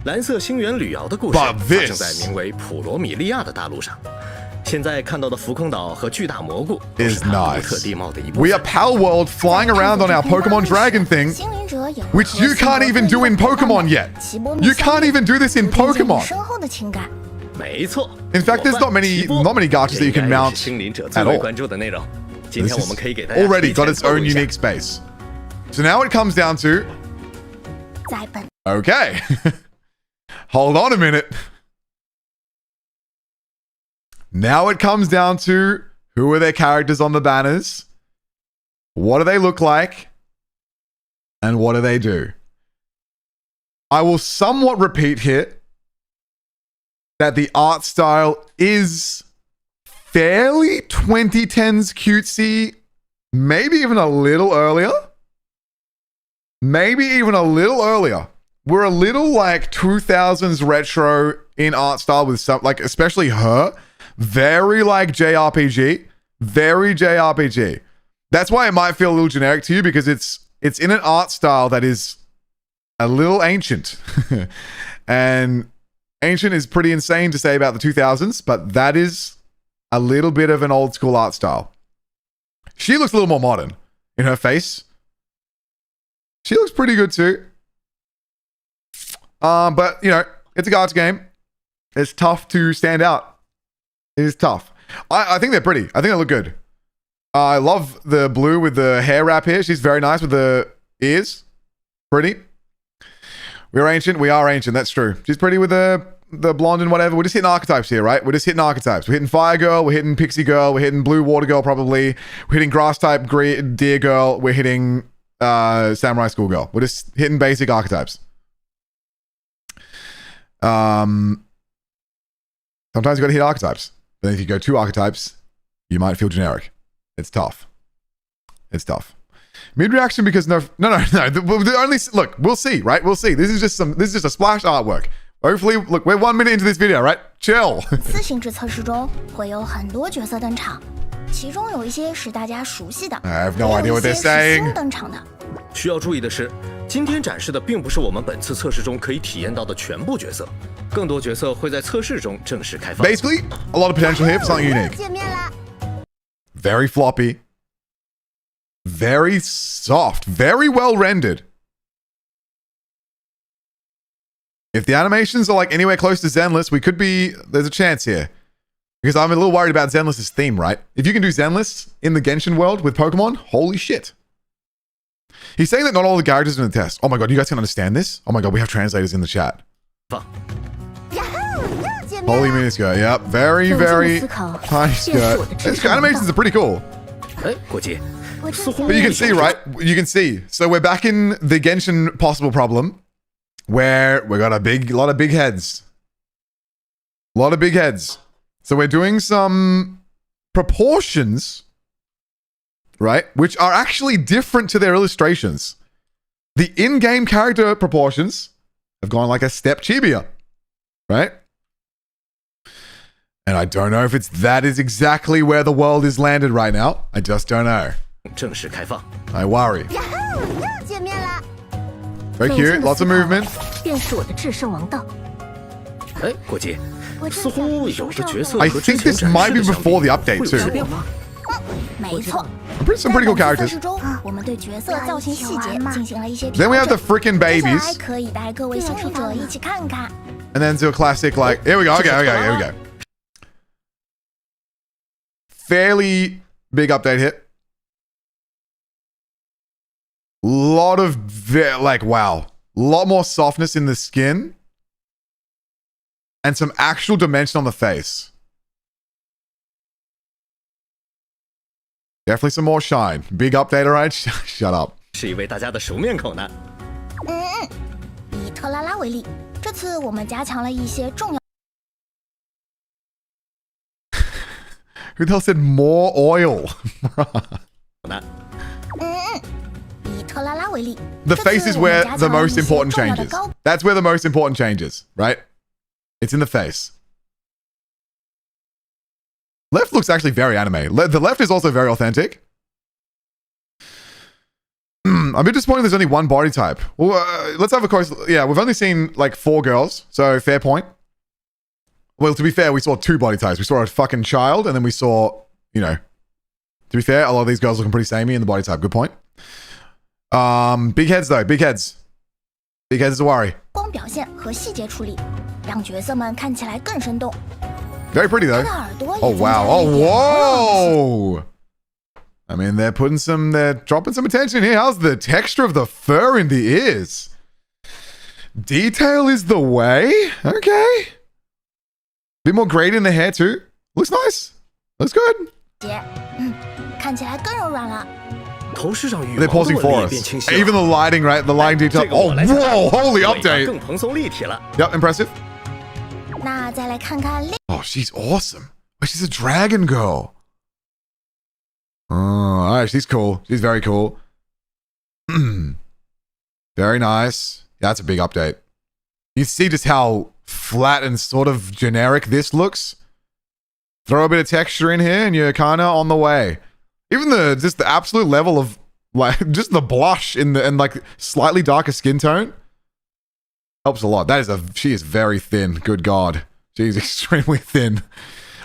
蓝色星源旅遥的故事发生在名为普罗米利亚的大陆上。现在看到的浮空岛和巨大蘑菇都是它独特地貌的一部分。 We are Pal World flying around on our Pokemon Dragon thing, which you can't even do in Pokemon yet. You can't even do this in Pokemon. 没错。 In fact, there's not many Gachas that you can mount 星领者最为关注的内容。今天我们可以给大家 already got its own unique space. So now it comes down to... Okay. Hold on a minute. Now it comes down to who are their characters on the banners, what do they look like, and what do they do. I will somewhat repeat here that the art style is fairly 2010s cutesy, maybe even a little earlier. Maybe even a little earlier. We're a little like 2000s retro in art style with some, like, especially her. Very like JRPG. Very JRPG. That's why it might feel a little generic to you, because it's in an art style that is a little ancient. And ancient is pretty insane to say about the 2000s, but that is a little bit of an old school art style. She looks a little more modern in her face. She looks pretty good too. But, you know, it's a Gacha game. It's tough to stand out. It is tough. I think they're pretty. I think they look good. I love the blue with the hair wrap here. She's very nice with the ears. Pretty. We're ancient. We are ancient. That's true. She's pretty with the blonde and whatever. We're just hitting archetypes here, right? We're just hitting archetypes. We're hitting Fire Girl. We're hitting Pixie Girl. We're hitting Blue Water Girl, probably. We're hitting Grass type Deer Girl. We're hitting Samurai Schoolgirl. We're just hitting basic archetypes. Sometimes you got to hit archetypes. Then if you go 2 archetypes, you might feel generic. It's tough. It's tough. Mid reaction because no. The only look, we'll see, right? We'll see. This is just a splash artwork. Hopefully, look, we're 1 minute into this video, right? Chill. 4性质测试中会有很多角色登场，其中有一些是大家熟悉的， I have no idea what they're saying. 新登场的。需要注意的是，今天展示的并不是我们本次测试中可以体验到的全部角色，更多角色会在测试中正式开放。Basically, a lot of potential here for something unique. Very floppy, very soft, very well rendered. If the animations are like anywhere close to Zenless, there's a chance here. Because I'm a little worried about Zenless's theme, right? If you can do Zenless in the Genshin world with Pokemon, holy shit. He's saying that not all the characters are in the test. Oh my god, you guys can understand this? Oh my god, we have translators in the chat. Holy miniskirt, yep. Very, very tiny skirt. These animations are pretty cool. But you can see, right? You can see. So we're back in the Genshin possible problem where we got a lot of big heads. A lot of big heads. So we're doing some proportions, right? Which are actually different to their illustrations. The in-game character proportions have gone like a step chibier, right? And I don't know if that is exactly where the world is landed right now. I just don't know. I worry. Very cute, lots of movement. I think this might be before the update too. Some pretty cool characters. Then we have the freaking babies. And then to a classic like, here we go, okay, here we go. Fairly big update hit. Lot of, wow. A lot more softness in the skin. And some actual dimension on the face. Definitely some more shine. Big update, alright? Shut up. 是一位大家的熟面孔呢。以特拉拉为例，这次我们加强了一些重要。Who the hell said more oil? The face is where the most important changes. That's where the most important changes, right? It's in the face. Left looks actually very anime. The left is also very authentic. I'm a bit disappointed there's only one body type. Well, let's have a close... Yeah, we've only seen like 4 girls, so fair point. Well, to be fair, we saw 2 body types. We saw a fucking child, and then we saw, you know... To be fair, a lot of these girls looking pretty samey in the body type. Good point. Big heads though, big heads. Big heads is a worry. 光表现和细节处理，让角色们看起来更生动。 Very pretty though. Oh wow. Oh whoa. I mean, they're dropping some attention here. How's the texture of the fur in the ears? Detail is the way. Okay. Bit more grade in the hair too. Looks nice. Looks good. 看起来更柔软了。 They're pausing for us. Even the lighting, right? The lighting detail. Oh, whoa! Holy update. Yep, impressive. Oh, she's awesome. Oh, she's a dragon girl. Oh, alright, she's cool. She's very cool. Very nice. Yeah, that's a big update. You see just how flat and sort of generic this looks. Throw a bit of texture in here and you're kind of on the way. Even the absolute level of like just the blush and like slightly darker skin tone helps a lot. She is very thin. Good God. She's extremely thin.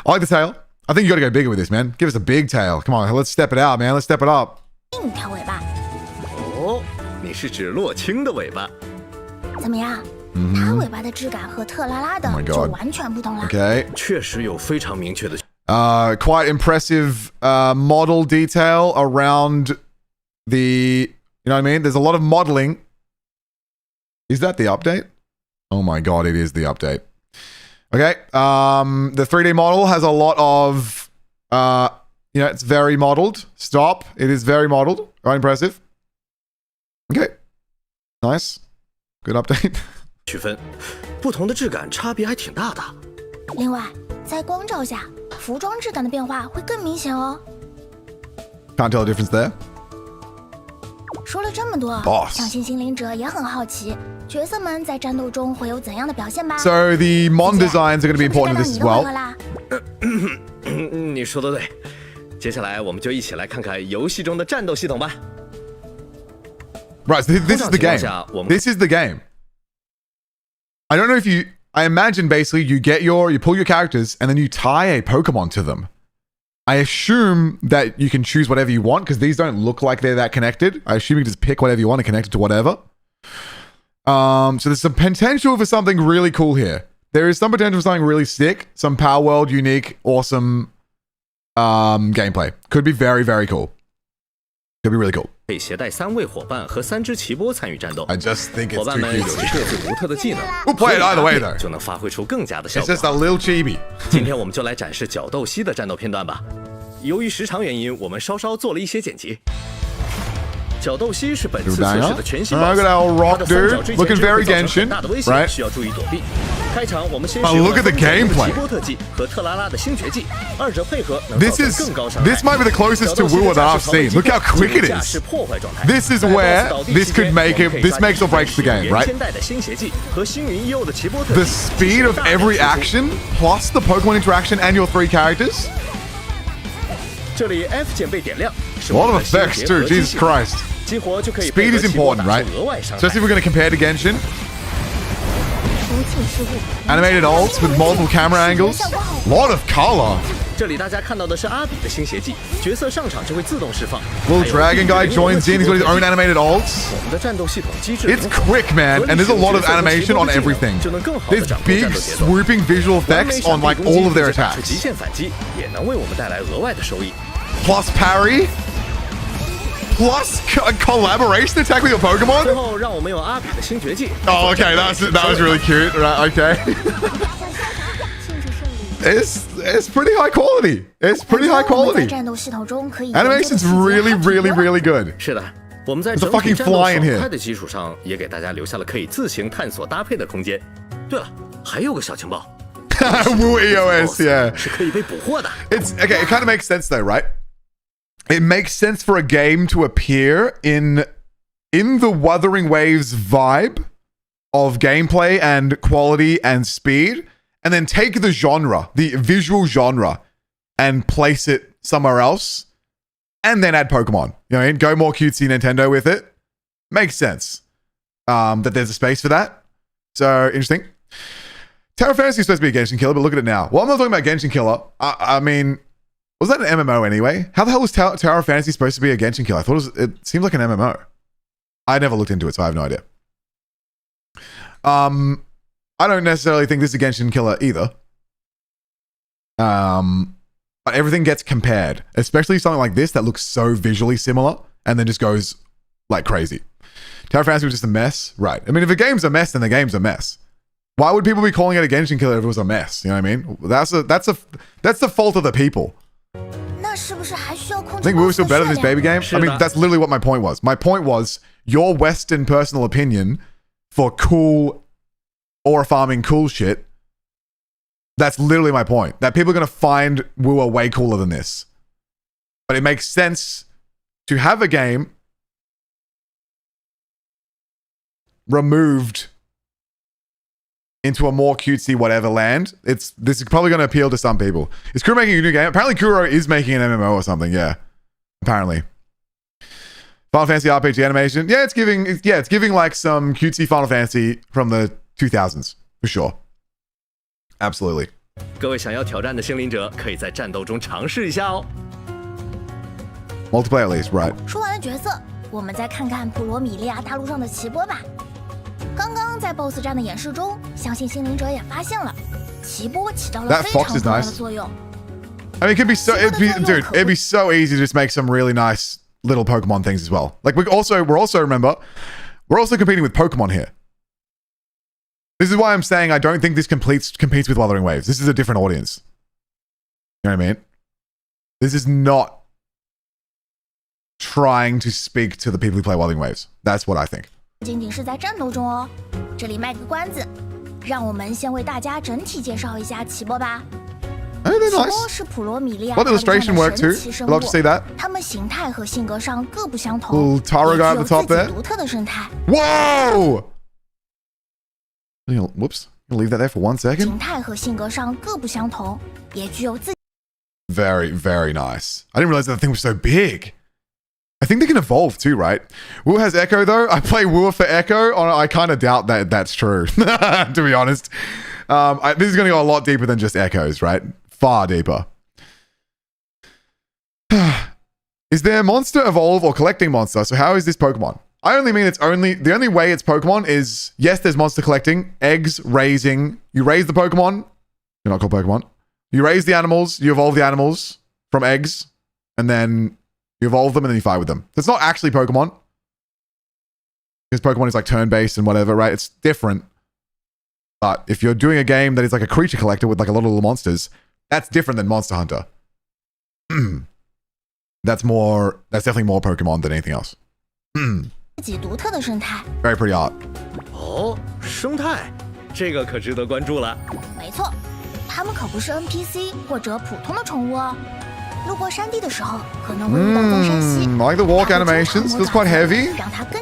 I like the tail. I think you got to go bigger with this, man. Give us a big tail. Come on, let's step it out, man. Let's step it up. 哦，你是指落青的尾巴？怎么样？它尾巴的质感和特拉拉的就完全不同了。Okay. 确实有非常明确的。 Quite impressive model detail around the, you know what I mean? There's a lot of modeling. Is that the update? Oh my God, it is the update. Okay. The 3D model has a lot of, you know, it's very modeled. Stop. It is very modeled. Quite impressive. Okay. Nice. Good update. 区分，不同的质感差别还挺大的。另外，在光照下，服装质感的变化会更明显哦。Can't tell the difference there. 说了这么多，相信心灵者也很好奇，角色们在战斗中会有怎样的表现吧 ？So the mon designs are going to be important to this as well. 你说的对，接下来我们就一起来看看游戏中的战斗系统吧。Right, so this is the game. This is the game. I don't know if you... I imagine basically you pull your characters and then you tie a Pokemon to them. I assume that you can choose whatever you want because these don't look like they're that connected. I assume you can just pick whatever you want and connect it to whatever. So there's some potential for something really cool here. There is some potential for something really sick, some Power World, unique, awesome gameplay. Could be very, very cool. Could be really cool. 可以携带3位伙伴和3只奇波参与战斗。 I just think it's 伙伴们有着各自独特的技能， We'll play it either way though. 就能发挥出更佳的效 It's 果。 just a little chibi. 今天我们就来展示角斗西的战斗片段吧。由于时长原因，我们稍稍做了一些剪辑。角斗西是本次测试的全新 Look at our rock dude, looking very Genshin, right? 需要注意躲避。开场我们先 But look at the gameplay. 奇波特技和特拉拉的星爵技，二者配合能 This 造 is 成更高伤害。 this might be the closest to WuWa that I've seen. Look how quick it is. This is where this could make it. This makes or breaks the game, right? The speed of every action plus the Pokemon interaction and your 3 characters. 这里 F 键被点亮， A lot of effects too. Jesus Christ. 激活就可以 Speed is important, right? 额外伤害。 Especially if we're going to compare to Genshin. Animated ults with multiple camera angles. A lot of color. 这里大家看到的是阿比的新邪技，角色上场就会自动释放。 Little dragon guy joins in. He's got his own animated ults. 我们的战斗系统机制 It's quick, man, and there's a lot of animation on everything. There's big swooping visual effects on like all of their 极 attacks. 限反击也能为我们带来额外的收益。 Plus parry. Plus collaboration attack with your Pokemon. 最后让我们有阿比的星爵技。 Oh, okay, that was really cute. Right, okay. It's pretty high quality. It's pretty high quality. 战斗系统中可以 Animation's really, really, really good. 是的，我们在 There's 整 a 体 fucking 战斗 fly in 爽 here. 快的基础上，也给大家留下了可以自行探索搭配的空间。对了，还有个小情报。Woo EOS, yeah. 是可以被捕获的。 It's okay. It kind of makes sense though, right? It makes sense for a game to appear in the Wuthering Waves vibe of gameplay and quality and speed, and then take the genre, the visual genre, and place it somewhere else, and then add Pokemon. You know what I mean? Go more cutesy Nintendo with it. Makes sense. That there's a space for that. So interesting. Terra Fantasy is supposed to be a Genshin killer, but look at it now. Well, I'm not talking about Genshin killer. I mean, was that an MMO anyway? How the hell was Terra Fantasy supposed to be a Genshin killer? I thought it seemed like an MMO. I never looked into it, so I have no idea. I don't necessarily think this is a Genshin killer either. But everything gets compared, especially something like this that looks so visually similar and then just goes like crazy. Terra Fantasy was just a mess, right? I mean, if a game's a mess, then the game's a mess. Why would people be calling it a Genshin killer if it was a mess? You know what I mean? That's the fault of the people. I think we were still better than this baby game. I mean, that's literally what my point was. My point was your Western personal opinion for cool aura farming cool shit. That's literally my point. That people are going to find WuWa way cooler than this. But it makes sense to have a game removed into a more cutesy whatever land. This is probably going to appeal to some people. Is Kuro making a new game? Apparently Kuro is making an MMO or something. Yeah, apparently. Final Fantasy RPG animation. Yeah, it's giving like some cutesy Final Fantasy from the 2000s for sure. Absolutely. 各位想要挑战的心灵者，可以在战斗中尝试一下哦。Multiplayer at least, right? 说完了角色，我们再看看普罗米利亚大陆上的奇波吧。刚刚在 BOSS 战的演示中，相信心灵者也发现了，奇波起到了非常重要的作用。I mean, it'd be so easy to just make some really nice little Pokemon things as well. Like we're also competing with Pokemon here. This is why I'm saying I don't think this competes with Wuthering Waves. This is a different audience. You know what I mean? This is not trying to speak to the people who play Wuthering Waves. That's what I think. 仅仅是在战斗中哦，这里卖个关子，让我们先为大家整体介绍一下奇波吧。奇波是普罗米利亚大陆上的神奇生物，它们形态和性格上各不相同，也具有自己独特的生态。Whoa! Whoops. I'll leave that there for 1 second. 形态和性格上各不相同，也具有自己。 Very, very nice. I didn't realize that thing was so big. I think they can evolve too, right? WuWa has Echo though. I play WuWa for Echo. I kind of doubt that that's true, to be honest. This is going to go a lot deeper than just Echoes, right? Far deeper. Is there monster evolve or collecting monster? So how is this Pokemon? I only mean the only way it's Pokemon is, yes, there's monster collecting, eggs, raising. You raise the Pokemon. You're not called Pokemon. You raise the animals, you evolve the animals from eggs, and then you evolve them and then you fight with them. It's not actually Pokemon. Because Pokemon is like turn-based and whatever, right? It's different. But if you're doing a game that is like a creature collector with like a lot of little monsters, that's different than Monster Hunter. That's definitely more Pokemon than anything else. Very pretty art. 哦，生态，这个可值得关注了。没错，它们可不是 NPC 或者普通的宠物哦。路过山地的时候，可能会遇到登山蜥。Like the walk animations, feels quite heavy. A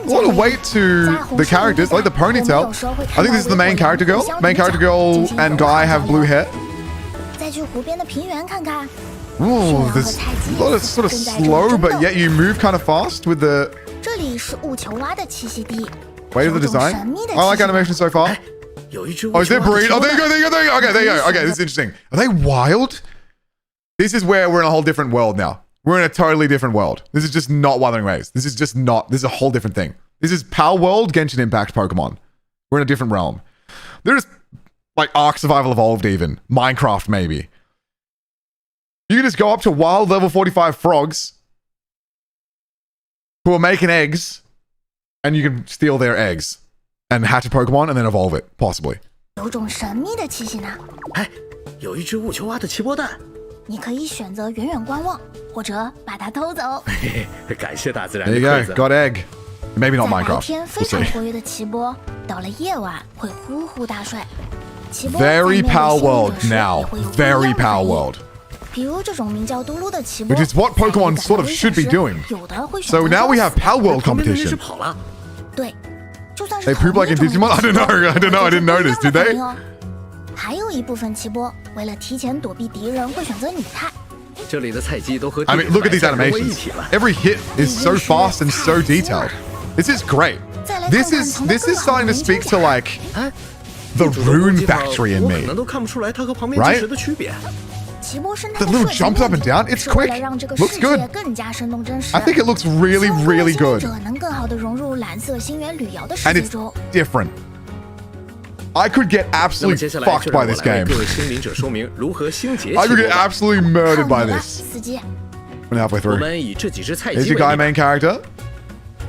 lot of weight to the characters, like the ponytail. I think this is the main character girl. Main character girl and guy have blue hair. 再去湖边的平原看看。 Ooh, there's a lot of sort of slow, but yet you move kind of fast with the... 这里是雾球蛙的栖息地。 Weight of the design. I like animation so far. Oh, is there breed? Oh, there you go, there you go, there you go. Okay, there you go. Okay, this is interesting. Are they wild? This is where we're in a whole different world now. We're in a totally different world. This is just not Wuthering Waves. This is just not... This is a whole different thing. This is Pal World, Genshin Impact Pokemon. We're in a different realm. There's like Ark Survival Evolved even. Minecraft maybe. You can just go up to wild level 45 frogs who are making eggs, and you can steal their eggs and hatch a Pokemon and then evolve it, possibly. 有种神秘的气息呢。哎，有一只雾球蛙的奇波蛋。你可以选择远远观望，或者把它偷走。感谢大自然的 There you go, got egg. Maybe not 在白 Minecraft. 天非常活跃的奇波，到了夜晚会呼呼大睡。奇波 Very Pal World now. Very Pal World. 比如这种名叫嘟噜的奇波， Which is what Pokemon sort of should be doing. 有的会选 So 择 now we 装 have Pal World competition. 对，就算 They 是 poop like in Digimon? I don't know. I don't know. I didn't notice. Did they? 还有一部分奇波为了提前躲避敌人，会选择拟态。 这里的菜鸡都和 I mean, look at these animations. Every hit is so fast and so detailed. This is great. This is starting to speak to like the Rune Factory in me. Right? The little jumps up and down. It's quick. Looks good. I think it looks really, really good. And it's different. I could get absolutely fucked by this game. I could get absolutely murdered by this. We're halfway through. Here's your guy main character.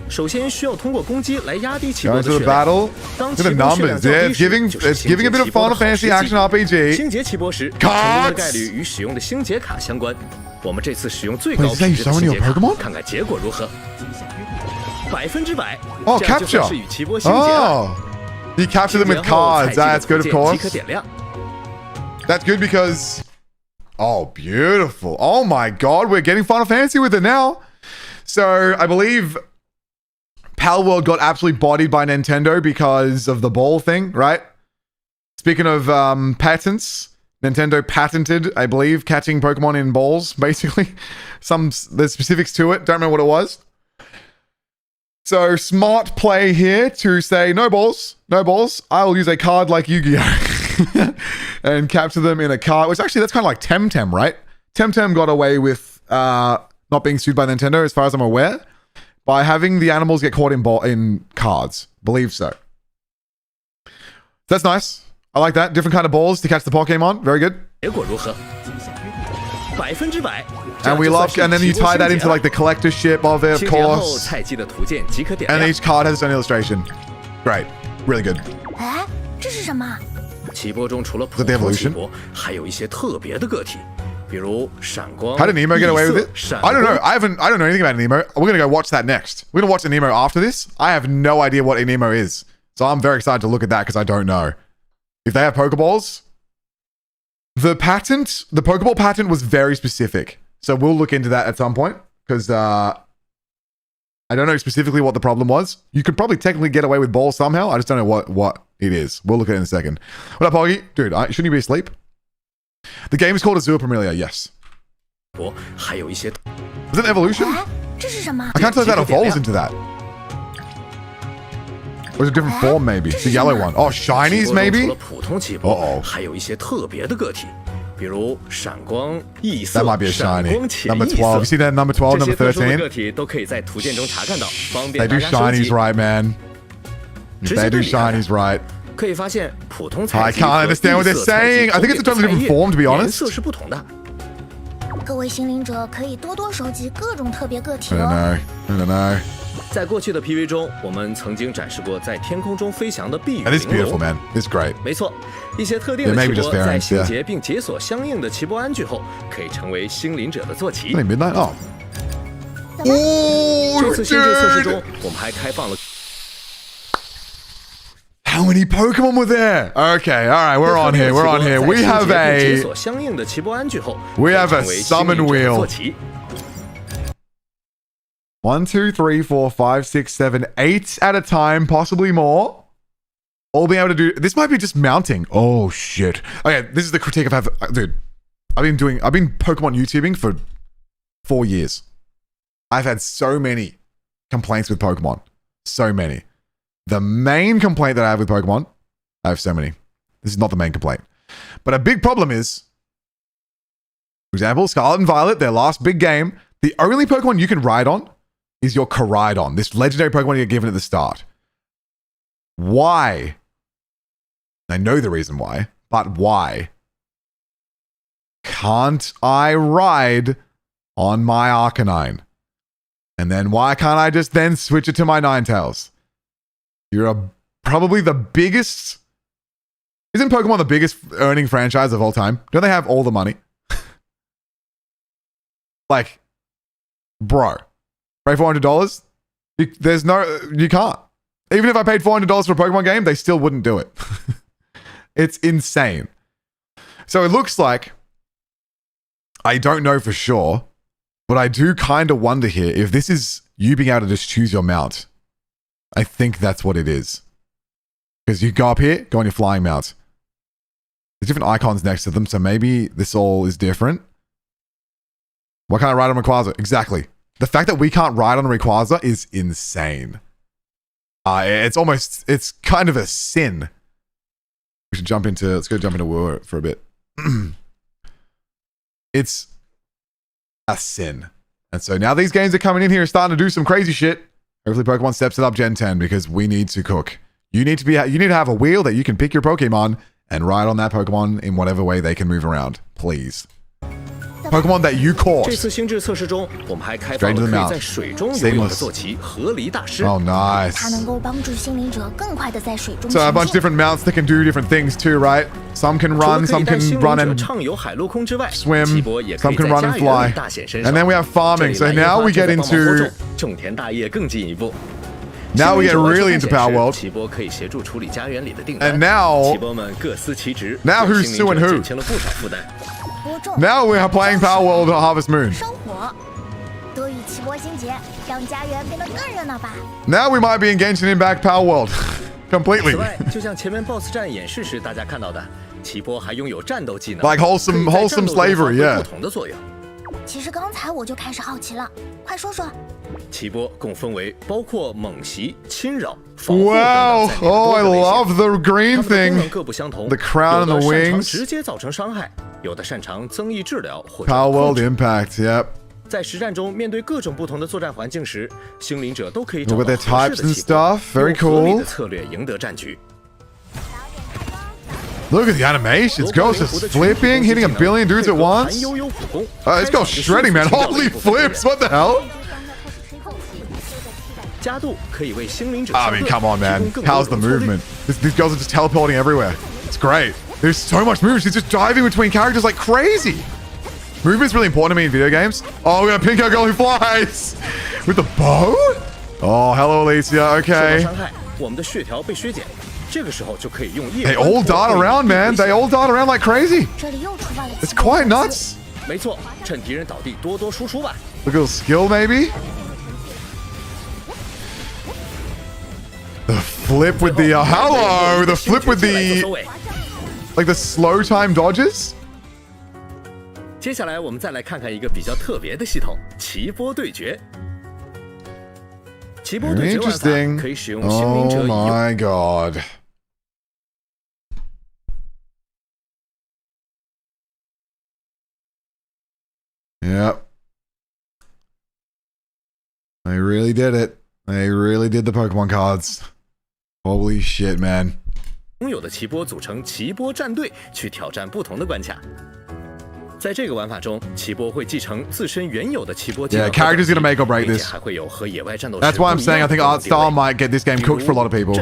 首先需要通过攻击来压低奇 Going 波 to 的 the 血量。 battle. Look at the numbers. Yeah, it's giving a bit of Final Fantasy action RPG. 星劫奇波时，成功的概率与使用的星劫卡相关。我们这次使用最高 Wait, is that 品质的 you 星 showing 劫 your 卡 Pokemon? 看看结果如何。100%， Oh, 这样就算 capture. 是与奇波星劫了。 Oh, you capture them with cards. That's good, of 即 course. 可点亮。 That's good because... Oh, beautiful. Oh my god, we're getting Final Fantasy with it now. So, I believe Pal World got absolutely bodied by Nintendo because of the ball thing, right? Speaking of patents, Nintendo patented, I believe, catching Pokemon in balls, basically. There's specifics to it. Don't remember what it was. So, smart play here to say, no balls, no balls. I will use a card like Yu-Gi-Oh! And capture them in a card, which actually, that's kind of like Temtem, right? Temtem got away with not being sued by Nintendo, as far as I'm aware, by having the animals get caught in cards. Believe so. That's nice. I like that. Different kind of balls to catch the Pokemon. Very good. 结果如何？100%。 And we love, and then you tie that into like the collectorship of it, of 清点后， course. 菜鸡的图鉴即可点 And 亮。 each card has its own illustration. Great. Really good. 哎，这是什么？奇波中除了普 Is it the 通奇 evolution? 波，还有一些特别的个体，比如闪光。 How did Aniimo get away with it? 闪 I don't know. 光 I don't know anything about Aniimo. We're gonna go watch that next. We're gonna watch Aniimo after this. I have no idea what Aniimo is, so I'm very excited to look at that because I don't know. If they have Pokeballs, the Pokeball patent was very specific, so we'll look into that at some point because I don't know specifically what the problem was. You could probably technically get away with balls somehow. I just don't know what it is. We'll look at it in a second. What up, Poggy? Dude, shouldn't you be asleep? The game is called Azure Premilia, yes. 还有一些 Is it evolution? I can't tell if that evolves into that. Or is it a different form, maybe? The yellow one. Oh, shinies, maybe? Uh-oh. That might be a shiny. Number 12. You see that number 12, number 13? They do shinies right, man. They do shinies right. I can't understand what they're saying. I think it's a totally different form, to be honest. I don't know. 在过去的 PV 中，我们曾经展示过在天空中飞翔的碧羽 That is beautiful, man. It's great. 没错，一些特定的奇波在新结并解锁相应的奇波鞍具后，可以成为星临者的坐骑。Midnight? Oh. 这次新制测试中，我们还开放了。 How many Pokemon were there? Okay, all right, we're on here. We're on here. We have a summon wheel. 1, 2, 3, 4, 5, 6, 7, 8 at a time, possibly more. All being able to do. This might be just mounting. Oh shit. Okay, this is the critique I've had. Dude, I've been Pokemon YouTubing for 4 years. I've had so many complaints with Pokemon. So many. The main complaint that I have with Pokemon, I have so many. This is not the main complaint. But a big problem is, for example, Scarlet and Violet, their last big game, the only Pokemon you can ride on is your Koraidon, this legendary Pokemon you get given at the start. Why? I know the reason why, but why can't I ride on my Arcanine? And then why can't I just then switch it to my Ninetales? You're probably the biggest... Isn't Pokemon the biggest earning franchise of all time? Don't they have all the money? Like, bro. Pay $400? There's no... You can't. Even if I paid $400 for a Pokemon game, they still wouldn't do it. It's insane. So it looks like... I don't know for sure, but I do kind of wonder here if this is you being able to just choose your mount. I think that's what it is. Because you go up here, go on your flying mount. There's different icons next to them, so maybe this all is different. Why can't I ride on Rayquaza? Exactly. The fact that we can't ride on Rayquaza is insane. It's kind of a sin. We should let's go jump into WuWa for a bit. It's a sin. And so now these games are coming in here and starting to do some crazy shit. Hopefully Pokemon steps it up Gen 10 because we need to cook. You need to have a wheel that you can pick your Pokemon and ride on that Pokemon in whatever way they can move around. Please. Pokemon that you caught. Straight to the mouth. Seamless. Oh, nice. So a bunch of different mounts that can do different things too, right? Some can run, some can run and swim, some can run and fly. And then we have farming. So now we get into... Now we get really into Power World. And now who's suing who? Now we are playing Power World Harvest Moon. Now we might be in Genshin Impact Power World. Completely. Like wholesome slavery, yeah. 其实刚才我就开始好奇了，快说说。奇波共分为包括猛袭、侵扰、防护等 Wow! Oh, I love the green thing. 各不相同 The crown and the 有的擅长 wings. 直接造成伤害，有的擅长增益治疗或者 Power 控 World 制。 Impact, yep. 在实战中，面对各种不同的作战环境时，星临者都可以找 Look 到 at their 合适 types 的 and 奇波， stuff. Very 用合理 cool. 的策略赢得战局。 Look at the animations. Ghost is flipping, hitting a billion dudes at once. This girl's shredding, man. Holy flips. What the hell? I mean, come on, man. How's the movement? These girls are just teleporting everywhere. It's great. There's so much movement. She's just diving between characters like crazy. Movement's really important to me in video games. Oh, we're gonna pink our girl who flies. With the bow? Oh, hello, Elysia. Okay. They all dart around, man. They all dart around like crazy. It's quite nuts. Look at the skill, maybe. The flip with the hello. The flip with the like the slow time dodges. 接下来我们再来看看一个比较特别的系统——奇波对决。Very interesting. Oh my god. Yep. They really did it. They really did the Pokemon cards. Holy shit, man. 拥有的奇波组成奇波战队，去挑战不同的关卡。在这个玩法中，奇波会继承自身原有的奇波技能。Yeah, character's gonna make or break this. 还会有和野外战斗。That's why I'm saying I think art style might get this game cooked for a lot of people.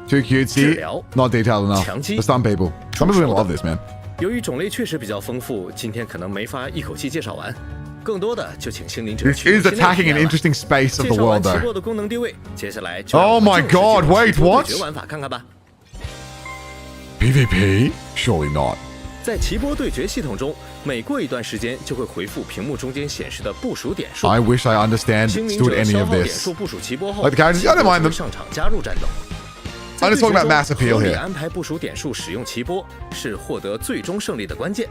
Too cutesy, not detailed enough. For some people, some people gonna love this, man. 由于种类确实比较丰富，今天可能没法一口气介绍完。更多的就请心灵者 This is attacking an interesting space of the world, though. 奇波的功能定位，接下来 Oh my god! Wait, what? 玩法看看吧。PvP? Surely not. 在奇波对决系统中，每过一段时间就会回复屏幕中间显示的部署点数。I wish I understood any of this. Like the characters, I don't mind them. 上场加入战斗。I'm just talking about mass appeal here. 安排部署点数使用奇波是获得最终胜利的关键。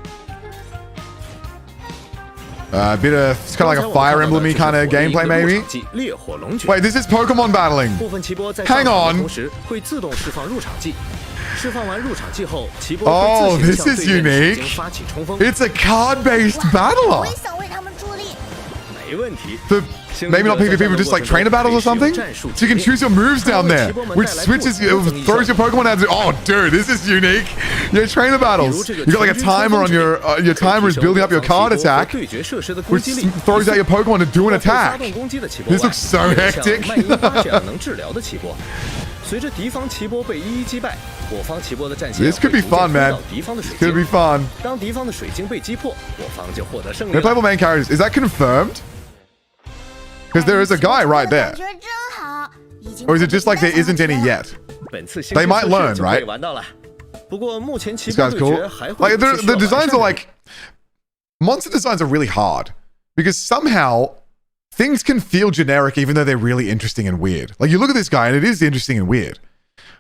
A bit of, it's kind of like a Fire Emblem-y kind of gameplay, maybe. Wait, this is Pokemon battling. Hang on. Oh, this is unique. It's a card-based battler. Maybe not PvP, but just like trainer battles or something? So you can choose your moves down there, which switches, throws your Pokemon out. Oh, dude, this is unique. Your trainer battles. You got like a timer on your timer is building up your card attack, which throws out your Pokemon to do an attack. This looks so hectic. This could be fun, man. This could be fun. They're playable main characters. Is that confirmed? Because there is a guy right there. Or is it just like there isn't any yet? They might learn, right? This guy's cool. Like, the designs are like... Monster designs are really hard. Because somehow, things can feel generic even though they're really interesting and weird. Like, you look at this guy and it is interesting and weird.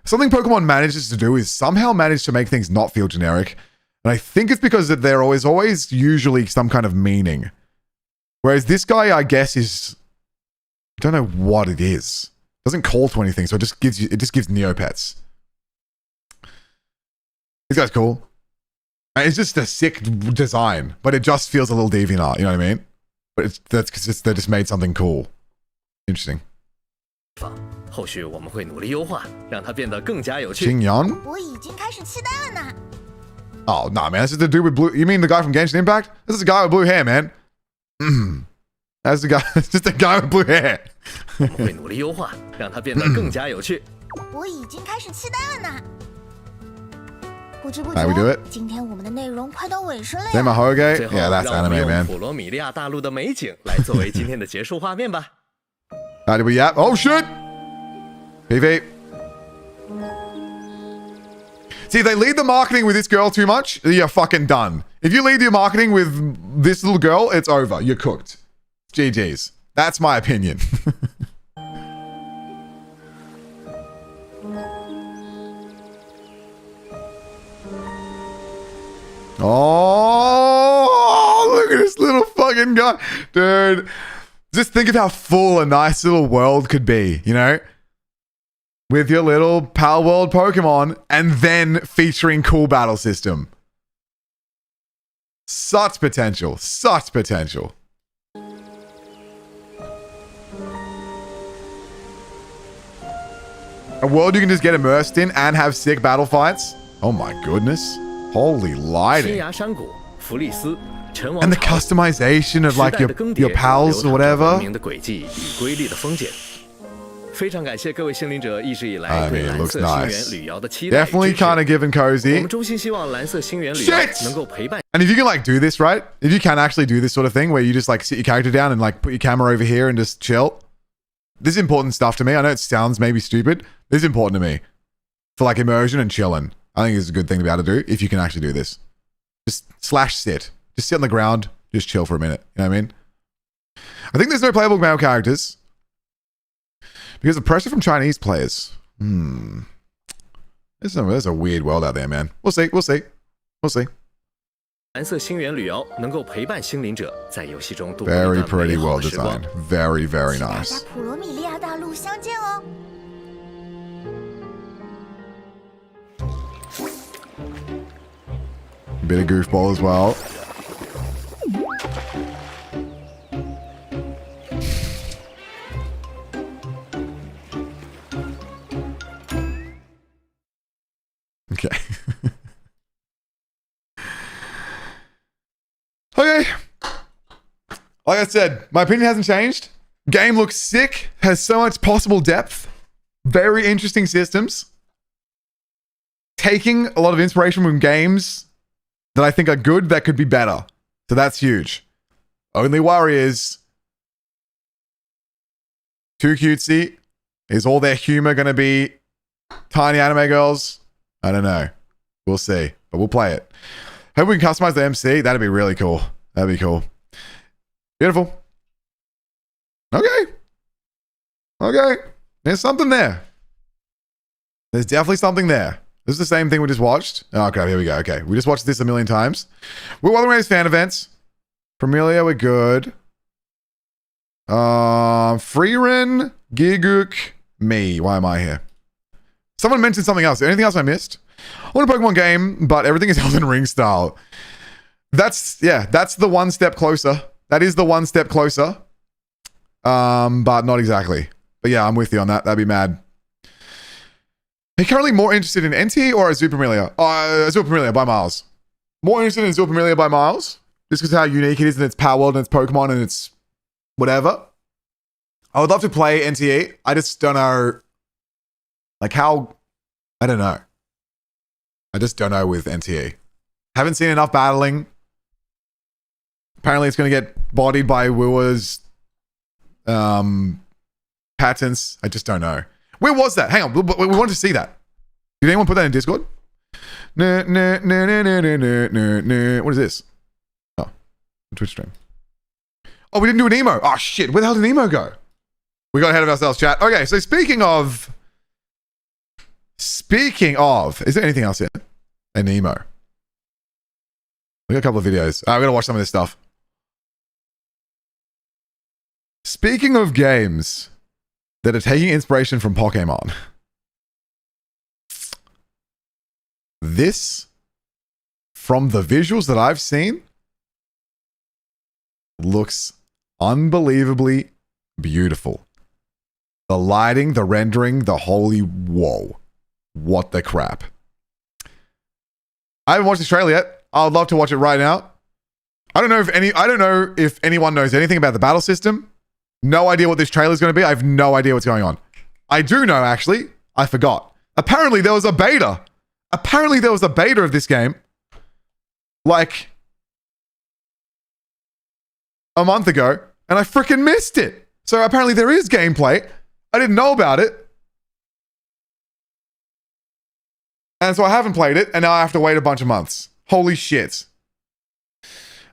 Something Pokemon manages to do is somehow manage to make things not feel generic. And I think it's because that there is always usually some kind of meaning. Whereas this guy, I guess, is... I don't know what it is. It doesn't call to anything, so it just gives Neopets. This guy's cool. It's just a sick design, but it just feels a little DeviantArt, you know what I mean? But that's because they just made something cool. Interesting. Xingyan? Oh, nah, man. This is the dude with blue... You mean the guy from Genshin Impact? This is the guy with blue hair, man. That's the guy. It's just a guy with blue hair. How we do it? Same Hoge? Yeah, that's anime, man. How did we yap? Oh shit! PV. See, if they lead the marketing with this girl too much, you're fucking done. If you lead your marketing with this little girl, it's over. You're cooked. GG's. That's my opinion. Oh, look at this little fucking guy. Dude, just think of how full a nice little world could be, you know? With your little Pal World Pokemon and then featuring cool battle system. Such potential. Such potential. A world you can just get immersed in and have sick battle fights? Oh my goodness. Holy lighting. And the customization of like your pals or whatever. I mean, it looks nice. Definitely kind of give and cozy. Shit! And if you can like do this, right? If you can actually do this sort of thing where you just like sit your character down and like put your camera over here and just chill. This is important stuff to me. I know it sounds maybe stupid. This is important to me. For like immersion and chilling. I think it's a good thing to be able to do if you can actually do this. Just sit. Just sit on the ground. Just chill for a minute. You know what I mean? I think there's no playable male characters. Because of pressure from Chinese players. There's a weird world out there, man. We'll see. We'll see. We'll see. Very pretty world design. Very, very nice. 大陆相见哦。A bit of goofball as well. Okay. Okay. Like I said, my opinion hasn't changed. Game looks sick, has so much possible depth, very interesting systems. Taking a lot of inspiration from games that I think are good that could be better. So that's huge. Only worry is too cutesy. Is all their humor going to be tiny anime girls? I don't know. We'll see, but we'll play it. Hope we can customize the MC. That'd be really cool. That'd be cool. Beautiful. Okay. Okay. There's something there. There's definitely something there. This is the same thing we just watched. Oh, okay, here we go. Okay, we just watched this a million times. We're Wuthering Waves fan events. Familia, we're good. Freerin, Gigguk, me. Why am I here? Someone mentioned something else. Anything else I missed? I want a Pokemon game, but everything is Elden Ring style. That's the one step closer. That is the one step closer. But not exactly. But yeah, I'm with you on that. That'd be mad. Are you currently more interested in NT or Azul Familia? Azul Familia by miles. More interested in Azul Familia by miles. Just because of how unique it is in its Power World and its Pokemon and its whatever. I would love to play NTE. I just don't know. Like how. I don't know. I just don't know with NTE. Haven't seen enough battling. Apparently it's going to get bodied by WuWa's patents. I just don't know. Where was that? Hang on. We wanted to see that. Did anyone put that in Discord? What is this? Oh, Twitch stream. Oh, we didn't do an emo. Oh, shit. Where the hell did Emo go? We got ahead of ourselves, chat. Okay, so speaking of, is there anything else here? An emo. We got a couple of videos. We got to watch some of this stuff. Speaking of games that are taking inspiration from Pokemon. This, from the visuals that I've seen, looks unbelievably beautiful. The lighting, the rendering, the holy whoa. What the crap. I haven't watched this trailer yet. I would love to watch it right now. I don't know if anyone knows anything about the battle system. No idea what this trailer is going to be. I have no idea what's going on. I do know, actually. I forgot. Apparently, there was a beta. Of this game. Like, a month ago. And I freaking missed it. So apparently there is gameplay. I didn't know about it. And so I haven't played it. And now I have to wait a bunch of months. Holy shit.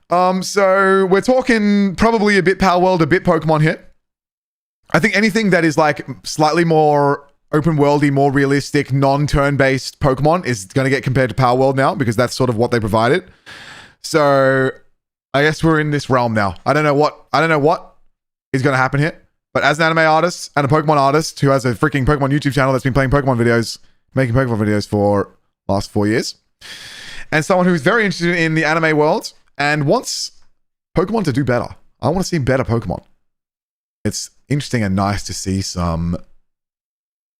So we're talking probably a bit Power World, a bit Pokemon here. I think anything that is like slightly more open worldy, more realistic, non-turn-based Pokemon is going to get compared to Power World now because that's sort of what they provided. So I guess we're in this realm now. I don't know what is going to happen here. But as an anime artist and a Pokemon artist who has a freaking Pokemon YouTube channel that's been playing Pokemon videos, making Pokemon videos for the last 4 years, and someone who's very interested in the anime world and wants Pokemon to do better. I want to see better Pokemon. It's interesting and nice to see some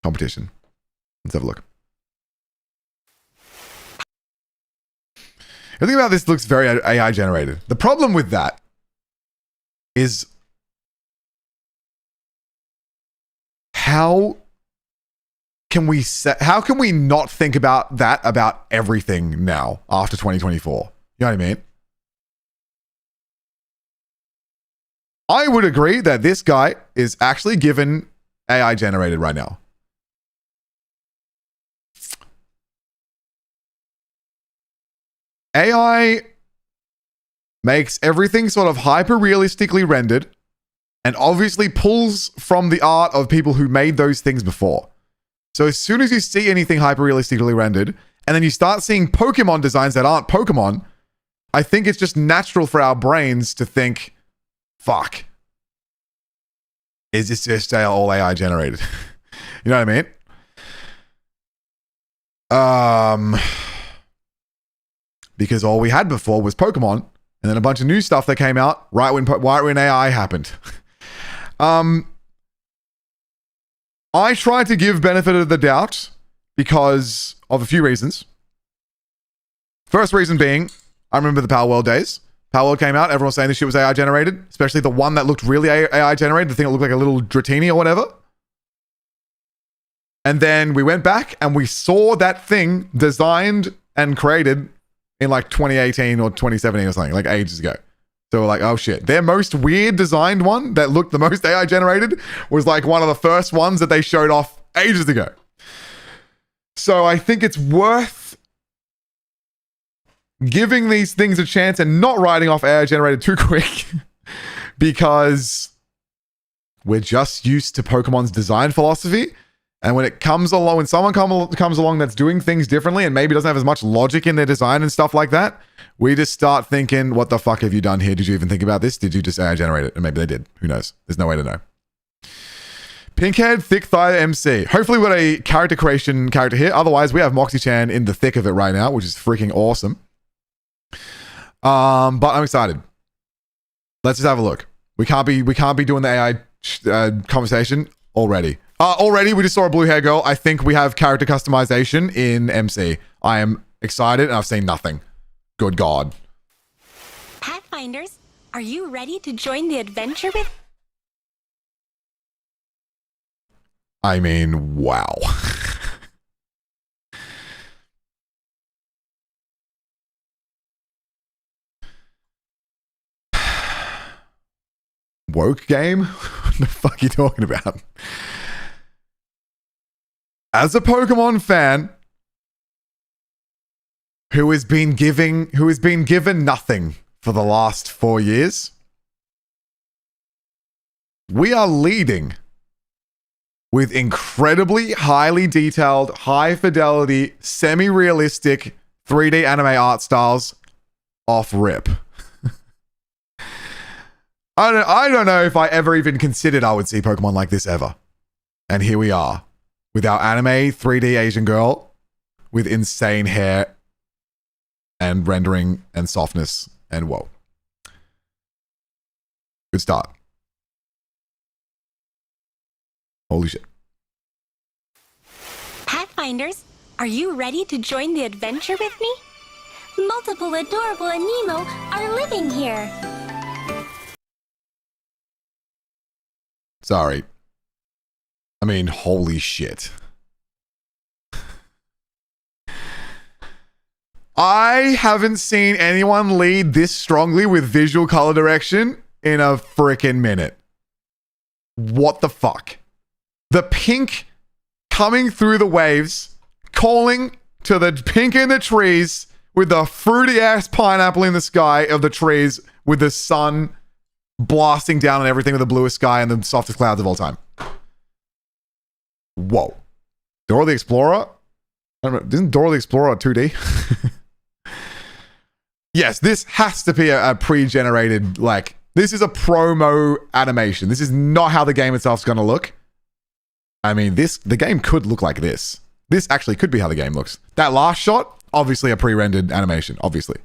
competition. Let's have a look. Everything about this looks very AI generated. The problem with that is how can we not think about that about everything now after 2024? You know what I mean? I would agree that this guy is actually given AI generated right now. AI makes everything sort of hyper realistically rendered and obviously pulls from the art of people who made those things before. So as soon as you see anything hyper realistically rendered and then you start seeing Pokemon designs that aren't Pokemon, I think it's just natural for our brains to think, fuck. is this just all AI generated? You know what I mean? Because all we had before was Pokemon, and then a bunch of new stuff that came out right when AI happened. I tried to give benefit of the doubt because of a few reasons. First reason being, I remember the Power World days. Power World came out, everyone was saying this shit was AI generated, especially the one that looked really AI generated, the thing that looked like a little Dratini or whatever. And then we went back and we saw that thing designed and created in like 2018 or 2017 or something, like ages ago. So we're like, oh shit. Their most weird designed one that looked the most AI generated was like one of the first ones that they showed off ages ago. So I think it's worth giving these things a chance and not writing off AI generated too quick because we're just used to Pokemon's design philosophy. And when it comes along, when someone comes along that's doing things differently and maybe doesn't have as much logic in their design and stuff like that, we just start thinking, what the fuck have you done here? Did you even think about this? Did you just AI generate it? And maybe they did. Who knows? There's no way to know. Pinkhead, thick thigh MC. Hopefully we've got a character creation character here. Otherwise, we have Moxie-chan in the thick of it right now, which is freaking awesome. But I'm excited. Let's just have a look. We can't be doing the AI conversation already. Already, we just saw a blue hair girl. I think we have character customization in MC. I am excited and I've seen nothing. Good God. Pathfinders, are you ready to join the adventure with? I mean, wow. Woke game? What the fuck are you talking about? As a Pokemon fan who has been given nothing for the last 4 years, we are leading with incredibly highly detailed, high fidelity, semi-realistic 3D anime art styles off rip. I don't know if I ever even considered I would see Pokemon like this ever. And here we are. With our anime 3D Asian girl with insane hair and rendering and softness and whoa. Good start. Holy shit. Pathfinders, are you ready to join the adventure with me? Multiple adorable Aniimo are living here. Sorry. I mean, holy shit. I haven't seen anyone lead this strongly with visual color direction in a freaking minute. What the fuck? The pink coming through the waves, calling to the pink in the trees with the fruity ass pineapple in the sky of the trees with the sun blasting down on everything with the bluest sky and the softest clouds of all time. Whoa. Dora the Explorer? I don't know, isn't Dora the Explorer 2D? Yes, this has to be a pre-generated, like, this is a promo animation. This is not how the game itself is going to look. I mean, the game could look like this. This actually could be how the game looks. That last shot, obviously a pre-rendered animation, obviously.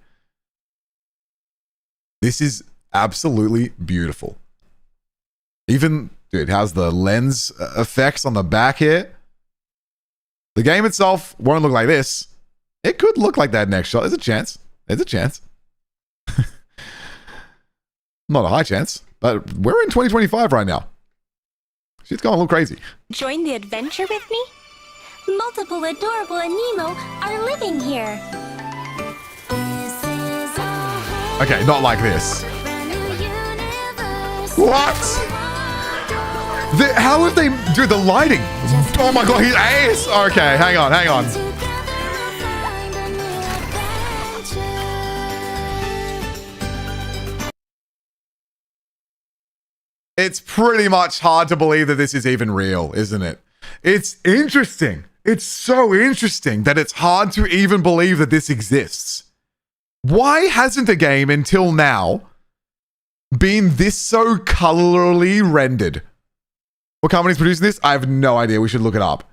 This is absolutely beautiful. Even, dude, how's the lens effects on the back here? The game itself won't look like this. It could look like that next shot. There's a chance. There's a chance. Not a high chance, but we're in 2025 right now. She's going a little crazy. Join the adventure with me? Multiple adorable Aniimo are living here. Okay, not like this. What? How have they... Dude, the lighting. Oh my god, he's ace. Okay, hang on. It's pretty much hard to believe that this is even real, isn't it? It's interesting. It's so interesting that it's hard to even believe that this exists. Why hasn't a game until now been this so colorly rendered? What company's producing this? I have no idea. We should look it up.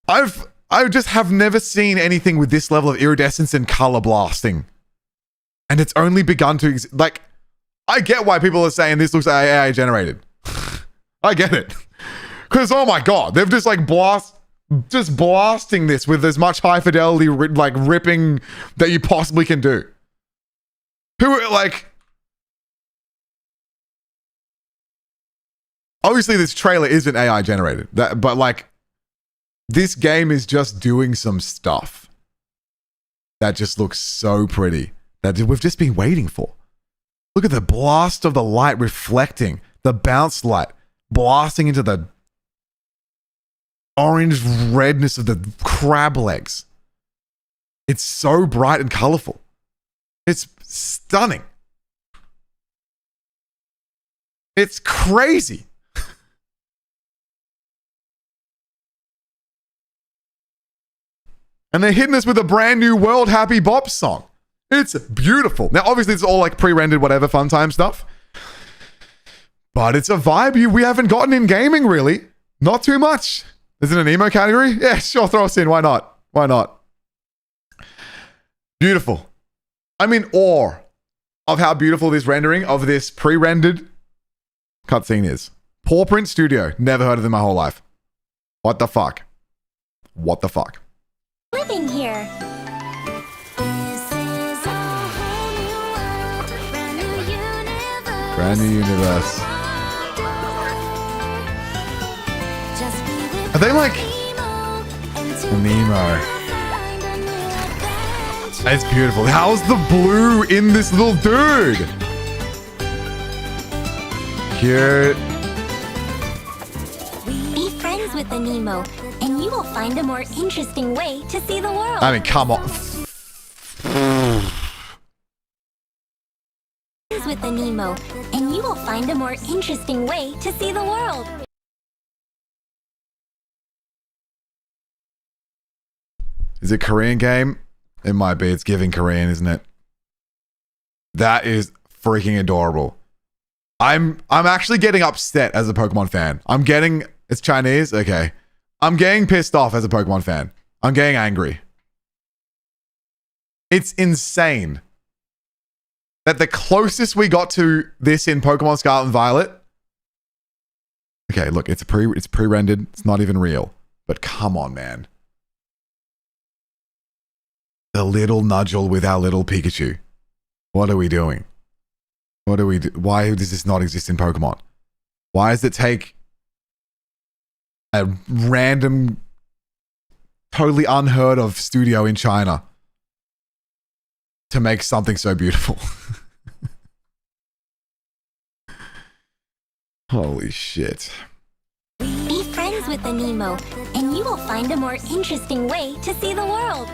I just have never seen anything with this level of iridescence and color blasting. And it's only begun to... like, I get why people are saying this looks AI generated. I get it. Because, oh my god, they've just like blasting this with as much high fidelity like ripping that you possibly can do. Who, like... Obviously, this trailer isn't AI generated, but like, this game is just doing some stuff that just looks so pretty that we've just been waiting for. Look at the blast of the light reflecting, the bounce light blasting into the orange redness of the crab legs. It's so bright and colorful. It's stunning. It's crazy. And they're hitting us with a brand new World Happy Bop song. It's beautiful. Now, obviously, it's all like pre-rendered, whatever, fun time stuff. But it's a vibe we haven't gotten in gaming, really. Not too much. Is it an emo category? Yeah, sure, throw us in. Why not? Why not? Beautiful. I'm in awe of how beautiful this rendering of this pre-rendered cutscene is. Paw Print Studio. Never heard of them my whole life. What the fuck? What the fuck? Living here. Brand new universe. Are they like Aniimo? It's beautiful. How's the blue in this little dude? Cute. Be friends with Aniimo, and you will find a more interesting way to see the world. I mean, come on. With Aniimo, and you will find a more interesting way to see the world. Is it a Korean game? It might be. It's giving Korean, isn't it? That is freaking adorable. I'm actually getting upset as a Pokemon fan. It's Chinese? Okay. I'm getting pissed off as a Pokemon fan. I'm getting angry. It's insane that the closest we got to this in Pokemon Scarlet and Violet. Okay, look, it's pre-rendered. It's not even real. But come on, man. The little Nudgel with our little Pikachu. What are we doing? What do we do? Why does this not exist in Pokemon? Why does it take a random, totally unheard of studio in China to make something so beautiful? Holy shit. Be friends with Aniimo, and you will find a more interesting way to see the world.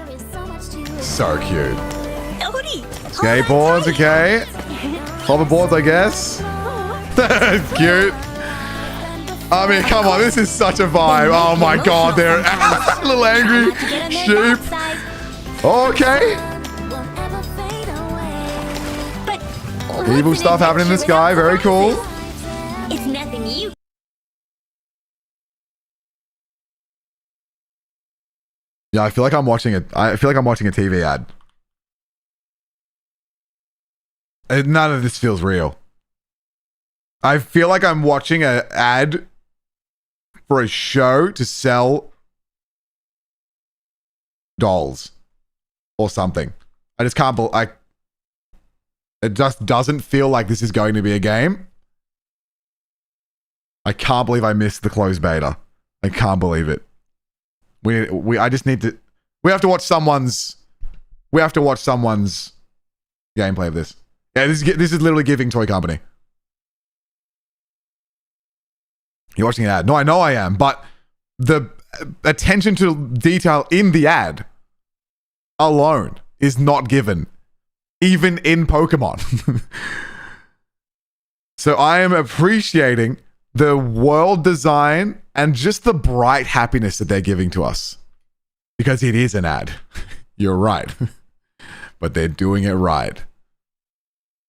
So cute. Skateboards, okay. Hoverboards, I guess. Cute. I mean, come on, this is such a vibe. Oh my god, they're a little angry sheep. Okay. Evil stuff happening in the sky, very cool. It's nothing you. Yeah, I feel like I'm watching a TV ad. None of this feels real. I feel like I'm watching an ad for a show to sell dolls or something. I just can't believe. It just doesn't feel like this is going to be a game. I can't believe I missed the closed beta. I can't believe it. We have to watch someone's gameplay of this. Yeah, this is literally giving Toy Company. You're watching an ad. No, I know I am, but the attention to detail in the ad alone is not given, even in Pokemon. So I am appreciating the world design and just the bright happiness that they're giving to us. Because it is an ad. You're right. But they're doing it right.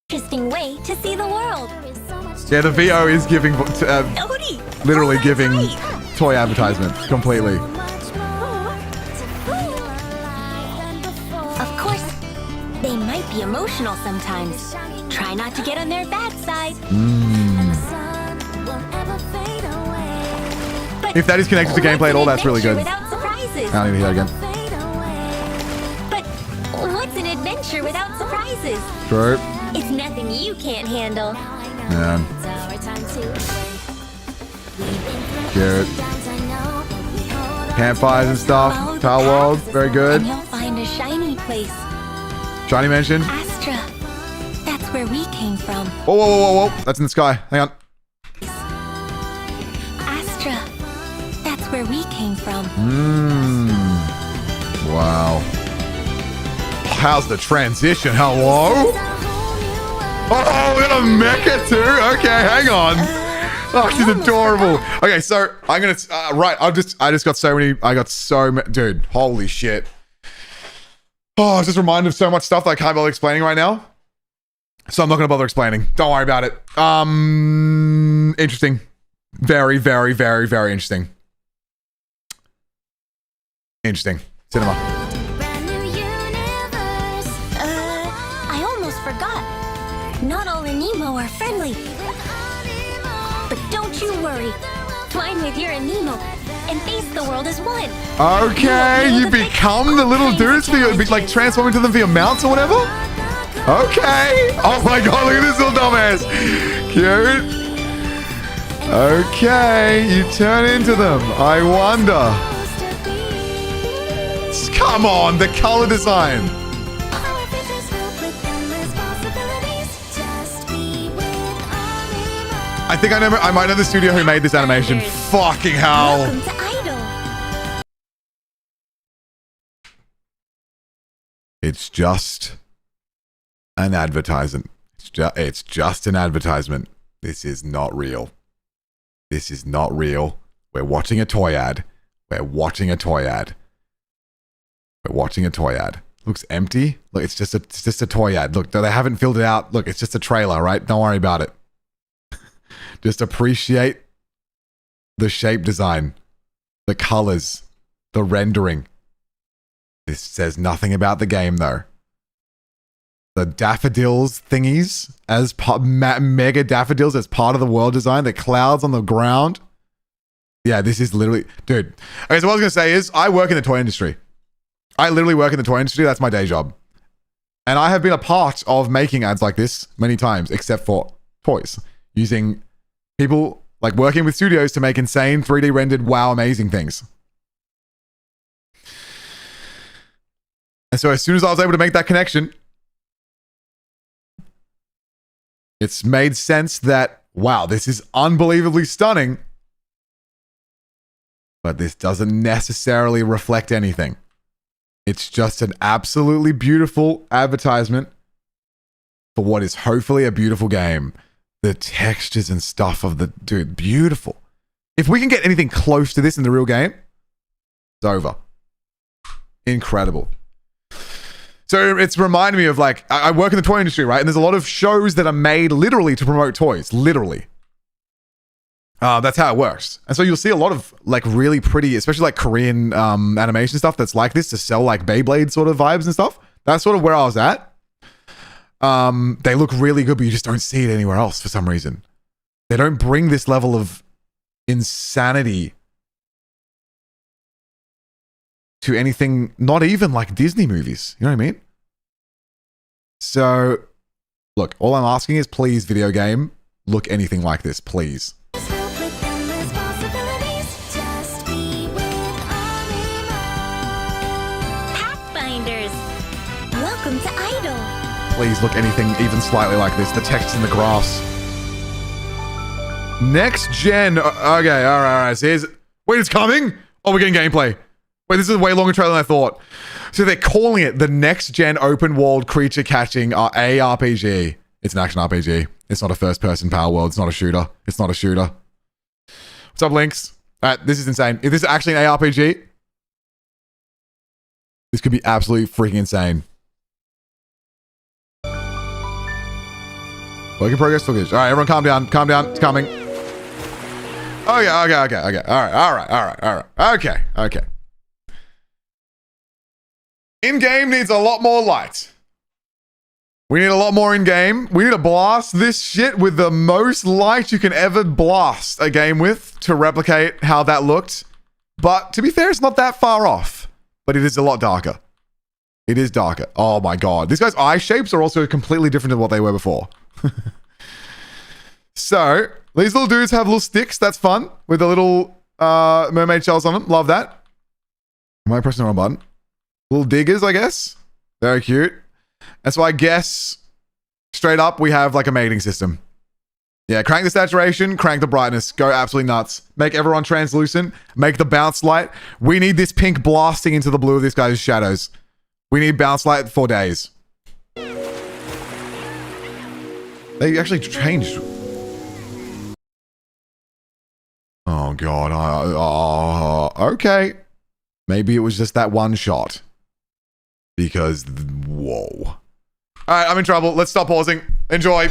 Interesting way to see the world. Yeah, the VO is giving literally giving toy advertisement completely. Of course, they might be emotional sometimes. Try not to get on their bad side. If that is connected to gameplay at all, that's really good. Without surprises. I don't need to hear that again. But what's an adventure without surprises? True. It's nothing you can't handle. Man. Cute. Campfires and stuff. Power World, very good. And you'll find a shiny place. Shiny Mansion. Astra. That's where we came from. Whoa, whoa, whoa, whoa, whoa. That's in the sky. Hang on. Astra. That's where we came from. Wow. How's the transition? Hello? Oh, we got a mecha too? Okay, hang on. Oh, she's adorable. Okay, so I'm gonna right. I just got so many. I got so many. Dude, holy shit. Oh, I was just reminded of so much stuff that I can't bother explaining right now. So I'm not gonna bother explaining. Don't worry about it. Interesting. Very, very, very, very interesting. Interesting. Cinema. I almost forgot. Not all Aniimo are friendly. But don't you worry. Twine with your Aniimo and face the world as one. Okay, you become the little dudes for your, like transform into them for your mounts or whatever? Okay. Oh my god, look at this little dumbass. Cute. Okay, you turn into them. I wonder. Come on, the color design. I think I might know the studio who made this animation. Fucking hell. Welcome to Idol. It's just an advertisement. It's just an advertisement. This is not real. This is not real. We're watching a toy ad. We're watching a toy ad. We're watching a toy ad. Looks empty. Look, it's just a toy ad. Look, they haven't filled it out. Look, it's just a trailer, right? Don't worry about it. Just appreciate the shape design, the colors, the rendering. This says nothing about the game, though. The daffodils thingies as mega daffodils as part of the world design. The clouds on the ground. Yeah, this is literally, dude. Okay, so what I was gonna say is, I work in the toy industry. I literally work in the toy industry. That's my day job, and I have been a part of making ads like this many times, except for toys, using people like working with studios to make insane 3D rendered, wow, amazing things. And so as soon as I was able to make that connection, it's made sense that, wow, this is unbelievably stunning, but this doesn't necessarily reflect anything. It's just an absolutely beautiful advertisement for what is hopefully a beautiful game. The textures and stuff of the dude, beautiful. If we can get anything close to this in the real game, it's over. Incredible. So it's reminding me of, like, I work in the toy industry, right? And there's a lot of shows that are made literally to promote toys, literally. That's how it works. And so you'll see a lot of like really pretty, especially like Korean animation stuff that's like this to sell like Beyblade sort of vibes and stuff. That's sort of where I was at. They look really good, but you just don't see it anywhere else for some reason. They don't bring this level of insanity to anything, not even like Disney movies. You know what I mean? So, look, all I'm asking is please, video game, look anything like this, please. Pathfinders. Welcome to Idol. Please look anything even slightly like this. The text in the grass. Next gen. Okay, all right. So here's. Wait, it's coming? Oh, we're getting gameplay. Wait, this is a way longer trailer than I thought. So they're calling it the next gen open world creature catching ARPG. It's an action RPG. It's not a first person power world. It's not a shooter. It's not a shooter. What's up, Lynx? All right, this is insane. If this is actually an ARPG, this could be absolutely freaking insane. Work in progress footage. All right, everyone calm down. Calm down. It's coming. Oh, yeah, okay. All right. Okay. In-game needs a lot more light. We need a lot more in-game. We need to blast this shit with the most light you can ever blast a game with to replicate how that looked. But to be fair, it's not that far off. But it is a lot darker. It is darker. Oh my god. These guys' eye shapes are also completely different than what they were before. So, these little dudes have little sticks. That's fun. With the little mermaid shells on them. Love that. Am I pressing the wrong button? Little diggers, I guess. Very cute. And so I guess, straight up, we have like a mating system. Yeah, crank the saturation, crank the brightness. Go absolutely nuts. Make everyone translucent. Make the bounce light. We need this pink blasting into the blue of this guy's shadows. We need bounce light for days. They actually changed. Oh, God. Okay. Maybe it was just that one shot. Because, whoa. All right, I'm in trouble. Let's stop pausing. Enjoy.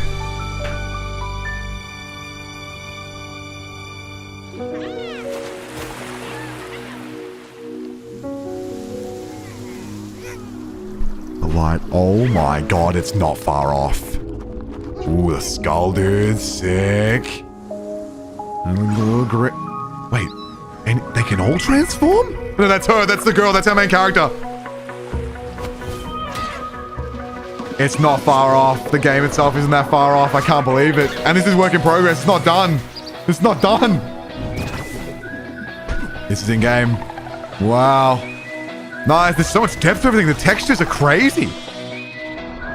The light. Oh my god, it's not far off. Ooh, the skull dude. Sick. And the little grit. Wait, and they can all transform? No, that's her. That's the girl. That's our main character. It's not far off. The game itself isn't that far off. I can't believe it. And this is work in progress. It's not done. It's not done. This is in game. Wow. Nice. There's so much depth to everything. The textures are crazy.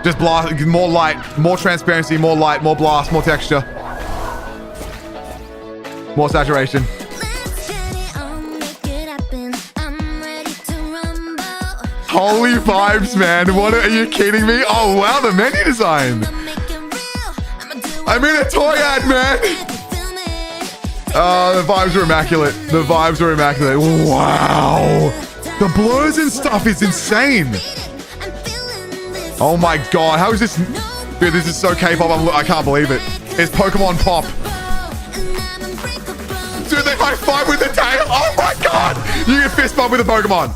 Just blast. More light. More transparency. More light. More blast. More texture. More saturation. Holy vibes, man. What are you kidding me? Oh, wow. The menu design. I'm in a toy ad, man. Oh, the vibes are immaculate. The vibes are immaculate. Wow. The blurs and stuff is insane. Oh, my God. How is this? Dude, this is so K-pop. I can't believe it. It's Pokemon Pop. Dude, they high five with the tail. Oh, my God. You can fist bump with a Pokemon.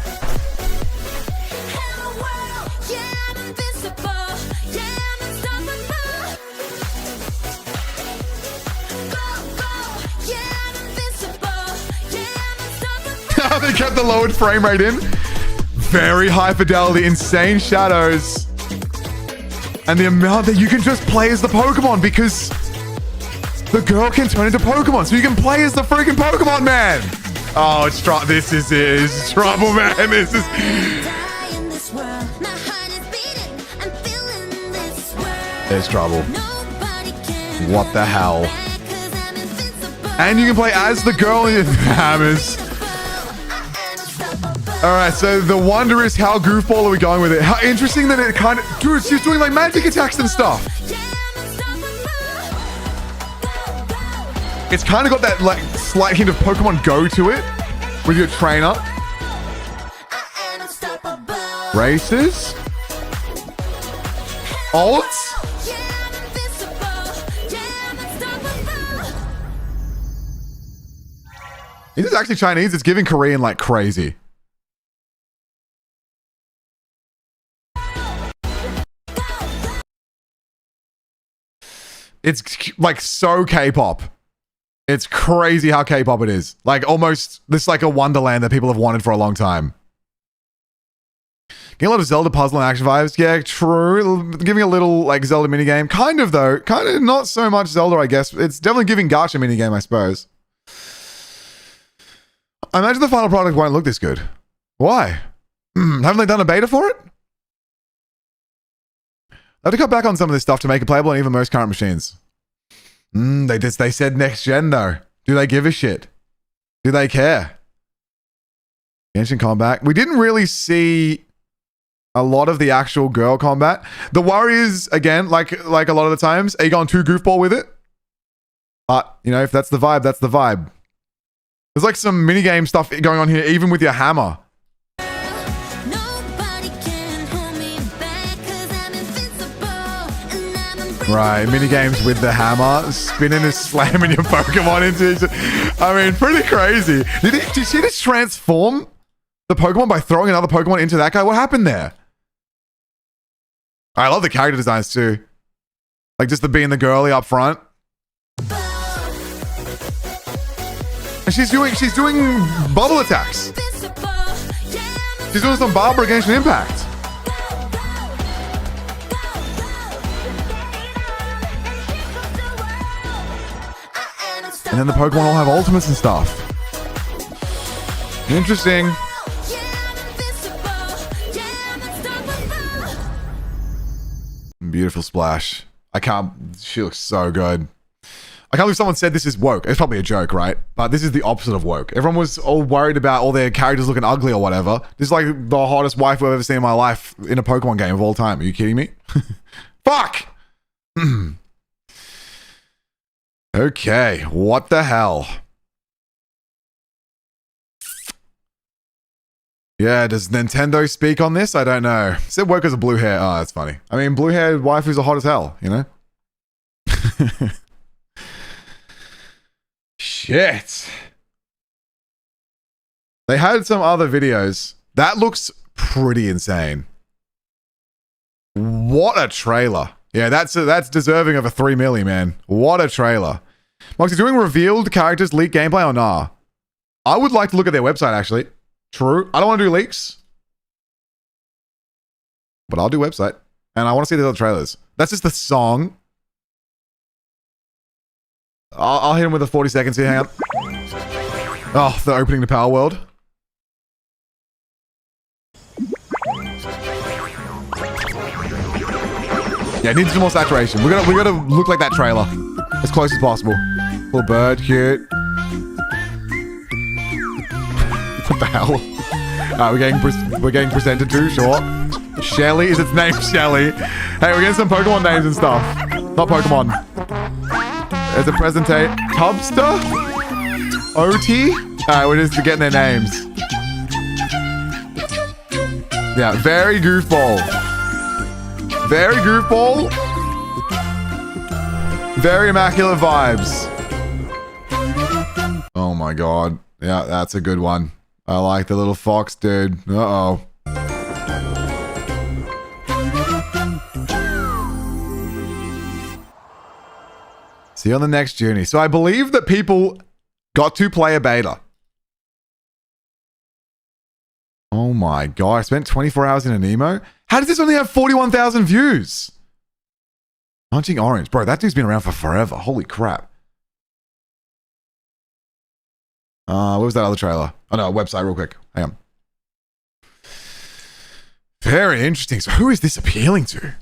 They kept the lowered frame rate in. Very high fidelity, insane shadows. And the amount that you can just play as the Pokemon because the girl can turn into Pokemon. So you can play as the freaking Pokemon, man. Oh, it's trouble. This is trouble, man. This is... There's trouble. What the hell? And you can play as the girl in hammers. Alright, so the wonder is how goofball are we going with it? How interesting that it kind of... Dude, she's doing like magic attacks and stuff. It's kind of got that like slight hint of Pokemon Go to it with your trainer. Races. Ults. This is actually Chinese. It's giving Korean like crazy. It's like so K-pop. It's crazy how K-pop it is. Like almost, this is like a wonderland that people have wanted for a long time. Getting a lot of Zelda puzzle and action vibes. Yeah, true. Giving a little like Zelda minigame. Kind of though. Kind of not so much Zelda, I guess. It's definitely giving Gacha minigame, I suppose. I imagine the final product won't look this good. Why? Haven't they done a beta for it? I have to cut back on some of this stuff to make it playable on even most current machines. They said next gen though. Do they give a shit? Do they care? Genshin combat. We didn't really see a lot of the actual girl combat. The worry is, again, like a lot of the times, are you going too goofball with it? But, you know, if that's the vibe, that's the vibe. There's like some minigame stuff going on here, even with your hammer. Right, mini games with the hammer, spinning and slamming your Pokemon into each other. I mean, pretty crazy. Did you see this transform the Pokemon by throwing another Pokemon into that guy? What happened there? I love the character designs too. Like just the being the girly up front. And she's doing bubble attacks. She's doing some Barbara Genshin Impact. And then the Pokemon all have ultimates and stuff. Interesting. Beautiful splash. She looks so good. I can't believe someone said this is woke. It's probably a joke, right? But this is the opposite of woke. Everyone was all worried about all their characters looking ugly or whatever. This is like the hottest wife I've ever seen in my life in a Pokemon game of all time. Are you kidding me? Fuck! Okay, what the hell? Yeah, does Nintendo speak on this? I don't know. It said woke as a blue hair. Oh, that's funny. I mean, blue hair waifus are hot as hell, you know? Shit. They had some other videos. That looks pretty insane. What a trailer. Yeah, that's deserving of a 3 milli, man. What a trailer. Moxie, doing revealed characters leak gameplay or nah? I would like to look at their website, actually. True. I don't want to do leaks. But I'll do website. And I want to see the other trailers. That's just the song. I'll hit him with a 40 seconds here. Hang on. Oh, the opening to Power World. Yeah, it needs some more saturation. We gotta look like that trailer as close as possible. Little bird, cute. What the hell? We're getting presented to, sure. Shelly, is its name Shelly? Hey, we're getting some Pokemon names and stuff. Not Pokemon. There's a presentate. Tubster? OT? Alright, we're just getting their names. Yeah, very goofball. Very goofball. Very immaculate vibes. Oh my god. Yeah, that's a good one. I like the little fox dude. Uh-oh. See you on the next journey. So I believe that people got to play a beta. Oh my god. I spent 24 hours in Aniimo. How does this only have 41,000 views? Hunting Orange. Bro, that dude's been around for forever. Holy crap. What was that other trailer? Oh no, website real quick. Hang on. Very interesting. So who is this appealing to?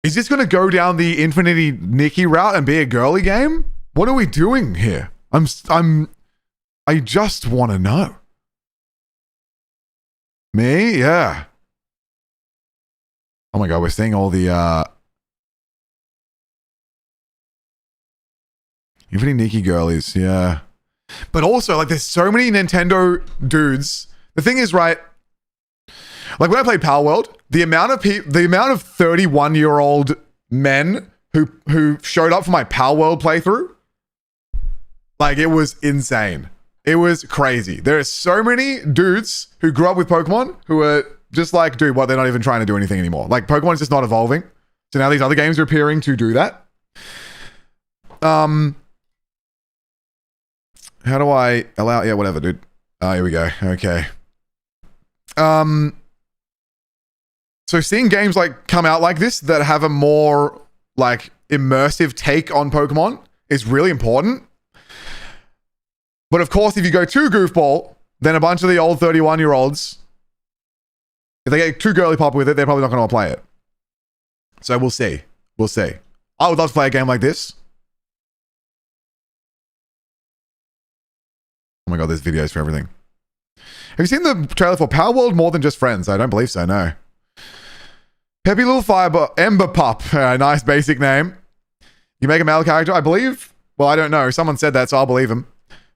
Is this going to go down the Infinity Nikki route and be a girly game? What are we doing here? I just want to know. Me? Yeah. Oh my god, we're seeing all the Infinity Nikki girlies, yeah. But also, like, there's so many Nintendo dudes. The thing is, right, like when I played Power World, the amount of 31-year-old men who showed up for my Power World playthrough, like, it was insane. It was crazy. There are so many dudes who grew up with Pokemon who are just like, dude, what? They're not even trying to do anything anymore. Like, Pokemon is just not evolving. So now these other games are appearing to do that. How do I allow? Yeah, whatever, dude. Oh, here we go. Okay. So seeing games like come out like this that have a more like immersive take on Pokemon is really important. But of course, if you go too goofball, then a bunch of the old 31-year-olds, if they get too girly pop with it, they're probably not going to play it. So we'll see. We'll see. I would love to play a game like this. Oh my god, there's videos for everything. Have you seen the trailer for Power World More Than Just Friends? I don't believe so, no. Peppy Little Fiber Ember Pup. Nice basic name. You make a male character, I believe? Well, I don't know. Someone said that, so I'll believe him.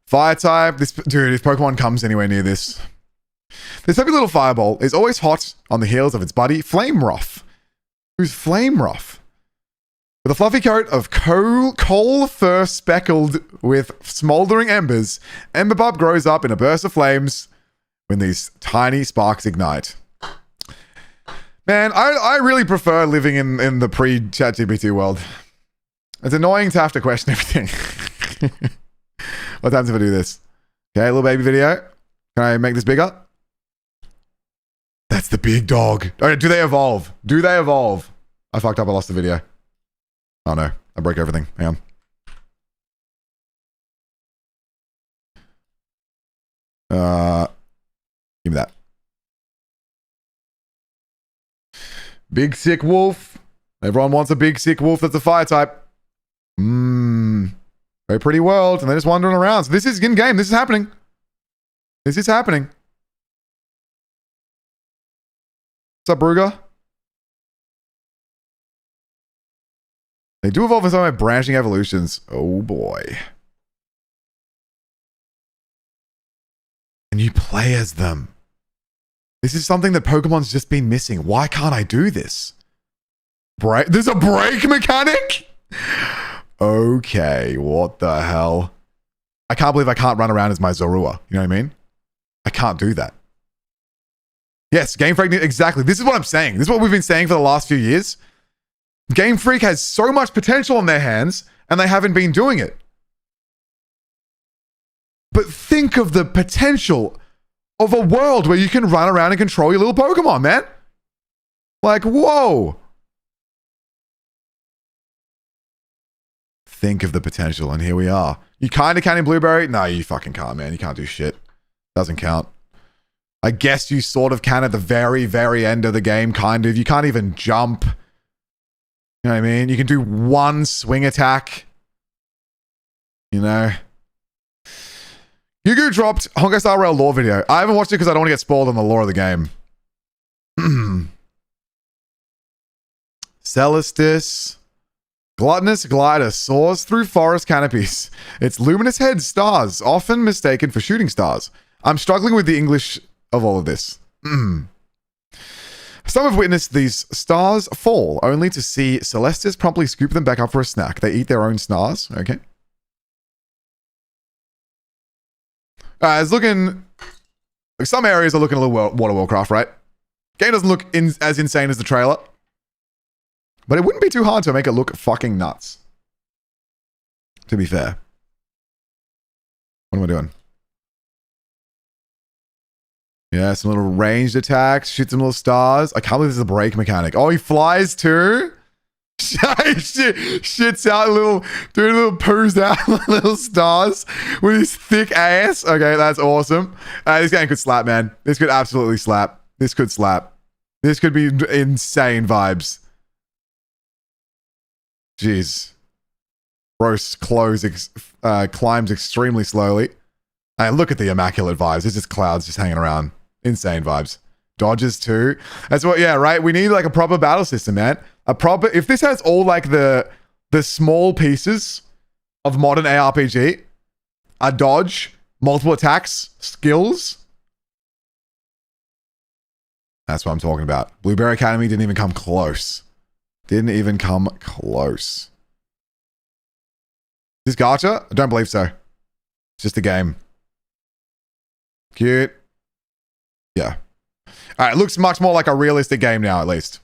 Fire type. Dude, if Pokemon comes anywhere near this. This Peppy Little Fireball is always hot on the heels of its buddy, Flame Ruff. Who's Flame Ruff? With a fluffy coat of coal fur speckled with smoldering embers, Ember Bub grows up in a burst of flames when these tiny sparks ignite. Man, I really prefer living in the pre-ChatGPT world. It's annoying to have to question everything. What times if I do this? Okay, little baby video. Can I make this bigger? That's the big dog. Okay, do they evolve? Do they evolve? I fucked up. I lost the video. Oh no, I broke everything. Hang on. Give me that. Big sick wolf. Everyone wants a big sick wolf that's a fire type. Very pretty world. And they're just wandering around. So this is in game. This is happening. This is happening. What's up, Bruger? They do evolve in some of my branching evolutions. Oh boy. And you play as them. This is something that Pokemon's just been missing. Why can't I do this? There's a break mechanic? Okay, what the hell? I can't believe I can't run around as my Zorua. You know what I mean? I can't do that. Yes, Game Freak, exactly. This is what I'm saying. This is what we've been saying for the last few years. Game Freak has so much potential on their hands, and they haven't been doing it. But think of the potential of a world where you can run around and control your little Pokemon, man. Like, whoa. Think of the potential, and here we are. You kind of can in Blueberry? No, you fucking can't, man. You can't do shit. Doesn't count. I guess you sort of can at the very, very end of the game, kind of. You can't even jump. You know what I mean? You can do one swing attack. You know? Gigguk dropped Honkai Star Rail lore video. I haven't watched it because I don't want to get spoiled on the lore of the game. Celestis. Gluttonous glider soars through forest canopies. Its luminous head stars, often mistaken for shooting stars. I'm struggling with the English of all of this. Some have witnessed these stars fall, only to see Celestis promptly scoop them back up for a snack. They eat their own stars. Okay. It's looking... Like some areas are looking a little Water Warcraft, right? Game doesn't look as insane as the trailer. But it wouldn't be too hard to make it look fucking nuts. To be fair. What am I doing? Yeah, some little ranged attacks. Shoot some little stars. I can't believe this is a break mechanic. Oh, he flies too? Shits out doing a little poos out little stars with his thick ass. Okay, that's awesome. This game could slap, man. This could absolutely slap. This could slap. This could be insane vibes. Jeez. Gross climbs extremely slowly. And look at the immaculate vibes. It's just clouds just hanging around. Insane vibes. Dodges too. That's what, yeah, right? We need like a proper battle system, man. If this has all like the small pieces of modern ARPG, a dodge, multiple attacks, skills. That's what I'm talking about. Blueberry Academy didn't even come close. Didn't even come close. Is this Gacha? I don't believe so. It's just a game. Cute. Yeah. All right, it looks much more like a realistic game now, at least.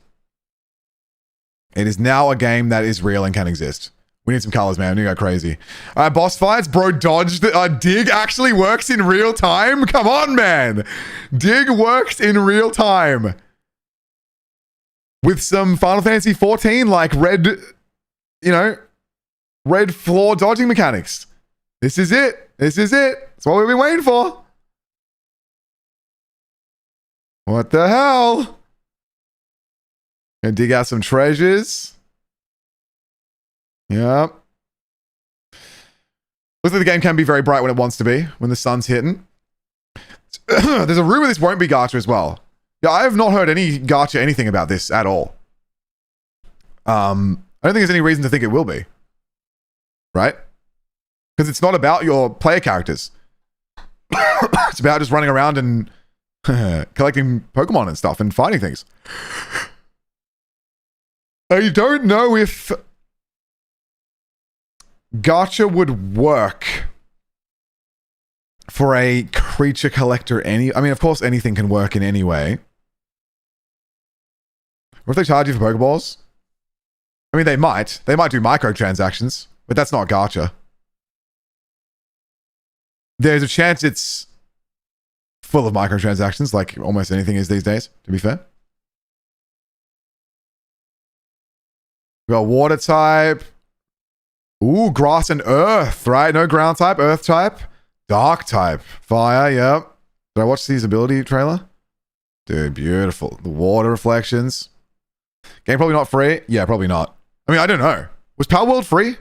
It is now a game that is real and can exist. We need some colors, man. We need to go crazy. All right, boss fights. Bro, dodge. Dig actually works in real time? Come on, man. Dig works in real time. With some Final Fantasy 14, like red floor dodging mechanics. This is it. This is it. That's what we've been waiting for. What the hell? Gonna dig out some treasures. Yep. Looks like the game can be very bright when it wants to be, when the sun's hitting. There's a rumor this won't be Gacha as well. Yeah, I have not heard any Gacha anything about this at all. I don't think there's any reason to think it will be. Right? Because it's not about your player characters. It's about just running around and collecting Pokemon and stuff and fighting things. I don't know if Gacha would work for a creature collector I mean, of course, anything can work in any way. What if they charge you for Pokeballs? I mean, they might. They might do microtransactions, but that's not Gacha. There's a chance it's full of microtransactions, like almost anything is these days, to be fair. We got water type. Ooh, grass and earth, right? No ground type, earth type. Dark type. Fire, yep. Did I watch the ability trailer? Dude, beautiful. The water reflections. Game probably not free? Yeah, probably not. I mean, I don't know. Was Pal World free?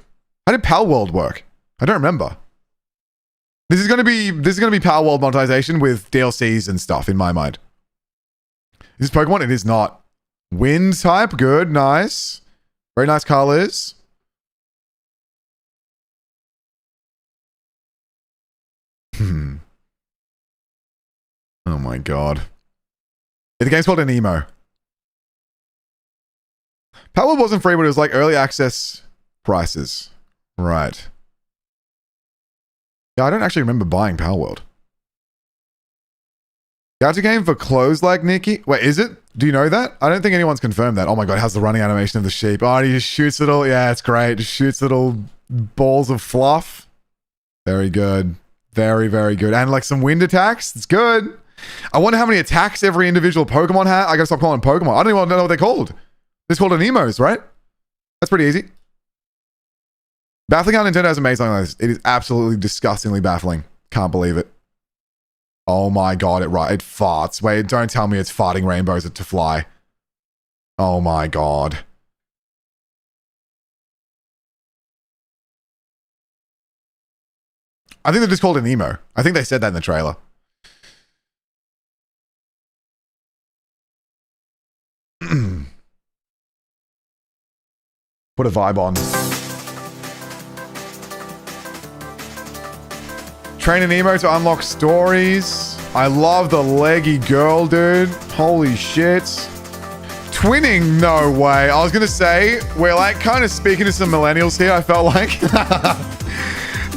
How did Pal World work? I don't remember. This is gonna be Pal World monetization with DLCs and stuff in my mind. Is this Pokemon? It is not. Wind type, good, nice. Very nice colors. Oh my god. Yeah, the game's called Aniimo. Power wasn't free, but it was like early access prices. Right. Yeah, I don't actually remember buying Power World. Gacha game for clothes like Nikki? Wait, is it? Do you know that? I don't think anyone's confirmed that. Oh my god, it has the running animation of the sheep. Oh, he just shoots little... Yeah, it's great. Just shoots little balls of fluff. Very good. Very, very good. And like some wind attacks. It's good. I wonder how many attacks every individual Pokemon has. I gotta stop calling them Pokemon. I don't even know what they're called. It's called Aniimos, right? That's pretty easy. Baffling how Nintendo has amazing like this. It is absolutely disgustingly baffling. Can't believe it. Oh my god, it farts. Wait, don't tell me it's farting rainbows to fly. Oh my god. I think they're just called Aniimo. I think they said that in the trailer. Put a vibe on. Train Aniimo to unlock stories. I love the leggy girl, dude. Holy shit. Twinning? No way. I was going to say, we're like kind of speaking to some millennials here, I felt like.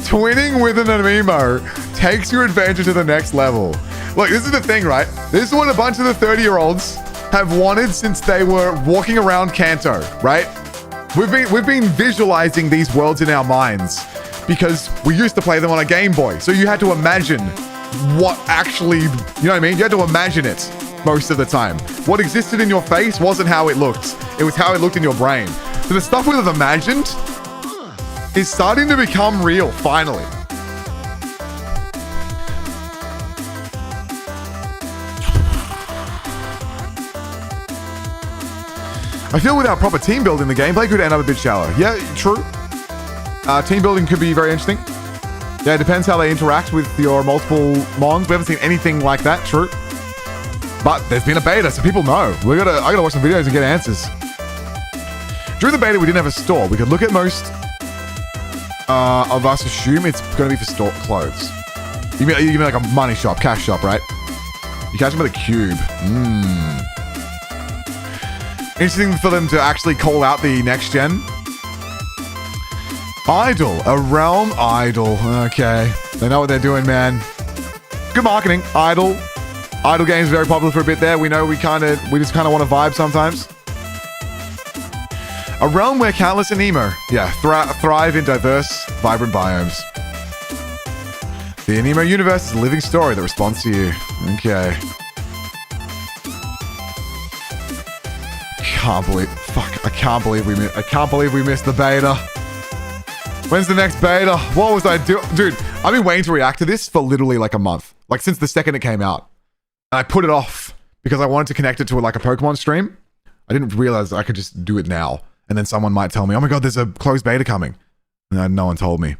Twinning with an Aniimo takes your adventure to the next level. Look, this is the thing, right? This is what a bunch of the 30-year-olds have wanted since they were walking around Kanto, right? We've been visualizing these worlds in our minds because we used to play them on a Game Boy. So you had to imagine what actually, you know what I mean? You had to imagine it most of the time. What existed in your face wasn't how it looked. It was how it looked in your brain. So the stuff we've imagined is starting to become real, finally. I feel without proper team building, the gameplay could end up a bit shallow. Yeah, true. Team building could be very interesting. Yeah, it depends how they interact with your multiple mons. We haven't seen anything like that, true. But there's been a beta, so people know. I gotta watch some videos and get answers. During the beta, we didn't have a store. We could look at most of us assume it's gonna be for store clothes. You mean like a money shop, cash shop, right? You catch them with a cube. Interesting for them to actually call out the next gen. Idol, a realm idol. Okay, they know what they're doing, man. Good marketing. Idol games very popular for a bit there. We know we just kind of want to vibe sometimes. A realm where countless Aniimo, thrive in diverse, vibrant biomes. The Aniimo universe is a living story that responds to you. Okay. I can't believe we missed the beta. When's the next beta? What was I doing? Dude, I've been waiting to react to this for literally like a month. Like since the second it came out. And I put it off because I wanted to connect it to like a Pokemon stream. I didn't realize I could just do it now. And then someone might tell me, oh my god, there's a closed beta coming. And no one told me.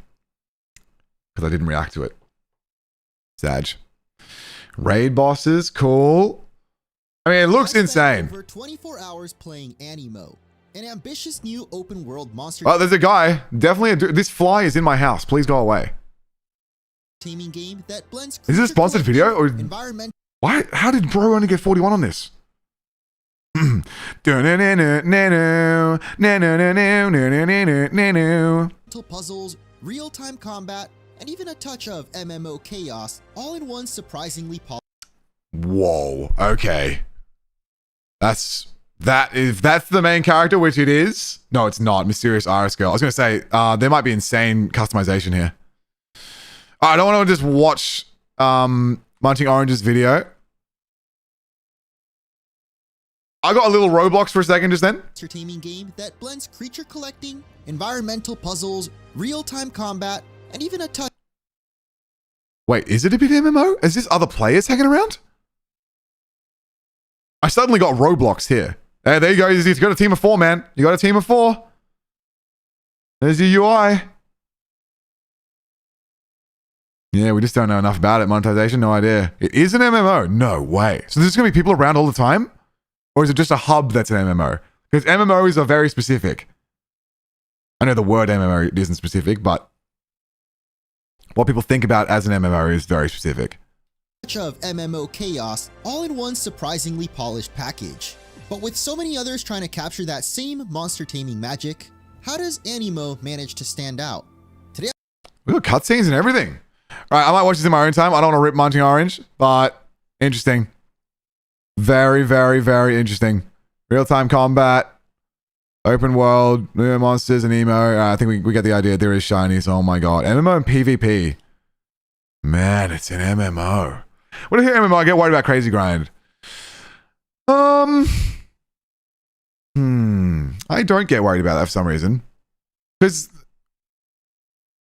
Because I didn't react to it. Sag. Raid bosses, cool. I mean, it looks insane. Over 24 hours playing Aniimo, an ambitious new open world monster. Oh, there's a guy. Definitely this fly is in my house. Please go away. Taming game that blends. Is this a sponsored video or why? How did bro only get 41 on this? puzzles, real-time combat, and even a touch of MMO chaos, all in one surprisingly polished. Whoa, okay. If that's the main character, which it is. No, it's not. Mysterious Iris Girl. I was going to say, there might be insane customization here. I don't want to just watch Munching Orange's video. I got a little Roblox for a second just then. Entertaining game that blends creature collecting, environmental puzzles, real-time combat, and even a touch. Wait, is it a bit MMO? Is this other players hanging around? I suddenly got Roblox here. Hey, there you go. You've got a team of 4, man. You got a team of 4. There's your UI. Yeah, we just don't know enough about it. Monetization, no idea. It is an MMO. No way. So there's going to be people around all the time? Or is it just a hub that's an MMO? Because MMOs are very specific. I know the word MMO isn't specific, but what people think about as an MMO is very specific. Of MMO chaos, all in one surprisingly polished package. But with so many others trying to capture that same monster taming magic, how does Aniimo manage to stand out? Today, we got cutscenes and everything. All right, I might watch this in my own time. I don't want to rip Munching Orange, but interesting. Very, very, very interesting. Real-time combat, open world, new monsters, and emo. I think we get the idea. There is shinies. Oh my god. MMO and PvP. Man, it's an MMO. When I hear MMO, I get worried about Crazy Grind. I don't get worried about that for some reason. Because,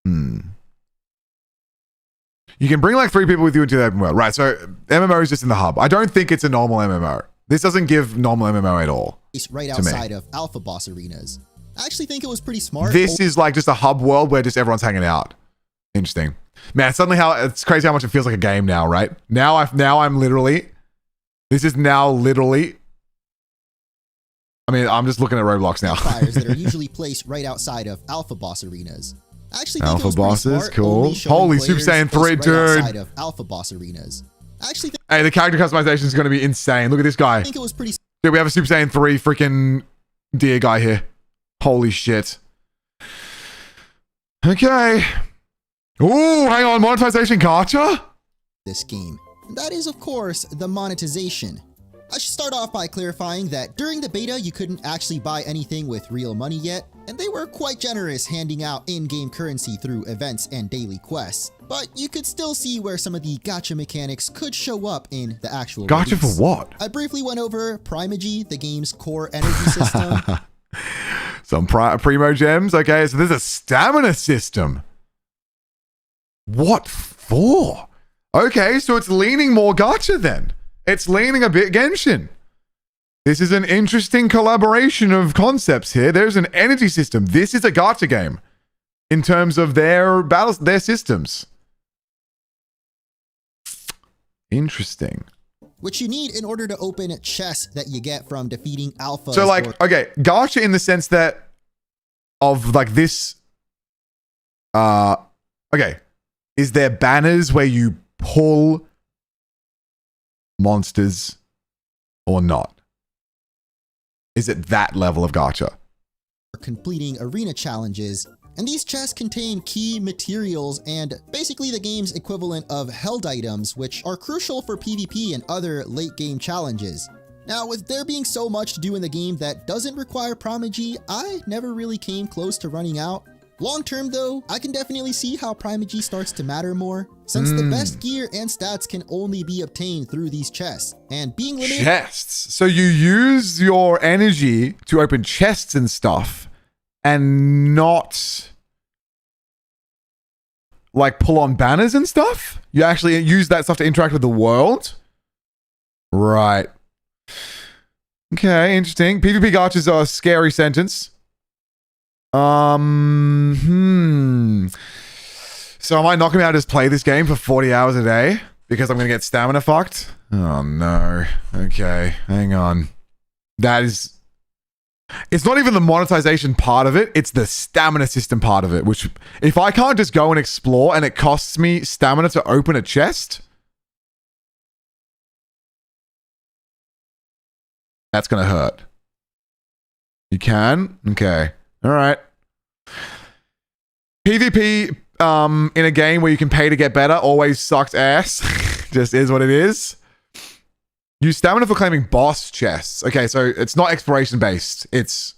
you can bring like 3 people with you into the open world. Right, so MMO is just in the hub. I don't think it's a normal MMO. This doesn't give normal MMO at all. It's right outside of alpha boss arenas. I actually think it was pretty smart. This is like just a hub world where just everyone's hanging out. Interesting. Man, suddenly it's crazy how much it feels like a game now, right? Now I'm literally, this is now literally, I mean, I'm just looking at Roblox now. Fires that are usually placed right outside of alpha boss arenas. I actually think alpha it was bosses, smart, cool. Holy Super Saiyan 3, dude. Outside of alpha boss arenas. I actually think hey, the character customization is going to be insane. Look at this guy. I think it was pretty. Dude, we have a Super Saiyan 3 freaking deer guy here. Holy shit. Okay. Ooh, hang on. Monetization Gacha? This game. And that is, of course, the monetization. I should start off by clarifying that during the beta, you couldn't actually buy anything with real money yet, and they were quite generous handing out in-game currency through events and daily quests. But you could still see where some of the gacha mechanics could show up in the actual Gacha release. for what? I briefly went over Primogy, the game's core energy system. Some Primo gems. Okay, so there's a stamina system. What for? Okay, so it's leaning more gacha then. It's leaning a bit Genshin. This is an interesting collaboration of concepts here. There's an energy system. This is a gacha game in terms of their battles, their systems. Interesting. Which you need in order to open chests that you get from defeating alphas. So like, okay, gacha in the sense that of like this, okay. Is there banners where you pull monsters or not? Is it that level of gacha? Completing arena challenges, and these chests contain key materials and basically the game's equivalent of held items, which are crucial for PvP and other late game challenges. Now, with there being so much to do in the game that doesn't require Primogy, I never really came close to running out. Long term though, I can definitely see how Primogy starts to matter more, since the best gear and stats can only be obtained through these chests, and being limited— Chests? So you use your energy to open chests and stuff, and not like pull on banners and stuff? You actually use that stuff to interact with the world? Right. Okay, interesting. PvP gachas are a scary sentence. So am I not going to be able to just play this game for 40 hours a day because I'm going to get stamina fucked? Oh no. Okay, hang on. That is... It's not even the monetization part of it, it's the stamina system part of it, which if I can't just go and explore and it costs me stamina to open a chest, that's going to hurt. You can? Okay. All right. PvP in a game where you can pay to get better always sucked ass. Just is what it is. Use stamina for claiming boss chests. Okay, so it's not exploration based. It's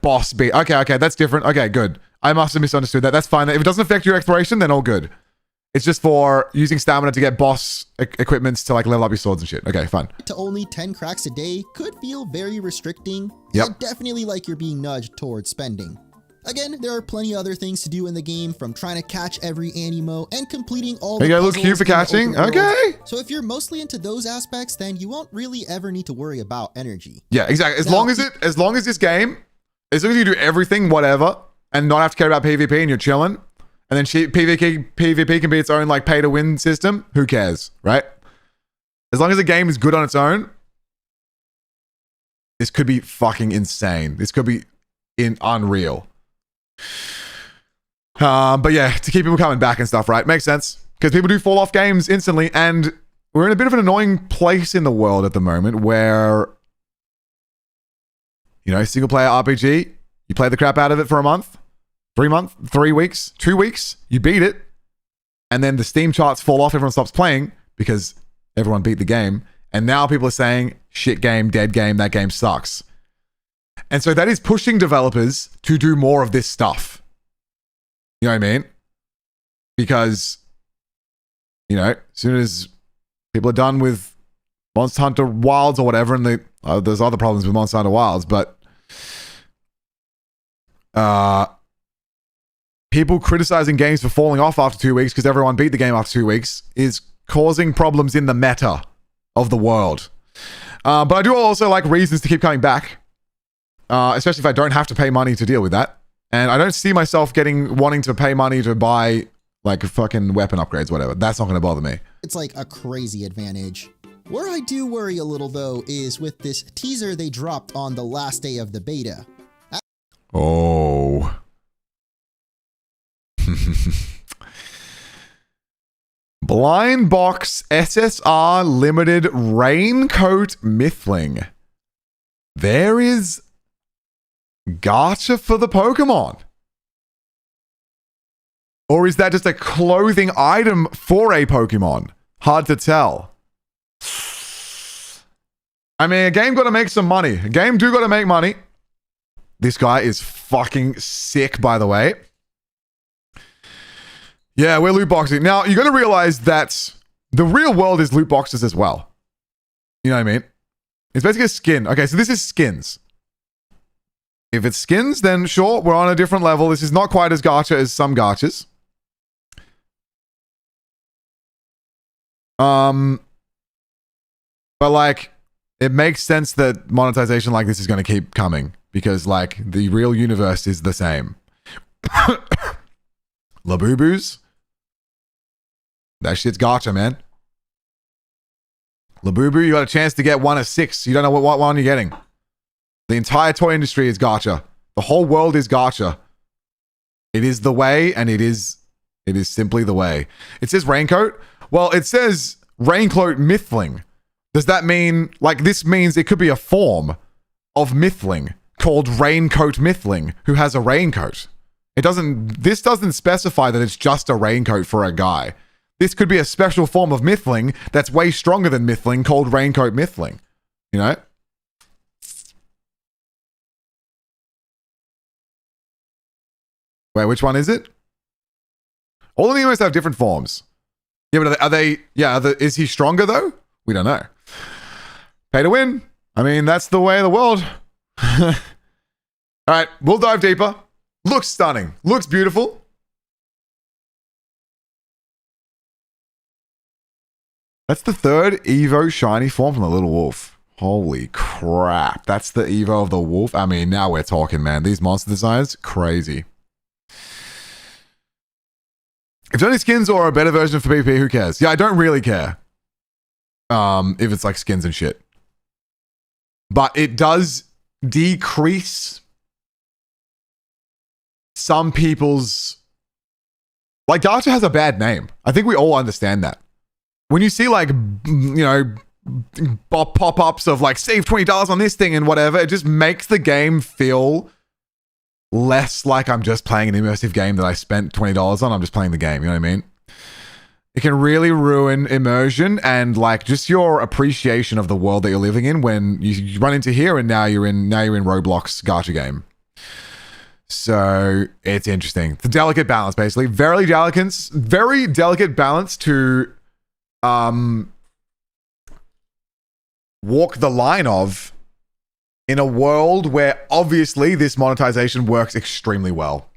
boss beat. Okay, that's different. Okay, good. I must have misunderstood that. That's fine. If it doesn't affect your exploration, then all good. It's just for using stamina to get boss equipments to like level up your swords and shit. Okay, fine. To only 10 cracks a day could feel very restricting. Yep. So definitely like you're being nudged towards spending. Again, there are plenty of other things to do in the game, from trying to catch every Aniimo and completing all the puzzles. Looks cute for catching. Okay. So if you're mostly into those aspects, then you won't really ever need to worry about energy. Yeah, exactly. As long as this game, as long as you do everything, whatever, and not have to care about PvP and you're chilling, and then PvP can be its own like pay to win system, who cares, right? As long as the game is good on its own, this could be fucking insane. This could be unreal. But yeah, to keep people coming back and stuff, right? Makes sense. Because people do fall off games instantly, and we're in a bit of an annoying place in the world at the moment where, you know, single player RPG, you play the crap out of it for a month, 3 weeks, 2 weeks, you beat it, and then the Steam charts fall off, everyone stops playing because everyone beat the game, and now people are saying, shit game, dead game, that game sucks. And so that is pushing developers to do more of this stuff. You know what I mean? Because, you know, as soon as people are done with Monster Hunter Wilds or whatever, and there's other problems with Monster Hunter Wilds, but people criticizing games for falling off after 2 weeks because everyone beat the game after 2 weeks is causing problems in the meta of the world. But I do also like reasons to keep coming back. Especially if I don't have to pay money to deal with that. And I don't see myself wanting to pay money to buy like fucking weapon upgrades, whatever. That's not going to bother me. It's like a crazy advantage. Where I do worry a little though is with this teaser they dropped on the last day of the beta. Oh. Blind Box SSR Limited Raincoat Mythling. There is Gacha for the Pokemon. Or is that just a clothing item for a Pokemon? Hard to tell. I mean, a game got to make some money. A game do got to make money. This guy is fucking sick, by the way. Yeah, we're loot boxing. Now, you got to realize that the real world is loot boxes as well. You know what I mean? It's basically a skin. Okay, so this is skins. If it's skins, then sure, we're on a different level. This is not quite as gacha as some gachas. But like, it makes sense that monetization like this is going to keep coming because like the real universe is the same. Labubu's. That shit's gacha, man. Labubu, you got a chance to get 1 of 6. You don't know what one you're getting. The entire toy industry is gacha. The whole world is gacha. It is the way, and it is simply the way. It says raincoat. Well, it says raincoat mythling. Does that mean, like, this means it could be a form of mythling called raincoat mythling who has a raincoat. This doesn't specify that it's just a raincoat for a guy. This could be a special form of mythling that's way stronger than mythling called raincoat mythling. You know? Wait, which one is it? All of the Aniimos have different forms. Yeah, but is he stronger though? We don't know. Pay to win. I mean, that's the way of the world. All right, we'll dive deeper. Looks stunning. Looks beautiful. That's the 3rd Evo shiny form from the little wolf. Holy crap. That's the Evo of the wolf. I mean, now we're talking, man. These monster designs, crazy. If it's only skins or a better version for PvP, who cares? Yeah, I don't really care. If it's like skins and shit. But it does decrease some people's... Like, Gacha has a bad name. I think we all understand that. When you see, like, you know, pop-ups of, like, save $20 on this thing and whatever, it just makes the game feel less like I'm just playing an immersive game that I spent $20 on. I'm just playing the game. You know what I mean? It can really ruin immersion and like just your appreciation of the world that you're living in when you run into here and now you're in Roblox gacha game. So it's interesting. The delicate balance, basically. Very delicate balance to walk the line of in a world where obviously this monetization works extremely well.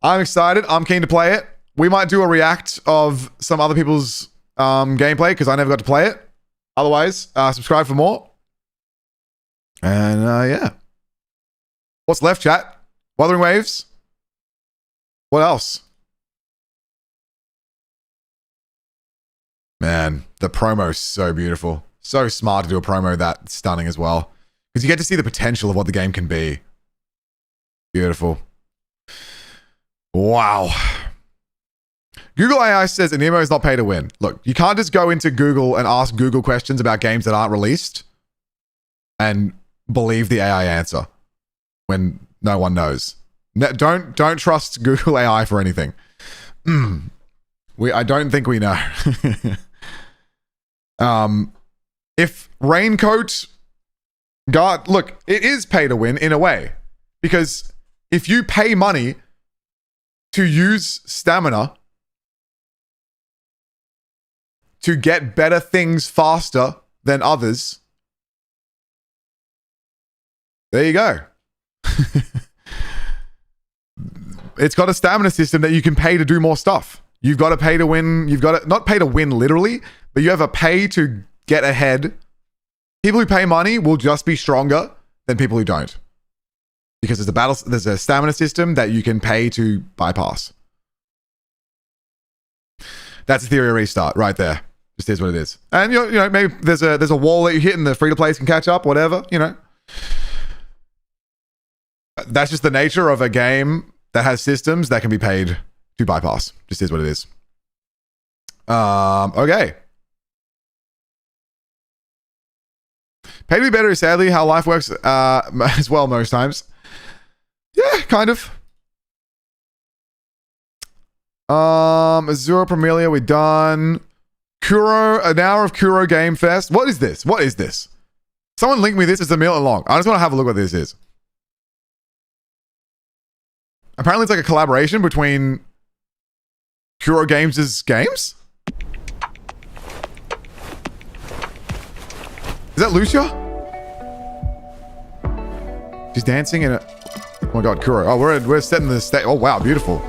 I'm excited. I'm keen to play it. We might do a react of some other people's gameplay because I never got to play it. Otherwise, subscribe for more. And yeah. What's left, chat? Wuthering Waves? What else? Man, the promo is so beautiful. So smart to do a promo that stunning as well. Because you get to see the potential of what the game can be. Beautiful. Wow. Google AI says Aniimo is not pay to win. Look, you can't just go into Google and ask Google questions about games that aren't released and believe the AI answer when no one knows. Don't trust Google AI for anything. I don't think we know. If Raincoat look, it is pay to win in a way, because if you pay money to use stamina to get better things faster than others, there you go. It's got a stamina system that you can pay to do more stuff. You've got to pay to win. You've got to not pay to win literally, but you have a pay to get ahead. People who pay money will just be stronger than people who don't, because there's a stamina system that you can pay to bypass. That's a theory restart right there. Just is what it is. And you know, maybe there's a wall that you hit and the free to plays can catch up, whatever, you know. That's just the nature of a game that has systems that can be paid to bypass. Just is what it is. Okay. Pay to be better is sadly how life works as well most times. Yeah, kind of. Azura Premilia, we done. Kuro, an hour of Kuro Game Fest. What is this? What is this? Someone link me this. It's a minute long. I just want to have a look what this is. Apparently it's like a collaboration between Kuro Games' games? Is that Elysia? She's dancing in a... Oh my god, Kuro. Oh, we're setting the stage. Oh wow, beautiful.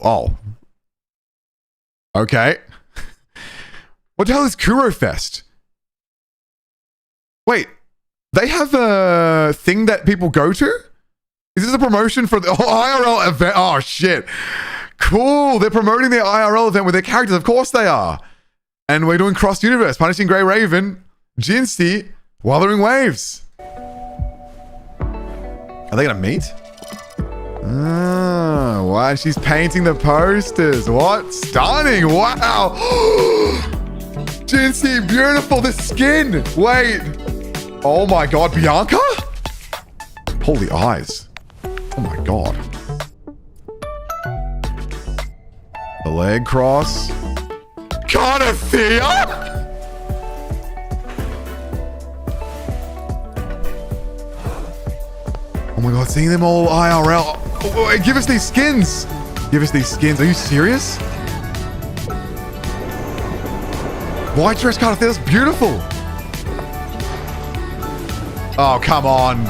Oh. Okay. What the hell is Kuro Fest? Wait, they have a thing that people go to? Is this a promotion for the IRL event? Oh shit. Cool. They're promoting their IRL event with their characters. Of course they are. And we're doing Cross Universe, Punishing Grey Raven, Jinsty, Wuthering Waves. Are they gonna meet? Oh, wow. She's painting the posters. What? Stunning. Wow. Jinsty, beautiful. The skin. Wait. Oh my god, Bianca? Holy eyes. Oh my god. The leg cross. Carnathea? Oh my god, seeing them all IRL. Oh, wait, give us these skins. Give us these skins. Are you serious? White dress Carnathea's beautiful. Oh, come on.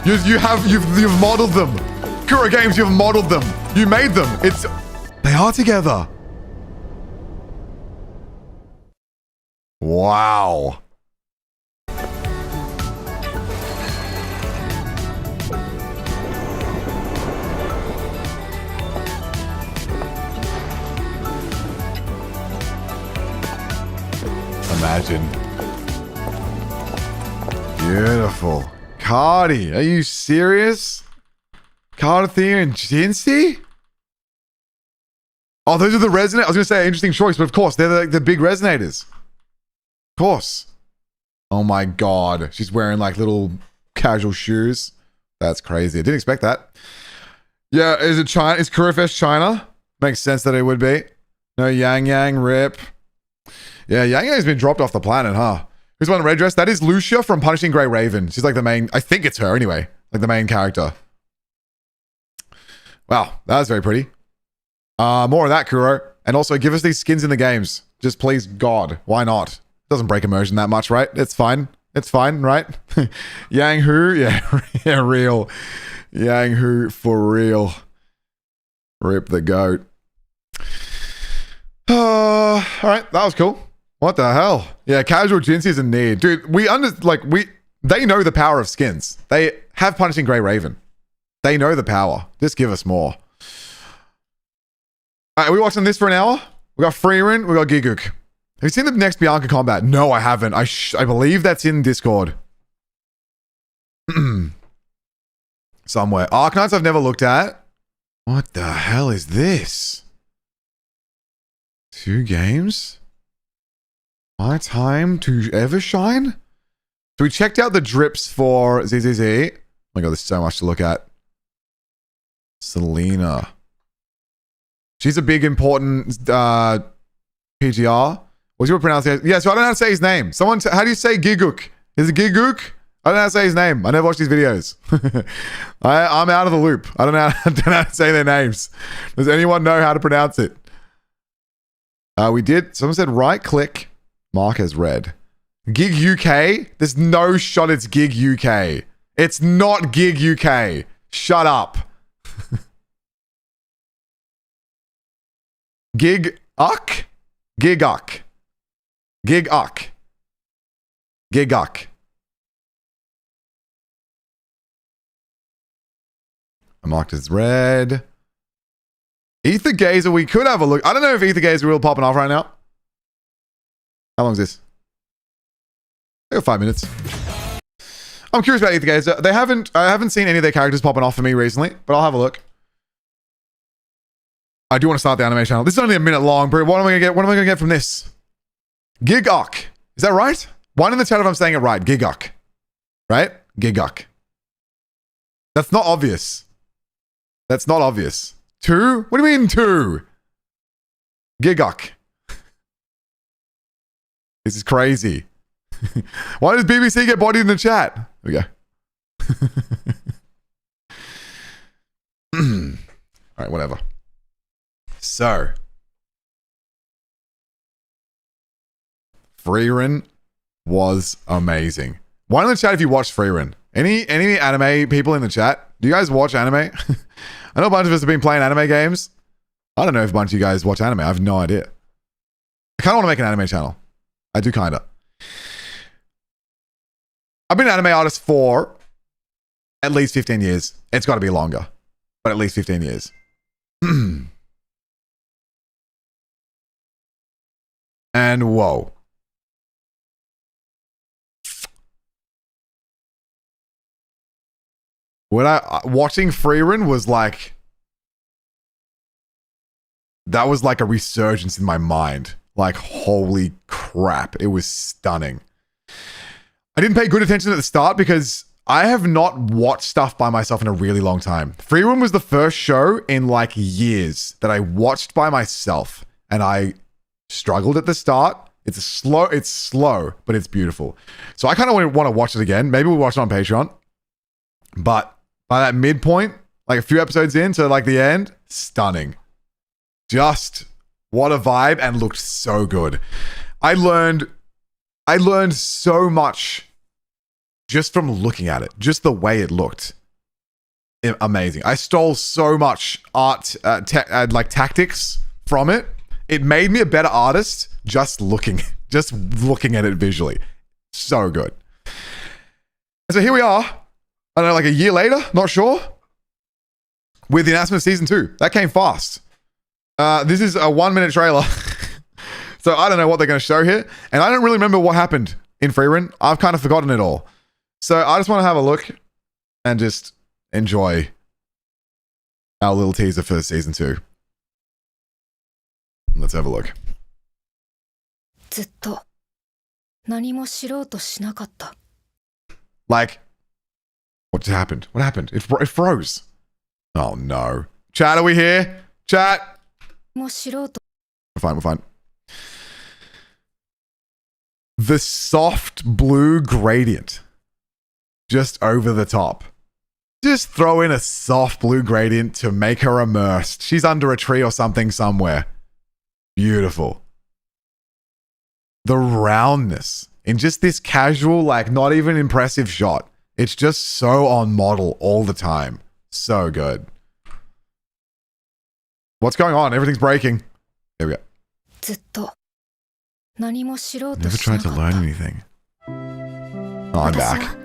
You've modeled them. Kuro Games, you've modeled them. You made them. They are together. Wow. Imagine. Beautiful. Cardi, are you serious? Carnathea and Jinsty? Oh, those are the resonators. I was going to say interesting choice, but of course, they're the big resonators. Of course. Oh my god. She's wearing like little casual shoes. That's crazy. I didn't expect that. Yeah, is it China? Is Kurofest China? Makes sense that it would be. No, Yang Yang, rip. Yeah, Yang Yang's been dropped off the planet, huh? Who's one in red dress? That is Elysia from Punishing Grey Raven. She's like the main, I think it's her anyway. Like the main character. Wow, that was very pretty. More of that, Kuro. And also give us these skins in the games. Just please, God. Why not? Doesn't break immersion that much, right? It's fine. It's fine, right? Yang Hu? Yeah, yeah, real. Yang Hu for real. Rip the goat. All right, that was cool. What the hell? Yeah, casual Jinxie's in need. Dude, they know the power of skins. They have Punishing Grey Raven. They know the power. Just give us more. All right, are we watching this for an hour? We got Freerin, we got Gigguk. Have you seen the next Bianca combat? No, I haven't. I believe that's in Discord. Somewhere. Arknights I've never looked at. What the hell is this? 2 games? My time to ever shine? So we checked out the drips for ZZZ. Oh my god, there's so much to look at. Selena. She's a big, important PGR. What's your pronunciation? Yeah, so I don't know how to say his name. How do you say Gigguk? Is it Gigguk? I don't know how to say his name. I never watched these videos. I'm out of the loop. I don't know how to say their names. Does anyone know how to pronounce it? We did. Someone said right click. Mark as red. Gig UK? There's no shot it's Gig UK. It's not Gig UK. Shut up. Gigguk? Gigguk. Gigguk. Gigguk. I marked as red. Ether Gazer, we could have a look. I don't know if Ether Gazer is real popping off right now. How long is this? I got 5 minutes. I'm curious about Ether Gazer. I haven't seen any of their characters popping off for me recently, but I'll have a look. I do want to start the anime channel. This is only a minute long, bro. What am I gonna get? What am I gonna get from this? Gigguk. Is that right? One in the chat if I'm saying it right. Gigguk. Right? Gigguk. That's not obvious. That's not obvious. 2? What do you mean 2? Gigguk. This is crazy. Why does BBC get bodied in the chat? There we go. All right, whatever. So, Freerin was amazing. One in the chat if you watched Freerin. Any anime people in the chat? Do you guys watch anime? I know a bunch of us have been playing anime games. I don't know if a bunch of you guys watch anime. I have no idea. I kind of want to make an anime channel. I do kind of. I've been an anime artist for at least 15 years. It's got to be longer, but at least 15 years. And whoa. Watching Freerin was like, that was like a resurgence in my mind. Like, holy crap. It was stunning. I didn't pay good attention at the start because I have not watched stuff by myself in a really long time. Freerin was the first show in like years that I watched by myself, and I struggled at the start. It's slow, but it's beautiful. So I kind of want to watch it again. Maybe we'll watch it on Patreon. But by that midpoint, like a few episodes in to like the end, stunning. Just what a vibe, and looked so good. I learned so much just from looking at it, just the way it looked. Amazing. I stole so much art, like tactics from it. It made me a better artist just looking at it visually. So good. So here we are. I don't know, like a year later, not sure, with the announcement of season 2. That came fast. This is a 1-minute trailer. So I don't know what they're going to show here. And I don't really remember what happened in Freerin. I've kind of forgotten it all. So I just want to have a look and just enjoy our little teaser for season 2. Let's have a look. Like, what just happened? What happened? It froze. Oh no. Chat, are we here? Chat. We're fine. The soft blue gradient. Just over the top. Just throw in a soft blue gradient to make her immersed. She's under a tree or something somewhere. Beautiful. The roundness in just this casual, like not even impressive shot. It's just so on model all the time. So good. What's going on? Everything's breaking. There we go. Never tried to learn anything. Oh, I'm back.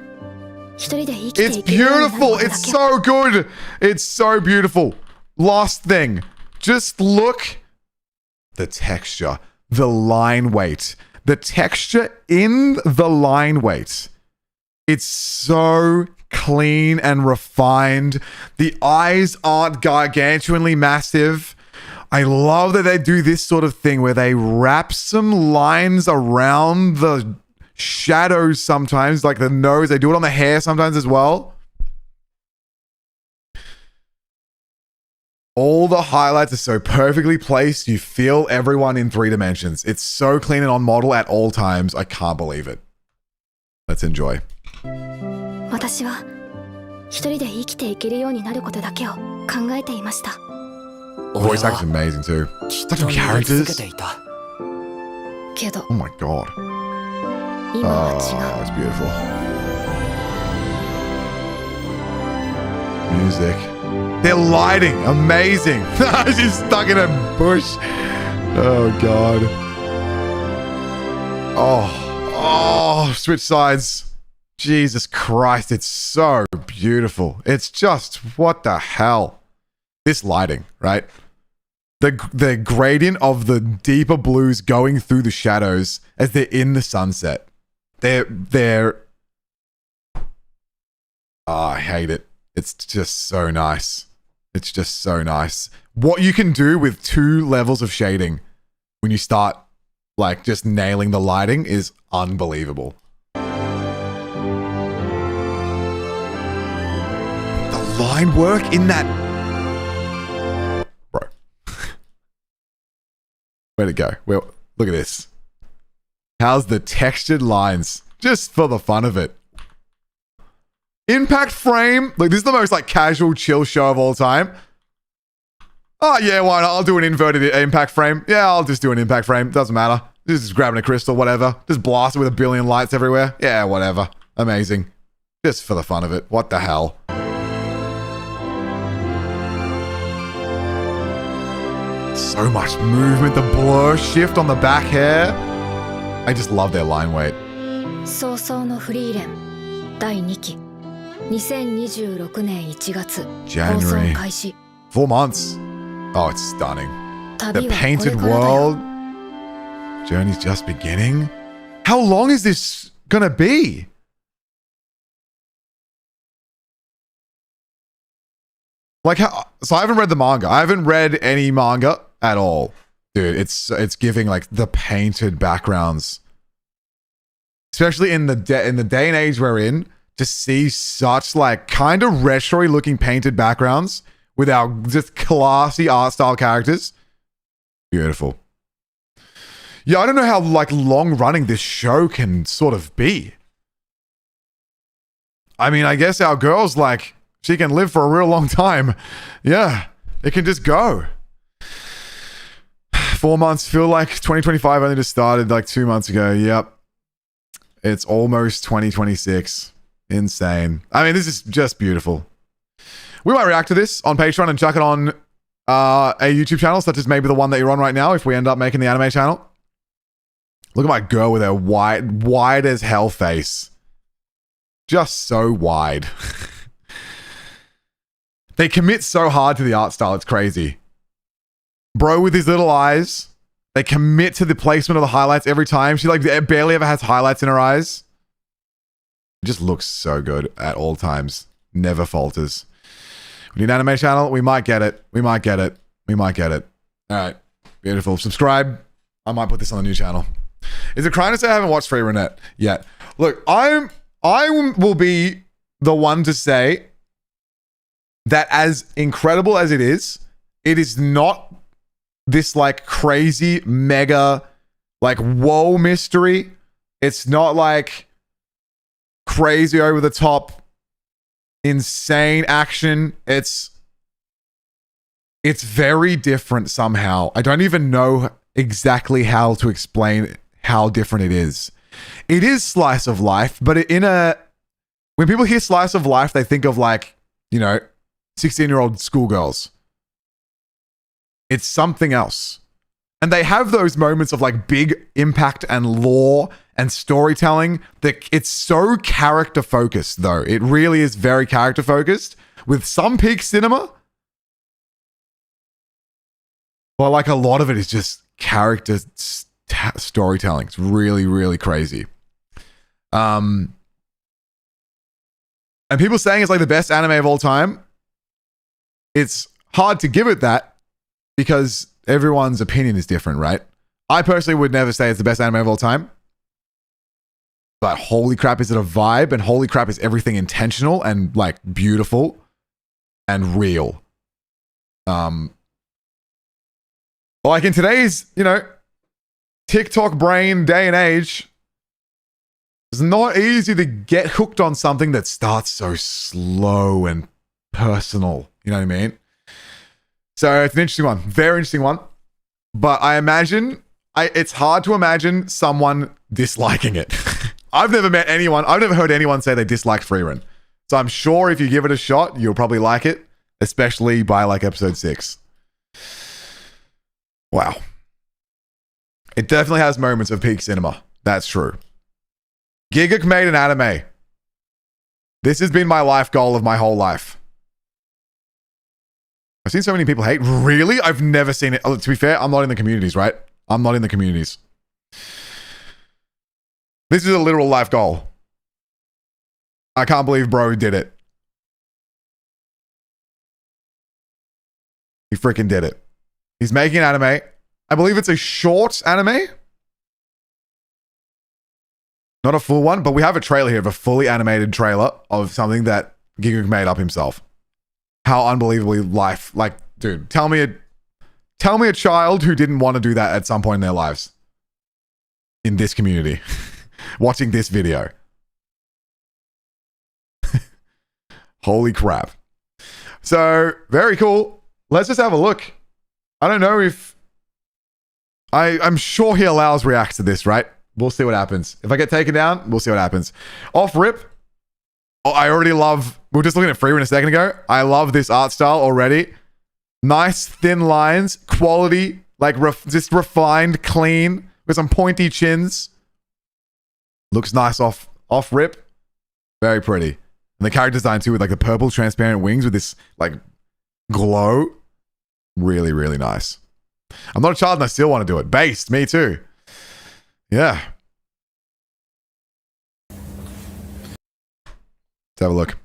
It's beautiful. It's so good. It's so beautiful. Last thing. Just look. The texture. The line weight. The texture in the line weight. It's so clean and refined. The eyes aren't gargantuanly massive. I love that they do this sort of thing where they wrap some lines around the shadows sometimes, like the nose. They do it on the hair sometimes as well. All the highlights are so perfectly placed. You feel everyone in 3 dimensions. It's so clean and on model at all times. I can't believe it. Let's enjoy. Voice acting's amazing too. Such good characters. Oh my god. Oh, it's beautiful. Music. Their lighting, amazing. She's stuck in a bush. Oh god. Oh, switch sides. Jesus Christ, it's so beautiful. It's just, what the hell? This lighting, right? The gradient of the deeper blues going through the shadows as they're in the sunset. They're I hate it. It's just so nice. It's just so nice. What you can do with 2 levels of shading when you start like just nailing the lighting is unbelievable. The line work in that, bro. Where'd it go? Well, look at this. How's the textured lines? Just for the fun of it. Impact frame. Like, this is the most like casual chill show of all time. Oh yeah, why not? I'll do an inverted impact frame. Yeah, I'll just do an impact frame. Doesn't matter. Just grabbing a crystal, whatever. Just blast it with a billion lights everywhere. Yeah, whatever. Amazing. Just for the fun of it. What the hell? So much movement. The blur shift on the back hair. I just love their line weight. January. 4 months. Oh, it's stunning. The painted world. Journey's just beginning. How long is this gonna be? Like, how? So I haven't read the manga. I haven't read any manga at all, dude. It's giving like the painted backgrounds, especially in the day and age we're in. To see such like kind of retro looking painted backgrounds with our just classy art style characters. Beautiful. Yeah, I don't know how like long running this show can sort of be. I mean, I guess our girl's like, she can live for a real long time. Yeah, it can just go. 4 months, feel like 2025 only just started like 2 months ago. Yep. It's almost 2026. Insane. I mean, this is just beautiful. We might react to this on Patreon and chuck it on a YouTube channel, such as maybe the one that you're on right now, if we end up making the anime channel. Look at my girl with her wide as hell face. Just so wide. They commit so hard to the art style, it's crazy. Bro with his little eyes. They commit to the placement of the highlights every time. She like barely ever has highlights in her eyes. It just looks so good at all times. Never falters. We need an anime channel. We might get it. We might get it. We might get it. All right. Beautiful. Subscribe. I might put this on the new channel. Is it crying to say I haven't watched Free Renette yet? Look, I will be the one to say that as incredible as it is not this like crazy mega like whoa mystery. It's not like crazy over the top insane action. It's very different somehow. I don't even know exactly how to explain how different it is. It is slice of life, but when people hear slice of life, they think of like, 16-year-old schoolgirls. It's something else. And they have those moments of like big impact and lore and storytelling that it's so character focused though. It really is very character focused with some peak cinema. But like a lot of it is just character storytelling. It's really, really crazy. And people saying it's like the best anime of all time. It's hard to give it that because everyone's opinion is different, right? I personally would never say it's the best anime of all time. But holy crap, is it a vibe? And holy crap, is everything intentional and like beautiful and real. Like in today's, TikTok brain day and age, it's not easy to get hooked on something that starts so slow and personal. You know what I mean? So it's an interesting one. Very interesting one. But I imagine, it's hard to imagine someone disliking it. I've never heard anyone say they disliked Freerun. So I'm sure if you give it a shot, you'll probably like it, especially by like episode 6. Wow. It definitely has moments of peak cinema. That's true. Gigguk made an anime. This has been my life goal of my whole life. I've seen so many people hate. Really? I've never seen it. Oh, to be fair, I'm not in the communities, right? I'm not in the communities. This is a literal life goal. I can't believe bro did it. He freaking did it. He's making an anime. I believe it's a short anime. Not a full one, but we have a trailer here of a fully animated trailer of something that Gigguk made up himself. How unbelievably life, like, dude, tell me a child who didn't want to do that at some point in their lives. In this community. Watching this video. Holy crap. So, very cool. Let's just have a look. I don't know if... I'm sure he allows reacts to this, right? We'll see what happens. If I get taken down, we'll see what happens. Off rip. Oh, I already love... We were just looking at Freerun a second ago. I love this art style already. Nice thin lines. Quality. Like just refined, clean. With some pointy chins. Looks nice off rip. Very pretty. And the character design too with like the purple transparent wings with this like glow. Really, really nice. I'm not a child and I still want to do it. Based. Me too. Yeah. Let's have a look.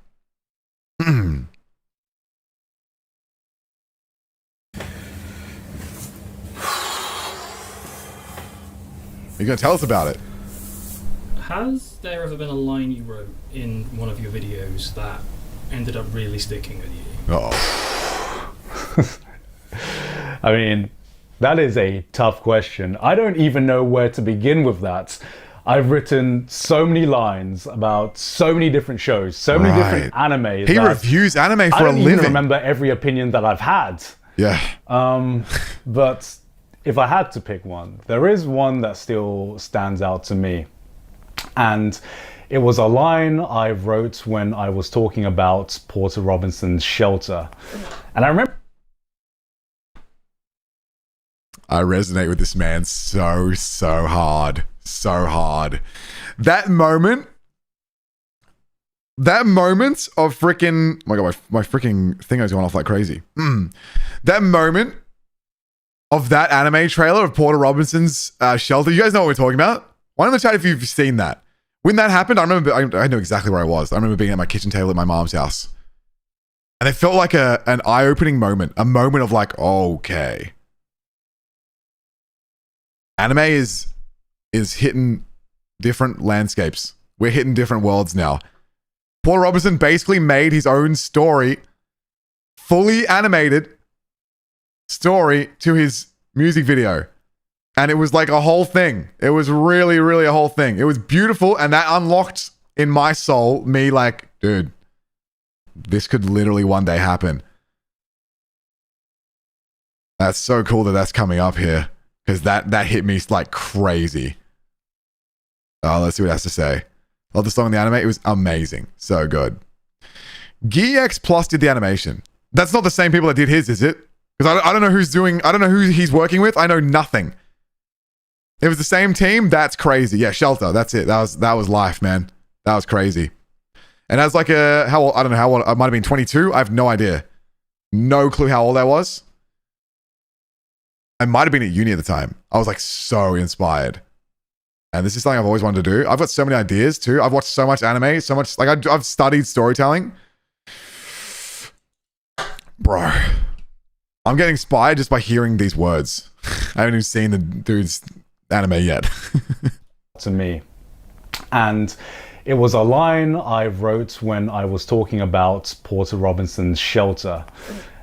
You gonna tell us about it? Has there ever been a line you wrote in one of your videos that ended up really sticking with you? Uh-oh. I mean, that is a tough question. I don't even know where to begin with that. I've written so many lines about so many different shows, so many different animes. He reviews anime for a living. I don't even remember every opinion that I've had. Yeah. But if I had to pick one, there is one that still stands out to me. And it was a line I wrote when I was talking about Porter Robinson's Shelter. And I remember... I resonate with this man so hard. So hard. That moment of freaking... Oh my god, my freaking thing is going off like crazy. That moment of that anime trailer of Porter Robinson's Shelter. You guys know what we're talking about? Why don't the chat if you've seen that? When that happened, I remember... I know exactly where I was. I remember being at my kitchen table at my mom's house. And it felt like an eye-opening moment. A moment of like, okay. Anime is is hitting different landscapes. We're hitting different worlds now. Paul Robertson basically made his own story, fully animated story to his music video. And it was like a whole thing. It was really, really a whole thing. It was beautiful, and that unlocked in my soul me like, dude, this could literally one day happen. That's so cool that that's coming up here, because that hit me like crazy. Let's see what it has to say. Love the song in the anime. It was amazing. So good. GX Plus did the animation. That's not the same people that did his, is it? Because I don't know who's doing, I don't know who he's working with. I know nothing. It was the same team. That's crazy. Yeah, Shelter. That's it. That was life, man. That was crazy. And as like how old, I don't know how old, I might have been 22. I have no idea. No clue how old I was. I might have been at uni at the time. I was like so inspired. And this is something I've always wanted to do. I've got so many ideas too. I've watched so much anime, so much, like I've studied storytelling. Bro, I'm getting inspired just by hearing these words. I haven't even seen the dude's anime yet. To me. And it was a line I wrote when I was talking about Porter Robinson's Shelter.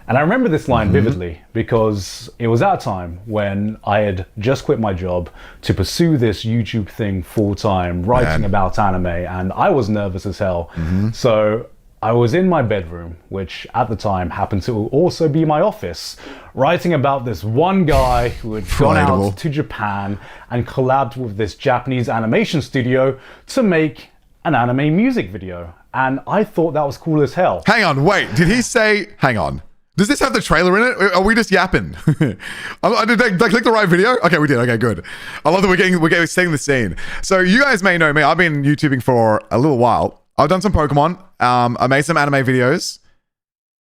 And I remember this line vividly because it was at a time when I had just quit my job to pursue this YouTube thing full time, writing about anime, and I was nervous as hell. So I was in my bedroom, which at the time happened to also be my office, writing about this one guy who had gone out to Japan and collabed with this Japanese animation studio to make an anime music video. And I thought that was cool as hell. Hang on, wait, did he say, hang on. Does this have the trailer in it? Are we just yapping? Did I click the right video? Okay, we did. Okay, good. I love that we're setting the scene. So you guys may know me. I've been YouTubing for a little while. I've done some Pokemon. I made some anime videos,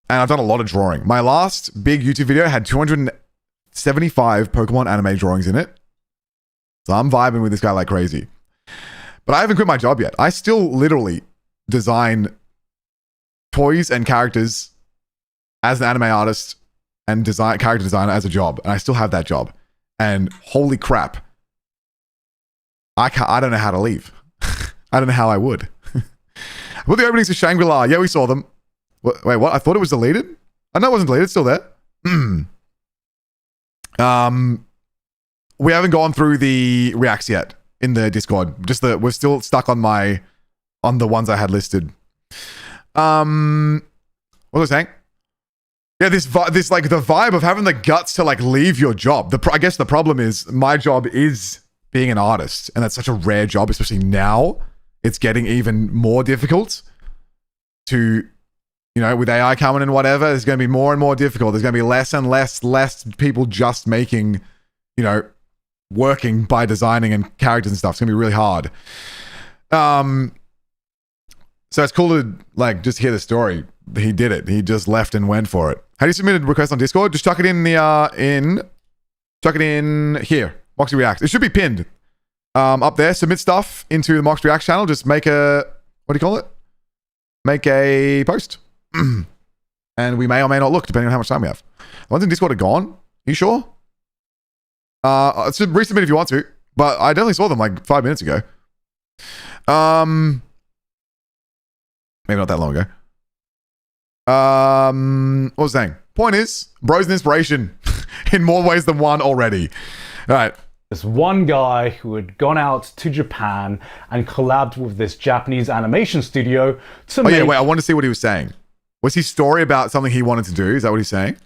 and I've done a lot of drawing. My last big YouTube video had 275 Pokemon anime drawings in it. So I'm vibing with this guy like crazy. But I haven't quit my job yet. I still literally design toys and characters as an anime artist and character designer as a job, and I still have that job. And holy crap, I don't know how to leave. I don't know how I would. What the openings of Shangri-La? Yeah, we saw them. Wait, what? I thought it was deleted. I know it wasn't deleted. It's still there. We haven't gone through the reacts yet in the Discord. We're still stuck on the ones I had listed. What was I saying? Yeah, this like the vibe of having the guts to like leave your job. I guess the problem is my job is being an artist, and that's such a rare job, especially now. It's getting even more difficult to, with AI coming and whatever, it's going to be more and more difficult. There's going to be less and less people just making, working by designing and characters and stuff. It's going to be really hard. So it's cool to like just hear the story. He did it. He just left and went for it. How do you submit a request on Discord? Just chuck it in chuck it in here. Moxie Reacts. It should be pinned up there. Submit stuff into the Moxie Reacts channel. Just make what do you call it? Make a post. And we may or may not look, depending on how much time we have. The ones in Discord are gone. Are you sure? Resubmit if you want to. But I definitely saw them like 5 minutes ago. Maybe not that long ago. What was I saying? Point is, bro's an inspiration in more ways than one already. All right. This one guy who had gone out to Japan and collabed with this Japanese animation studio to make... yeah, wait, I want to see what he was saying. Was his story about something he wanted to do? Is that what he's saying?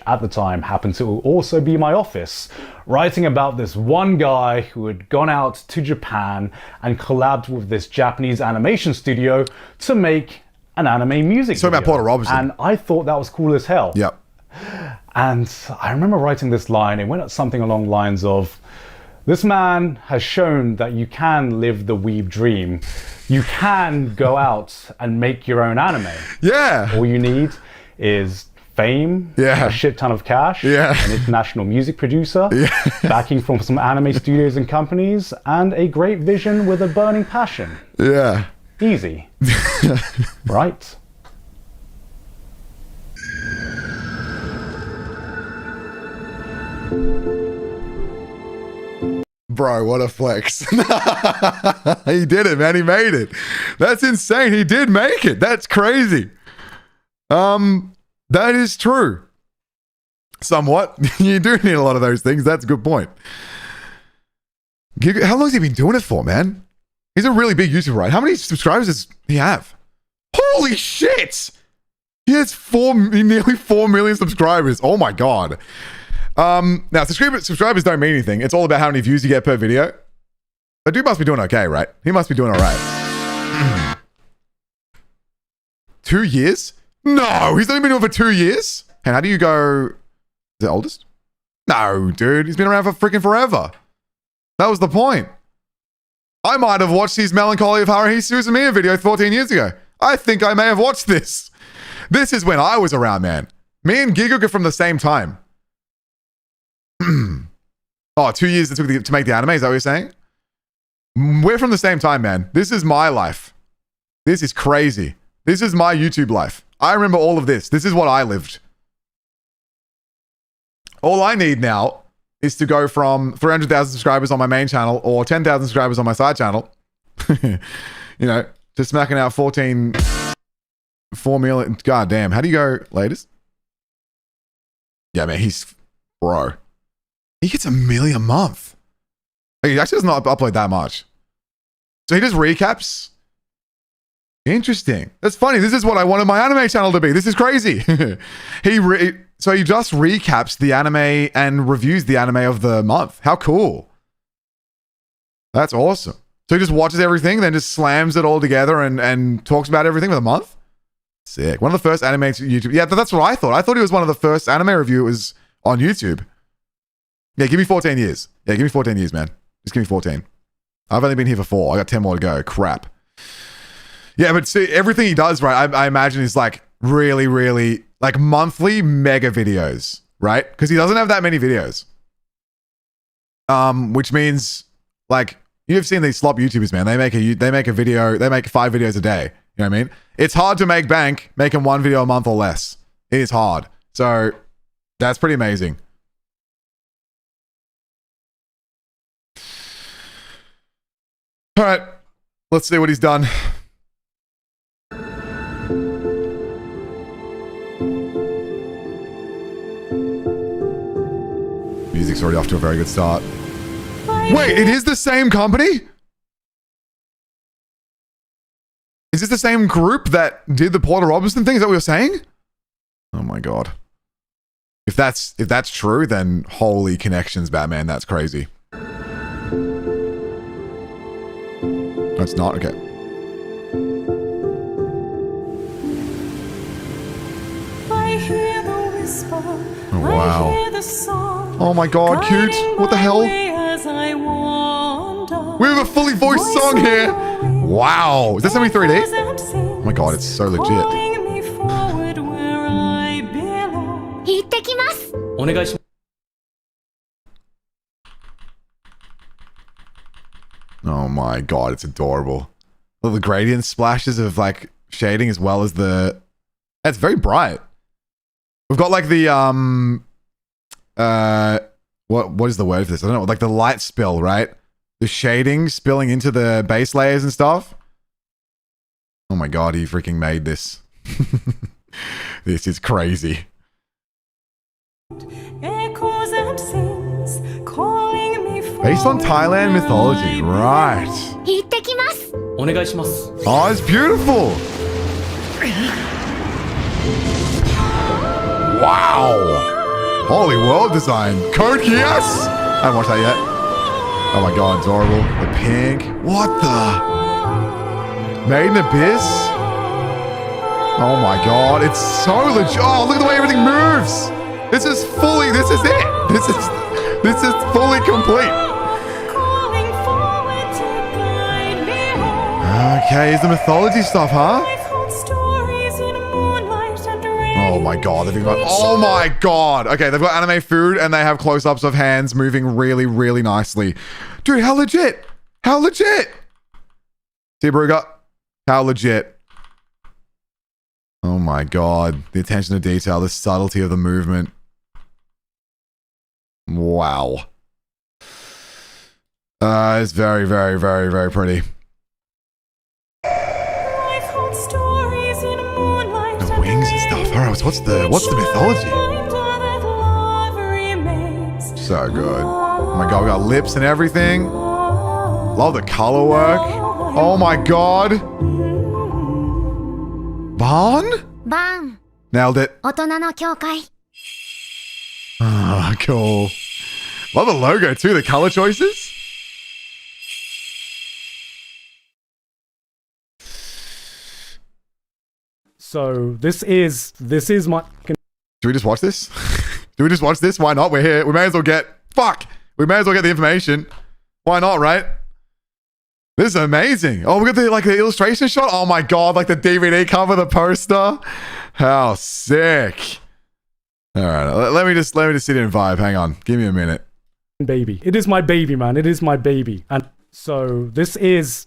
At the time happened to also be my office, writing about this one guy who had gone out to Japan and collabed with this Japanese animation studio to make an anime music video. Talking about Porter Robertson. And I thought that was cool as hell. Yep. And I remember writing this line. It went at something along the lines of, this man has shown that you can live the weeb dream. You can go out and make your own anime. Yeah. All you need is fame, a shit ton of cash, an international music producer, backing from some anime studios and companies, and a great vision with a burning passion. Yeah. Easy. Right? Bro, what a flex. He did it, man. He made it. That's insane. He did make it. That's crazy. That is true. Somewhat. You do need a lot of those things. That's a good point. How long has he been doing it for, man? He's a really big YouTuber, right? How many subscribers does he have? Holy shit! He has nearly 4 million subscribers. Oh my god. Now, subscribers don't mean anything. It's all about how many views you get per video. But dude must be doing okay, right? He must be doing all right. 2 years? No, he's only been doing it for 2 years? And how do you go... Is it oldest? No, dude. He's been around for freaking forever. That was the point. I might have watched his Melancholy of Haruhi Suzumiya video 14 years ago. I think I may have watched this. This is when I was around, man. Me and Gigguk are from the same time. 2 years it took to make the anime, is that what you're saying? We're from the same time, man. This is my life. This is crazy. This is my YouTube life. I remember all of this. This is what I lived. All I need now is to go from 300,000 subscribers on my main channel or 10,000 subscribers on my side channel, you know, to smacking out 4 million. God damn. How do you go latest? Yeah, man, bro. He gets 1 million a month. Like, he actually does not upload that much. So he just recaps. Interesting. That's funny. This is what I wanted my anime channel to be. This is crazy. So he just recaps the anime and reviews the anime of the month. How cool. That's awesome. So he just watches everything, then just slams it all together and talks about everything for the month? Sick. One of the first anime YouTube. Yeah, that's what I thought. I thought he was one of the first anime reviewers on YouTube. Yeah, give me 14 years. Yeah, give me 14 years, man. Just give me 14. I've only been here for 4. I got 10 more to go. Crap. Yeah, but see, everything he does, right, I imagine is like really, really, like monthly mega videos, right? Because he doesn't have that many videos. Which means, like, you've seen these slop YouTubers, man. They make a video, they make 5 videos a day. You know what I mean? It's hard to make bank making 1 video a month or less. It is hard. So, that's pretty amazing. All right, let's see what he's done. Music's already off to a very good start. Wait, it is the same company? Is this the same group that did the Porter Robinson thing? Is that what you're saying? Oh my god. If that's true, then holy connections, Batman. That's crazy. That's not okay. Oh wow. Oh my god, cute. What the hell? We have a fully voiced song here. Wow. Is that something 3D? Oh my god, it's so legit. Oh my god, it's adorable. Well, the gradient splashes of like shading as well as the... That's very bright. We've got like the what is the word for this? I don't know. Like the light spill, right? The shading spilling into the base layers and stuff. Oh my god, he freaking made this. This is crazy. Based on Thailand mythology, right. Oh, it's beautiful. Wow. Holy world design. Code Geass? I haven't watched that yet. Oh my god, adorable. The pink. What the? Made in Abyss? Oh my god, it's so legit. Oh, look at the way everything moves. This is it. This is fully complete. Okay, here's the mythology stuff, huh? Oh my god, oh my god. Okay, they've got anime food and they have close-ups of hands moving really, really nicely. Dude, how legit? How legit? See, Bruga? How legit? Oh my god. The attention to detail, the subtlety of the movement. Wow. It's very, very, very, very pretty. The wings and stuff. Alright, what's the mythology? So good. Oh my god, we got lips and everything. Love the color work. Oh my god. Ban? Nailed it. Ah, cool. Love the logo too, the color choices. So this is my... Do we just watch this? Do we just watch this? Why not? We're here. We may as well get... Fuck! We may as well get the information. Why not, right? This is amazing. Oh, we got the illustration shot. Oh my god, like the DVD cover, the poster. How sick. All right, let me just sit here and vibe. Hang on. Give me a minute. Baby. It is my baby, man. It is my baby. And so this is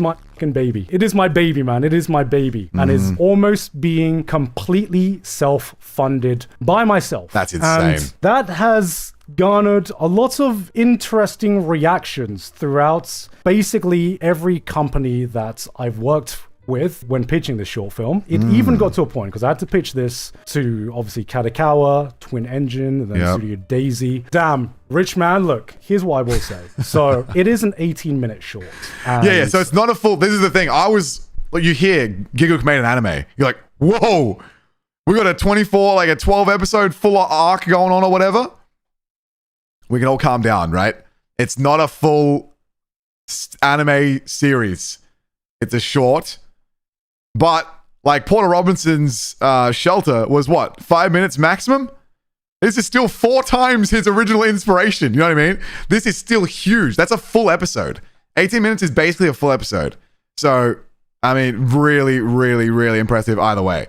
my fucking baby. It is my baby, man. It is my baby. And is almost being completely self-funded by myself. That's insane. And that has garnered a lot of interesting reactions throughout basically every company that I've worked with when pitching this short film. It even got to a point, because I had to pitch this to obviously Kadokawa, Twin Engine, and then Studio Daisy. Damn, rich man, look, here's what I will say. So it is an 18-minute short. Yeah, so it's not a full... This is the thing. You hear Gigguk made an anime. You're like, whoa, we got a 12 episode full arc going on or whatever. We can all calm down, right? It's not a full anime series. It's a short. But like Porter Robinson's Shelter was what, 5 minutes maximum? This is still 4 times his original inspiration. You know what I mean? This is still huge. That's a full episode. 18 minutes is basically a full episode. So, I mean, really, really, really impressive either way.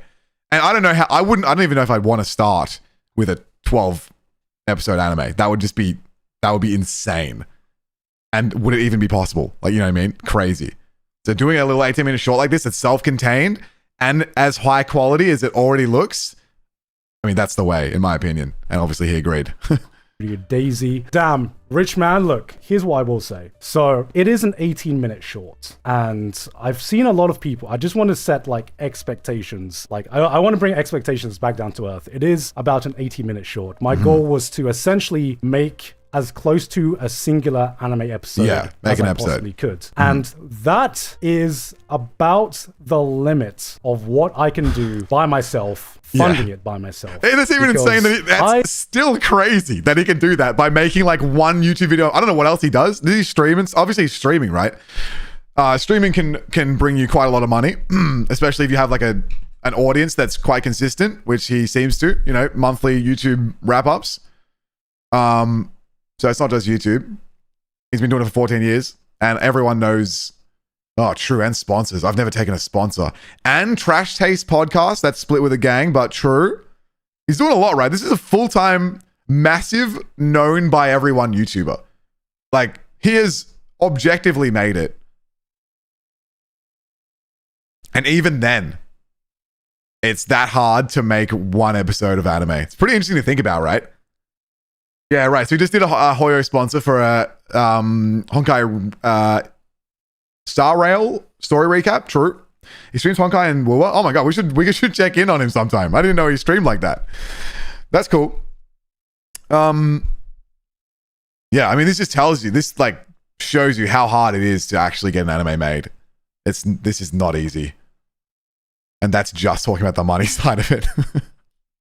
And I don't know how, I don't even know if I'd want to start with a 12 episode anime. That would be insane. And would it even be possible? Like, you know what I mean? Crazy. So doing a little 18-minute short like this, it's self-contained and as high quality as it already looks, I mean, that's the way, in my opinion. And obviously he agreed. Daisy. Damn, rich man, look, here's what I will say. So it is an 18-minute short. And I've seen a lot of people, I just want to set like expectations. Like I want to bring expectations back down to earth. It is about an 18-minute short. My goal was to essentially make as close to a singular anime episode as I possibly could. And that is about the limit of what I can do by myself, funding it by myself. It's even insane that that's still crazy that he can do that by making like one YouTube video. I don't know what else he does. Does he stream? Obviously he's streaming, right? Streaming can bring you quite a lot of money, especially if you have like an audience that's quite consistent, which he seems to, you know, monthly YouTube wrap-ups. So it's not just YouTube. He's been doing it for 14 years and everyone knows, true, and sponsors. I've never taken a sponsor. And Trash Taste Podcast, that's split with a gang, but true. He's doing a lot, right? This is a full-time, massive, known by everyone YouTuber. Like, he has objectively made it. And even then, it's that hard to make one episode of anime. It's pretty interesting to think about, right? Yeah, right. So we just did a Hoyo sponsor for a Honkai Star Rail story recap. True. He streams Honkai and WuWa. Oh my god, we should check in on him sometime. I didn't know he streamed like that. That's cool. Yeah, I mean, this just tells you, this like shows you how hard it is to actually get an anime made. This is not easy. And that's just talking about the money side of it.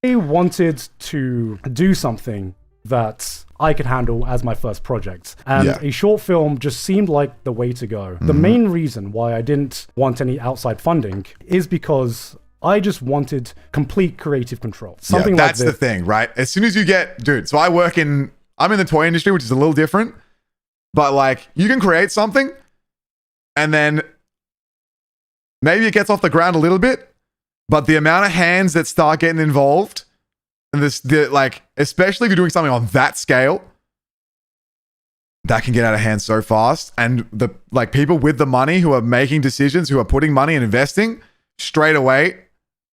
I wanted to do something that I could handle as my first project. And a short film just seemed like the way to go. The main reason why I didn't want any outside funding is because I just wanted complete creative control. Something like this. That's the thing, right? As soon as you get, dude, so I'm in the toy industry, which is a little different, but like you can create something and then maybe it gets off the ground a little bit, but the amount of hands that start getting involved, and especially if you're doing something on that scale, that can get out of hand so fast. And the people with the money who are making decisions, who are putting money and investing straight away,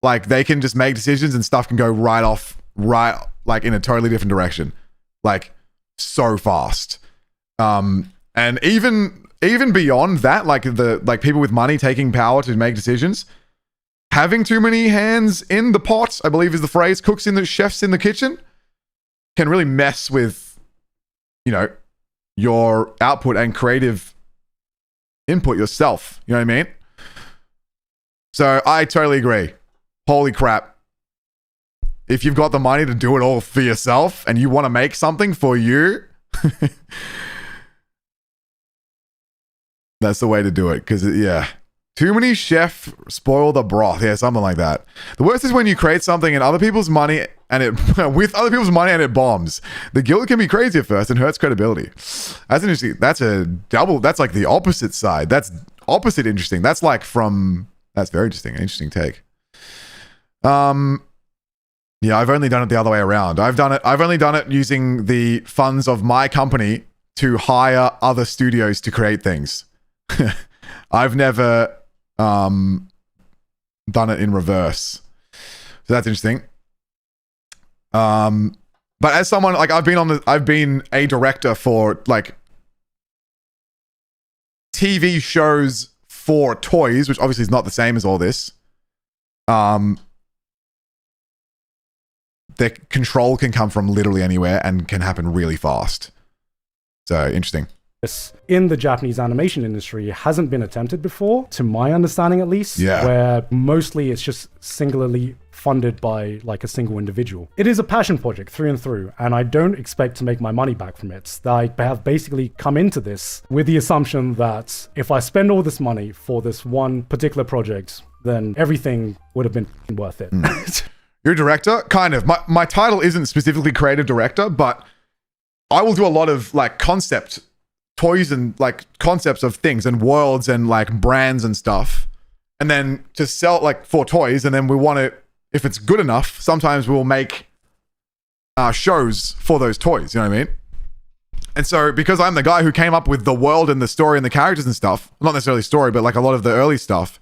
like they can just make decisions and stuff can go like in a totally different direction, like so fast. And And even beyond that, like people with money taking power to make decisions, having too many hands in the pot, I believe is the phrase, chefs in the kitchen, can really mess with, you know, your output and creative input yourself. You know what I mean? So I totally agree. Holy crap. If you've got the money to do it all for yourself and you want to make something for you, that's the way to do it. Because, yeah, too many chefs spoil the broth. Yeah, something like that. The worst is when you create something in other people's money and with other people's money and it bombs. The guilt can be crazy at first and hurts credibility. That's interesting. That's like the opposite side. That's opposite interesting. That's very interesting. An interesting take. Yeah, I've only done it the other way around. I've only done it using the funds of my company to hire other studios to create things. I've never done it in reverse. So that's interesting. But as someone like I've been a director for like TV shows for toys, which obviously is not the same as all this. The control can come from literally anywhere and can happen really fast. So interesting. In the Japanese animation industry, it hasn't been attempted before, to my understanding at least, where mostly it's just singularly funded by like a single individual. It is a passion project through and through, and I don't expect to make my money back from it. I have basically come into this with the assumption that if I spend all this money for this one particular project, then everything would have been worth it. You're a director? Kind of. My title isn't specifically creative director, but I will do a lot of like concept toys and like concepts of things and worlds and like brands and stuff. And then to sell like for toys. And then we want to, if it's good enough, sometimes we'll make shows for those toys. You know what I mean? And so because I'm the guy who came up with the world and the story and the characters and stuff, not necessarily story, but like a lot of the early stuff,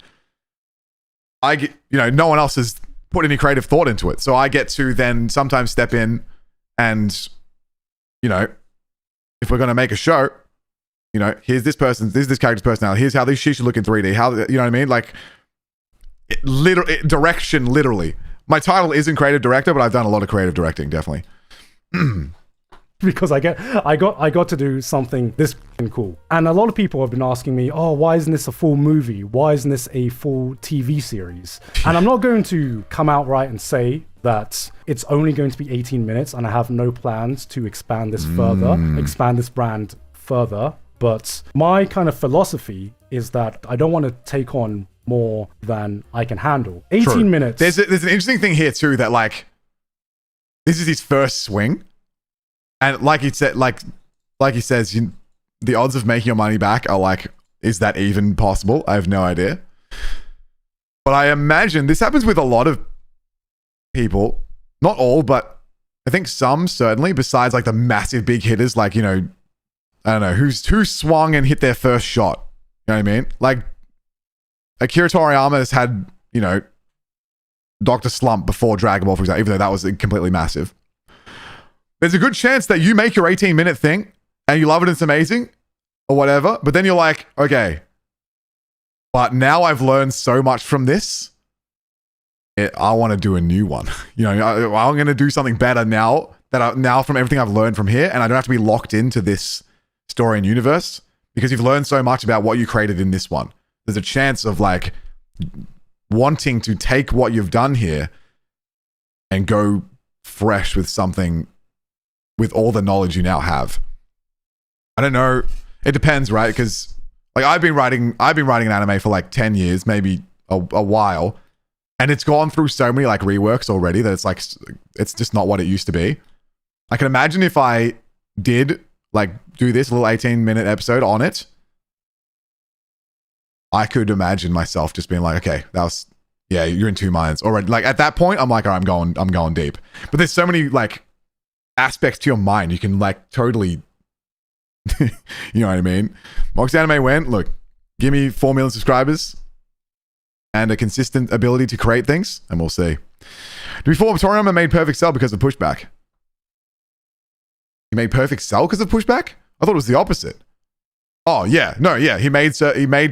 I get, you know, no one else has put any creative thought into it. So I get to then sometimes step in and, you know, if we're going to make a show, you know, here's this character's personality. Here's how she should look in 3D. How, you know what I mean? Like, direction, literally. My title isn't creative director, but I've done a lot of creative directing, definitely. Because I got to do something this cool. And a lot of people have been asking me, oh, why isn't this a full movie? Why isn't this a full TV series? And I'm not going to come out right and say that it's only going to be 18 minutes and I have no plans to expand this further, expand this brand further. But my kind of philosophy is that I don't want to take on more than I can handle. 18 minutes. There's an interesting thing here too, that like, this is his first swing. And like he said, like he says, the odds of making your money back are like, is that even possible? I have no idea. But I imagine this happens with a lot of people, not all, but I think some certainly, besides like the massive big hitters, like, you know, I don't know, who swung and hit their first shot. You know what I mean? Like Akira Toriyama has had, you know, Dr. Slump before Dragon Ball, for example, even though that was completely massive. There's a good chance that you make your 18-minute thing and you love it and it's amazing or whatever, but then you're like, okay, but now I've learned so much from this. I want to do a new one. You know, I'm going to do something better now from everything I've learned from here, and I don't have to be locked into this story and universe because you've learned so much about what you created in this one. There's a chance of like wanting to take what you've done here and go fresh with something with all the knowledge you now have. I don't know. It depends, right? Because like I've been writing an anime for like 10 years, maybe a while, and it's gone through so many like reworks already that it's like, it's just not what it used to be. I can imagine if I did like do this little 18-minute episode on it, I could imagine myself just being like, okay, that was, yeah, you're in two minds already. Like at that point, I'm like, all right, I'm going deep. But there's so many like aspects to your mind. You can like totally, you know what I mean? Moxie Anime went, look, give me 4 million subscribers and a consistent ability to create things, and we'll see. Before, Toriyama made Perfect Cell because of pushback. He made Perfect Cell because of pushback? I thought it was the opposite. Oh yeah, no, yeah. He made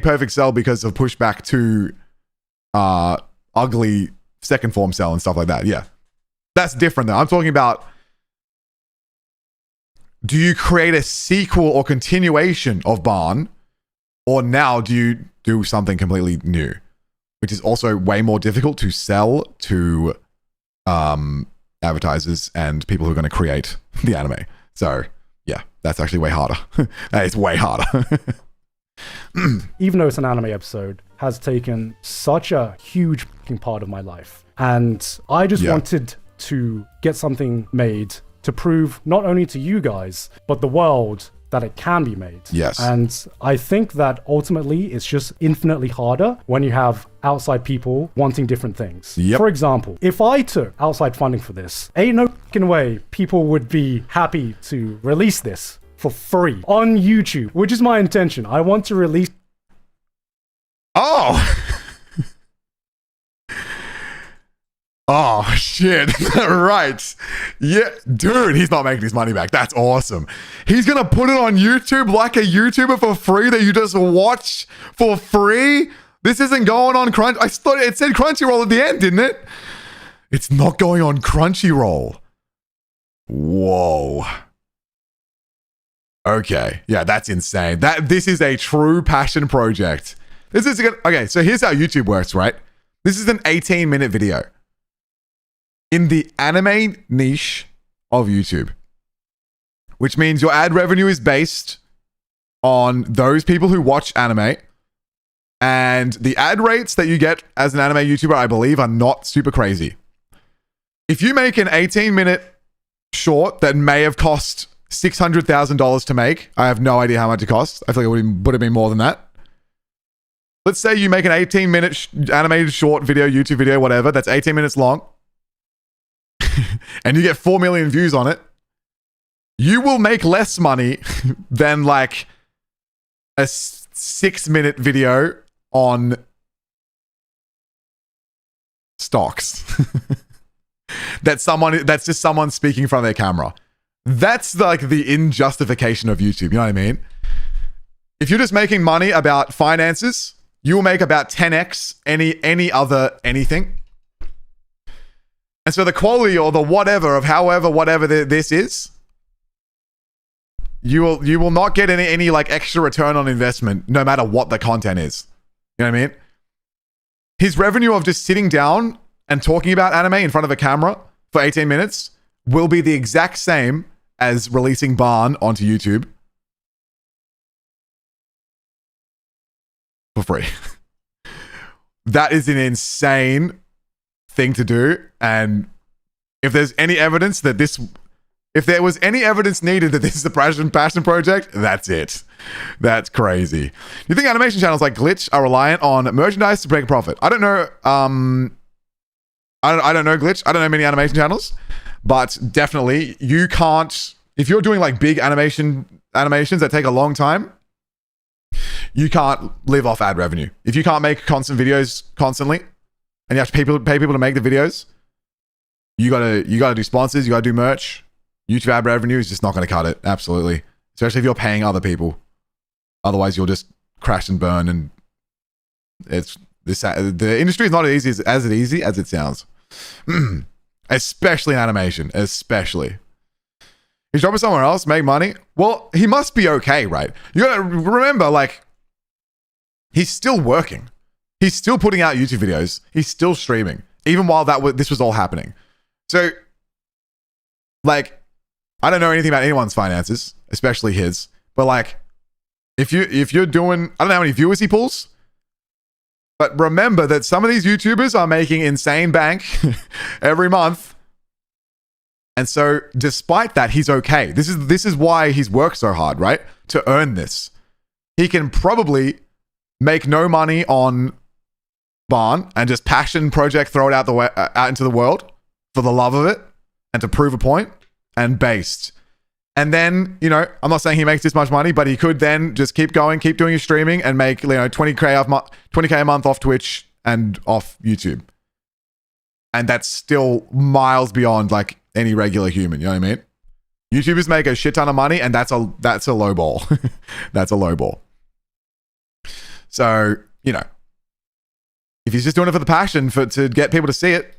Perfect Cell because of pushback to ugly second form Cell and stuff like that. Yeah, that's different though. I'm talking about, do you create a sequel or continuation of Barn, or now do you do something completely new, which is also way more difficult to sell to advertisers and people who are going to create the anime. So yeah, that's actually way harder. It's way harder. Even though it's an anime episode, has taken such a huge part of my life. And I just wanted to get something made to prove not only to you guys, but the world that it can be made. Yes. And I think that ultimately it's just infinitely harder when you have outside people wanting different things. Yep. For example, if I took outside funding for this, ain't no fucking way people would be happy to release this for free on YouTube, which is my intention. I want to release. Oh! Oh, shit. Right. Yeah, dude, he's not making his money back. That's awesome. He's going to put it on YouTube like a YouTuber for free that you just watch for free? This isn't going on Crunch. I thought it said Crunchyroll at the end, didn't it? It's not going on Crunchyroll. Whoa. Okay. Yeah, that's insane. This is a true passion project. This is okay, so here's how YouTube works, right? This is an 18-minute video in the anime niche of YouTube, which means your ad revenue is based on those people who watch anime, and the ad rates that you get as an anime YouTuber, I believe, are not super crazy. If you make an 18-minute short that may have cost $600,000 to make, I have no idea how much it costs. I feel like it would have been more than that. Let's say you make an 18-minute animated short video, YouTube video, whatever, that's 18 minutes long, and you get 4 million views on it. You will make less money than like a 6-minute video on stocks. That's just someone speaking in front of their camera. That's like the injustification of YouTube. You know what I mean? If you're just making money about finances, you will make about 10x any other anything. And so the quality or the whatever of whatever this is, you will not get any like extra return on investment no matter what the content is. You know what I mean? His revenue of just sitting down and talking about anime in front of a camera for 18 minutes will be the exact same as releasing Barn onto YouTube for free. That is an insane thing to do. And if there's any evidence that if there was any evidence needed that this is a passion project, that's it. That's crazy. You think animation channels like Glitch are reliant on merchandise to break a profit? I don't know. I don't know Glitch. I don't know many animation channels, but definitely you can't. If you're doing like big animations that take a long time, you can't live off ad revenue. If you can't make constant videos constantly, and you have to pay people to make the videos, you gotta do sponsors, you gotta do merch. YouTube ad revenue is just not gonna cut it. Absolutely, especially if you're paying other people. Otherwise, you'll just crash and burn, and the industry is not as easy as it sounds. Especially in animation, especially. He's dropping somewhere else, make money. Well, he must be okay, right? You gotta remember, like, he's still working. He's still putting out YouTube videos. He's still streaming, even while this was all happening. So, like, I don't know anything about anyone's finances, especially his. But like, if you're doing, I don't know how many viewers he pulls. But remember that some of these YouTubers are making insane bank every month. And so despite that, he's okay. This is why he's worked so hard, right? To earn this. He can probably make no money on Barn and just passion project, throw it out into the world for the love of it and to prove a point, and based. And then, you know, I'm not saying he makes this much money, but he could then just keep going, keep doing his streaming and make, you know, 20K a month off Twitch and off YouTube. And that's still miles beyond like any regular human, you know what I mean? YouTubers make a shit ton of money, and that's a low ball. That's a low ball. So, you know, if he's just doing it for the passion to get people to see it,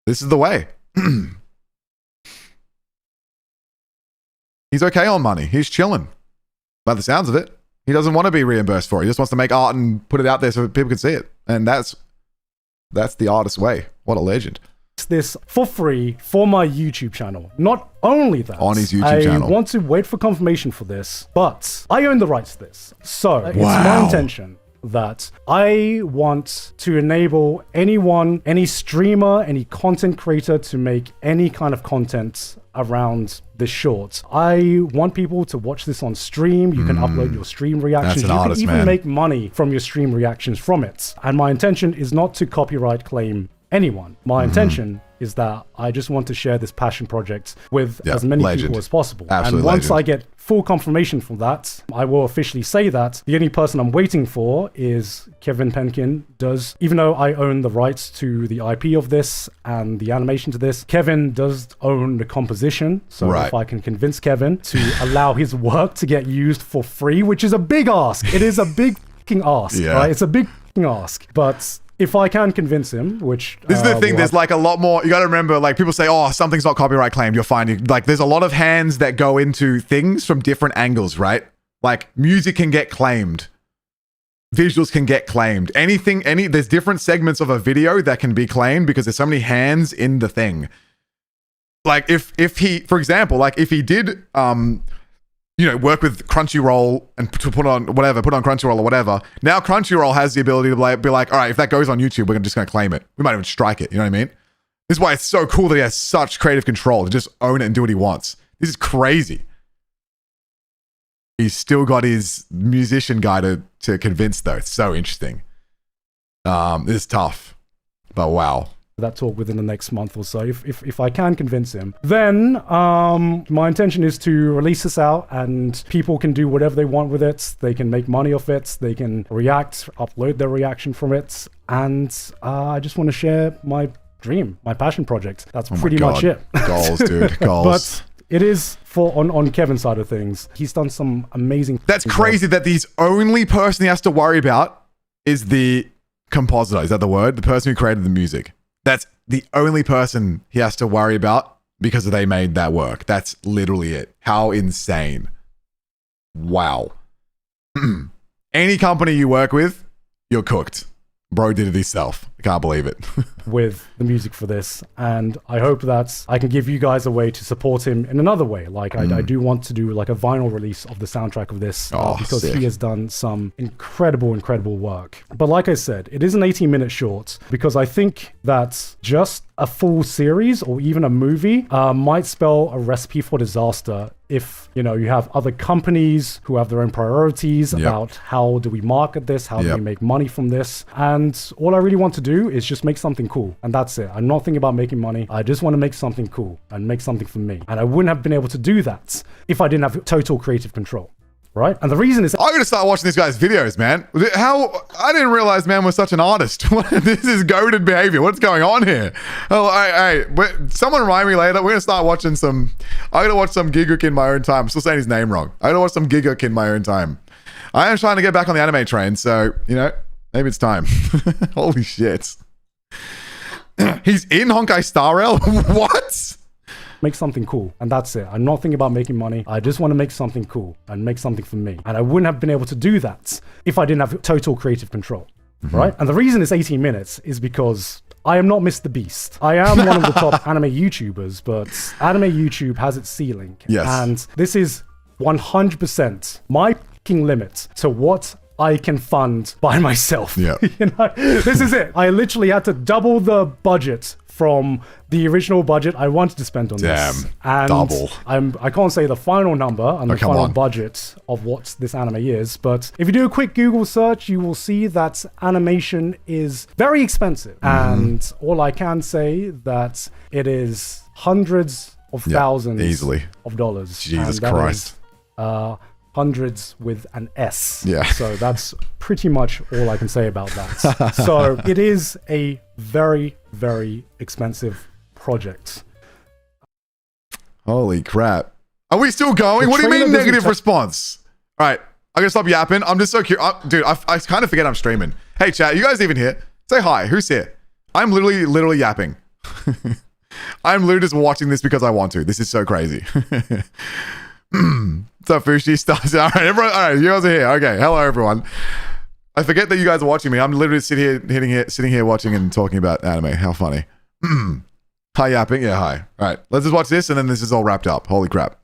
this is the way. He's okay on money. He's chilling. By the sounds of it, he doesn't want to be reimbursed for it. He just wants to make art and put it out there so people can see it. And that's the artist's way. What a legend. This for free for my YouTube channel. Not only that, on his YouTube channel. I want to wait for confirmation for this, but I own the rights to this. So it's my intention that I want to enable anyone, any streamer, any content creator to make any kind of content around this short. I want people to watch this on stream. You can upload your stream reactions. You can even make money from your stream reactions from it. And my intention is not to copyright claim anyone. My intention is that I just want to share this passion project with as many people as possible. And once I get full confirmation from that, I will officially say that the only person I'm waiting for is Kevin Penkin does, even though I own the rights to the IP of this and the animation to this, Kevin does own the composition. So if I can convince Kevin to allow his work to get used for free, which is a big ask. It is a big fucking ask, right? It's a big fucking ask. But if I can convince him, which this is the thing, there's like a lot more. You got to remember, like people say, oh, something's not copyright claimed. You're fine. Like there's a lot of hands that go into things from different angles, right? Like music can get claimed, visuals can get claimed. There's different segments of a video that can be claimed because there's so many hands in the thing. Like if he, for example, like if he did, work with Crunchyroll and to put on Crunchyroll or whatever. Now Crunchyroll has the ability to be like, all right, if that goes on YouTube, we're just going to claim it. We might even strike it. You know what I mean? This is why it's so cool that he has such creative control to just own it and do what he wants. This is crazy. He's still got his musician guy to convince though. It's so interesting. It's tough, but wow. That talk within the next month or so. If I can convince him, then my intention is to release this out and people can do whatever they want with it. They can make money off it. They can react, upload their reaction from it. And I just want to share my dream, my passion project. That's pretty much it. Goals, dude. Goals. But it is for on Kevin's side of things. He's done some amazing. That's crazy that the only person he has to worry about is the compositor. Is that the word? The person who created the music. That's the only person he has to worry about because they made that work. That's literally it. How insane. Wow. Any company you work with, you're cooked. Bro did it himself. I can't believe it. With the music for this. And I hope that I can give you guys a way to support him in another way. Like I do want to do like a vinyl release of the soundtrack of this because he has done some incredible work. But like I said, it is an 18-minute short because I think that just a full series or even a movie might spell a recipe for disaster if, you have other companies who have their own priorities about how do we market this, how do we make money from this. And all I really want to do is just make something cool. And that's it. I'm not thinking about making money. I just want to make something cool and make something for me. And I wouldn't have been able to do that if I didn't have total creative control. Right? And the reason is I'm gonna start watching these guys' videos, man. I didn't realize man was such an artist. This is goated behavior. What's going on here? Someone remind me later. We're gonna start watching I'm gonna watch some Gigguk in my own time. I'm still saying his name wrong. I'm gonna watch some Gigguk in my own time. I am trying to get back on the anime train, so maybe it's time. Holy shit. He's in Honkai Star Rail? What? Make something cool, and that's it. I'm not thinking about making money. I just want to make something cool and make something for me. And I wouldn't have been able to do that if I didn't have total creative control, right? And the reason it's 18 minutes is because I am not Mr. Beast. I am one of the top anime YouTubers, but anime YouTube has its ceiling. Yes. And this is 100% my fucking limit to what I can fund by myself. Yeah. This is it. I literally had to double the budget from the original budget I wanted to spend on this. And double. I can't say the final number and the final budget of what this anime is, but if you do a quick Google search, you will see that animation is very expensive. And all I can say that it is hundreds of thousands easily of dollars. Jesus Christ. Hundreds with an S. Yeah. So that's pretty much all I can say about that. So it is a very, very expensive project. Holy crap. Are we still going? What do you mean negative response? All right. I'm gonna stop yapping. I'm just so curious. Dude, I kind of forget I'm streaming. Hey, chat, you guys even here? Say hi. Who's here? I'm literally yapping. I'm literally just watching this because I want to. This is so crazy. What's up, Fushi stars? All right, everyone. All right, you guys are here. Okay, hello, everyone. I forget that you guys are watching me. I'm literally sitting here watching and talking about anime. How funny. Hi, yapping. Yeah, hi. All right, let's just watch this, and then this is all wrapped up. Holy crap.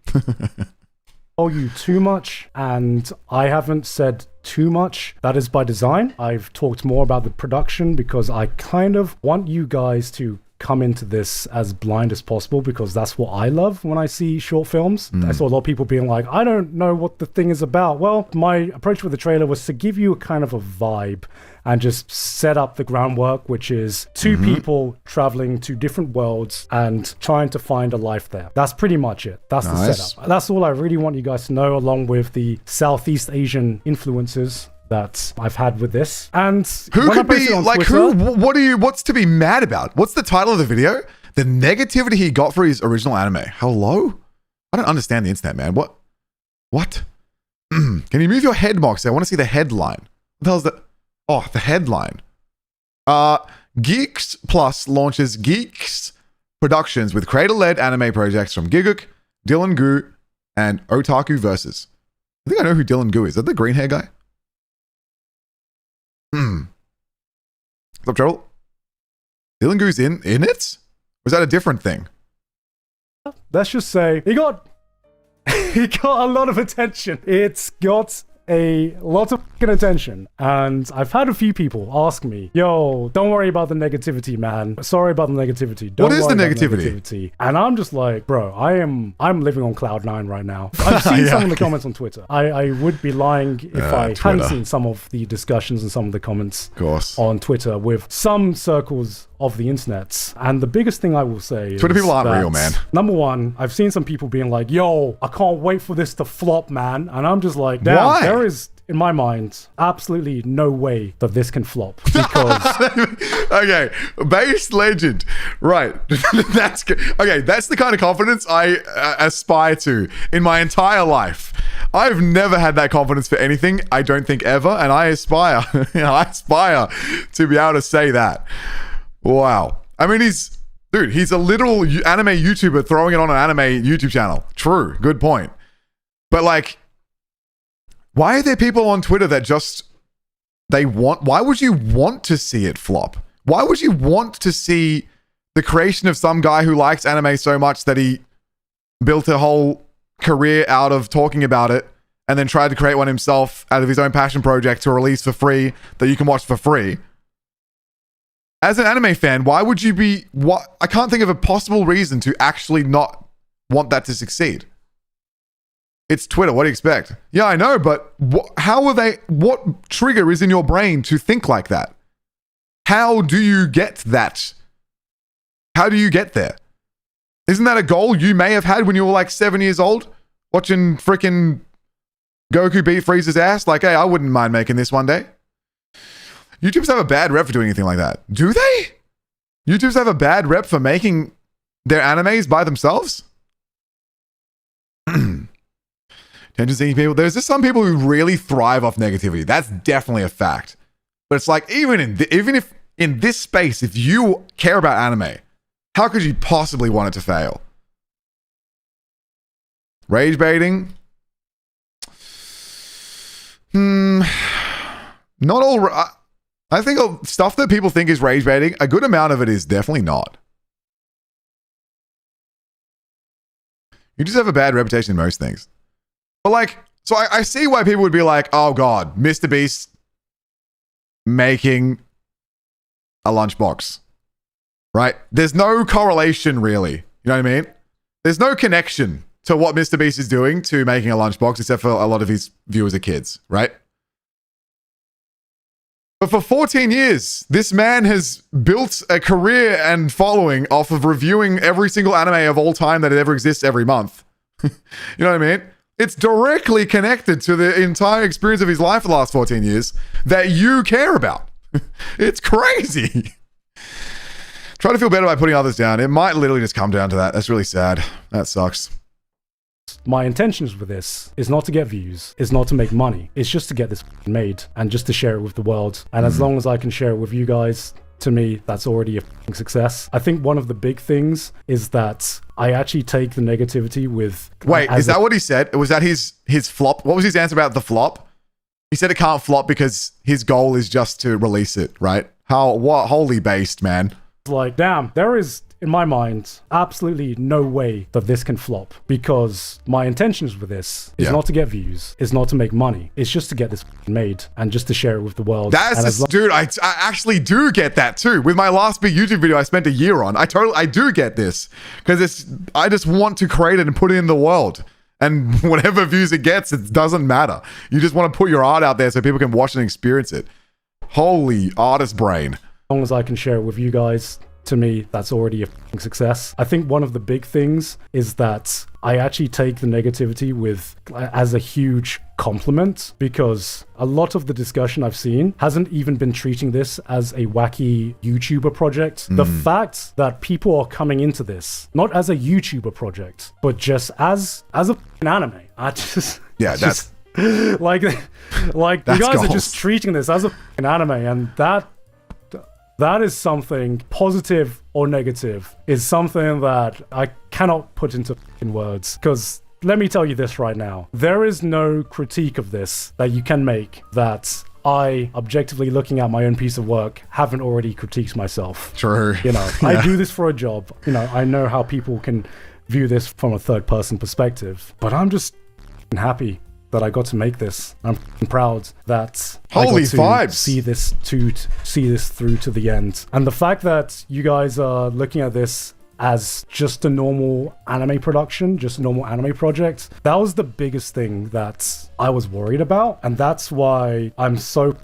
Tell you too much, and I haven't said too much. That is by design. I've talked more about the production because I kind of want you guys to come into this as blind as possible, because that's what I love when I see short films. I saw a lot of people being like, I don't know what the thing is about. Well, my approach with the trailer was to give you a kind of a vibe and just set up the groundwork, which is two people traveling to different worlds and trying to find a life there. That's pretty much it. That's the setup. That's all I really want you guys to know, along with the Southeast Asian influences that I've had with this. And who could be like, Twitter, what's to be mad about? What's the title of the video? The negativity he got for his original anime. Hello? I don't understand the internet, man. What? Can you move your head, Moxie? I want to see the headline. What the hell's that? Oh, the headline. Geeks Plus launches Geeks Productions with creator-led anime projects from Gigguk, Dylan Gu, and Otaku Versus. I think I know who Dylan Gu is. Is that the green hair guy? What's up, Trouble? Dylan Gu's in it? Was that a different thing? Let's just say he got a lot of attention. It's got a lot of attention, and I've had a few people ask me, yo, don't worry about the negativity, man. Sorry about the negativity. What is the negativity? And I'm just like, bro, I'm living on cloud 9 right now. I've seen some of the comments on Twitter. I would be lying if I hadn't seen some of the discussions and some of the comments on Twitter with some circles of the internet. And the biggest thing I will say is Twitter people aren't real, man. Number one, I've seen some people being like, yo, I can't wait for this to flop, man. And I'm just like, damn, why? There is, in my mind, absolutely no way that this can flop, because okay, base legend, right? That's the kind of confidence I aspire to in my entire life. I've never had that confidence for anything, I don't think, ever, and I aspire to be able to say that. Wow. I mean, he's a literal anime YouTuber throwing it on an anime YouTube channel. True, good point. But like, why are there people on Twitter that just, why would you want to see it flop? Why would you want to see the creation of some guy who likes anime so much that he built a whole career out of talking about it and then tried to create one himself out of his own passion project to release for free that you can watch for free? As an anime fan, why would you be, I can't think of a possible reason to actually not want that to succeed. It's Twitter. What do you expect? Yeah, I know, but what trigger is in your brain to think like that? How do you get that? How do you get there? Isn't that a goal you may have had when you were like 7 years old? Watching freaking Goku beat Frieza's ass? Like, hey, I wouldn't mind making this one day. YouTubers have a bad rep for doing anything like that. Do they? YouTubers have a bad rep for making their animes by themselves? Attention-seeking people. There's just some people who really thrive off negativity. That's definitely a fact. But it's like, even if in this space, if you care about anime, how could you possibly want it to fail? Rage baiting? Not all. I think stuff that people think is rage baiting, a good amount of it is definitely not. You just have a bad reputation in most things. But like, so I see why people would be like, oh God, Mr. Beast making a lunchbox, right? There's no correlation really. You know what I mean? There's no connection to what Mr. Beast is doing to making a lunchbox, except for a lot of his viewers are kids, right? But for 14 years, this man has built a career and following off of reviewing every single anime of all time that ever exists every month. You know what I mean? It's directly connected to the entire experience of his life for the last 14 years that you care about. It's crazy. Try to feel better by putting others down. It might literally just come down to that. That's really sad. That sucks. My intentions with this is not to get views, is not to make money. It's just to get this made and just to share it with the world. And as long as I can share it with you guys, to me, that's already a success. I think one of the big things is that I actually take the negativity with... Wait, is that what he said? Was that his flop? What was his answer about the flop? He said it can't flop because his goal is just to release it, right? What holy based, man. Like, damn, there is, in my mind, absolutely no way that this can flop, because my intentions with this is not to get views, is not to make money. It's just to get this made and just to share it with the world. Dude, I actually do get that too. With my last big YouTube video I spent a year on, I do get this, because I just want to create it and put it in the world. And whatever views it gets, it doesn't matter. You just want to put your art out there so people can watch and experience it. Holy artist brain. As long as I can share it with you guys, to me, that's already a success. I think one of the big things is that I actually take the negativity as a huge compliment, because a lot of the discussion I've seen hasn't even been treating this as a wacky YouTuber project. The fact that people are coming into this, not as a YouTuber project, but just as a anime. Like you guys are just treating this as a anime, and that is something, positive or negative, is something that I cannot put into words. Because let me tell you this right now. There is no critique of this that you can make that I, objectively looking at my own piece of work, haven't already critiqued myself. True. You know, I do this for a job. You know, I know how people can view this from a third person perspective. But I'm just happy that I got to make this. I'm proud that I got to see this through to the end. And the fact that you guys are looking at this as just a normal anime production, just a normal anime project, that was the biggest thing that I was worried about. And that's why I'm so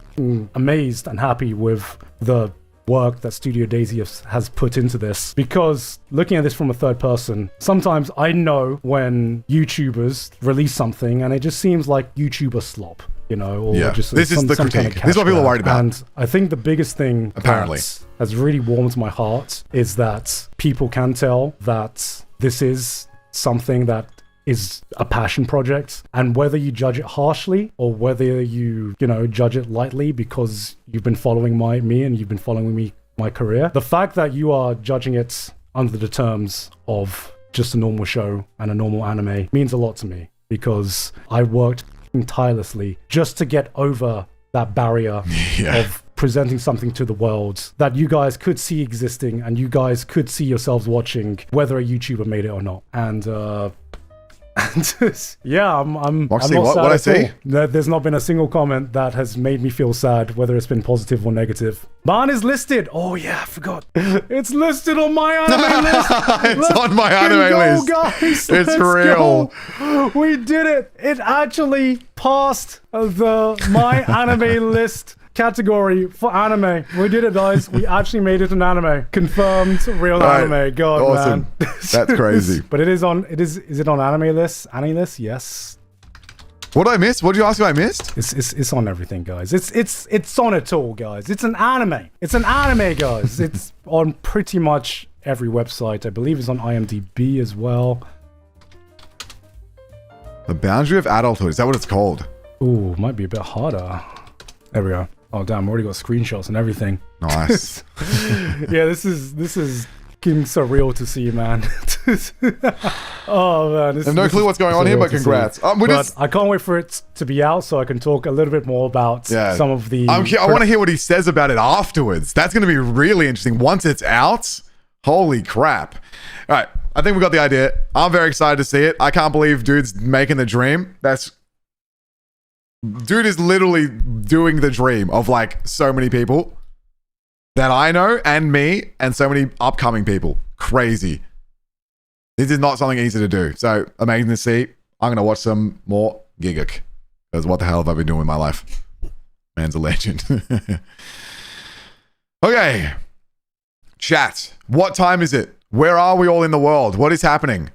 amazed and happy with the work that Studio Daisy has put into this, because looking at this from a third person, sometimes I know when YouTubers release something and it just seems like YouTuber slop, you know, or just this is the critique. This is what people are worried about. And I think the biggest thing apparently that has really warmed my heart is that people can tell that this is something that is a passion project, and whether you judge it harshly or whether you judge it lightly because you've been following me and you've been following my career, the fact that you are judging it under the terms of just a normal show and a normal anime means a lot to me, because I worked tirelessly just to get over that barrier of presenting something to the world that you guys could see existing and you guys could see yourselves watching, whether a YouTuber made it or not. And yeah, I'm Moxie, not sad what I at say? all. There's not been a single comment that has made me feel sad, whether it's been positive or negative. Barn is listed. Oh yeah, I forgot. It's listed on my anime list. It's on my anime list. Guys. It's real. Go. We did it. It actually passed my anime list category for anime. We did it, guys. We actually made it an anime. Confirmed real anime. God, awesome. man. That's crazy. But is it on anime list? Anime list? Yes. What did I miss? What did you ask if I missed? It's on everything, guys. It's on it all, guys. It's an anime. It's an anime, guys. It's on pretty much every website. I believe it's on IMDb as well. The Boundary of Adulthood. Is that what it's called? Ooh, might be a bit harder. There we go. Oh damn, I already got screenshots and everything. Nice. Yeah, this is fucking surreal to see, man. Oh man, I have no clue what's going on here, but congrats. I can't wait for it to be out so I can talk a little bit more about some of the... I want to hear what he says about it afterwards. That's going to be really interesting. Once it's out, holy crap. All right, I think we got the idea. I'm very excited to see it. I can't believe dude's making the dream. Dude is literally doing the dream of like so many people that I know and me and so many upcoming people. Crazy. This is not something easy to do. So amazing to see. I'm going to watch some more Gigguk, because what the hell have I been doing with my life? Man's a legend. Okay. Chat. What time is it? Where are we all in the world? What is happening?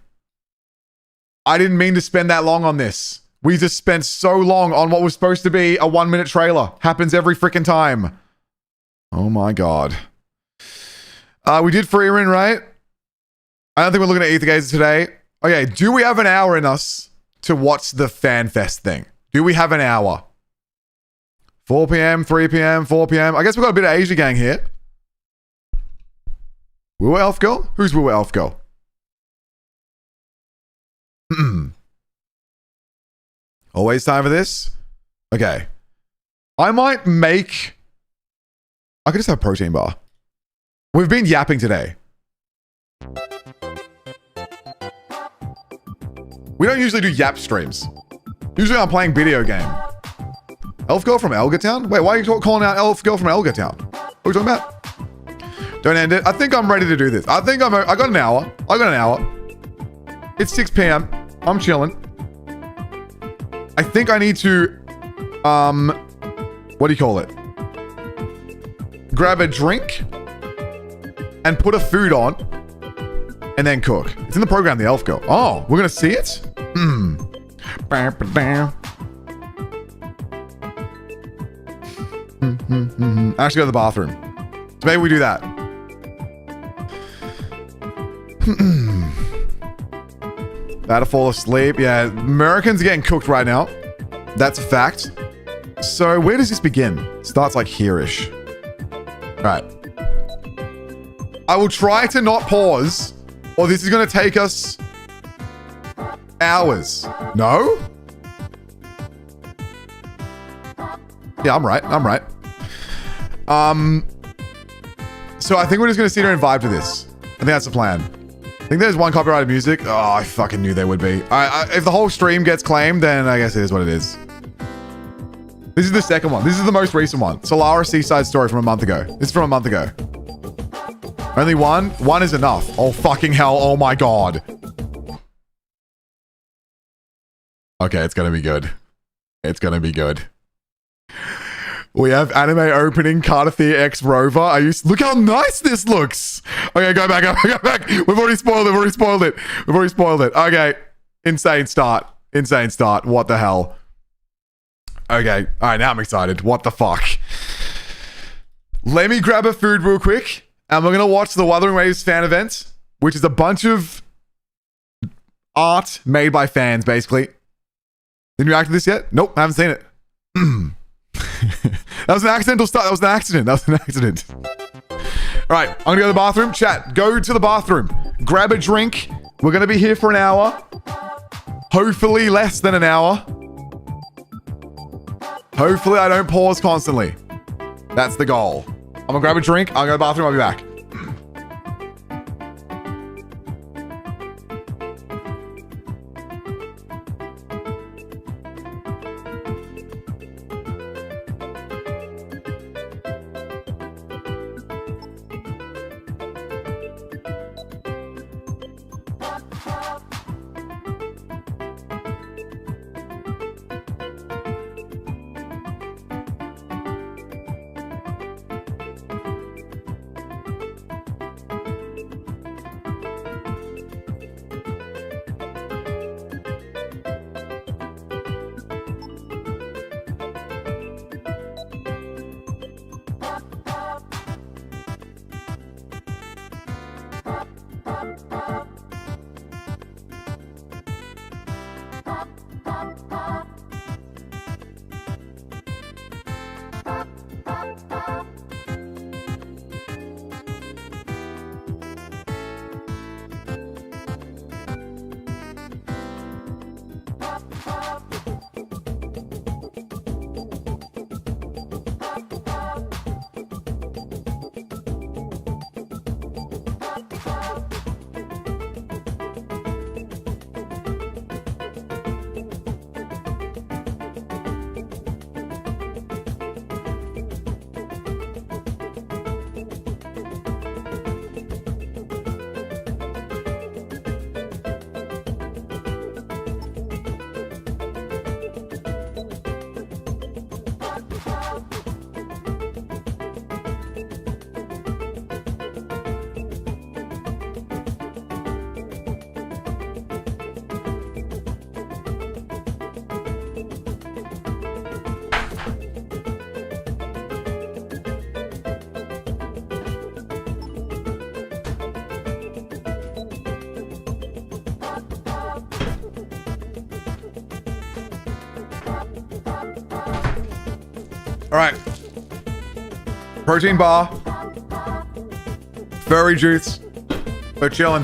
I didn't mean to spend that long on this. We just spent so long on what was supposed to be a 1-minute trailer. Happens every freaking time. Oh my god. We did Freerin, right? I don't think we're looking at Ether Gazers today. Okay, do we have an hour in us to watch the FanFest thing? Do we have an hour? 4 p.m., 3 p.m., 4 p.m. I guess we've got a bit of Asia gang here. WuWa Elf Girl? Who's WuWa Elf Girl? Always time for this? Okay. I might make... I could just have a protein bar. We've been yapping today. We don't usually do yap streams. Usually I'm playing video game. Elf Girl from Elga Town? Wait, why are you calling out Elf Girl from Elga Town? What are you talking about? Don't end it. I think I'm ready to do this. I got an hour. It's 6 p.m. I'm chilling. I think I need to, what do you call it? Grab a drink and put a food on and then cook. It's in the program, the Elf Girl. Oh, we're going to see it? I actually go to the bathroom. So maybe we do that. About to fall asleep. Yeah, Americans are getting cooked right now. That's a fact. So where does this begin? It starts like here-ish. Right. I will try to not pause, or this is going to take us hours. No? Yeah, I'm right. So I think we're just going to sit here and vibe to this. I think that's the plan. I think there's one copyrighted music. Oh, I fucking knew there would be. If the whole stream gets claimed, then I guess it is what it is. This is the second one. This is the most recent one. Solara Seaside Story from a month ago. This is from a month ago. Only one? One is enough. Oh, fucking hell. Oh, my God. Okay, it's going to be good. It's going to be good. We have anime opening Cardathea X Rover. Look how nice this looks. Okay, go back. We've already spoiled it. Okay. Insane start. What the hell? Okay. All right, now I'm excited. What the fuck? Let me grab a food real quick. And we're going to watch the Wuthering Waves fan event, which is a bunch of art made by fans, basically. Didn't you react to this yet? Nope, haven't seen it. That was an accidental start. That was an accident. All right, I'm going to go to the bathroom. Chat, go to the bathroom. Grab a drink. We're going to be here for an hour. Hopefully less than an hour. Hopefully I don't pause constantly. That's the goal. I'm going to grab a drink. I'll go to the bathroom. I'll be back. All right. Protein bar. Furry juice. We're chilling.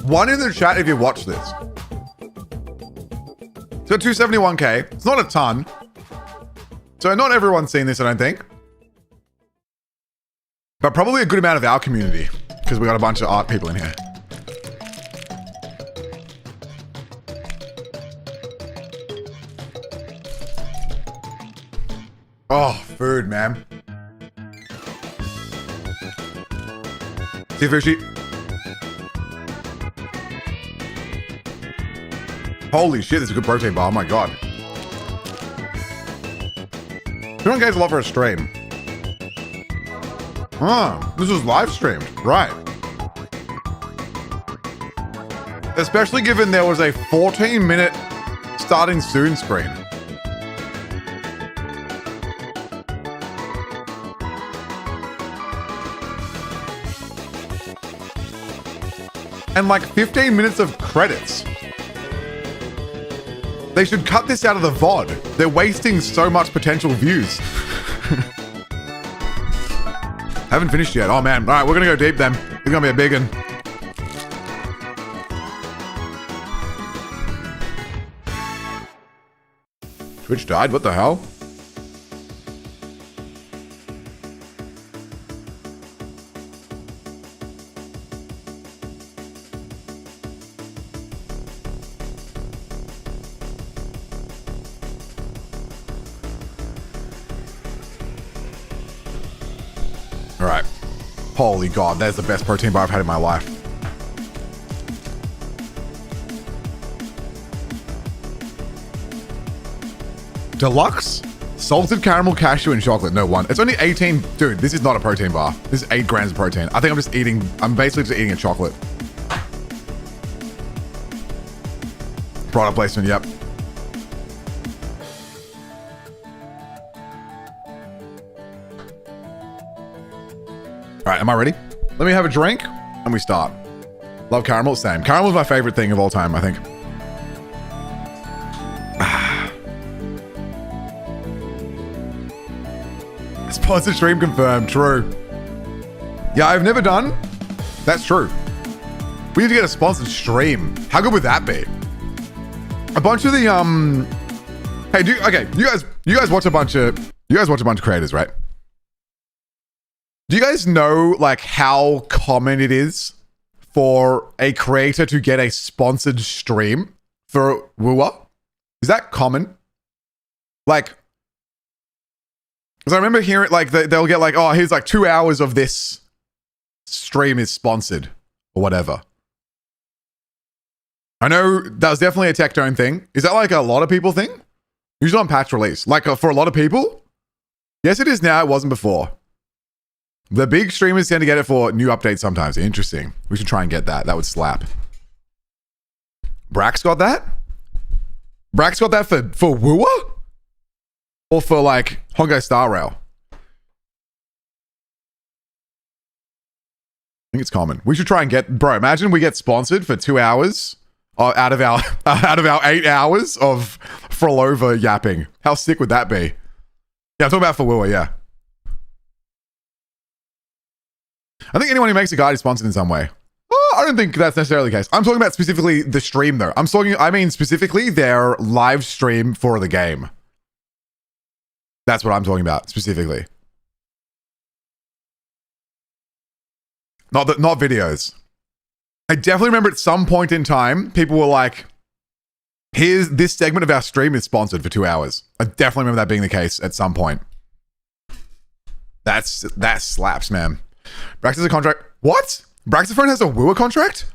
One in the chat if you watch this. So 271k. It's not a ton. So not everyone's seen this, I don't think. But probably a good amount of our community. Because we got a bunch of art people in here. Oh, food, man. See fishy. Holy shit, this is a good protein bar. Oh my god. 200k is a lot for a stream. Ah, this was live streamed. Right. Especially given there was a 14-minute starting soon screen. And like 15 minutes of credits. They should cut this out of the VOD. They're wasting so much potential views. Haven't finished yet. Oh man. All right, we're gonna go deep then. It's gonna be a big one. Twitch died? What the hell? All right. Holy God, that's the best protein bar I've had in my life. Deluxe? Salted caramel, cashew, and chocolate. No one. It's only 18. Dude, this is not a protein bar. This is 8 grams of protein. I think I'm basically just eating a chocolate. Product placement, yep. All right, am I ready? Let me have a drink and we start. Love caramel, same. Caramel is my favorite thing of all time, I think. Sponsored stream confirmed, true. Yeah, I've never done. That's true. We need to get a sponsored stream. How good would that be? A bunch of the hey, you guys watch a bunch of creators, right? Do you guys know like how common it is for a creator to get a sponsored stream for WuWa? Is that common? Like, because I remember hearing like they'll get like, oh, here's like 2 hours of this stream is sponsored or whatever. I know that was definitely a tech-tone thing. Is that like a lot of people thing? Usually on patch release. Like for a lot of people? Yes, it is now. It wasn't before. The big streamers tend to get it for new updates sometimes. Interesting. We should try and get that. That would slap. Brax got that? Brax got that for WuWa? Or for like Honkai Star Rail? I think it's common. We should try and get, bro, imagine we get sponsored for 2 hours out of our 8 hours of Frolova yapping. How sick would that be? Yeah, I'm talking about for WuWa, yeah. I think anyone who makes a guide is sponsored in some way. Oh, I don't think that's necessarily the case. I'm talking about specifically the stream though. I mean specifically their live stream for the game. That's what I'm talking about specifically. Not videos. I definitely remember at some point in time, people were like, here's this segment of our stream is sponsored for 2 hours. I definitely remember that being the case at some point. That slaps, man. Brax has a contract. What? Braxophone has a WuWa contract?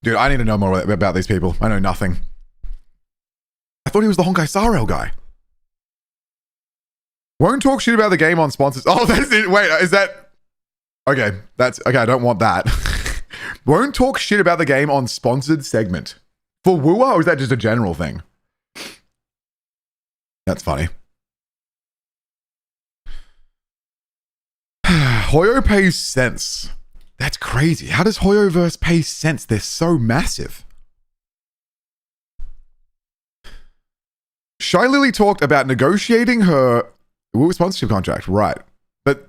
Dude, I need to know more about these people. I know nothing. I thought he was the Honkai Star Rail guy. Won't talk shit about the game on sponsors. Oh, that's it. Wait, is that... Okay, that's... Okay, I don't want that. Won't talk shit about the game on sponsored segment. For WuWa, or is that just a general thing? That's funny. Hoyo pays cents. That's crazy. How does Hoyoverse pay cents? They're so massive. Shy Lily talked about negotiating her WuWa sponsorship contract, right? But,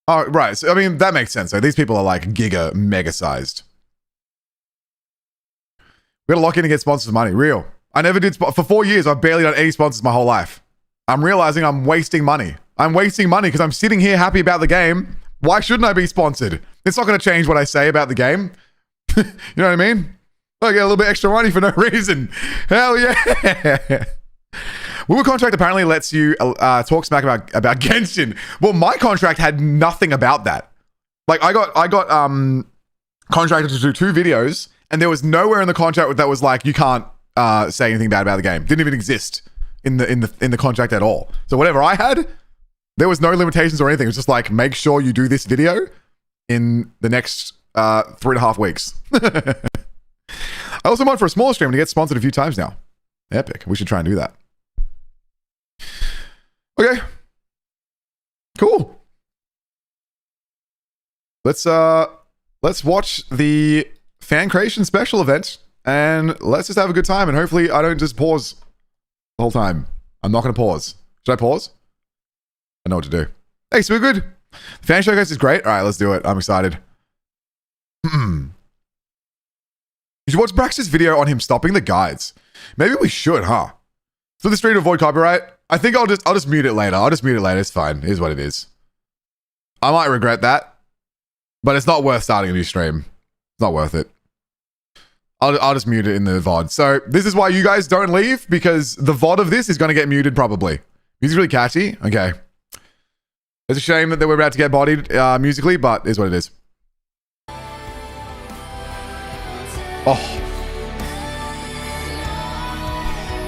oh, right. So, I mean, that makes sense. So these people are like giga mega sized. We gotta lock in and get sponsors money. Real. I never did, for 4 years, I've barely done any sponsors my whole life. I'm realizing I'm wasting money. I'm wasting money because I'm sitting here happy about the game. Why shouldn't I be sponsored? It's not going to change what I say about the game. You know what I mean? I get a little bit extra money for no reason. Hell yeah. WuWa contract apparently lets you talk smack about Genshin. Well, my contract had nothing about that. Like I got contracted to do 2 videos, and there was nowhere in the contract that was like you can't say anything bad about the game. Didn't even exist in the contract at all. So whatever I had, there was no limitations or anything. It was just like, make sure you do this video in the next 3.5 weeks. I also mod for a smaller stream to get sponsored a few times now. Epic. We should try and do that. Okay. Cool. Let's watch the fan creation special event and let's just have a good time, and hopefully I don't just pause the whole time. I'm not going to pause. Should I pause? I know what to do. Hey, so we're good. The fan showcase is great. All right, let's do it. I'm excited. You should watch Brax's video on him stopping the guides. Maybe we should, huh? For the stream to avoid copyright, I think I'll just mute it later. I'll just mute it later. It's fine. It is what it is. I might regret that, but it's not worth starting a new stream. It's not worth it. I'll just mute it in the VOD. So this is why you guys don't leave, because the VOD of this is going to get muted probably. Music's really catchy. Okay. It's a shame that we're about to get bodied musically, but it is what it is. Oh.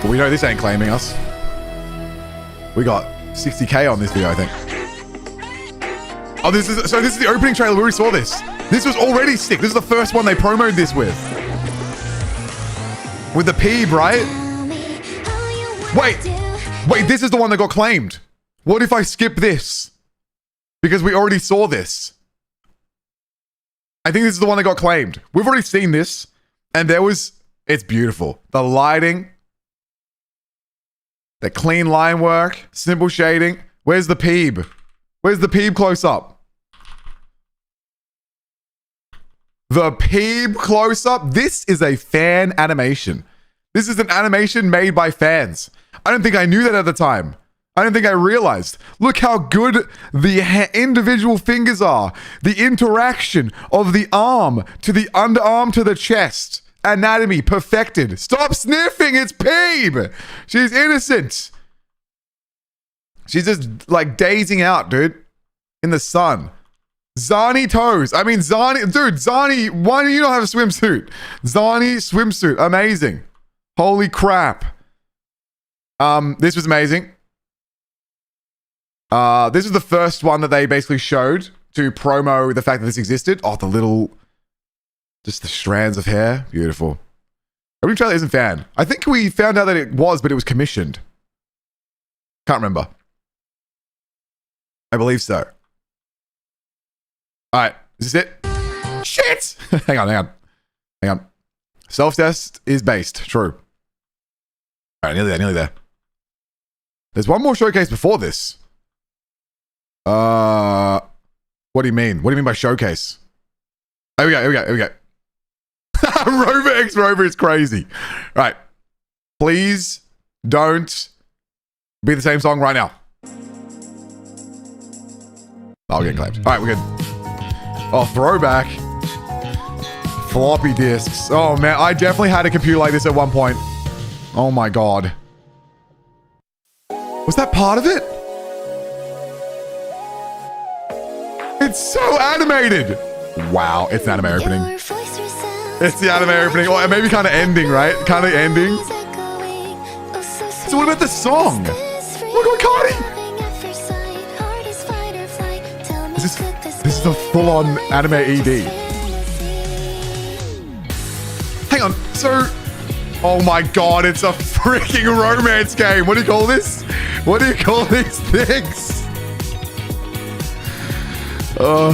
But we know this ain't claiming us. We got 60k on this video, I think. Oh, this is the opening trailer. We already saw this. This was already sick. This is the first one they promoted this with. With the Peeb, right? Wait, this is the one that got claimed. What if I skip this? Because we already saw this. I think this is the one that got claimed. We've already seen this. And it's beautiful. The lighting. The clean line work. Simple shading. Where's the Peeb? Where's the Peeb close up? The Peeb close up. This is a fan animation. This is an animation made by fans. I don't think I knew that at the time. I don't think I realized. Look how good the individual fingers are. The interaction of the arm to the underarm to the chest. Anatomy perfected. Stop sniffing. It's Peeb. She's innocent. She's just like dazing out, dude. In the sun. Zani toes. I mean, Zani. Dude, Zani. Why do you not have a swimsuit? Zani swimsuit. Amazing. Holy crap. This was amazing. This is the first one that they basically showed to promo the fact that this existed. Oh, the little, just the strands of hair. Beautiful. Opening trailer isn't fan. I think we found out that it was, but it was commissioned. Can't remember. I believe so. All right, is this it? Shit! Hang on. Self-test is based. True. All right, nearly there. There's one more showcase before this. What do you mean? What do you mean by showcase? Here we go. Rover X Rover is crazy. All right. Please don't be the same song right now. I'll get claimed. All right, we're good. Oh, throwback. Floppy disks. Oh, man. I definitely had a computer like this at one point. Oh, my God. Was that part of it? It's so animated. Wow, it's an anime opening. It's the anime opening. Or maybe kind of ending, right? Kind of ending. So what about the song? Look at Cardi. This is a full-on anime ED. Hang on. So, oh my God, it's a freaking romance game. What do you call this? What do you call these things? Oh.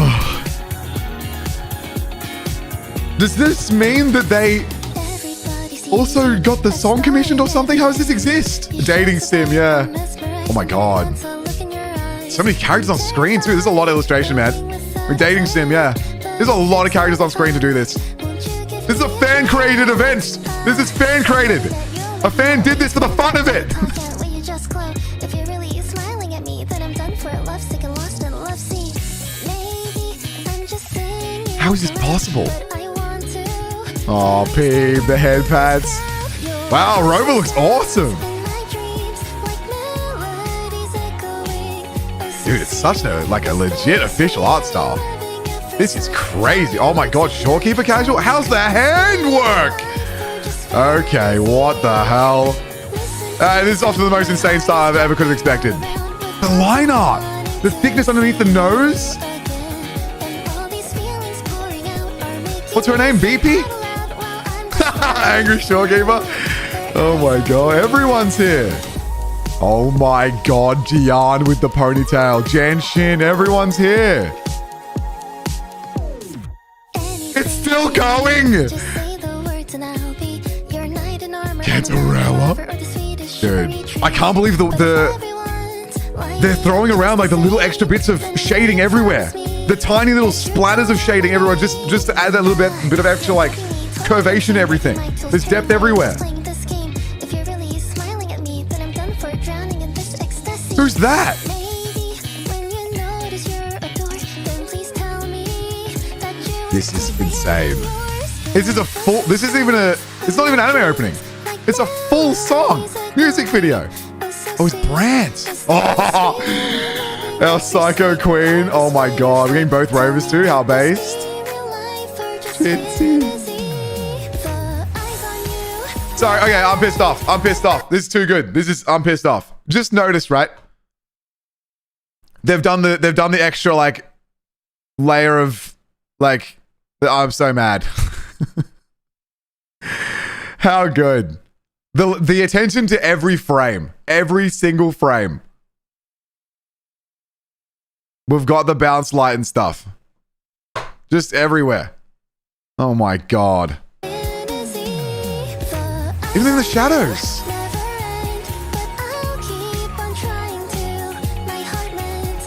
Does this mean that they also got the song commissioned or something? How does this exist? Dating sim, yeah. Oh my god. So many characters on screen too. There's a lot of illustration, man. A dating sim, yeah. There's a lot of characters on screen to do this. This is a fan-created event. This is fan-created. A fan did this for the fun of it. How is this possible? Oh, Peeb, the head pads. Wow, Rover looks awesome. Dude, it's such a legit official art style. This is crazy. Oh my god, Shorekeeper casual? How's the hand work? Okay, what the hell? This is often the most insane style I've ever could have expected. The line art, the thickness underneath the nose. What's her name? BP? Angry Shorekeeper. Oh my god, everyone's here. Oh my god, Jian with the ponytail. Genshin, everyone's here. It's still going! Cantarella? Dude, I can't believe they're throwing around like the little extra bits of shading everywhere. The tiny little splatters of shading everywhere just to add that little bit of extra like curvation to everything. There's depth everywhere. Who's that? This is insane. It's not even an anime opening. It's a full song music video. Oh, it's Brant. Oh, our Psycho Queen. Oh my god. We're getting both Rovers too. How based? Sorry, okay, I'm pissed off. I'm pissed off. This is too good. I'm pissed off. Just notice, right? They've done the extra like layer of like I'm so mad. How good. The attention to every frame, every single frame. We've got the bounce light and stuff. Just everywhere. Oh my god. Even in the shadows.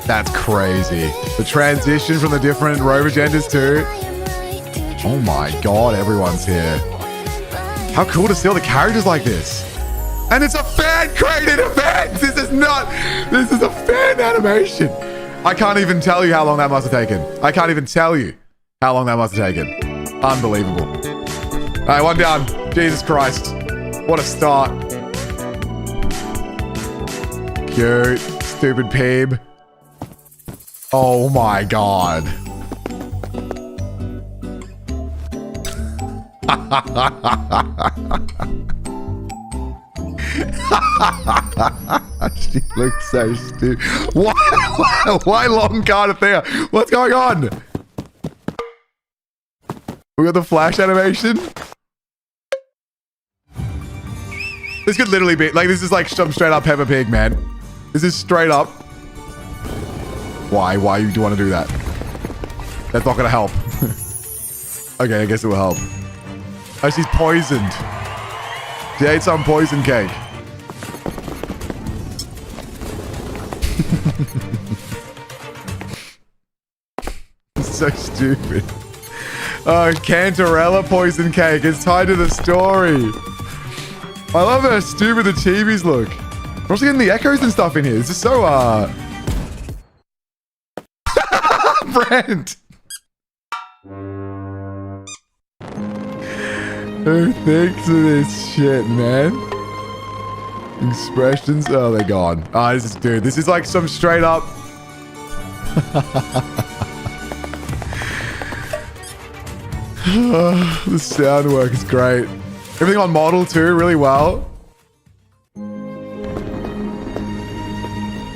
That's crazy. The transition from the different Rover genders too. Oh my god, everyone's here. How cool to see all the characters like this. And it's a fan-created event! This is a fan animation. I can't even tell you how long that must have taken. I can't even tell you how long that must have taken. Unbelievable. All right, one down. Jesus Christ. What a start. Cute. Stupid Peeb. Oh my god. She looks so stupid. Why long card up there? What's going on? We got the flash animation. This could literally be like, this is like some straight up Peppa Pig, man. This is straight up. Why do you want to do that? That's not gonna help. Okay, I guess it will help. Oh, she's poisoned. She ate some poison cake. It's so stupid. Oh, Cantarella poison cake. It's tied to the story. I love how stupid the chibis look. We're also getting the echoes and stuff in here. This is so, Brent! Who thinks of this shit, man? Expressions? Oh, they're gone. Ah, this is like some straight up... The sound work is great. Everything on model too, really well.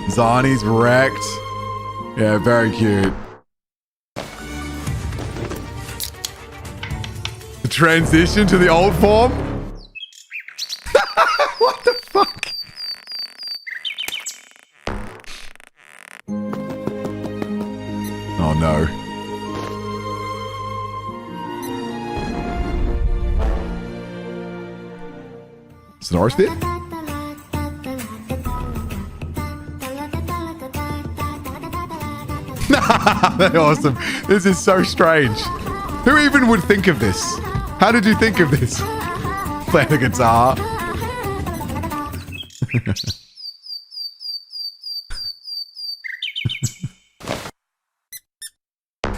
Zani's wrecked. Yeah, very cute. The transition to the old form? What the fuck? Oh no. Sonorous bit? That's awesome. This is so strange. Who even would think of this? How did you think of this? Play the guitar.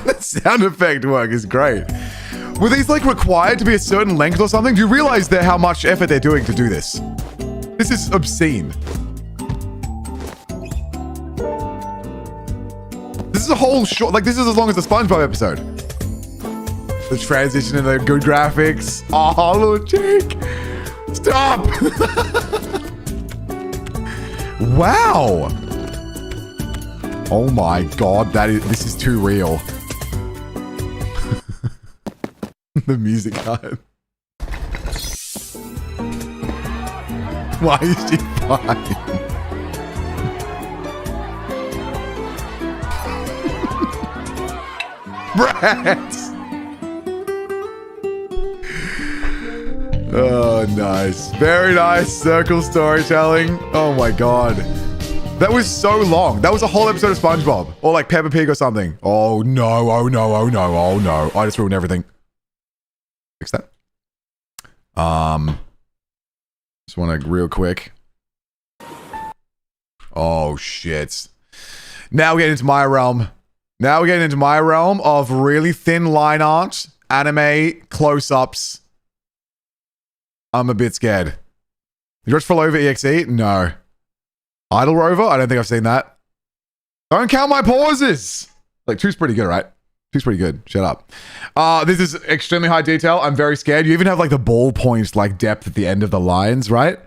The sound effect work is great. Were these like required to be a certain length or something? Do you realize how much effort they're doing to do this? This is obscene. This is a whole short, like this is as long as the SpongeBob episode. The transition and the good graphics. Oh, little chick. Stop. Wow. Oh my God, this is too real. The music card. Why is she fine? Brett! Oh, nice. Very nice circle storytelling. Oh my God. That was so long. That was a whole episode of SpongeBob. Or like Peppa Pig or something. Oh no, oh no, oh no, oh no. I just ruined everything. Fix that. Just want to real quick. Oh shit. Now we're getting into my realm. Now we're getting into my realm of really thin line art, anime, close-ups. I'm a bit scared. You watch Fall Over EXE? No. Idle Rover? I don't think I've seen that. Don't count my pauses! Like, two's pretty good, right? Two's pretty good. Shut up. This is extremely high detail. I'm very scared. You even have, like, the ballpoint, like, depth at the end of the lines, right?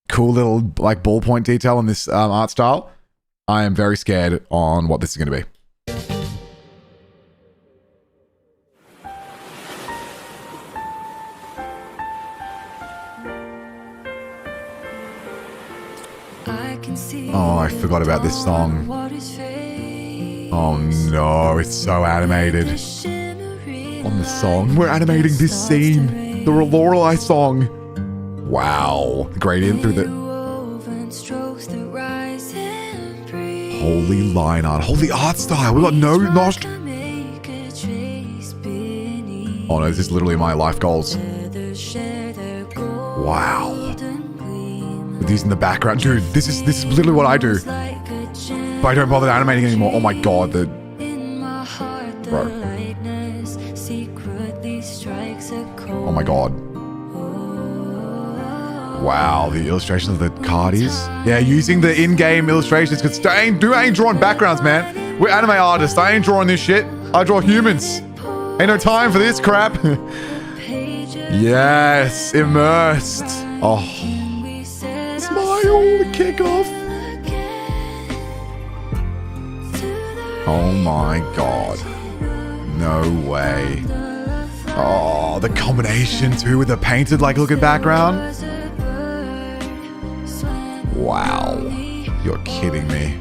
Cool little, like, ballpoint detail in this art style. I am very scared on what this is going to be. Oh, I forgot about this song. Oh no, it's so animated. On the song. We're animating this scene. The Lorelei song. Wow. The gradient through the... Holy line art. Holy art style. We got no... Oh no, this is literally my life goals. Wow. With these in the background. Dude, this is literally what I do. But I don't bother animating anymore. Oh my God, the... Bro. Oh my God. Wow, the illustrations of the cardies. Yeah, using the in-game illustrations, because I ain't drawing backgrounds, man. We're anime artists. I ain't drawing this shit. I draw humans. Ain't no time for this crap. Yes, immersed. Oh. Smile, the kickoff. Oh my God. No way. Oh, the combination too with the painted like looking background. Wow. You're kidding me.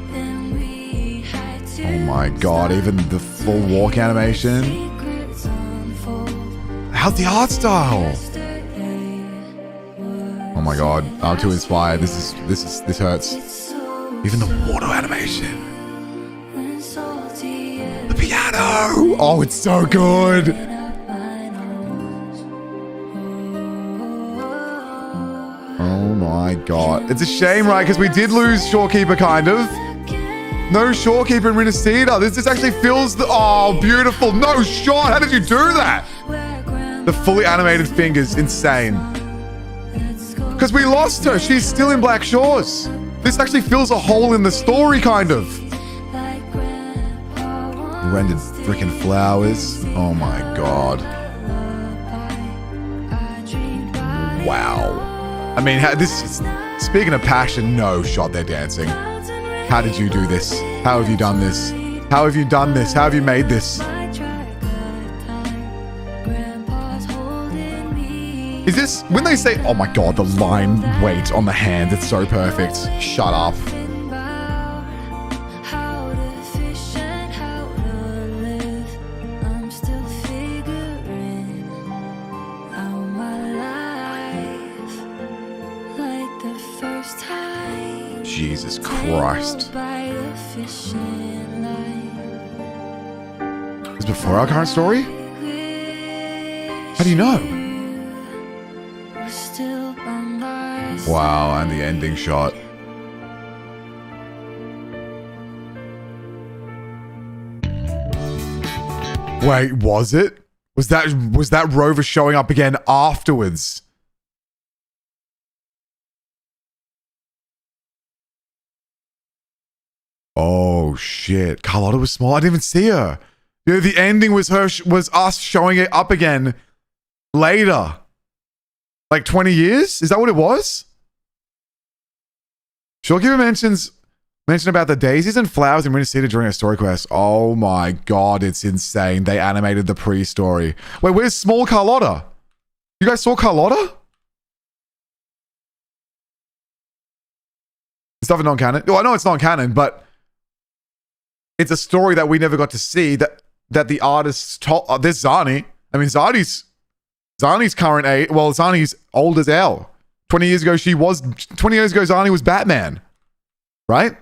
Oh my God, even the full walk animation. How's the art style? Oh my God, I'm too inspired. This hurts. Even the water animation. The piano! Oh, it's so good! Oh my God. It's a shame, right? Because we did lose Shorekeeper, kind of. No Shorekeeper in Renacida. This actually feels the... Oh, beautiful. No shot. How did you do that? The fully animated fingers. Insane. Because we lost her. She's still in Black Shores. This actually fills a hole in the story, kind of. Rendered freaking flowers. Oh my God. Wow. I mean, this is... Speaking of passion, no shot they're dancing. How did you do this? How have you done this? How have you done this? How have you made this? Is this... When they say... Oh my God, the line weight on the hand, it's so perfect. Shut up. Christ. It's before our current story? How do you know? Wow, and the ending shot. Wait, was it? Was that Rover showing up again afterwards? Oh shit. Carlotta was small. I didn't even see her. You know, the ending was us showing it up again later. Like 20 years? Is that what it was? Shulkeeper mentioned about the daisies and flowers in Winter Cedar during a story quest. Oh my god, it's insane. They animated the pre-story. Wait, where's small Carlotta? You guys saw Carlotta? Stuff in non-canon. Well, I know it's non-canon, but it's a story that we never got to see that the artists told. There's Zani. I mean, Zani's current age. Well, Zani's old as hell. 20 years ago, Zani was Batman. Right?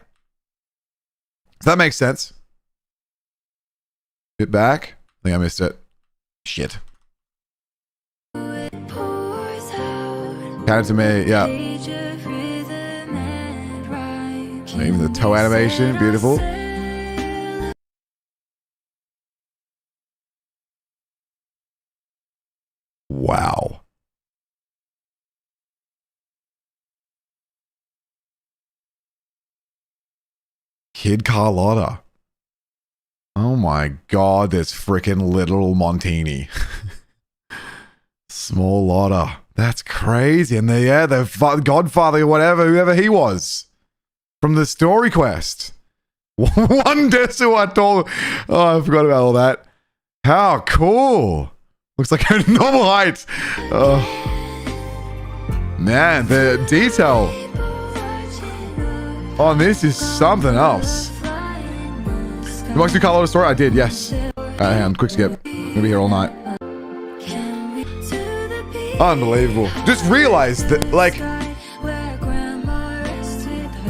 So that makes sense. Get back. I think I missed it. Shit. Count it to me. Yeah. Even the toe animation. Beautiful. Wow. Kid Carlotta. Oh my god, there's freaking little Montini. Small Lotta. That's crazy. And the Godfather, whoever he was. From the story quest. One Desu I told. Oh, I forgot about all that. How cool. Looks like a normal height. Oh. Man, the detail on this is something else. You watched the Carlotta story? I did, yes. Hang on, quick skip. We'll be here all night. Unbelievable. Just realized that, like,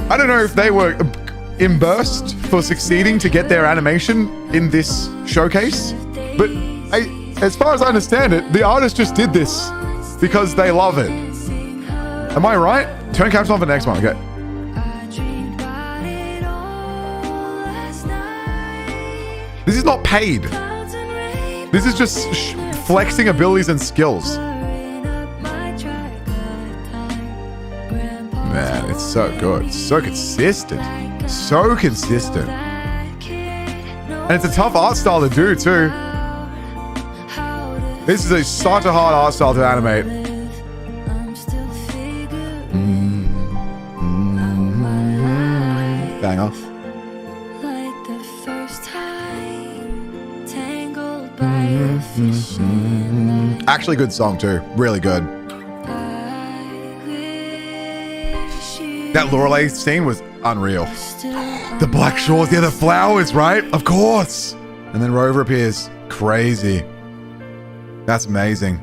I don't know if they were embarrassed for succeeding to get their animation in this showcase, but as far as I understand it, the artist just did this because they love it. Am I right? Turn caps on for the next one, okay. This is not paid. This is just flexing abilities and skills. Man, it's so good. So consistent. So consistent. And it's a tough art style to do, too. This is such a hard art style to animate. Banger. Actually good song too. Really good. That Lorelei scene was unreal. The black shores, yeah, the flowers, right? Of course. And then Rover appears. Crazy. That's amazing.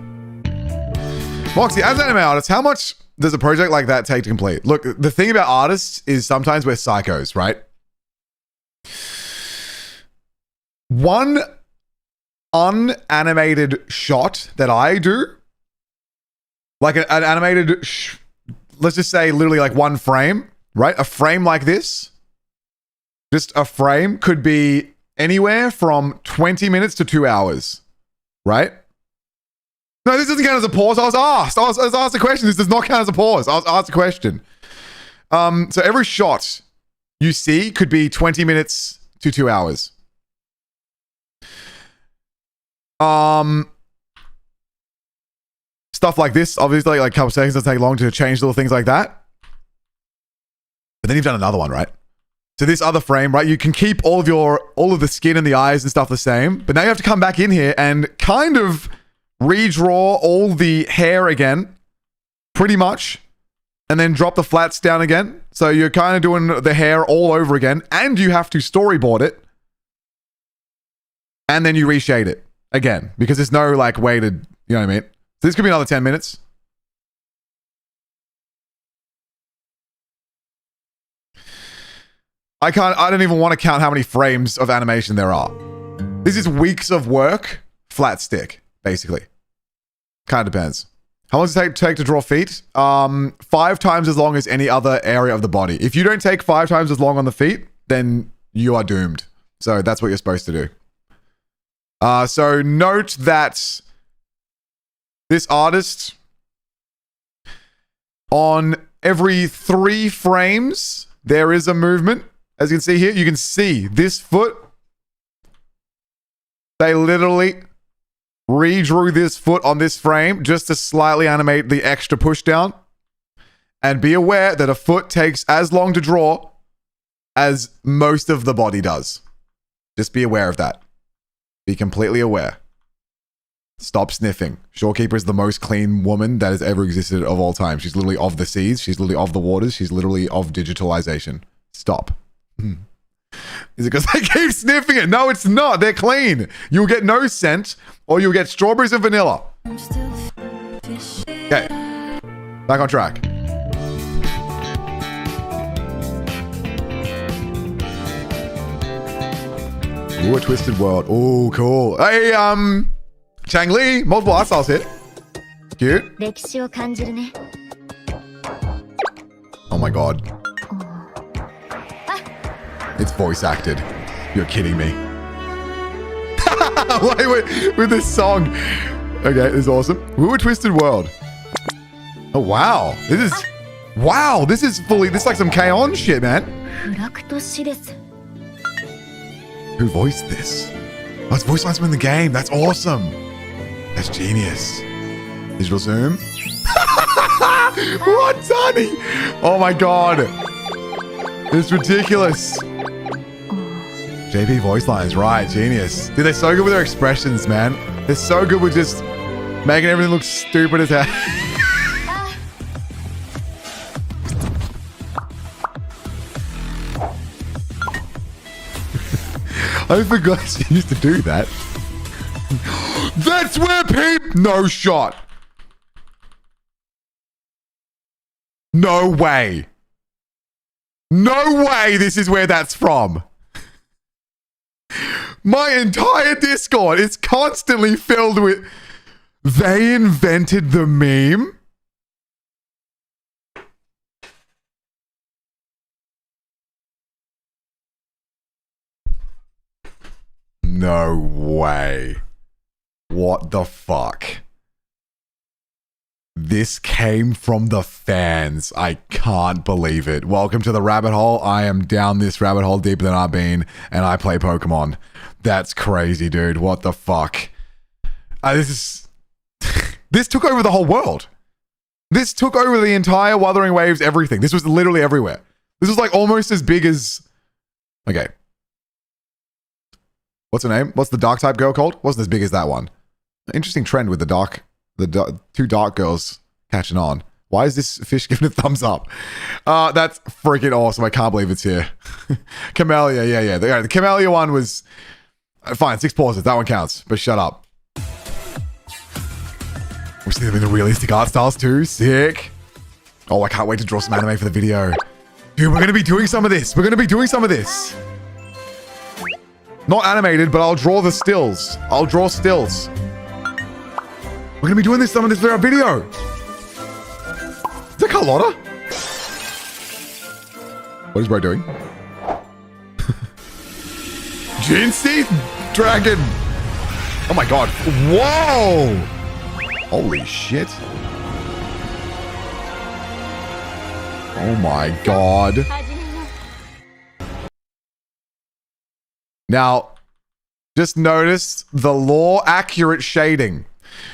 Moxie, as an anime artist, how much does a project like that take to complete? Look, the thing about artists is sometimes we're psychos, right? One unanimated shot that I do, like an animated, let's just say literally like one frame, right? A frame like this, just a frame could be anywhere from 20 minutes to 2 hours, right? No, this doesn't count as a pause. I was asked a question. This does not count as a pause. I was asked a question. So every shot you see could be 20 minutes to 2 hours. Stuff like this, obviously, like a couple seconds doesn't take long to change little things like that. But then you've done another one, right? So this other frame, right? You can keep all of the skin and the eyes and stuff the same, but now you have to come back in here and kind of redraw all the hair again, pretty much, and then drop the flats down again. So you're kind of doing the hair all over again, and you have to storyboard it, and then you reshade it again, because there's no like way to, you know what I mean? So this could be another 10 minutes. I don't even want to count how many frames of animation there are. This is weeks of work, flat stick, basically. Kind of depends. How long does it take to draw feet? 5 times as long as any other area of the body. If you don't take 5 times as long on the feet, then you are doomed. So that's what you're supposed to do. So note that this artist, on every 3 frames, there is a movement. As you can see here, you can see this foot. They literally redrew this foot on this frame just to slightly animate the extra push down. And be aware that a foot takes as long to draw as most of the body does. Just be aware of that. Be completely aware. Stop sniffing. Shorekeeper is the most clean woman that has ever existed of all time. She's literally of the seas. She's literally of the waters. She's literally of digitalization. Stop. Is it because they keep sniffing it? No, it's not. They're clean. You'll get no scent, or you'll get strawberries and vanilla. Okay. Back on track. Ooh, a twisted world. Ooh, cool. Hey, Chang Li, multiple art styles hit. Cute. Oh my god. It's voice acted. You're kidding me. Wait, with this song. Okay, this is awesome. Ooh, a twisted world. Oh, wow. This is fully, this is like some K-On! Shit, man. Who voiced this? Oh, it's voice lines from in the game. That's awesome. That's genius. Digital zoom. What, Tani? Oh my god. It's ridiculous. JP voice lines, right? Genius. Dude, they're so good with their expressions, man. They're so good with just making everything look stupid as hell. I forgot she used to do that. That's where no shot. No way. No way this is where that's from. My entire Discord is constantly filled with, they invented the meme? No way. What the fuck? This came from the fans. I can't believe it. Welcome to the rabbit hole. I am down this rabbit hole deeper than I've been, and I play Pokemon. That's crazy, dude. What the fuck? This took over the whole world. This took over the entire Wuthering Waves, everything. This was literally everywhere. This was like almost as big as... Okay. What's her name? What's the dark type girl called? Wasn't as big as that one. Interesting trend with the 2 dark girls catching on. Why is this fish giving a thumbs up? That's freaking awesome. I can't believe it's here. Camellia, yeah. The Camellia one was... Fine, 6 pauses. That one counts. But shut up. We're seeing them in the realistic art styles too. Sick. Oh, I can't wait to draw some anime for the video. Dude, we're going to be doing some of this. We're going to be doing some of this. Not animated, but I'll draw the stills. I'll draw stills. We're going to be doing some of this for our video. Is that Carlotta? What is bro doing? Jinsey Dragon. Oh my god. Whoa. Holy shit. Oh my god. Now, just notice the lore accurate shading.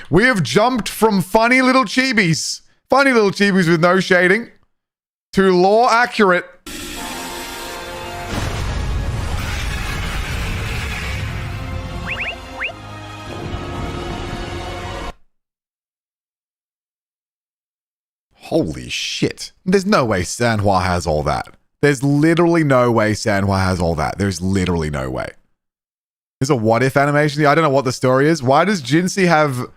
We have jumped from funny little chibis with no shading, to lore accurate. Holy shit. There's no way Sanhua has all that. There's literally no way Sanhua has all that. There's literally no way. There's a what if animation. I don't know what the story is. Why does Jinsey have...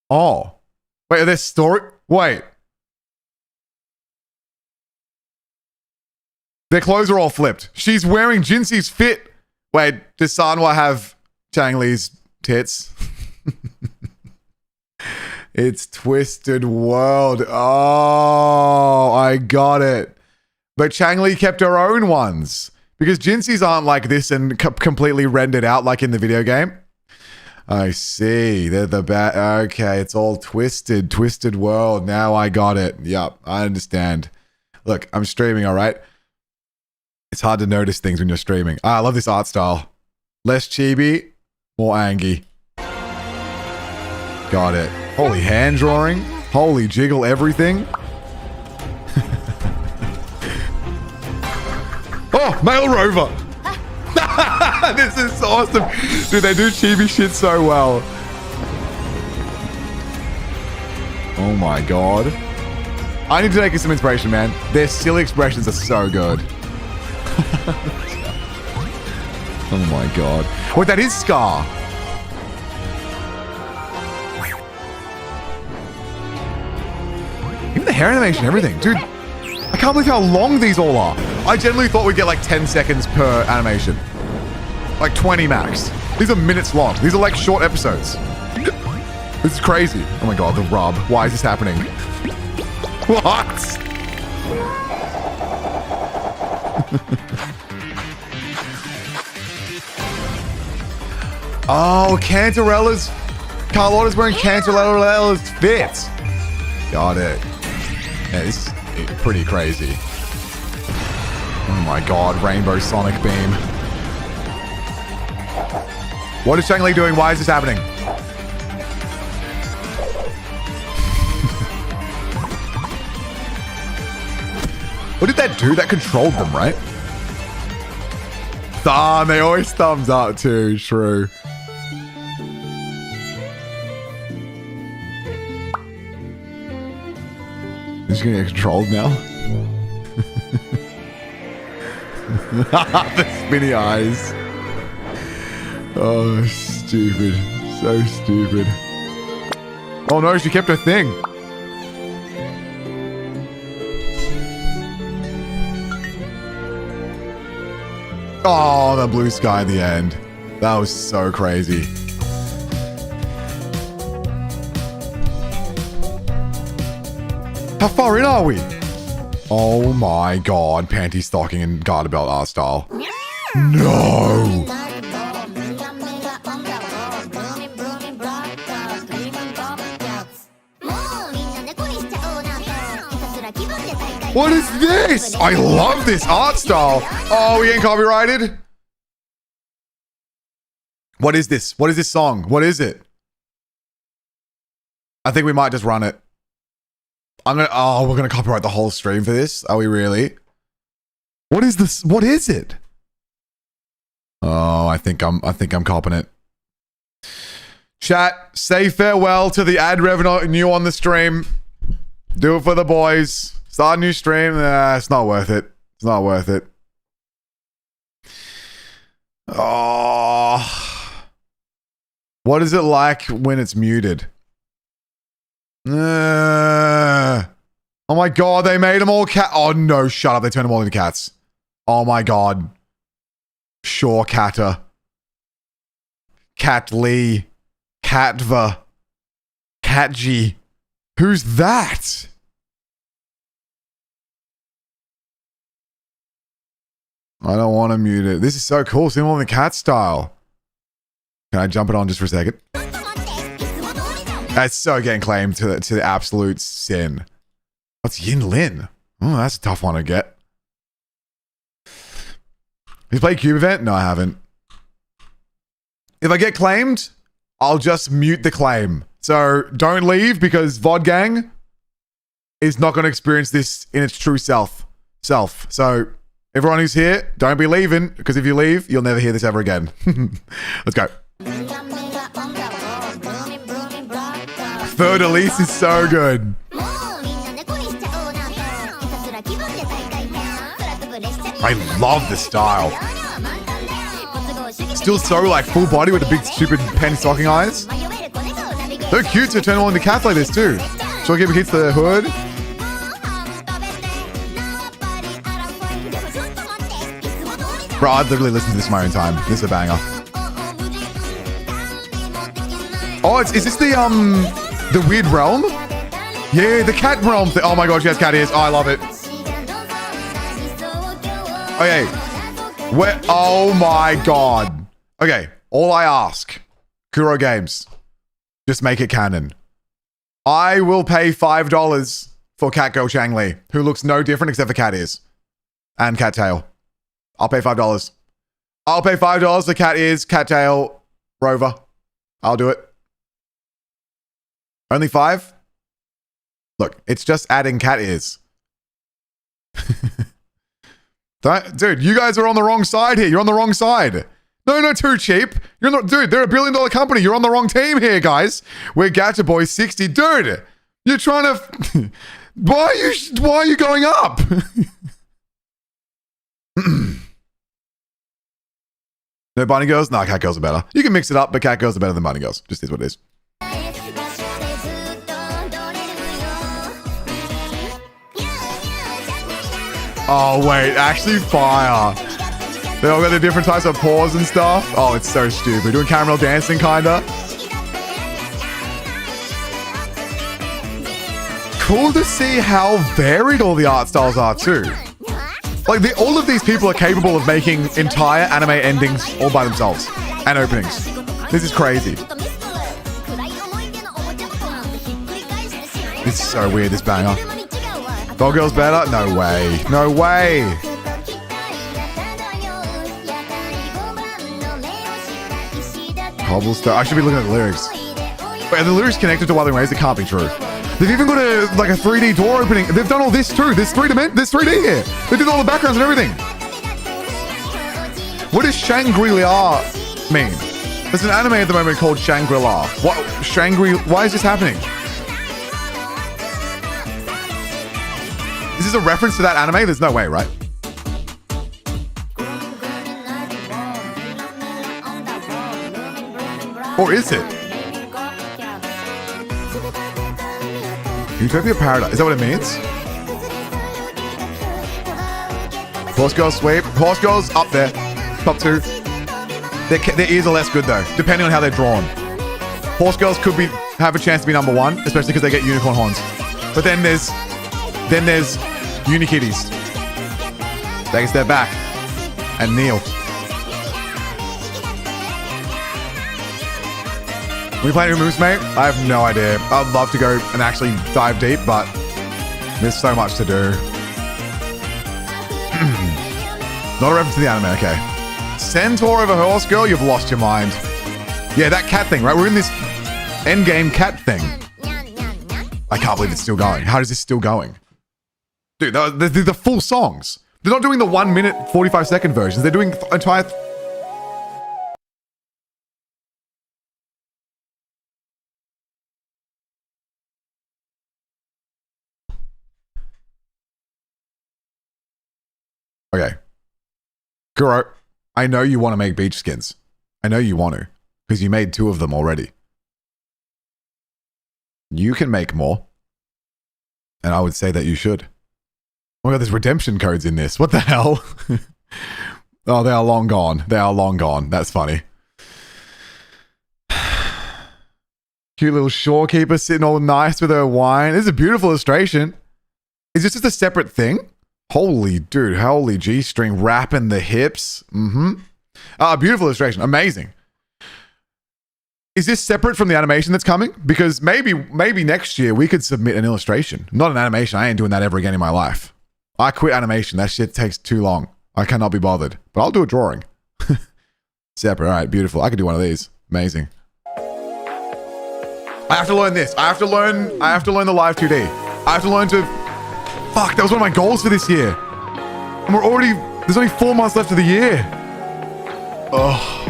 Oh. Wait, are there story... Wait. Their clothes are all flipped. She's wearing Jinxi's fit. Wait, does Sanwa have Changli's tits? It's Twisted World. Oh, I got it. But Changli kept her own ones. Because Jinxi's aren't like this and completely rendered out like in the video game. I see. They're the bad. Okay, it's all twisted. Twisted World. Now I got it. Yup, I understand. Look, I'm streaming, all right? It's hard to notice things when you're streaming. I love this art style. Less chibi, more Angie. Got it. Holy hand drawing. Holy jiggle everything. Oh, male rover. This is awesome. Dude, they do chibi shit so well. Oh my god. I need to take some inspiration, man. Their silly expressions are so good. Oh my god. Wait, that is Scar. Even the hair animation, everything. Dude, I can't believe how long these all are. I generally thought we'd get like 10 seconds per animation. Like 20 max. These are minutes long. These are like short episodes. This is crazy. Oh my god, the rub. Why is this happening? What? Oh, Cantarella's... Carlotta's wearing Cantarella's fit. Got it. Yeah, this is pretty crazy. Oh my god, Rainbow Sonic Beam. What is Changli doing? Why is this happening? What did that do? That controlled them, right? Thumb, they always thumbs up too, true. Is she gonna get controlled now? The spinny eyes. Oh, stupid. So stupid. Oh no, she kept her thing. Oh, the blue sky at the end. That was so crazy. How far in are we? Oh my god, panty stocking and garter belt art style. No! What is this? I love this art style. Oh, we ain't copyrighted? What is this? What is this song? What is it? I think we might just run it. We're gonna copyright the whole stream for this. Are we really? What is this? What is it? Oh, I think I'm copping it. Chat, say farewell to the ad revenue on the stream. Do it for the boys. Start a new stream. It's not worth it. It's not worth it. Oh. What is it like when it's muted? Oh my god, they made them all cat. Oh no, shut up. They turned them all into cats. Oh my god. Sure, Kata. Cat Lee. Katva. Katji. Who's that? I don't want to mute it. This is so cool. See them all in the cat style. Can I jump it on just for a second? That's so getting claimed to the absolute sin. What's Yin Lin? Oh, that's a tough one to get. You played Cube Event? No, I haven't. If I get claimed, I'll just mute the claim. So don't leave because VOD Gang is not going to experience this in its true self. So everyone who's here, don't be leaving because if you leave, you'll never hear this ever again. Let's go. Third Elise is so good. I love the style. Still so like full body with the big stupid penny stocking eyes. So cute to turn all into cats like this too. Shopkeeper hits the hood. Bro, I'd literally listen to this in my own time. This is a banger. Oh, is this the weird realm? Yeah, the cat realm thing. Oh my god, she has cat ears. Oh, I love it. Okay. Where? Oh my god. Okay, all I ask, Kuro Games, just make it canon. I will pay $5 for Cat Girl Changli, who looks no different except for cat ears and cat tail. I'll pay $5. I'll pay $5 for cat ears, cat tail, Rover. I'll do it. Only 5? Look, it's just adding cat ears. Dude, you guys are on the wrong side here. You're on the wrong side. No, too cheap. You're not, dude, they're $1 billion company. You're on the wrong team here, guys. We're Gacha Boys 60. Dude, you're trying to... Why are you going up? No bunny girls? Nah, cat girls are better. You can mix it up, but cat girls are better than bunny girls. Just is what it is. Oh, wait. Actually, fire. They all got the different types of paws and stuff. Oh, it's so stupid. Doing caramel dancing, kinda. Cool to see how varied all the art styles are, too. Like, all of these people are capable of making entire anime endings all by themselves. And openings. This is crazy. It's so weird, this banger. Dog Girl's better? No way. No way. Cobblestone. I should be looking at the lyrics. Wait, are the lyrics connected to Wuthering Waves? It can't be true. They've even got a 3D door opening. They've done all this too. There's 3D here. They did all the backgrounds and everything. What does Shangri-La mean? There's an anime at the moment called Shangri-La. What? Why is this happening? Is this a reference to that anime? There's no way, right? Or is it? Utopia Paradise. Is that what it means? Horse Girls sweep. Horse Girls up there. Top 2. Their ears are less good though, depending on how they're drawn. Horse Girls could have a chance to be number 1, especially because they get unicorn horns. But then there's Unikitties. Take a step back and kneel. We playing new moves, mate? I have no idea. I'd love to go and actually dive deep, but there's so much to do. Not a reference to the anime, okay. Centaur over Horse Girl? You've lost your mind. Yeah, that cat thing, right? We're in this endgame cat thing. I can't believe it's still going. How is this still going? Dude, they're the full songs. They're not doing the 1 minute, 45-second versions. They're doing entire... Okay. Kuro, I know you want to make beach skins. I know you want to, because you made 2 of them already. You can make more. And I would say that you should. Oh my god, there's redemption codes in this. What the hell? Oh, they are long gone. They are long gone. That's funny. Cute little shorekeeper sitting all nice with her wine. This is a beautiful illustration. Is this just a separate thing? Holy dude, holy G-string wrapping the hips. Beautiful illustration. Amazing. Is this separate from the animation that's coming? Because maybe next year we could submit an illustration. Not an animation. I ain't doing that ever again in my life. I quit animation. That shit takes too long. I cannot be bothered. But I'll do a drawing. Separate. All right, beautiful. I could do one of these. Amazing. I have to learn this. I have to learn the live 2D. I have to learn to... Fuck, that was one of my goals for this year. And there's only 4 months left of the year. Ugh.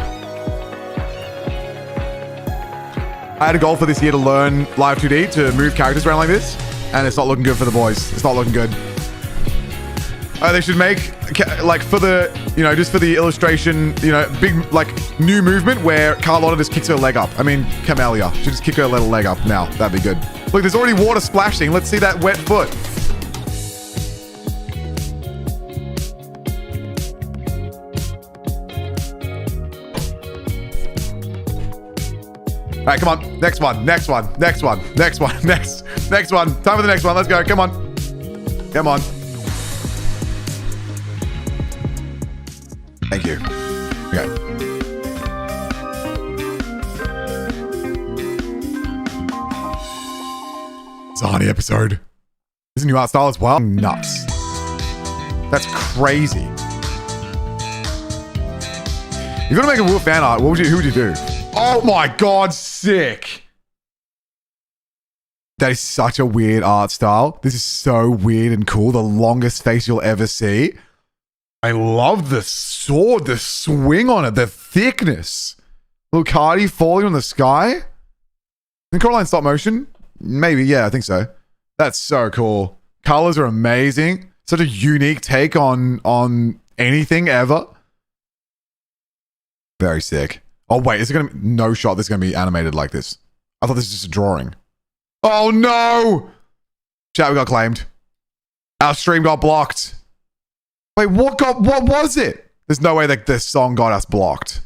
I had a goal for this year to learn live 2D, to move characters around like this. And it's not looking good for the boys. It's not looking good. They should make, like, for the, just for the illustration, big, like, new movement where Carlotta just kicks her leg up. I mean, Camellia. She'll just kick her little leg up now. That'd be good. Look, there's already water splashing. Let's see that wet foot. All right, come on. Next one. Next one. Next one. Next one. Next one. Time for the next one. Let's go. Come on. Come on. Thank you. Okay. Zani episode. This is a new art style as well. Nuts. That's crazy. If you're gonna make a WuWa fan art, who would you do? Oh my god, sick. That is such a weird art style. This is so weird and cool. The longest face you'll ever see. I love the sword, the swing on it, the thickness. Lucardi falling on the sky. And Coraline stop motion? Maybe, yeah, I think so. That's so cool. Colors are amazing. Such a unique take on anything ever. Very sick. Oh wait, is it gonna be no shot? This is gonna be animated like this. I thought this was just a drawing. Oh no! Chat, we got claimed. Our stream got blocked. Wait, what was it? There's no way that this song got us blocked.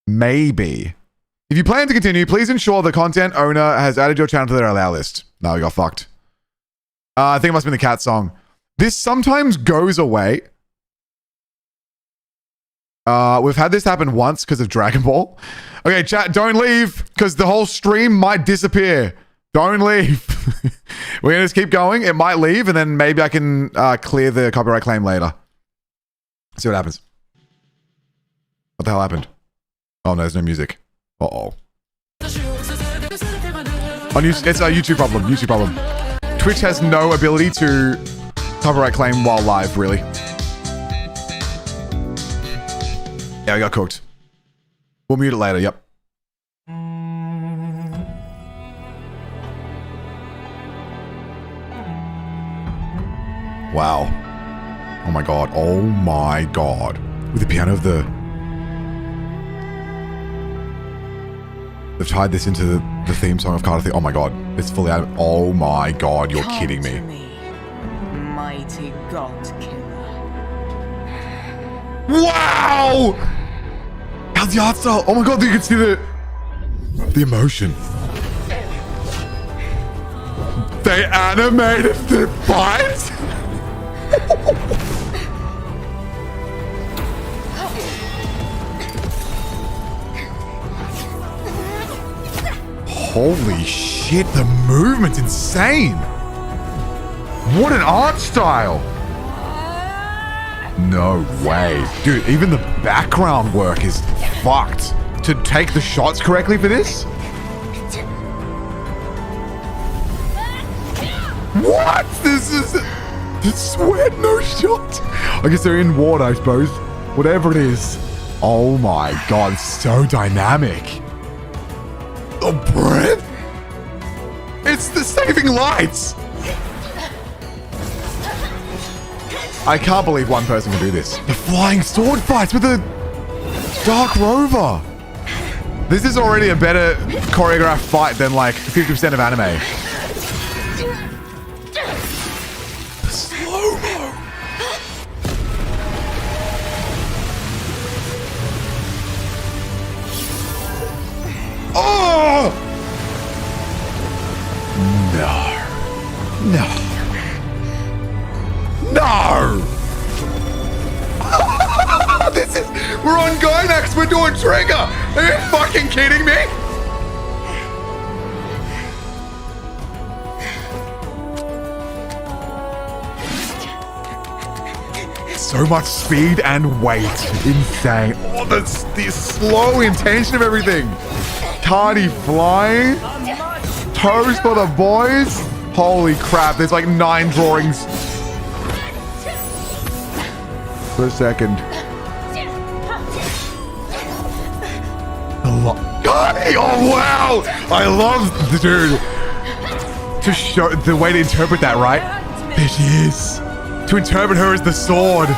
Maybe. If you plan to continue, please ensure the content owner has added your channel to their allow list. No, we got fucked. I think it must have been the cat song. This sometimes goes away. We've had this happen once because of Dragon Ball. Okay, chat, don't leave because the whole stream might disappear. Don't leave. We're going to just keep going. It might leave and then maybe I can clear the copyright claim later. See what happens. What the hell happened? Oh no, there's no music. Uh-oh. It's a YouTube problem. YouTube problem. Twitch has no ability to copyright claim while live, really. Yeah, we got cooked. We'll mute it later, yep. Wow. Oh my god. Oh my god. With the piano of the... They've tied this into the theme song of Carter. Oh my god. It's fully out of... Oh my god, you're kidding me. Mighty God Killer. Wow! How's the art style? Oh my god, you can see the emotion. They animated the fight? Holy shit, the movement's insane. What an art style. No way. Dude, even the background work is fucked. To take the shots correctly for this? What? This is... I swear, no shot. I guess they're in water, I suppose. Whatever it is. Oh my god, so dynamic. The breath? It's the saving lights. I can't believe one person can do this. The flying sword fights with the Dark Rover. This is already a better choreographed fight than like 50% of anime. The slow-mo. Oh! No. No. No! This is... We're on Gainax! We're doing Trigger! Are you fucking kidding me? So much speed and weight. Insane. Oh, the slow intention of everything. Cardi flying. Toes for the boys. Holy crap, there's like 9 drawings. For a second. Cardi! Oh wow! I love the dude. To show the way to interpret that, right? There she is. To interpret her as the sword.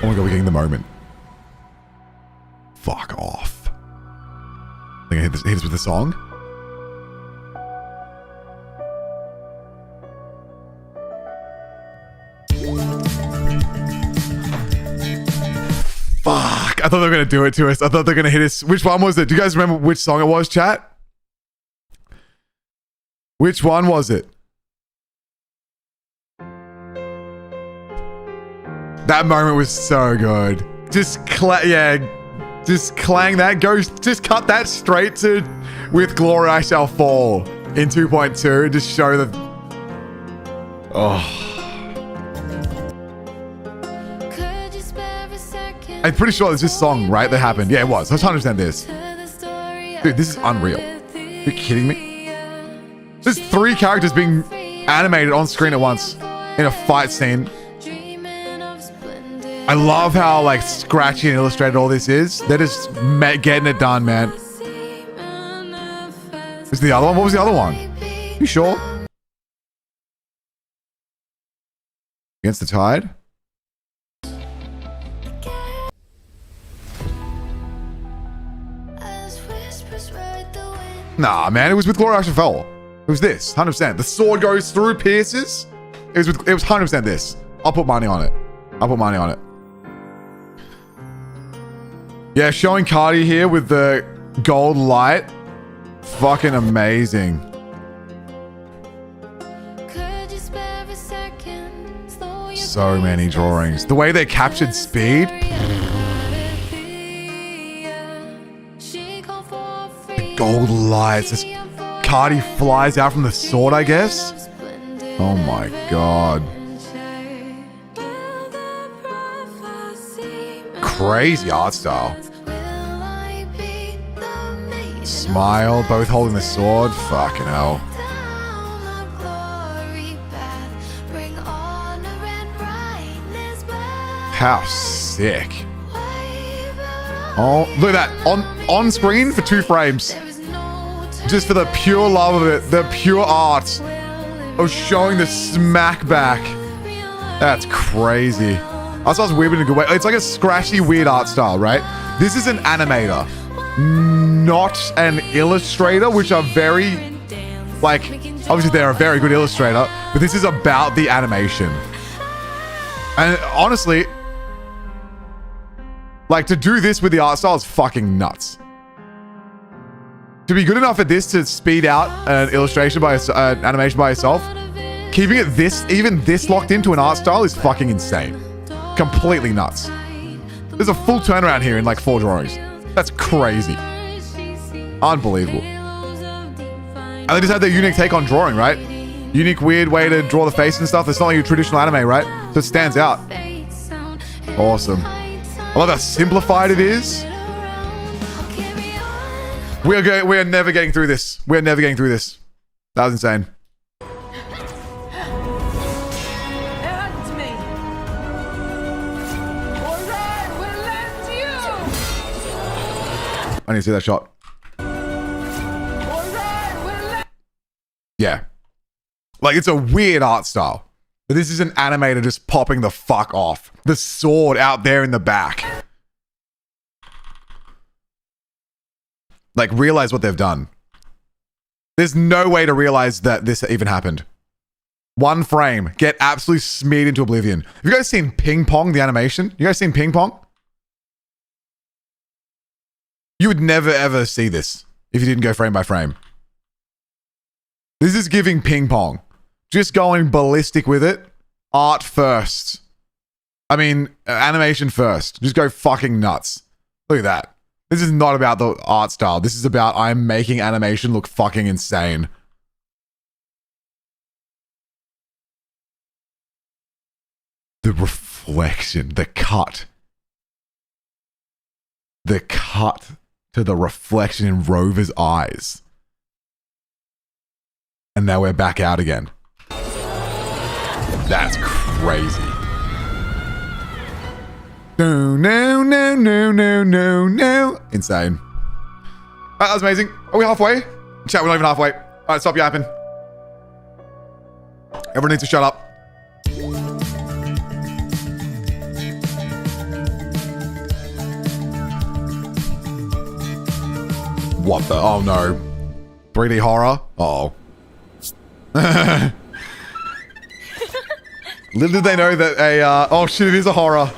Oh my god, we're getting the moment. Fuck off. I think I hit this with the song. I thought they were going to do it to us. I thought they were going to hit us. Which one was it? Do you guys remember which song it was, chat? Which one was it? That moment was so good. Just clang that. Just cut that straight to "With Glory I Shall Fall" in 2.2. Just show the. Oh. I'm pretty sure it's this song, right? That happened. Yeah, it was. Let's 100% this. Dude, this is unreal. Are you kidding me? There's 3 characters being animated on screen at once in a fight scene. I love how like scratchy and illustrated all this is. They're just getting it done, man. Is the other one? What was the other one? You sure? Against the Tide? Nah, man, it was With Glory I Shall Fall. It was this, 100%. The sword goes through, pierces. It was 100% this. I'll put money on it. Yeah, showing Cardi here with the gold light. Fucking amazing. So many drawings. The way they captured speed. The gold lights. This Cardi flies out from the sword, I guess. Oh my god. Crazy art style. Smile, both holding the sword. Fucking hell. How sick. Oh, look at that. On screen for 2 frames. Just for the pure love of it. The pure art of showing the smack back. That's crazy. Art style's weird in a good way. It's like a scratchy, weird art style, right? This is an animator, not an illustrator, which are very, like, obviously they're a very good illustrator, but this is about the animation. And honestly, like, to do this with the art style is fucking nuts. To be good enough at this to speed out an illustration by an animation by itself, keeping it even this locked into an art style is fucking insane. Completely nuts. There's a full turnaround here in like 4 drawings. That's crazy. Unbelievable. And they just had their unique take on drawing, right? Unique, weird way to draw the face and stuff. It's not like your traditional anime, right? So it stands out. Awesome. I love how simplified it is. We are never getting through this. We're never getting through this. That was insane. I need to see that shot. Yeah. Like, it's a weird art style. But this is an animator just popping the fuck off. The sword out there in the back. Like, realize what they've done. There's no way to realize that this even happened. 1 frame. Get absolutely smeared into oblivion. Have you guys seen Ping Pong, the animation? You guys seen Ping Pong? You would never ever see this if you didn't go frame by frame. This is giving Ping Pong. Just going ballistic with it. Art first. I mean, animation first. Just go fucking nuts. Look at that. This is not about the art style. This is about I'm making animation look fucking insane. The reflection, the cut. The cut to the reflection in Rover's eyes. And now we're back out again. That's crazy. No, no, no, no, no, no, no. Insane. That was amazing. Are we halfway? Chat, we're not even halfway. Alright, stop yapping. Everyone needs to shut up. What the? Oh no. 3D horror? Uh-oh. Little did they know that oh shit, it is a horror.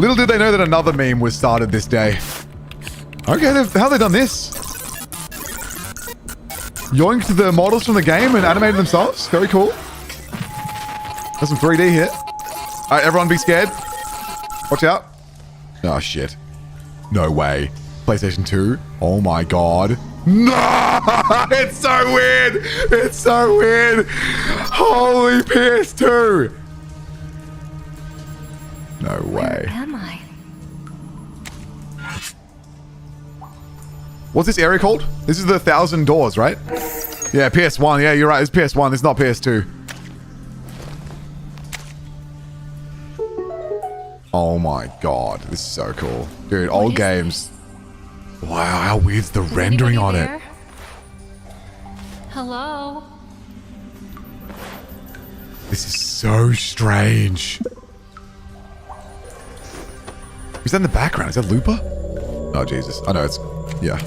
Little did they know that another meme was started this day. Okay, how have they done this? Yoinked the models from the game and animated themselves? Very cool. Got some 3D here. Alright, everyone be scared. Watch out. Oh, shit. No way. PlayStation 2. Oh my god. No! It's so weird! It's so weird! Holy PS2! No way. Where am I? What's this area called? This is the 1,000 doors, right? Yeah, PS1. Yeah, you're right. It's PS1. It's not PS2. Oh my god. This is so cool. Dude, old games. Wow, how weird's the rendering on it? Hello? This is so strange. Is that in the background? Is that Looper? Oh, Jesus. I know it's... Yeah.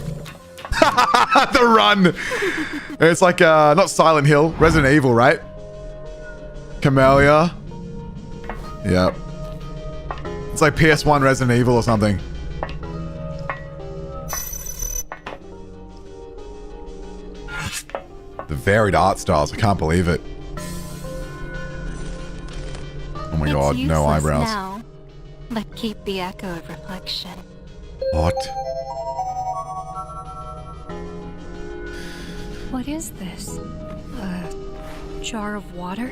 The run! It's like, not Silent Hill. Resident Evil, right? Camellia. Yep. It's like PS1 Resident Evil or something. The varied art styles. I can't believe it. Oh my god, no eyebrows. Now, but keep the echo of reflection. What? What is this? A jar of water?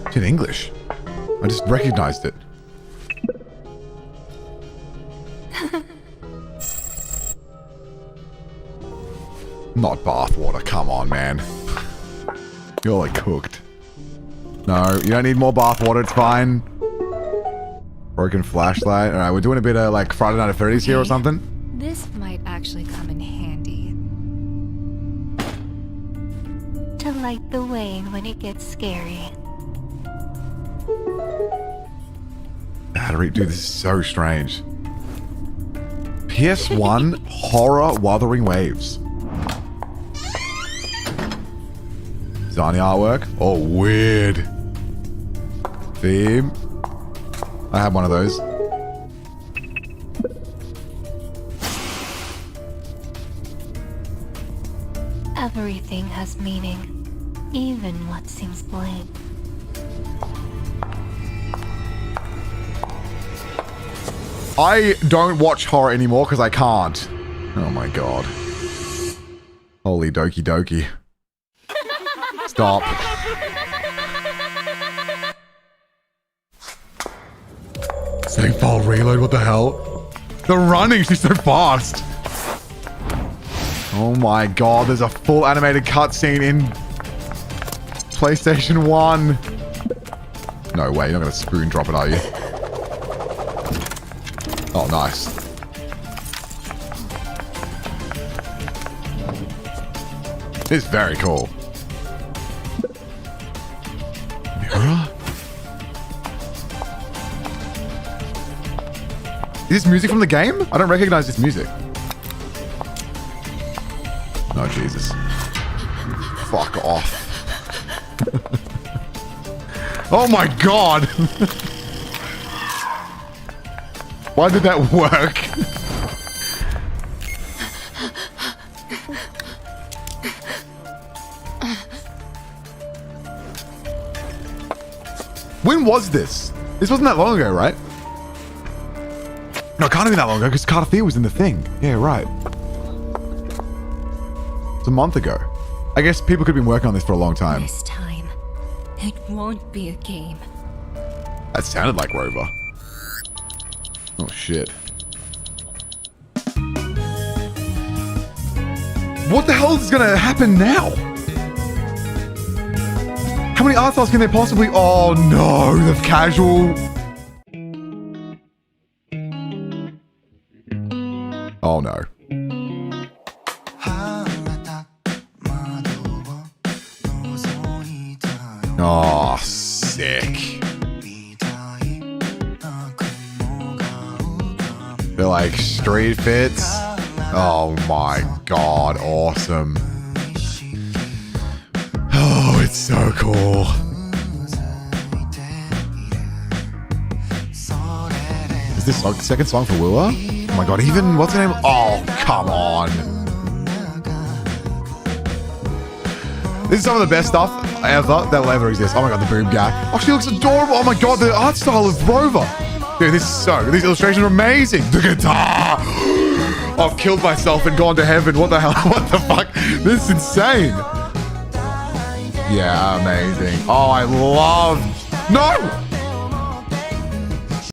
It's in English. I just recognized it. Not bathwater, come on, man. You're like cooked. No, you don't need more bathwater, it's fine. Broken flashlight. Alright, we're doing a bit of like Friday Night at 30s here or something. This might actually come in handy. To light the way when it gets scary. Battery, dude, this is so strange. PS1 horror Wuthering Waves. Zani artwork. Oh, weird. Theme. I have one of those. Everything has meaning, even what seems blank. I don't watch horror anymore because I can't. Oh my god. Holy dokie dokie. Stop. Save file reload, what the hell? The running, she's so fast. Oh my god, there's a full animated cutscene in PlayStation 1. No way, you're not gonna spoon drop it, are you? Oh, nice. It's very cool. Mirror? Is this music from the game? I don't recognize this music. Oh, Jesus. Fuck off. Oh my god! Why did that work? When was this? This wasn't that long ago, right? No, it can't have been that long ago because Carter Fear was in the thing. Yeah, right. It's a month ago. I guess people could have been working on this for a long time. This time, it won't be a game. That sounded like Rover. Oh, shit. What the hell is gonna happen now? How many art styles can there possibly... Oh, no. The casual... Oh, no. Oh, sick. They're like street fits. Oh my god, awesome. Oh, it's so cool. this the second song for WuWa? Oh my god, even, what's her name? Oh, come on. This is some of the best stuff ever that will ever exist. Oh my god, the boob guy. Oh, she looks adorable. Oh my god, the art style of Rover. Dude, these illustrations are amazing. The guitar. I've killed myself and gone to heaven. What the hell? What the fuck? This is insane. Yeah, amazing. Oh, I love... No!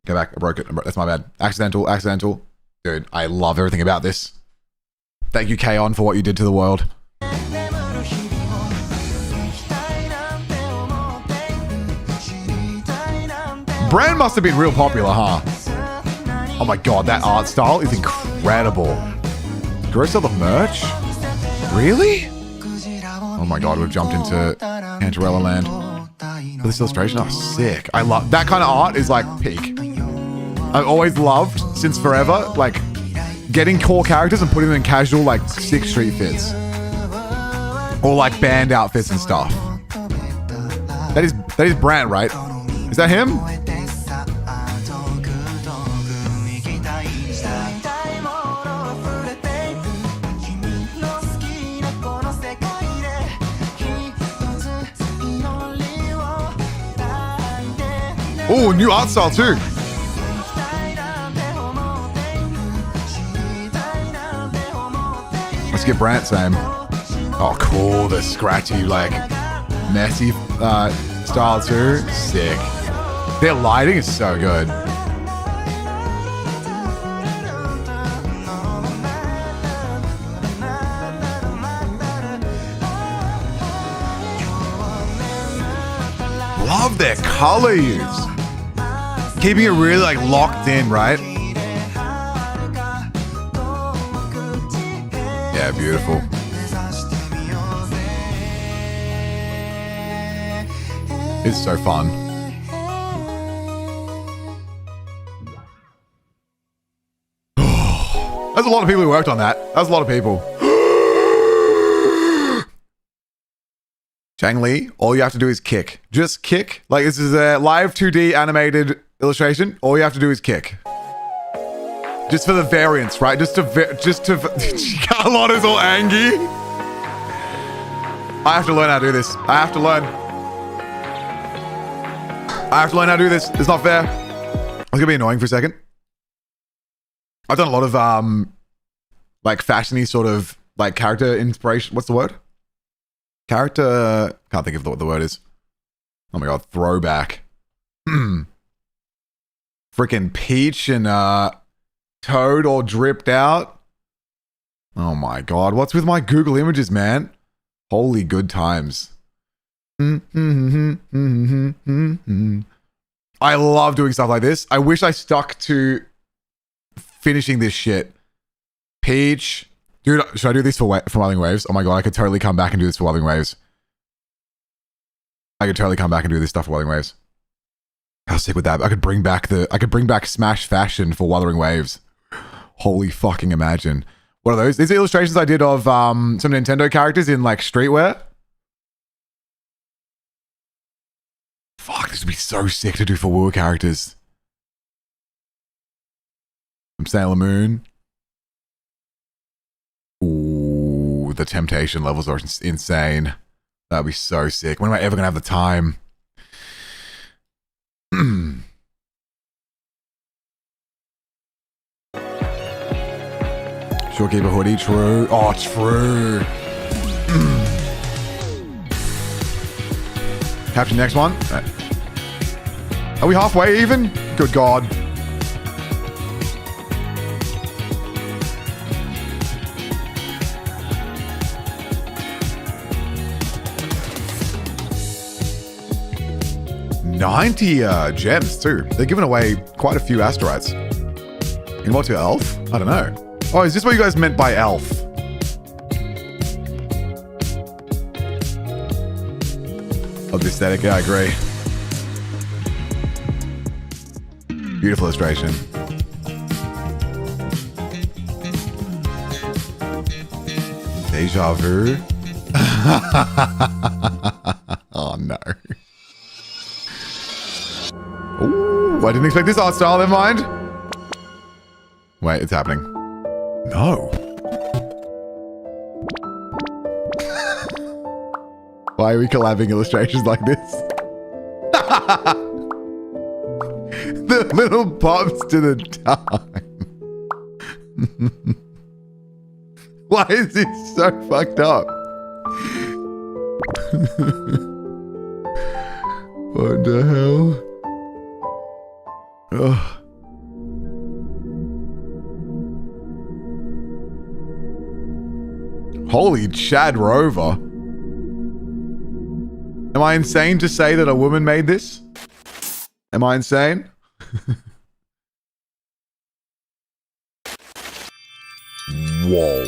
Go back. I broke it. That's my bad. Accidental. Dude, I love everything about this. Thank you, K-On, for what you did to the world. Brand must have been real popular, huh? Oh my god, that art style is incredible. Do I sell the merch? Really? Oh my god, we've jumped into Cantarella land. For this illustration, oh, sick. I love that kind of art is like peak. I've always loved, since forever, like getting core characters and putting them in casual, like 6th Street fits. Or like band outfits and stuff. That is Brant, right? Is that him? Oh, new art style too. Let's get Brant same. Oh, cool. The scratchy, like, messy style too. Sick. Their lighting is so good. Love their color use. Keeping it really like locked in, right? Yeah, beautiful. It's so fun. There's a lot of people who worked on that. That's a lot of people. Chang Li, all you have to do is kick. Just kick. Like, this is a live 2D animated illustration. All you have to do is kick. Just for the variance, right? Carlotta's all angry. I have to learn how to do this. I have to learn how to do this. It's not fair. It's gonna be annoying for a second. I've done a lot of like fashiony sort of like character inspiration. What's the word? Character, can't think of what the word is. Oh my god, throwback. Freaking Peach and Toad all dripped out. Oh my god, what's with my Google images, man? Holy good times. I love doing stuff like this. I wish I stuck to finishing this shit. Peach. Dude, should I do this for Wuthering Waves? Oh my god, I could totally come back and do this for Wuthering Waves. I could totally come back and do this stuff for Wuthering Waves. How sick would that be? I could bring back Smash fashion for Wuthering Waves. Holy fucking imagine. What are those? These are illustrations I did of some Nintendo characters in like streetwear. Fuck, this would be so sick to do for WuWa characters. From Sailor Moon. Ooh, the temptation levels are insane. That'd be so sick. When am I ever gonna have the time? Shopkeeper hoodie, true. Oh, true. Capture next one. Are we halfway even? Good God. $90 gems too. They're giving away quite a few asteroids. In what to elf? I don't know. Oh, is this what you guys meant by elf? Of the aesthetic, yeah, I agree. Beautiful illustration. Deja vu. Oh no. Ooh, I didn't expect this art style, never mind. Wait, it's happening. No. Why are we collabing illustrations like this? The little pops to the time. Why is it so fucked up? What the hell? Ugh. Holy Chad Rover. Am I insane to say that a woman made this? Am I insane? Whoa.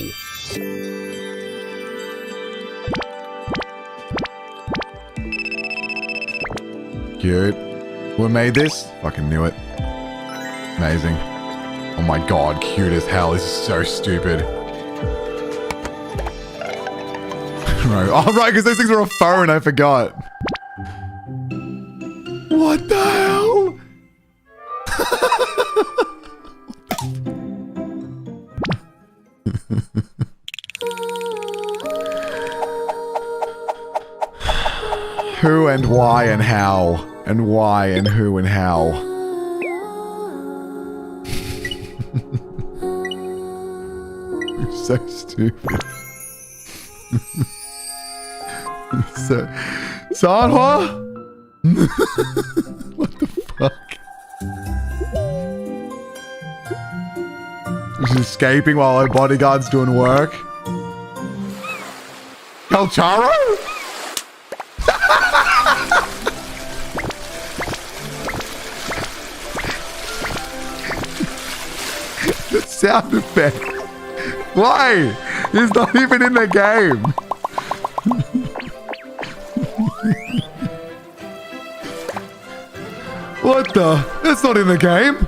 Cute. Who made this? Fucking knew it. Amazing. Oh my god, cute as hell. This is so stupid. Oh, right, because those things are a phone. I forgot. What the hell? Who and why and how. And why and who and how. You're so stupid. So, Sanhua? What the fuck? She's escaping while her bodyguard's doing work. Kelcharo? The sound effect. Why? He's not even in the game. What the? That's not in the game.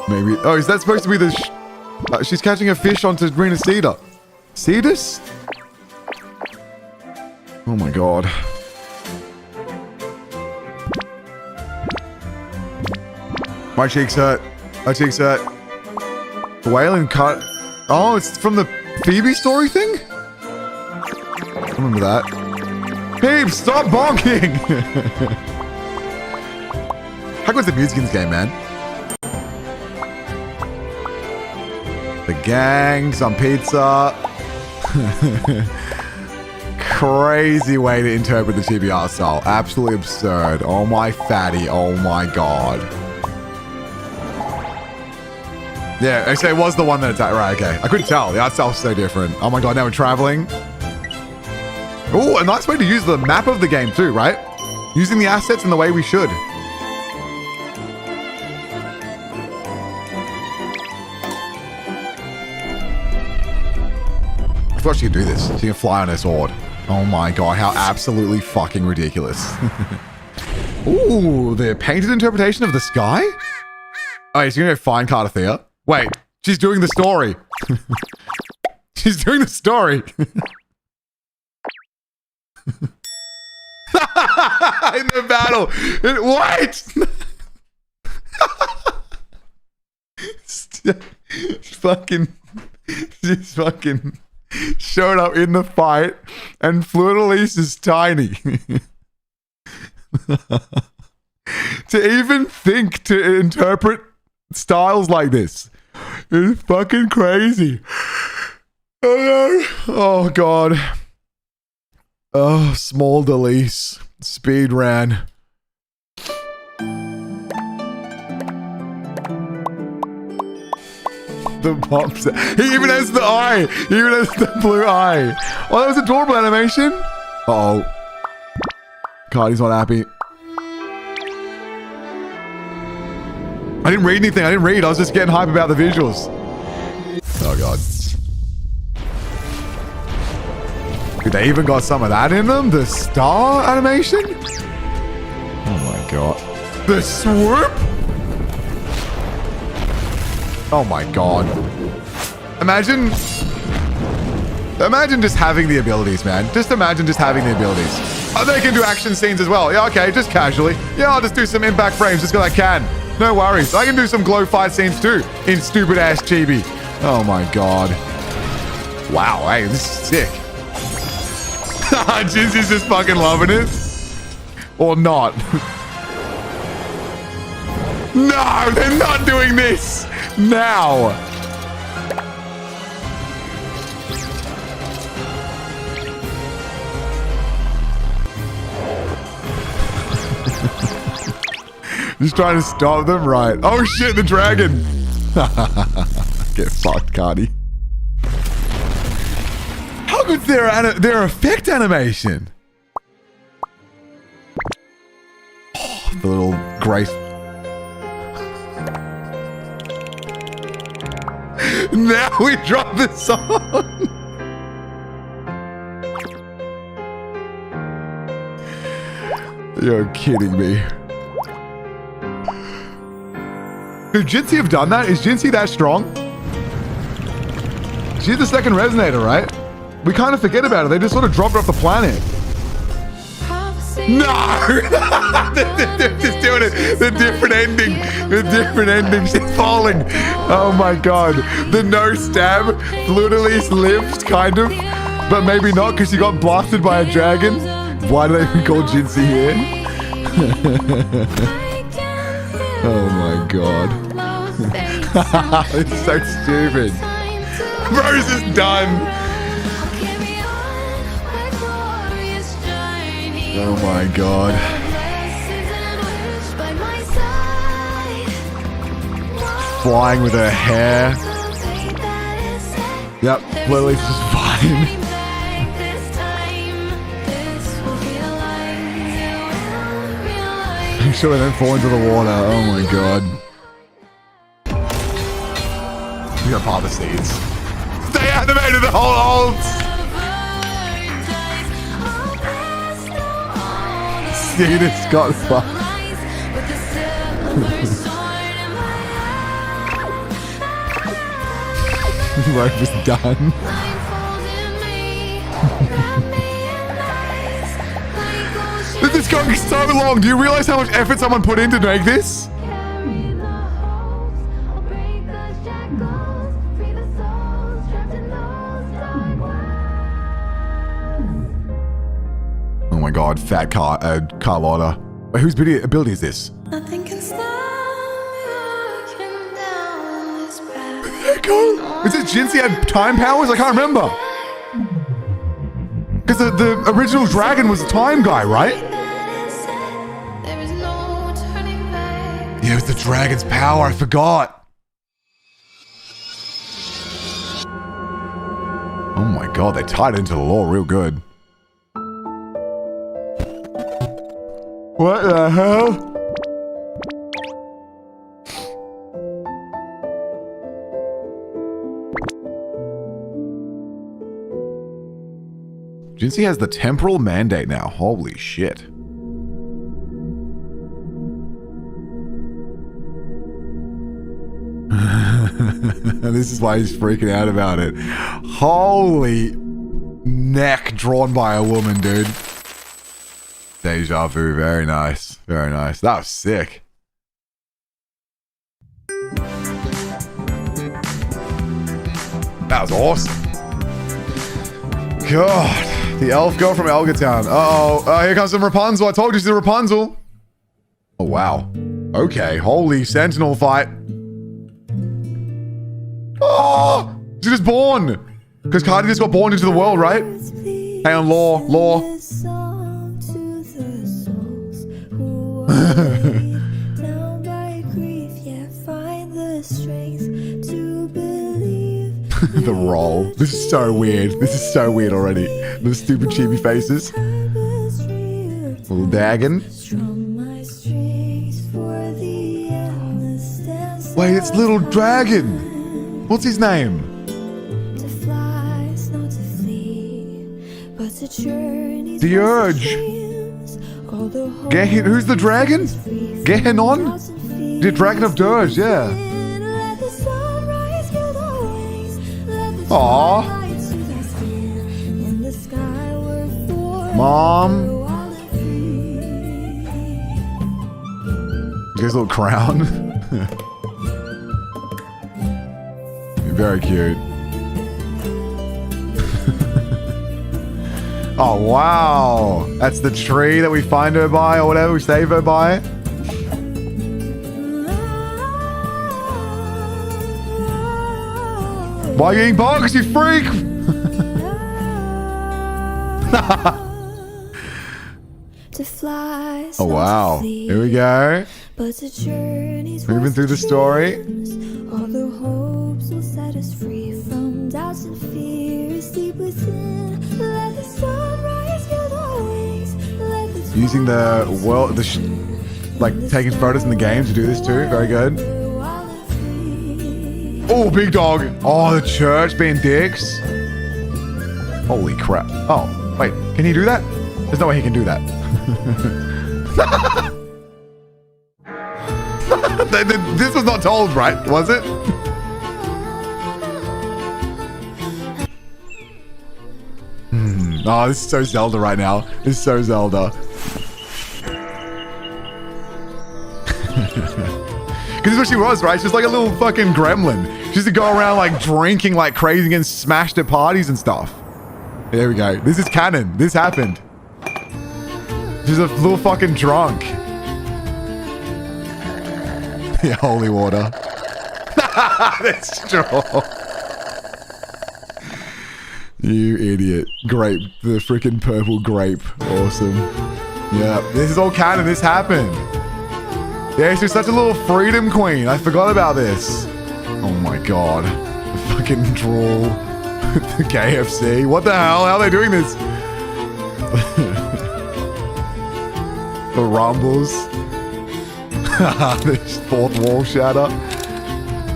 Maybe. Oh, is that supposed to be the... she's catching a fish onto Rena Cedar. See this? Oh my god. My cheeks hurt. My cheeks hurt. The Whalen cut. Oh, it's from the Phoebe story thing? I remember that. Peeps, stop bonking! How good's the music in this game, man? The gang, some pizza. Crazy way to interpret the TBR style. Absolutely absurd. Oh my fatty. Oh my god. Yeah, actually it was the one that attacked. Right, okay. I couldn't tell. The art style's so different. Oh my god, now we're traveling. Oh, a nice way to use the map of the game too, right? Using the assets in the way we should. I thought she could do this. She can fly on her sword. Oh my god, how absolutely fucking ridiculous. Ooh, the painted interpretation of the sky? Oh, she's gonna go find Cardathea. Wait, she's doing the story. She's doing the story. In the battle. What? She's fucking showed up in the fight, and Fluidalise is tiny. To even think to interpret styles like this is fucking crazy. Oh god. Oh, small Delise. Speed ran. The pops. He even has the eye. He even has the blue eye. Oh, that was adorable animation. Uh-oh. Cardi's not happy. I didn't read anything. I was just getting hype about the visuals. Oh, God. Dude, they even got some of that in them? The star animation? Oh, my God. The swoop? Oh, my God. Imagine just having the abilities, man. Just imagine just having the abilities. Oh, they can do action scenes as well. Yeah, okay, just casually. Yeah, I'll just do some impact frames just because I can. No worries. I can do some glow fight scenes too in stupid ass chibi. Oh my god. Wow, hey, this is sick. Jinzy's just fucking loving it. Or not. No, they're not doing this now. Just trying to stop them, right? Oh shit, the dragon. Get fucked, Cardi. How good's their effect animation? Oh, the little grace. Now we drop the song. You're kidding me. Could Jinsey have done that? Is Jinsey that strong? She's the second resonator, right? We kind of forget about her. They just sort of dropped her off the planet. No! They're just doing it. The different ending. The different ending. She's falling. Oh my god. The no stab literally lived, kind of. But maybe not because she got blasted by a dragon. Why do they even call Jinsey here? Oh my god. It's so stupid. Rose is done. Oh my god. Flying with her hair. Yep, Lily's just fine. I'm sure they don't fall into the water. Oh my god. We got part of the seeds. Stay animated the whole ult! Seed has got fucked. Rope is done. This is going so long. Do you realize how much effort someone put in to make this? Oh my god, fat Carlotta. Wait, whose ability is this? Nothing can stop me walking down this path. Is it Jinsey had time powers? I can't remember. Because the original dragon was a time guy, right? Yeah, it was the dragon's power. I forgot. Oh my god, they tied it into the lore real good. What the hell? Jinsey has the temporal mandate now. Holy shit. This is why he's freaking out about it. Holy neck drawn by a woman, dude. Deja vu. Very nice. Very nice. That was sick. That was awesome. God. The elf girl from Elga Town. Uh-oh. Here comes some Rapunzel. I told you she's a Rapunzel. Oh, wow. Okay. Holy sentinel fight. Oh! She just born. Because Cardi just got born into the world, right? Hang on, lore. The roll. This is so weird. This is so weird already. The stupid chibi faces. Little Dagon. Wait, it's Little Dragon. What's his name? The Urge. Who's the dragon? Gehenon? The Dragon of Dirge, yeah. Aww. Mom. You guys little crown. Very cute. Oh, wow. That's the tree that we find her by or whatever. We save her by. Why are you eating bugs, you freak? Oh, wow. Here we go. Moving through the story. All the hopes will set us free from doubts and fears deep within. Let the sunrise fill the wings. Using the world, like taking photos in the game to do this too. Very good. Oh, big dog. Oh, the church being dicks. Holy crap. Oh, wait. Can he do that? There's no way he can do that. This was not told, right? Was it? Oh, this is so Zelda right now. This is so Zelda. Because this is what she was, right? She's like a little fucking gremlin. She used to go around like drinking like crazy and smashed at parties and stuff. There we go. This is canon. This happened. She's a little fucking drunk. Yeah, holy water. That's straw. You idiot. Grape. The freaking purple grape. Awesome. Yeah, this is all canon. This happened. Yeah, she's such a little freedom queen. I forgot about this. Oh my god. The fucking drawl. The KFC. What the hell? How are they doing this? The rumbles. The fourth wall shatter.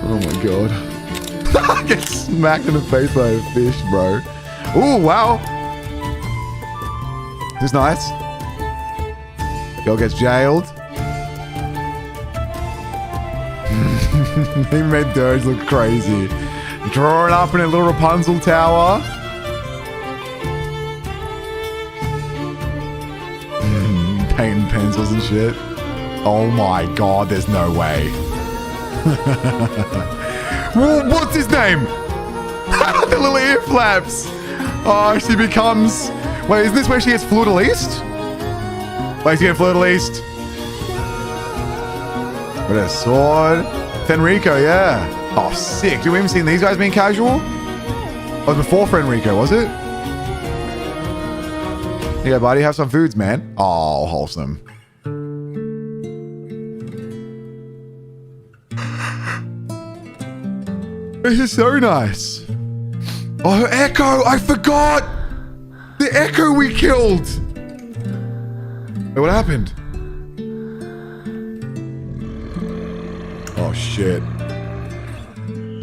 Oh my god. I get smacked in the face by a fish, bro. Ooh, wow. This is nice. Girl gets jailed. He made Dirge look crazy. Drawing up in a little Rapunzel tower. Painting pencils and shit. Oh my god, there's no way. What's his name? The little ear flaps. Oh, she becomes... Wait, isn't this where she gets fleur-de-lis? Wait, she gets fleur-de-lis. With a sword. Fenrico, yeah. Oh, sick. Do we even seen these guys being casual? Oh, before Fenrico, was it? Yeah, buddy, have some foods, man. Oh, wholesome. This is so nice. Oh, her Echo! I forgot! The Echo we killed! Wait, what happened? Oh, shit.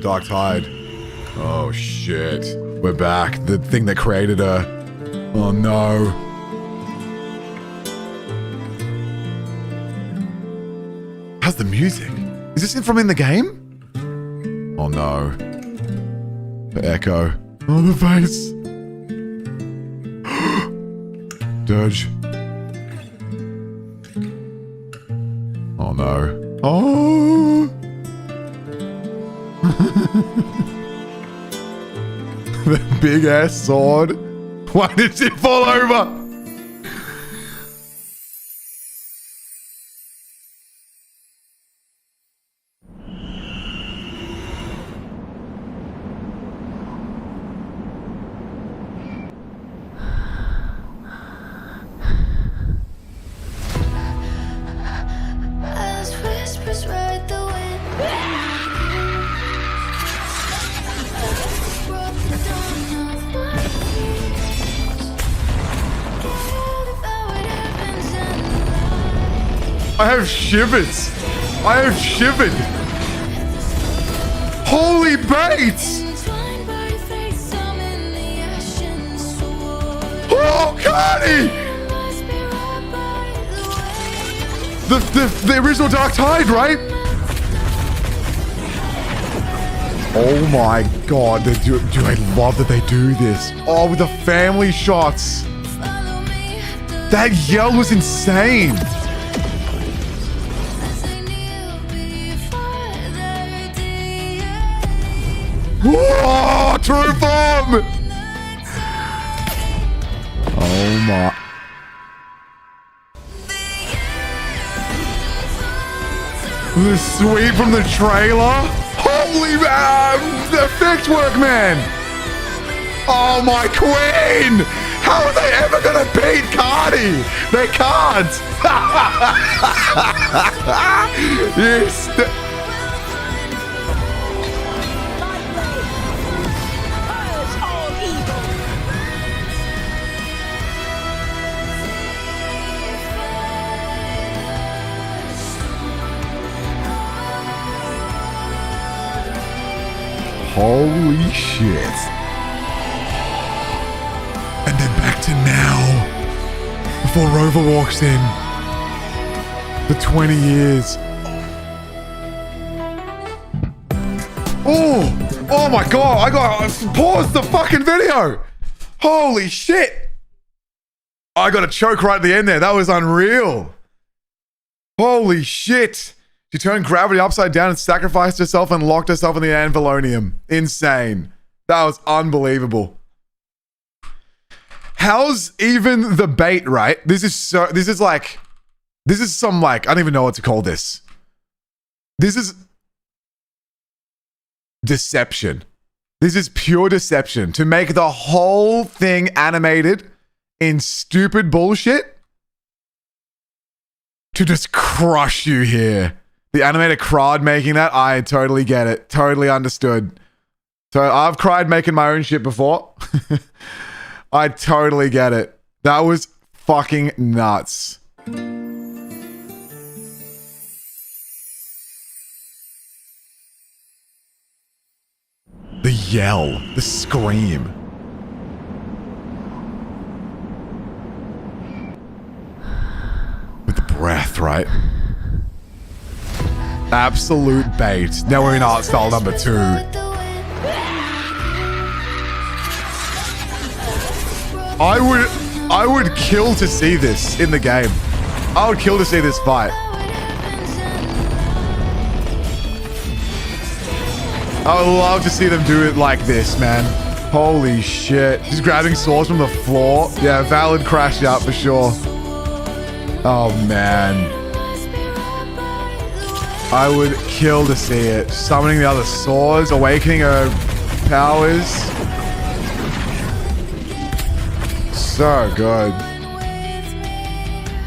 Dark Tide. Oh, shit. We're back. The thing that created her. Oh, no. How's the music? Is this from in the game? Oh no. The Echo. Oh, the face. Dirge. Oh no. Oh. The big ass sword. Why did it fall over? I have shivers. I have shivered. Holy baits! Oh, Cardi! The original Dark Tide, right? Oh my god, do I love that they do this. Oh, with the family shots. That yell was insane. Whoa, true form! Oh my. The sweep from the trailer. Holy effect work, man. Oh my queen. How are they ever gonna beat Cardi? They can't. Yes. Holy shit. And then back to now. Before Rover walks in. The 20 years. Oh my god. I got pause the fucking video. Holy shit. I got a choke right at the end there. That was unreal. Holy shit. She turned gravity upside down and sacrificed herself and locked herself in the Anvilonium. Insane. That was unbelievable. How's even the bait, right? This is some like, I don't even know what to call this. This is deception. This is pure deception to make the whole thing animated in stupid bullshit to just crush you here. The animator cried making that. I totally get it. Totally understood. So I've cried making my own shit before. I totally get it. That was fucking nuts. The yell, the scream. With the breath, right? Absolute bait. Now we're in art style number 2. I would kill to see this in the game. I would kill to see this fight. I would love to see them do it like this, man. Holy shit. Just grabbing swords from the floor. Yeah, valid crash out for sure. Oh, man. I would kill to see it. Summoning the other swords, awakening her powers. So good.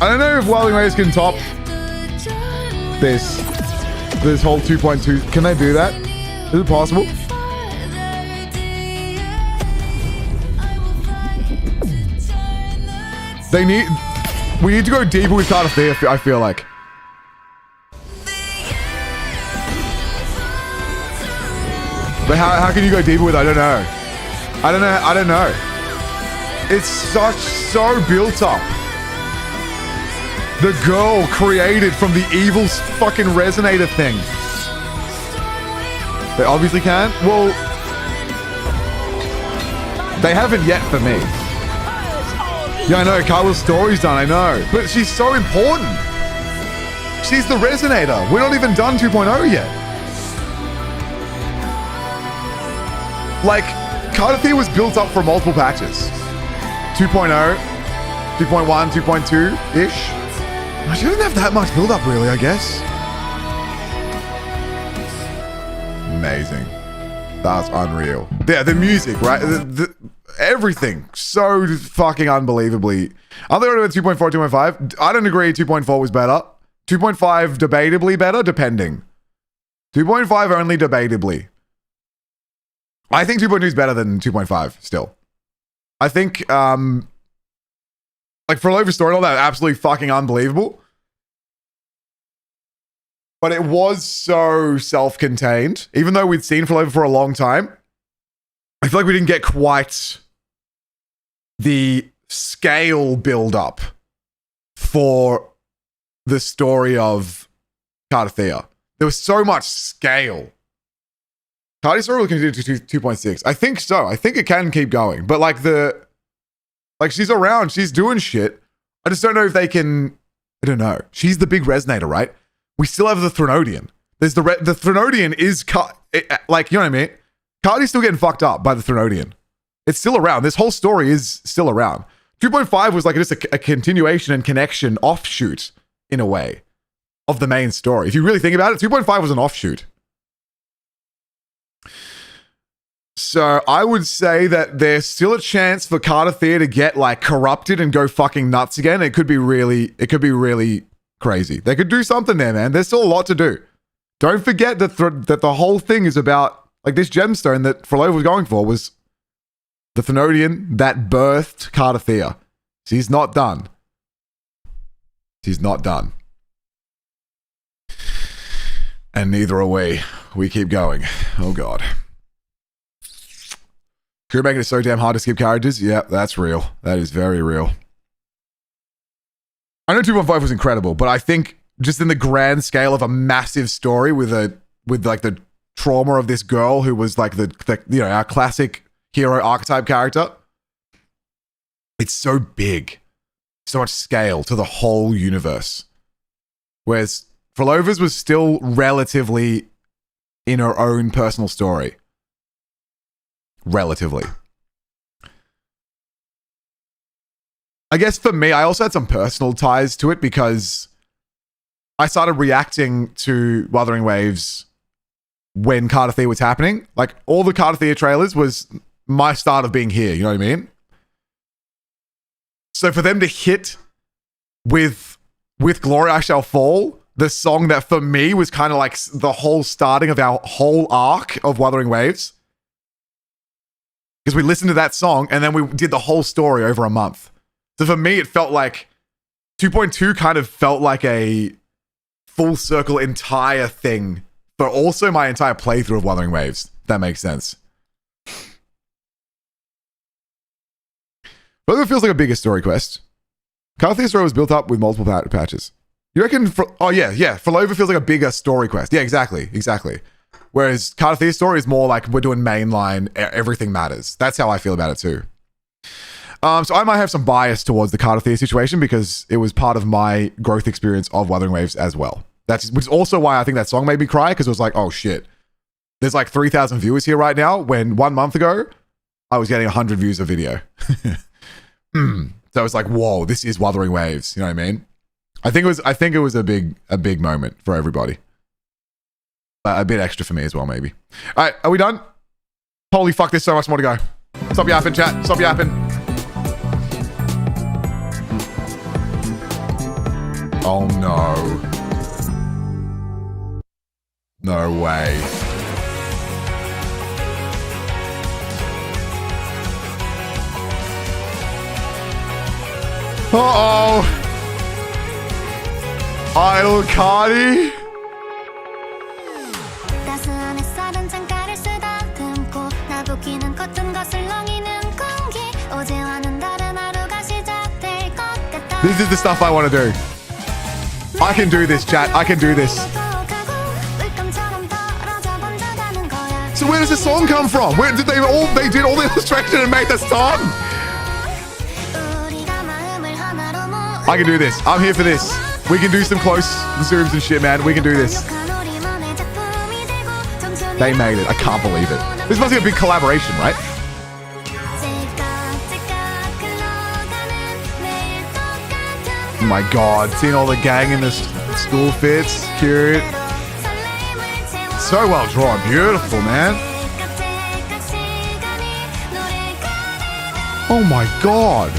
I don't know if Wilding Waves can top this whole 2.2. Can they do that? Is it possible? We need to go deeper with Cardathea, I feel like. But how can you go deeper with it? I don't know. I don't know. It's so built up. The girl created from the evil fucking resonator thing. They obviously can. Well, they haven't yet for me. Yeah, I know. Carla's story's done, I know. But she's so important. She's the resonator. We're not even done 2.0 yet. Like, Cardathea was built up for multiple patches. 2.0, 2.1, 2.2-ish. She doesn't have that much build up, really, I guess. Amazing. That's unreal. Yeah, the music, right? Everything. So fucking unbelievably. Are they already at 2.4, 2.5? I don't agree 2.4 was better. 2.5 debatably better, depending. 2.5 only debatably. I think 2.2 is better than 2.5 still. I think, like, for Lover Story and all that, absolutely fucking unbelievable. But it was so self-contained. Even though we'd seen Flavour for a long time, I feel like we didn't get quite the scale build-up for the story of Cardathea. There was so much scale. Cardi's story will continue to 2.6. I think so. I think it can keep going. But like she's around. She's doing shit. I just don't know if they can... I don't know. She's the big resonator, right? We still have the Threnodian. There's the Threnodian is... like, you know what I mean? Cardi's still getting fucked up by the Thronian. It's still around. This whole story is still around. 2.5 was like just a continuation and connection offshoot, in a way, of the main story. If you really think about it, 2.5 was an offshoot. So I would say that there's still a chance for Cardathea to get like corrupted and go fucking nuts again. It could be really crazy. They could do something there, man. There's still a lot to do. Don't forget that that the whole thing is about, like, this gemstone that Frolova was going for was the Thenodian that birthed Cardathea. She's not done. She's not done. And neither are we. We keep going. Oh, God. Kuro making it so damn hard to skip characters? Yeah, that's real. That is very real. I know 2.5 was incredible, but I think just in the grand scale of a massive story with like the trauma of this girl who was like the you know, our classic hero archetype character, it's so big, so much scale to the whole universe. Whereas Frolova's was still relatively in her own personal story. Relatively. I guess for me, I also had some personal ties to it because I started reacting to Wuthering Waves when Cardathea was happening. Like, all the Cardathea trailers was my start of being here, you know what I mean? So for them to hit with Glory I Shall Fall, the song that for me was kind of like the whole starting of our whole arc of Wuthering Waves, because we listened to that song and then we did the whole story over a month. So for me, it felt like 2.2 kind of felt like a full circle entire thing for also my entire playthrough of Wuthering Waves. If that makes sense. But it feels like a bigger story quest. Cardathea's story was built up with multiple patches. You reckon? Oh yeah. Frolova feels like a bigger story quest. Yeah, exactly. Whereas Cardathea's story is more like we're doing mainline, everything matters. That's how I feel about it too. So I might have some bias towards the Cardathea situation because it was part of my growth experience of Wuthering Waves as well. Which is also why I think that song made me cry, because it was like, oh shit, there's like 3,000 viewers here right now when 1 month ago I was getting 100 views a video. So it's like, whoa, this is Wuthering Waves. You know what I mean? I think it was a big moment for everybody. A bit extra for me as well, maybe. All right, are we done? Holy fuck, there's so much more to go. Stop yapping, chat. Stop yapping. Oh no. No way. Uh-oh. Idol Cardi. This is the stuff I want to do. I can do this, chat. I can do this. So where does this song come from? Where did they did all the illustration and made the song? I can do this. I'm here for this. We can do some close zooms and shit, man. We can do this. They made it. I can't believe it. This must be a big collaboration, right? Oh my god, seeing all the gang in the school fits, cute. So well drawn, beautiful, man. Oh my god.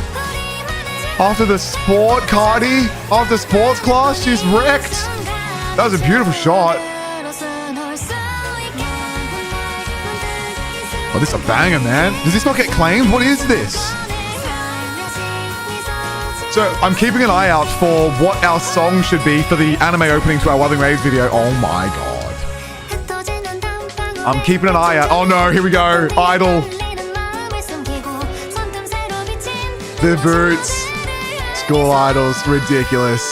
After the sport, Cardi, after sports class, she's wrecked. That was a beautiful shot. Oh, this is a banger, man. Does this not get claimed? What is this? So I'm keeping an eye out for what our song should be for the anime opening to our Wuthering Waves video. Oh my god. I'm keeping an eye out. Oh no, here we go. Idol. The boots. School idols. Ridiculous.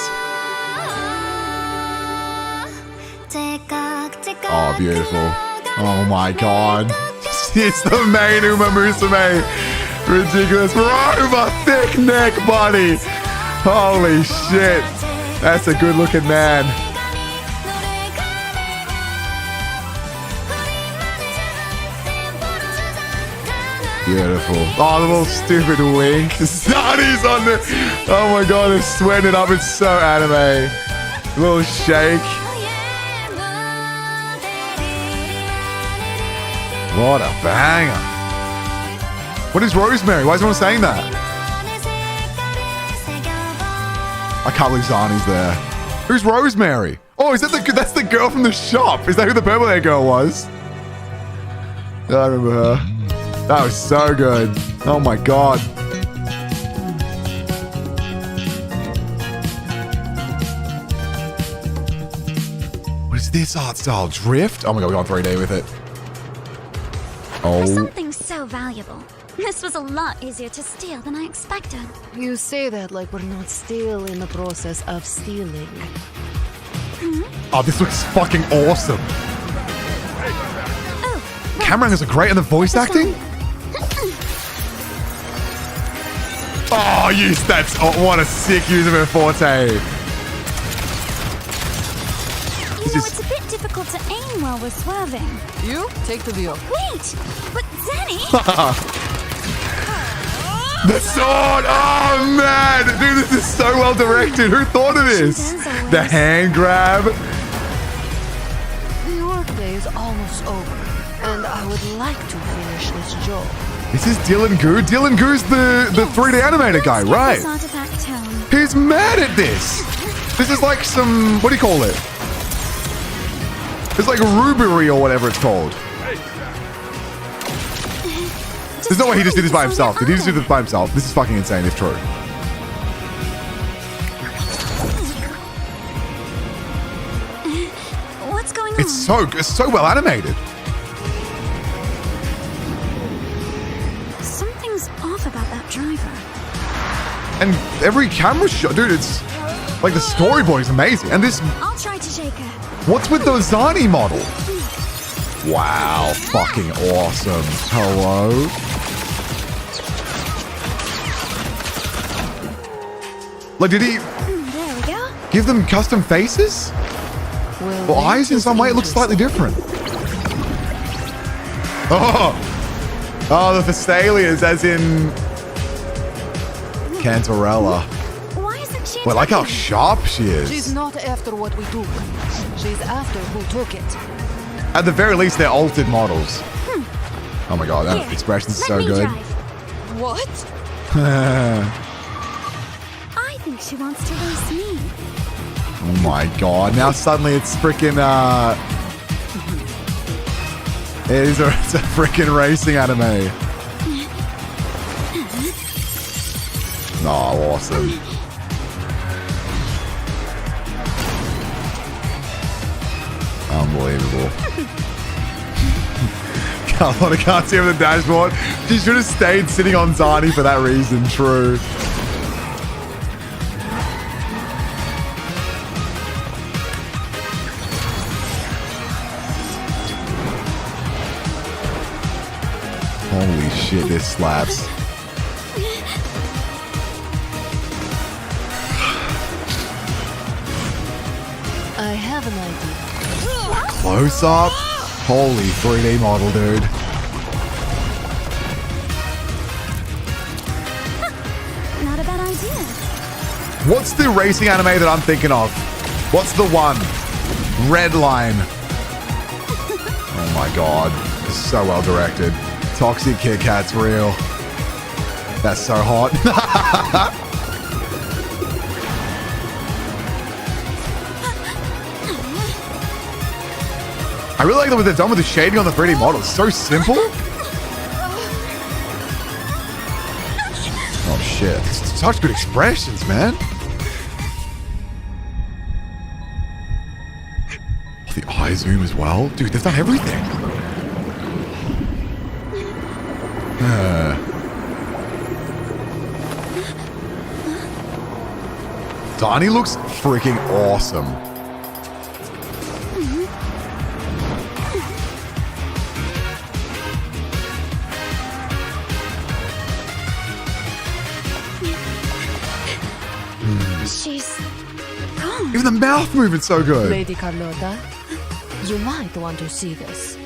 Oh, beautiful. Oh my god. It's the main Uma Musume. Ridiculous. Roma, thick neck, buddy. Holy shit. That's a good looking man. Beautiful. Oh, the little stupid wink. Zani's on the... Oh my god, they're sweating it up. It's so anime. A little shake. What a banger. What is Rosemary? Why is everyone saying that? I can't believe Zani's there. Who's Rosemary? Oh, is that that's the girl from the shop? Is that who the purple hair girl was? I remember her. That was so good. Oh my god. What is this art style? Drift? Oh my god, we're on 3D with it. Oh. For something so valuable, this was a lot easier to steal than I expected. You say that like we're not still in the process of stealing. Oh, this looks fucking awesome. Camera angles are great, and the voice acting? Oh, use that's what a sick use of her forte. It's a bit difficult to aim while we're swerving. You take the wheel. Wait, but Zenny. The sword! Oh man, dude, this is so well directed. Who thought of this? The hand grab. The workday is almost over, and I would like to finish this job. This is Dylan Gu. Dylan Gu's the 3D animator guy, right? He's mad at this. This is like some, what do you call it? It's like a rubery or whatever it's called. There's no way he just did this by himself. Did he just do this by himself? This is fucking insane if true. What's going on? It's so well animated. Something's off about that driver. And every camera shot, dude, it's like the storyboard is amazing. And this, I'll try to shake her. what's with the Zani model? Wow, fucking awesome. Hello? Like, did he There we go. give them custom faces? Well, eyes in some way, it looks slightly different. Oh, the Thessalias, as in Cantarella. Why isn't she? Well, I like how sharp she is. She's not after what we took. She's after who took it. At the very least, they're altered models. Oh my god, that expression is so good. What? I think she wants to race me. Oh my god, now suddenly it's freaking, it's a freaking racing anime. Oh, awesome. Unbelievable. I can't see over the dashboard. She should have stayed sitting on Zani for that reason, true. Holy shit, this slaps. I have an idea. Close up? Holy 3D model, dude. Not a bad idea. What's the racing anime that I'm thinking of? What's the one? Red Line. Oh my god. This is so well directed. Toxic Kit Kat's real. That's so hot. I really like what they've done with the shading on the 3D model. It's so simple. Oh shit. Such good expressions, man. Oh, the eye zoom as well. Dude, they've done everything. Donnie looks freaking awesome. She's gone. Even the mouth movement's so good. Lady Carlota, you might want to see this.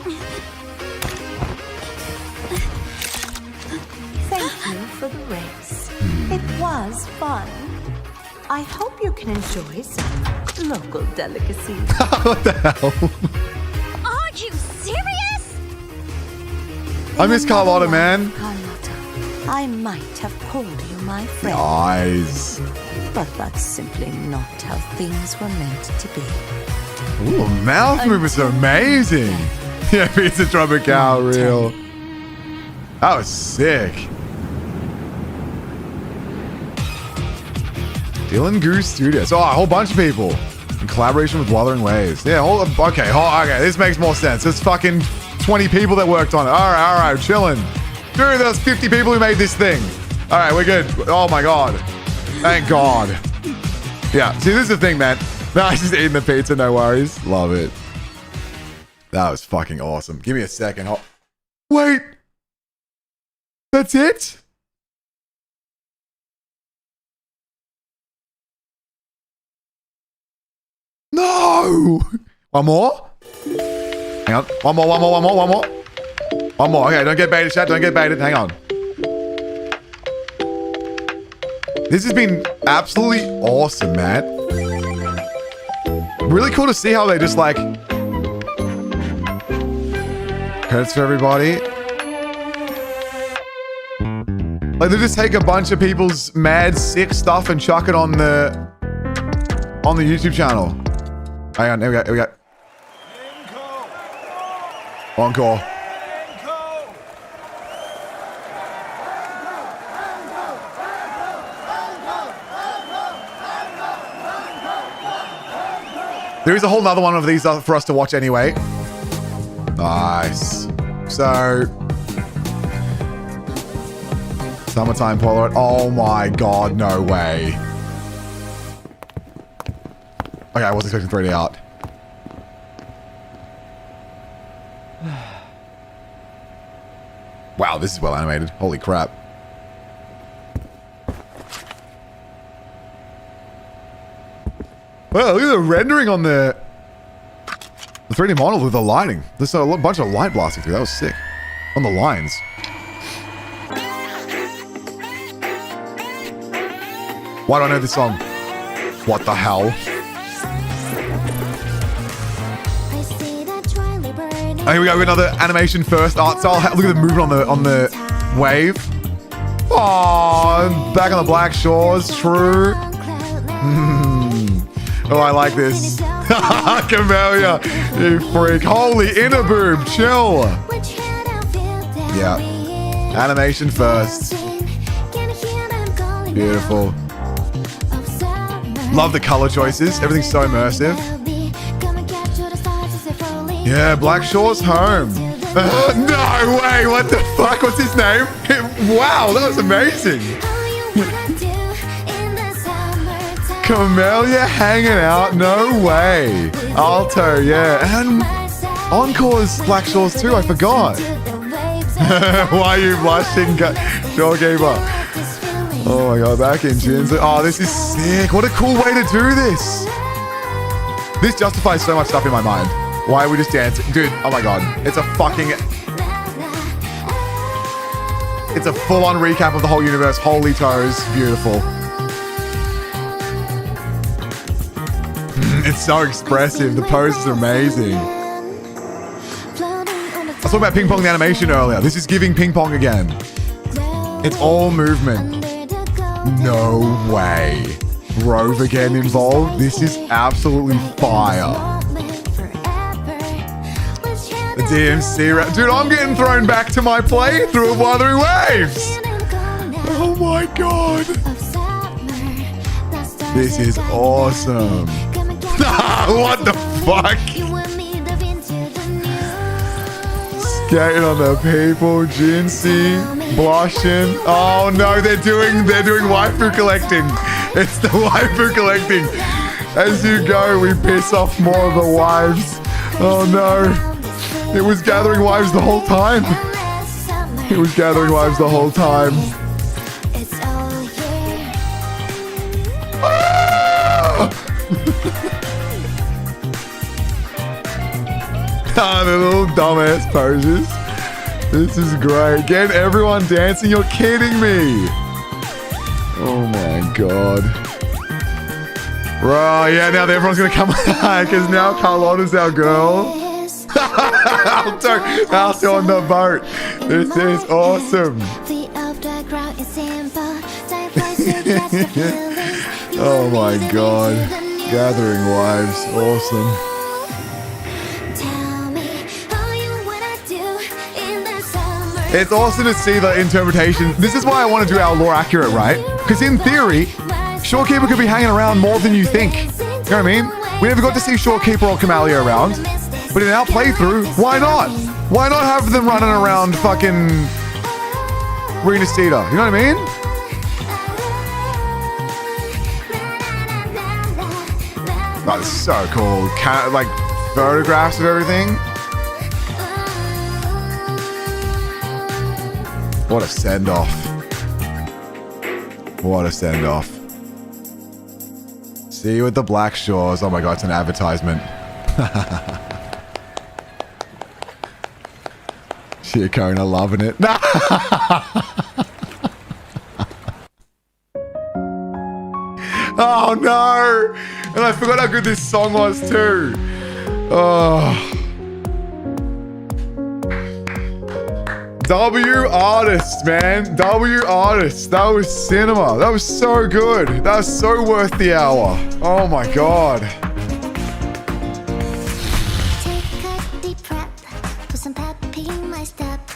for the race. It was fun. I hope you can enjoy some local delicacies. What the hell? Are you serious? I miss Carlotta, man. Carlotta, I might have called you my friend. Nice. But that's simply not how things were meant to be. Ooh, mouth movements are amazing. Yeah, Pizza Tropical, real. That was sick. Dylan Goose Studios. Oh, a whole bunch of people in collaboration with Wuthering Waves. Yeah, okay, this makes more sense. There's fucking 20 people that worked on it. All right, chilling. Dude, there's 50 people who made this thing. All right, we're good. Oh my God. Thank God. Yeah, see, this is the thing, man. No, I just eating the pizza, no worries. Love it. That was fucking awesome. Give me a second. Wait. That's it? No! One more? Hang on. One more. Okay, don't get baited, chat. Don't get baited. Hang on. This has been absolutely awesome, man. Really cool to see how they just like... Credits for everybody. Like they just take a bunch of people's mad sick stuff and chuck it on the YouTube channel. Hang on, here we go. Encore. There is a whole nother one of these for us to watch anyway. Nice. So, Summertime Polaroid. Oh my God, no way. Okay, I wasn't expecting 3D art. Wow, this is well animated. Holy crap. Well, look at the rendering on the 3D model with the lighting. There's a bunch of light blasting through. That was sick. On the lines. Why do I know this song? What the hell? Oh, here we go. Another animation first art style. Look at the movement on the wave. Oh, back on the Black Shores. True. Oh, I like this. Camellia, you freak. Holy inner boob. Chill. Yeah. Animation first. Beautiful. Love the color choices. Everything's so immersive. Yeah, Black Shore's home. No way. What the fuck? What's his name? Wow, that was amazing. Camellia hanging out. No way. Alto, yeah. And Encore's Black Shores too. I forgot. Why are you blushing, Shorekeeper? Oh my God, back in Jins. Oh, this is sick. What a cool way to do this. This justifies so much stuff in my mind. Why are we just dancing? Dude, oh my God. It's a fucking... It's a full-on recap of the whole universe. Holy toes. Beautiful. It's so expressive. The poses are amazing. I was talking about ping pong the animation earlier. This is giving ping pong again. It's all movement. No way. Rove again involved. This is absolutely fire. The DMC rap. Dude, I'm getting thrown back to my playthrough of Wuthering Waves. Oh my God. This is awesome. What the fuck? Skating on the people, Jinsey, blushing. Oh no, they're doing waifu collecting. It's the waifu collecting. As you go, we piss off more of the wives. Oh no. It was gathering wives the whole time. It was gathering wives the whole time. Ah, the little dumbass poses. This is great. Get everyone dancing. You're kidding me. Oh my god. Right, yeah, now everyone's gonna come back because now Carlotta's our girl. Alto on the boat. This is awesome. Oh my god. Gathering wives. Awesome. It's awesome to see the interpretation. This is why I want to do our lore accurate, right? Because in theory, Shorekeeper could be hanging around more than you think. You know what I mean? We never got to see Shorekeeper or Camellia around. But in our playthrough, why not? Why not have them running around fucking Rena Cedar? You know what I mean? That is so cool. Like photographs of everything. What a send-off. What a send-off. See you at the Black Shores. Oh my god, it's an advertisement. Shikona loving it. Oh no! And I forgot how good this song was too. Oh. W artists, man. W artists. That was cinema. That was so good. That was so worth the hour. Oh my god.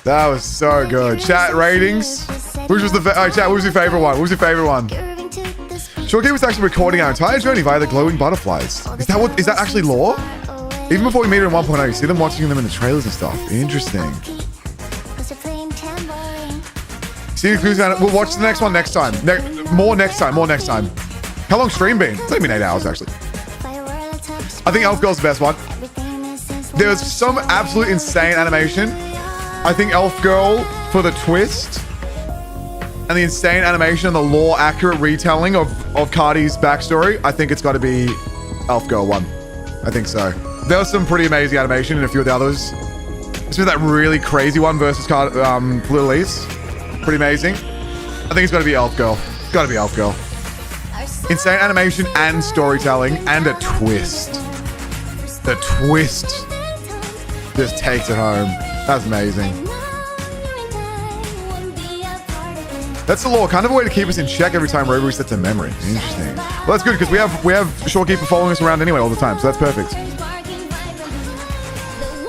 That was so good. Chat ratings. Which was the chat? What was your favorite one? What was your favorite one? Shorekeeper was actually recording our entire journey via the glowing butterflies. Is that actually lore? Even before we meet her in 1.0, you see them watching them in the trailers and stuff. Interesting. See you clues down. We'll watch the next one next time. More next time. How long stream been? It's only been 8 hours actually. I think Elf Girl's the best one. There was some absolute insane animation. I think Elf Girl for the twist and the insane animation and the lore accurate retelling of Cardi's backstory. I think it's got to be Elf Girl 1. I think so. There was some pretty amazing animation in a few of the others. Especially that really crazy one versus Little Elise. Pretty amazing. I think it's got to be Elf Girl. It's got to be Elf Girl. Insane animation and storytelling and a twist. The twist just takes it home. That's amazing. That's the lore. Kind of a way to keep us in check every time Robo resets a memory. Interesting. Well, that's good because we have Shorekeeper following us around anyway all the time, so that's perfect.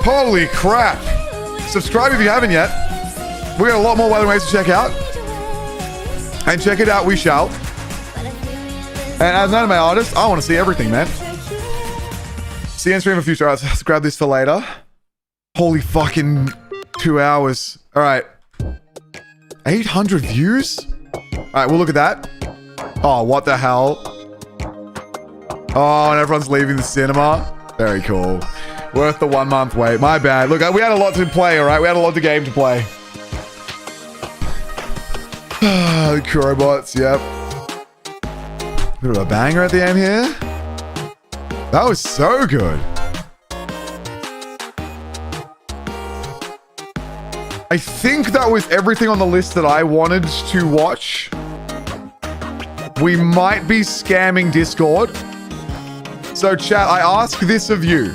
Holy crap! Subscribe if you haven't yet. We got a lot more Weathering Waves to check out. And check it out, we shall. And as an anime artist, I want to see everything, man. See you in stream of Future Updates. Let's grab this for later. Holy fucking 2 hours. All right. 800 views? All right, we'll look at that. Oh, what the hell? Oh, and everyone's leaving the cinema. Very cool. Worth the 1 month wait. My bad. Look, we had a lot to play, all right? We had a lot of game to play. The Kuro bots, yep. Bit of a banger at the end here. That was so good. I think that was everything on the list that I wanted to watch. We might be scamming Discord. So chat, I ask this of you.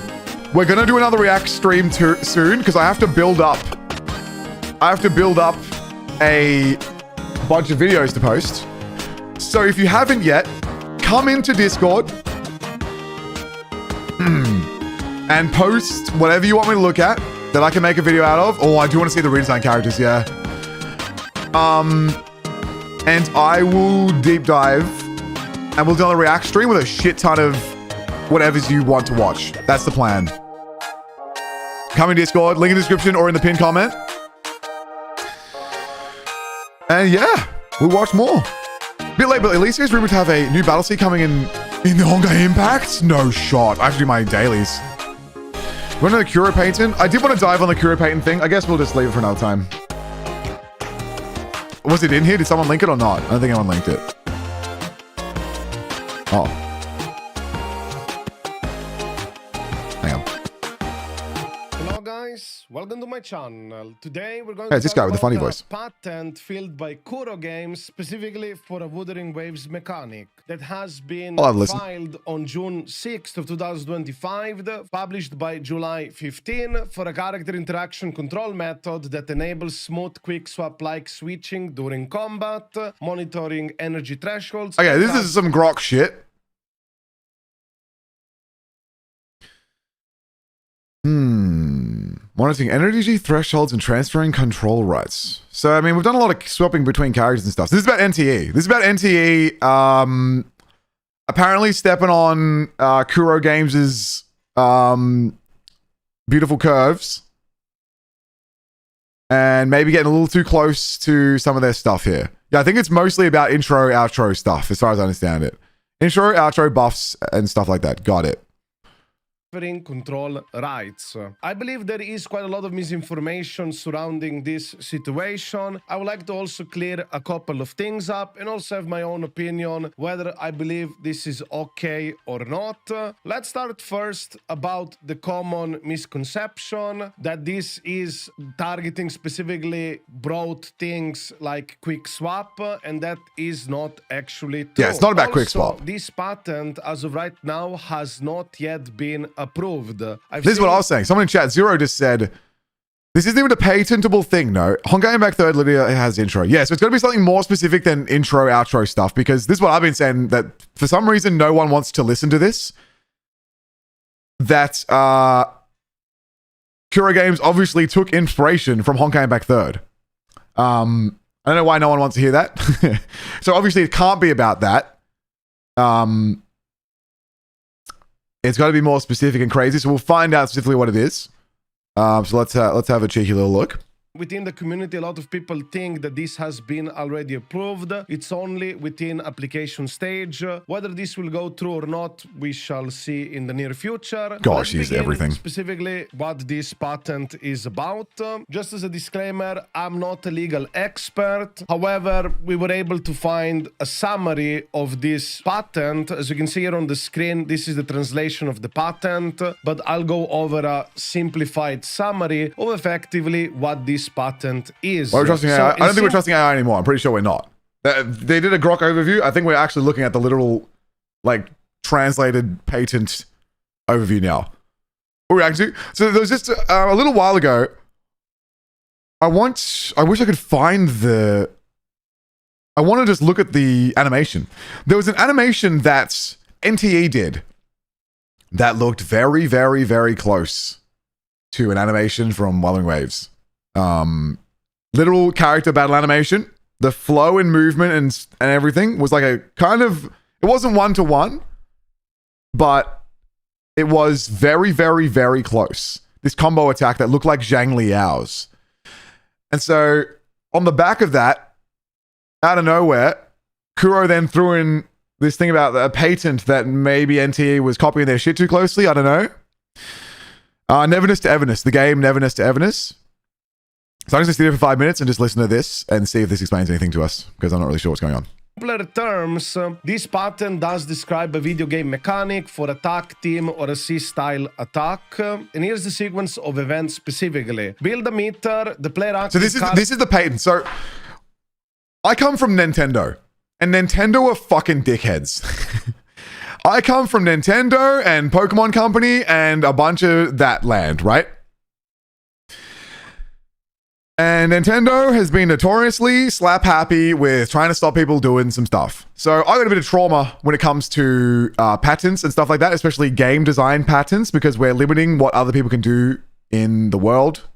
We're going to do another React stream soon because I have to build up. A bunch of videos to post. So if you haven't yet, come into Discord and post whatever you want me to look at that I can make a video out of. Oh, I do want to see the redesign characters, yeah. And I will deep dive and we'll do a React stream with a shit ton of whatever's you want to watch. That's the plan. Come in Discord, link in the description or in the pinned comment. And yeah, we'll watch more. Bit late, but Elysia is rumored to have a new battle seat coming in the Honkai Impact? No shot. I have to do my dailies. Want to know the Kuro patent? I did want to dive on the Kuro patent thing. I guess we'll just leave it for another time. Was it in here? Did someone link it or not? I don't think anyone linked it. Oh. Hang on. Hello guys, welcome to my channel. Today we're going Hey, to this talk guy with the funny about voice. a patent filed by Kuro Games specifically for a Wuthering Waves mechanic that has been filed on June 6th of 2025, published by July 15 for a character interaction control method that enables smooth quick swap-like switching during combat, monitoring energy thresholds. Okay, this is some grok shit. Monitoring energy thresholds and transferring control rights. So, I mean, we've done a lot of swapping between characters and stuff. So this is about NTE. This is about NTE apparently stepping on Kuro Games' beautiful curves and maybe getting a little too close to some of their stuff here. Yeah, I think it's mostly about intro, outro stuff, as far as I understand it. Intro, outro buffs and stuff like that. Got it. Control rights. I believe there is quite a lot of misinformation surrounding this situation. I would like to also clear a couple of things up and also have my own opinion whether I believe this is okay or not. Let's start first about the common misconception that this is targeting specifically broad things like quick swap, and that is not actually true. Yeah, it's not about quick swap. This patent as of right now has not yet been approved. This is what I was saying. Someone in chat, Zero, just said, this isn't even a patentable thing, no. Honkai Impact 3rd literally has intro. Yeah, so it's got to be something more specific than intro, outro stuff, because this is what I've been saying, that for some reason no one wants to listen to this. That Kuro Games obviously took inspiration from Honkai Impact 3rd. I don't know why no one wants to hear that. So obviously it can't be about that. It's got to be more specific and crazy, so we'll find out specifically what it is. So let's have a cheeky little look. Within the community, a lot of people think that this has been already approved. It's only within application stage. Whether this will go through or not, we shall see in the near future. Gosh, he's everything. Specifically, what this patent is about. Just as a disclaimer, I'm not a legal expert. However, we were able to find a summary of this patent. As you can see here on the screen, this is the translation of the patent, but I'll go over a simplified summary of effectively what this patent is. Well, we're trusting AI. I don't think we're trusting AI anymore. I'm pretty sure we're not. They did a grok overview. I think we're actually looking at the literal, like, translated patent overview now. What we're reacting to. So there was just a little while ago. I wish I could find the. I want to just look at the animation. There was an animation that NTE did that looked very, very, very close to an animation from Wuthering Waves. Literal character battle animation. The flow and movement and everything was like a kind of, it wasn't one-to-one, but it was very, very, very close. This combo attack that looked like Zhang Liao's. And so on the back of that, out of nowhere, Kuro then threw in this thing about a patent that maybe NTE was copying their shit too closely. I don't know. Neverness to Everness. The game Neverness to Everness. So I'm just going to sit here for 5 minutes and just listen to this and see if this explains anything to us, because I'm not really sure what's going on. In simpler terms, this patent does describe a video game mechanic for attack, team, or assist style attack. And here's the sequence of events specifically. Build a meter, the player acts... So this is the patent. So I come from Nintendo, and Nintendo are fucking dickheads. I come from Nintendo and Pokemon Company and a bunch of that land, right? And Nintendo has been notoriously slap happy with trying to stop people doing some stuff. So I got a bit of trauma when it comes to patents and stuff like that, especially game design patents, because we're limiting what other people can do in the world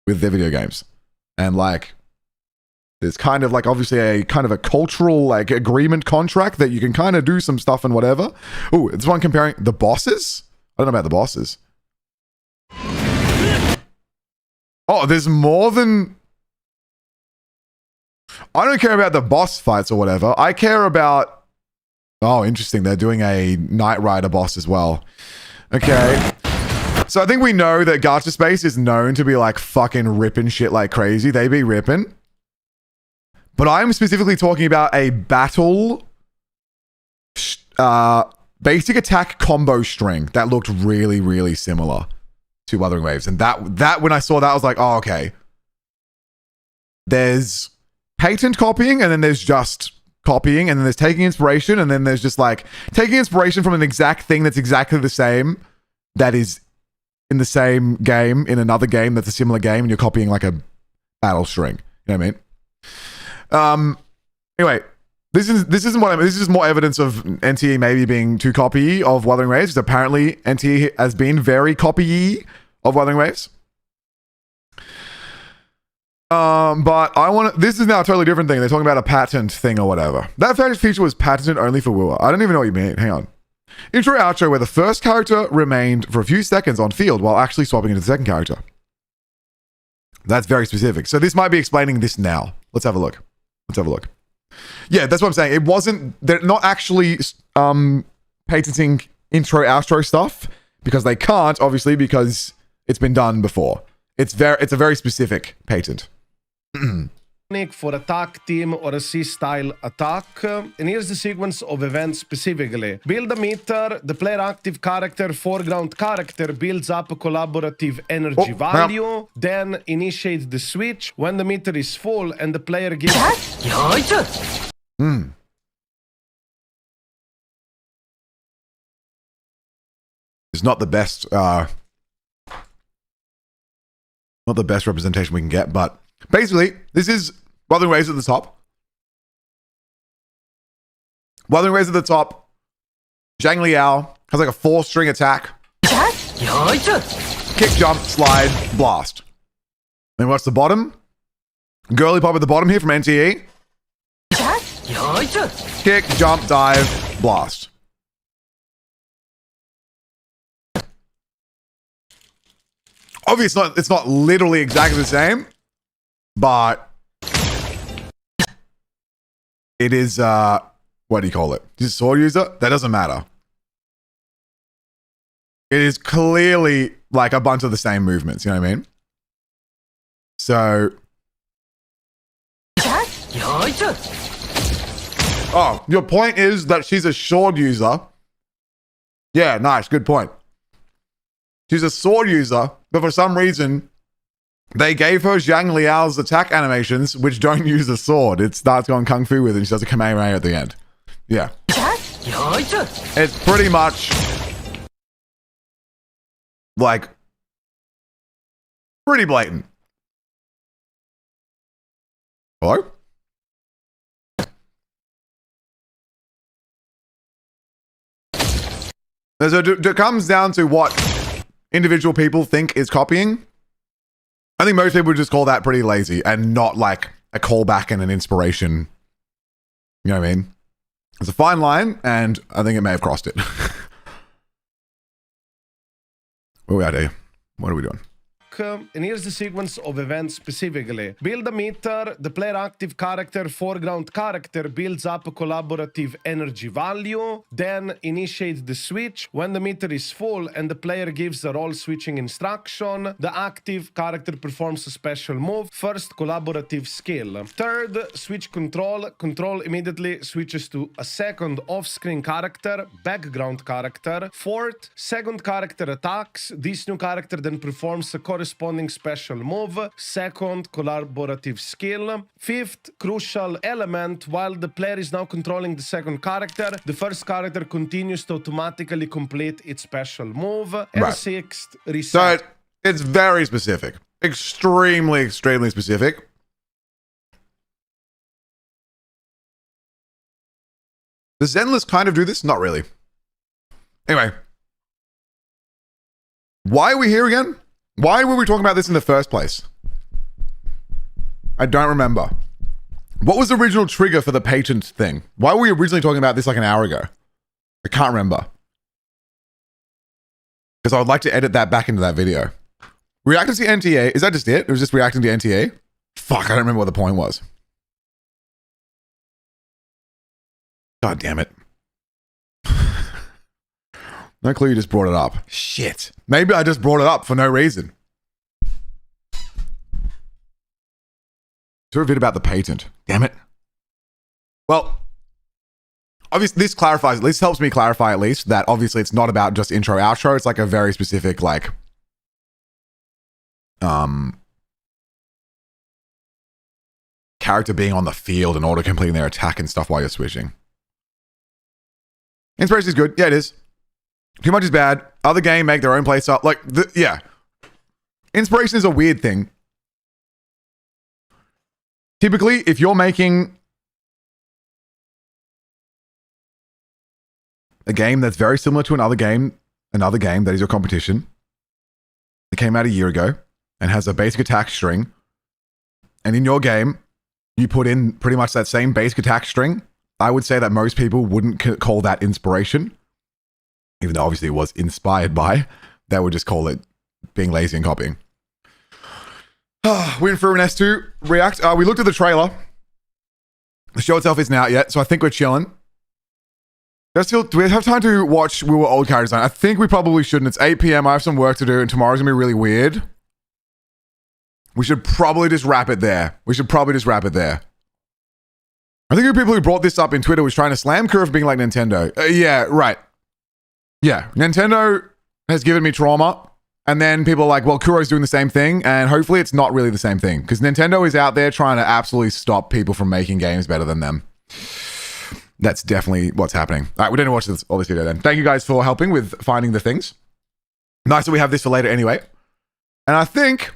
with their video games. And like, there's kind of like obviously a kind of a cultural like agreement contract that you can kind of do some stuff and whatever. Oh, this one comparing the bosses. I don't know about the bosses. Oh, there's more than... I don't care about the boss fights or whatever. I care about... Oh, interesting. They're doing a Knight Rider boss as well. Okay. So I think we know that Gacha Space is known to be like fucking ripping shit like crazy. They be ripping. But I'm specifically talking about a battle... basic attack combo string that looked really, really similar to Wuthering Waves. And that when I saw that, I was like, oh, okay. There's patent copying, and then there's just copying, and then there's taking inspiration, and then there's just like taking inspiration from an exact thing that's exactly the same, that is in the same game, in another game that's a similar game, and you're copying like a battle string. You know what I mean? Anyway, this isn't what I mean. This is more evidence of NTE maybe being too copy of Wuthering Waves, because apparently NTE has been very copy of Wuthering Waves. But this is now a totally different thing. They're talking about a patent thing or whatever. That feature was patented only for WuWa. I don't even know what you mean. Hang on. Intro outro where the first character remained for a few seconds on field while actually swapping into the second character. That's very specific. So this might be explaining this now. Let's have a look. Yeah, that's what I'm saying. They're not actually patenting intro outro stuff, because they can't, obviously, because it's been done before. It's a very specific patent. For attack, team, or assist style attack. And here's the sequence of events specifically. Build a meter, the player active character, foreground character builds up a collaborative energy value, then initiate the switch when the meter is full and the player gives... It's not the best representation we can get, but basically, this is Wuthering Waves at the top. Wuthering Waves at the top. Zhang Liao has like a 4-string attack. Kick, jump, slide, blast. Then what's the bottom? Girly pop at the bottom here from NTE. Kick, jump, dive, blast. Obviously, it's not literally exactly the same, but it is, what do you call it? Is it sword user? That doesn't matter. It is clearly like a bunch of the same movements, you know what I mean? So... Oh, your point is that she's a sword user. Yeah, nice, good point. She's a sword user, but for some reason, they gave her Zhang Liao's attack animations, which don't use a sword. It starts going kung fu with it, and she does a Kamehameha at the end. Yeah. It's pretty much like pretty blatant. Hello? So it comes down to what individual people think is copying. I think most people would just call that pretty lazy and not like a callback and an inspiration. You know what I mean? It's a fine line, and I think it may have crossed it. Where are we at here? What are we doing? And here's the sequence of events specifically. Build a meter, the player active character, foreground character builds up a collaborative energy value, then initiate the switch when the meter is full and the player gives a role switching instruction. The active character performs a special move. First, collaborative skill. Third, switch control. Control immediately switches to a second off-screen character, background character. Fourth, second character attacks. This new character then performs a corresponding special move. Second, collaborative skill. Fifth, crucial element. While the player is now controlling the second character, the first character continues to automatically complete its special move. And sixth, reset. So it's very specific. Extremely specific. Does Zenless kind of do this? Not really. Anyway. Why are we here again? Why were we talking about this in the first place? I don't remember. What was the original trigger for the patent thing? Why were we originally talking about this like an hour ago? I can't remember. Because I would like to edit that back into that video. Reacting to NTA. Is that just it? It was just reacting to NTA? Fuck, I don't remember what the point was. God damn it. No clue you just brought it up. Shit. Maybe I just brought it up for no reason. Do a bit about the patent. Damn it. Well, obviously this clarifies, this helps me clarify at least that obviously it's not about just intro outro. It's like a very specific like character being on the field and auto completing their attack and stuff while you're switching. Inspiration is good. Yeah, it is. Too much is bad. Other game make their own playstyle. Like, yeah. Inspiration is a weird thing. Typically, if you're making a game that's very similar to another game that is your competition, that came out a year ago and has a basic attack string, and in your game, you put in pretty much that same basic attack string, I would say that most people wouldn't call that inspiration. Even though obviously it was inspired by, they would just call it being lazy and copying. We're in for an S2 React. We looked at the trailer. The show itself isn't out yet, so I think we're chilling. Do we have time to watch WuWa old character design? I think we probably shouldn't. It's 8 p.m. I have some work to do, and tomorrow's gonna be really weird. We should probably just wrap it there. I think the people who brought this up in Twitter was trying to slam Kuro for being like Nintendo. Yeah, right. Yeah, Nintendo has given me trauma. And then people are like, well, Kuro's doing the same thing. And hopefully it's not really the same thing. Because Nintendo is out there trying to absolutely stop people from making games better than them. That's definitely what's happening. All right, we didn't watch all this video then. Thank you guys for helping with finding the things. Nice that we have this for later anyway. And I think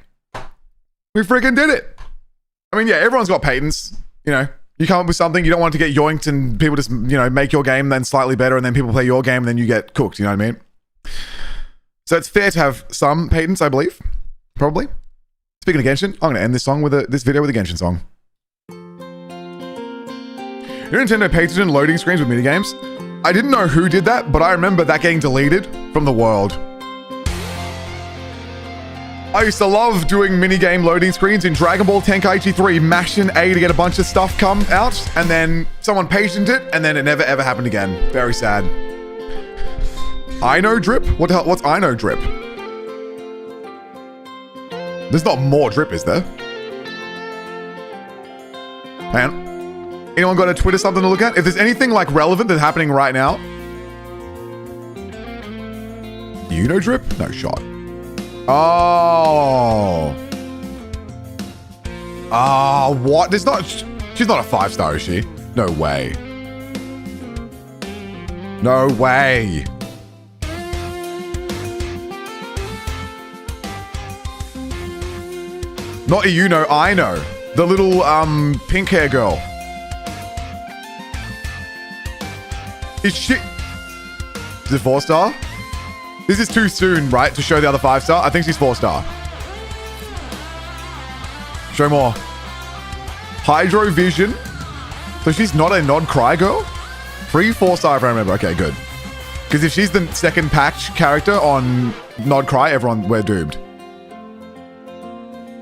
we freaking did it. I mean, yeah, everyone's got patents. You know, you come up with something, you don't want it to get yoinked and people just, you know, make your game then slightly better and then people play your game and then you get cooked. You know what I mean? So it's fair to have some patents, I believe. Probably. Speaking of Genshin, I'm going to end this video with a Genshin song. Nintendo patented loading screens with minigames. I didn't know who did that, but I remember that getting deleted from the world. I used to love doing minigame loading screens in Dragon Ball Tenkaichi 3, mashing A to get a bunch of stuff come out, and then someone patented it, and then it never ever happened again. Very sad. Ino drip? What the hell? What's Ino drip? There's not more drip, is there? Hang on. Anyone got a Twitter something to look at? If there's anything like relevant that's happening right now. You know drip? No shot. Oh. What? There's not. She's not a 5-star, is she? No way. No way. Not you know, I know. The little pink hair girl. Is she? Is it 4-star? This is too soon, right? To show the other 5-star? I think she's 4-star. Show more. Hydro Vision. So she's not a Nod Cry girl? 4-star if I remember. Okay, good. Because if she's the second patch character on Nod Cry, everyone, we're doomed.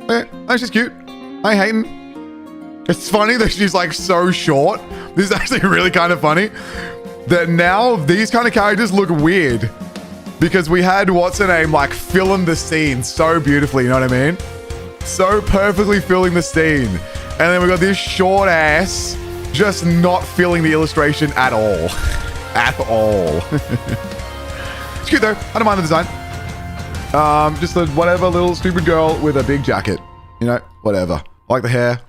Okay, oh, she's cute. I ain't hating. It's funny that she's like so short. This is actually really kind of funny. That now these kind of characters look weird. Because we had, what's her name, like filling the scene so beautifully, you know what I mean? So perfectly filling the scene. And then we got this short ass just not filling the illustration at all. At all. It's cute though. I don't mind the design. Just a whatever little stupid girl with a big jacket. You know, whatever. I like the hair.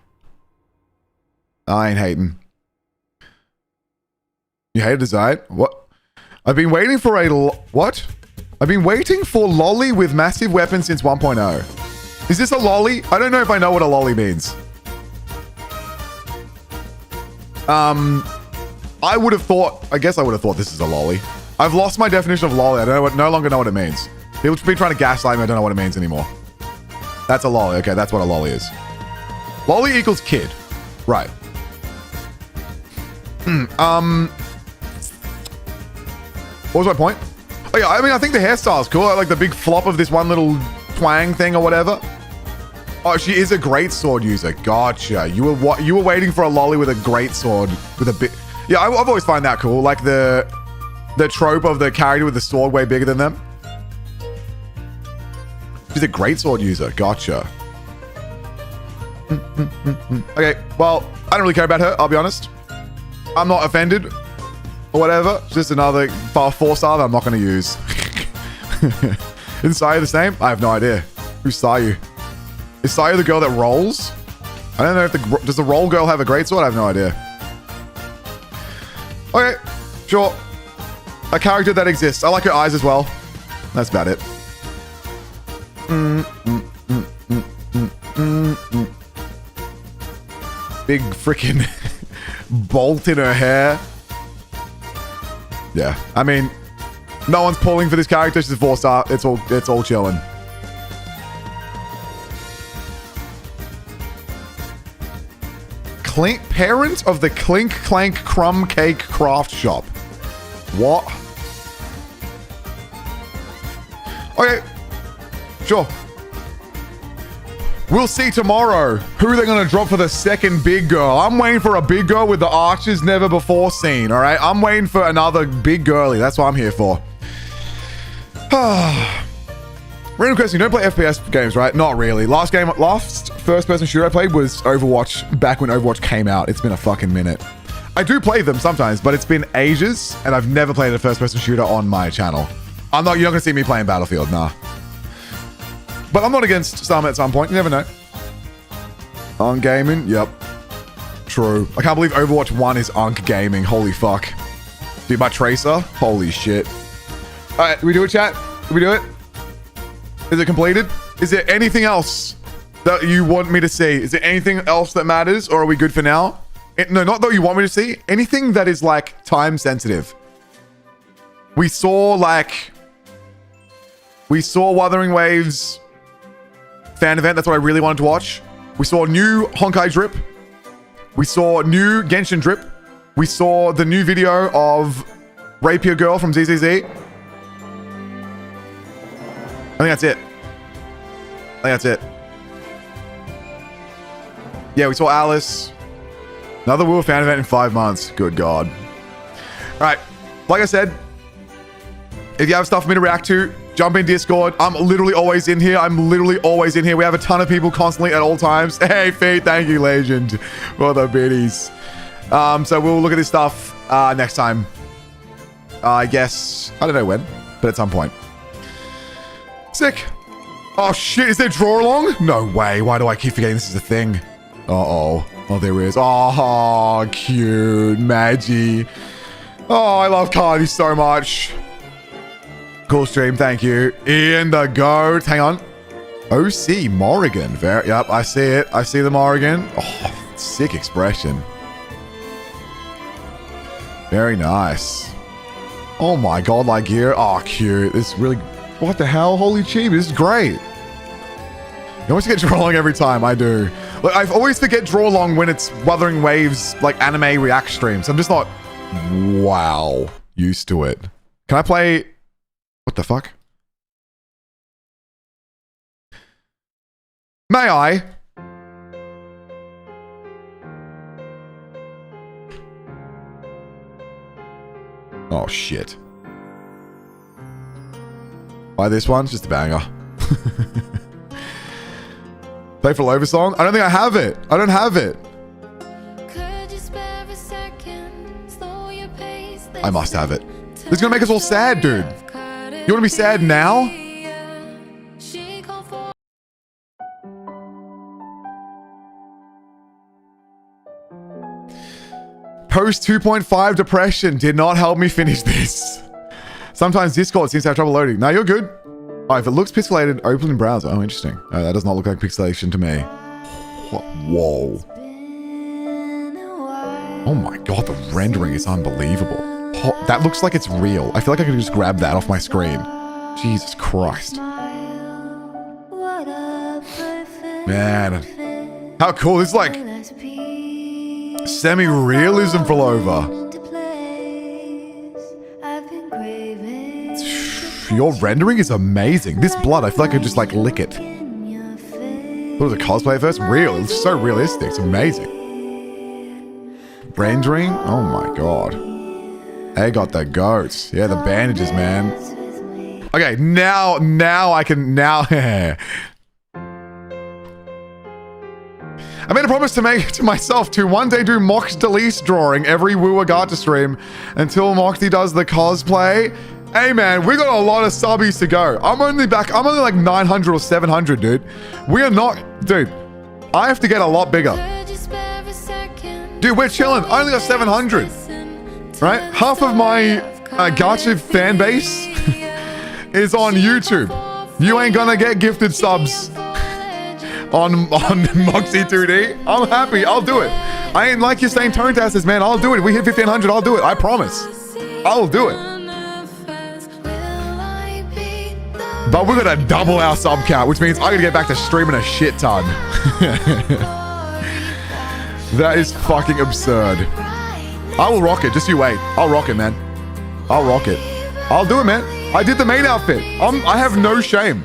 I ain't hating. You hate a design? What? I've been waiting for what? I've been waiting for lolly with massive weapons since 1.0. Is this a lolly? I don't know if I know what a lolly means. I would have thought this is a lolly. I've lost my definition of lolly. No longer know what it means. People have been trying to gaslight me. I don't know what it means anymore. That's a lolly. Okay, that's what a lolly is. Lolly equals kid. Right. What was my point? Oh yeah, I mean, I think the hairstyle's cool. I like the big flop of this one little twang thing or whatever. Oh, she is a great sword user. Gotcha. You were waiting for a lolly with a great sword with a bit. Yeah, I've always find that cool. Like the trope of the character with the sword way bigger than them. She's a great sword user. Gotcha. Okay, well, I don't really care about her, I'll be honest. I'm not offended or whatever. It's just another 4-star that I'm not going to use. Isn't Sayu the same? I have no idea. Who's Sayu? Is Saya the girl that rolls? I don't know if does the roll girl have a greatsword? I have no idea. Okay, sure. A character that exists. I like her eyes as well. That's about it. Big freaking bolt in her hair. Yeah, I mean, no one's pulling for this character. She's a 4-star. It's all chilling. Parent of the Clink Clank Crumb Cake Craft Shop. What? Okay, sure. We'll see tomorrow who they're going to drop for the second big girl. I'm waiting for a big girl with the arches never before seen, all right? I'm waiting for another big girly. That's what I'm here for. Random question, you don't play FPS games, right? Not really. Last first-person shooter I played was Overwatch, back when Overwatch came out. It's been a fucking minute. I do play them sometimes, but it's been ages, and I've never played a first-person shooter on my channel. You're not going to see me playing Battlefield, nah. But I'm not against some at some point. You never know. On gaming? Yep. True. I can't believe Overwatch 1 is Unk Gaming. Holy fuck. Dude, my Tracer? Holy shit. Alright, do we do it, chat? Do we do it? Is it completed? Is there anything else that you want me to see? Is there anything else that matters, or are we good for now? No, not that you want me to see. Anything that is, like, time sensitive. We saw Wuthering Waves fan event. That's what I really wanted to watch. We saw new Honkai drip. We saw new Genshin drip. We saw the new video of Rapier Girl from ZZZ. I think that's it. Yeah, we saw Alice. Another WuWa fan event in 5 months. Good God. All right. Like I said, if you have stuff for me to react to, jump in Discord. I'm literally always in here. We have a ton of people constantly at all times. Hey, Feet, thank you, Legend, for the biddies. So we'll look at this stuff next time. I guess, I don't know when, but at some point. Sick. Oh, shit. Is there draw along? No way. Why do I keep forgetting this is a thing? Uh-oh. Oh, there is. Oh, cute. Maggie. Oh, I love Cardi so much. Cool stream. Thank you. Ian the GOAT. Hang on. OC Morrigan. Yep, I see it. I see the Morrigan. Oh, sick expression. Very nice. Oh my God, like gear. Oh, cute. This is really... What the hell? Holy cheap. This is great. You always get draw along every time. I do. Look, I always forget draw along when it's Wuthering Waves, like anime react streams. I'm just not, wow, used to it. Can I play? What the fuck? May I? Oh shit. Buy this one, it's just a banger. Play for Lover song? I don't think I have it. I don't have it. I must have it. This is gonna make us all sad, dude. You wanna be sad now? Post 2.5 depression did not help me finish this. Sometimes Discord seems to have trouble loading. No, you're good. Oh, if it looks pixelated, open in browser. Oh, interesting. Oh, that does not look like pixelation to me. Whoa. Oh my God, the rendering is unbelievable. Oh, that looks like it's real. I feel like I could just grab that off my screen. Jesus Christ. Man. How cool. This is like semi-realism for Lover. Your rendering is amazing. This blood, I feel like I could just like lick it. What was it, cosplay at first? Real. It's so realistic. It's amazing. Rendering? Oh my God. They got the goats. Yeah, the bandages, man. Okay, now I can, I made a promise to make to myself to one day do Mox Delis drawing every WuWa Gacha stream until Moxie does the cosplay. Hey man, we got a lot of subbies to go. I'm only like 900 or 700, dude. We are not, dude. I have to get a lot bigger. Dude, we're chilling. I only got 700. Right? Half of my Gacha fan base is on YouTube. You ain't gonna get gifted subs on Moxie 2D. I'm happy. I'll do it. I ain't like you saying tone testers, man. I'll do it. If we hit 1500, I'll do it. I promise. I'll do it. But we're gonna double our sub count, which means I gotta get back to streaming a shit ton. That is fucking absurd. I will rock it. Just you wait. I'll rock it, man. I'll rock it. I'll do it, man. I did the main outfit. I have no shame.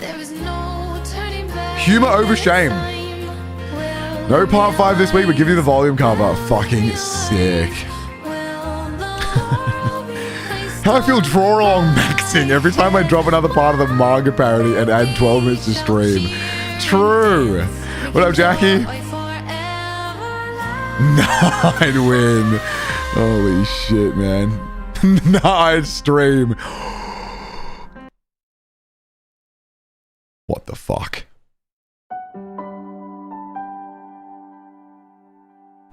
Humor over shame. No part 5 this week, but give you the volume cover. Fucking sick. How I feel draw along maxing every time I drop another part of the manga parody and add 12 minutes to stream. True. What up, Jackie? 9 win. Holy shit, man. 9 stream. What the fuck?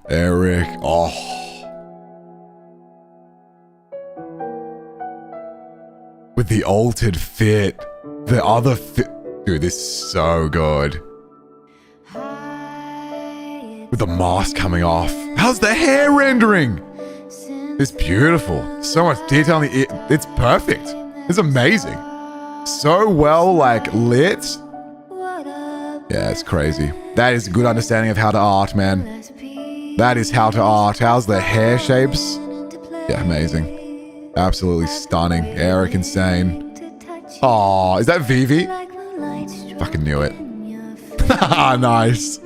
Eric. Oh. With the altered fit. The other fit. Dude, this is so good. With the mask coming off. How's the hair rendering? It's beautiful. So much detail in the ear. It's perfect. It's amazing. So well, like, lit. Yeah, it's crazy. That is a good understanding of how to art, man. That is how to art. How's the hair shapes? Yeah, amazing. Absolutely stunning. Eric, insane. Oh, is that Vivi? Fucking knew it. Nice.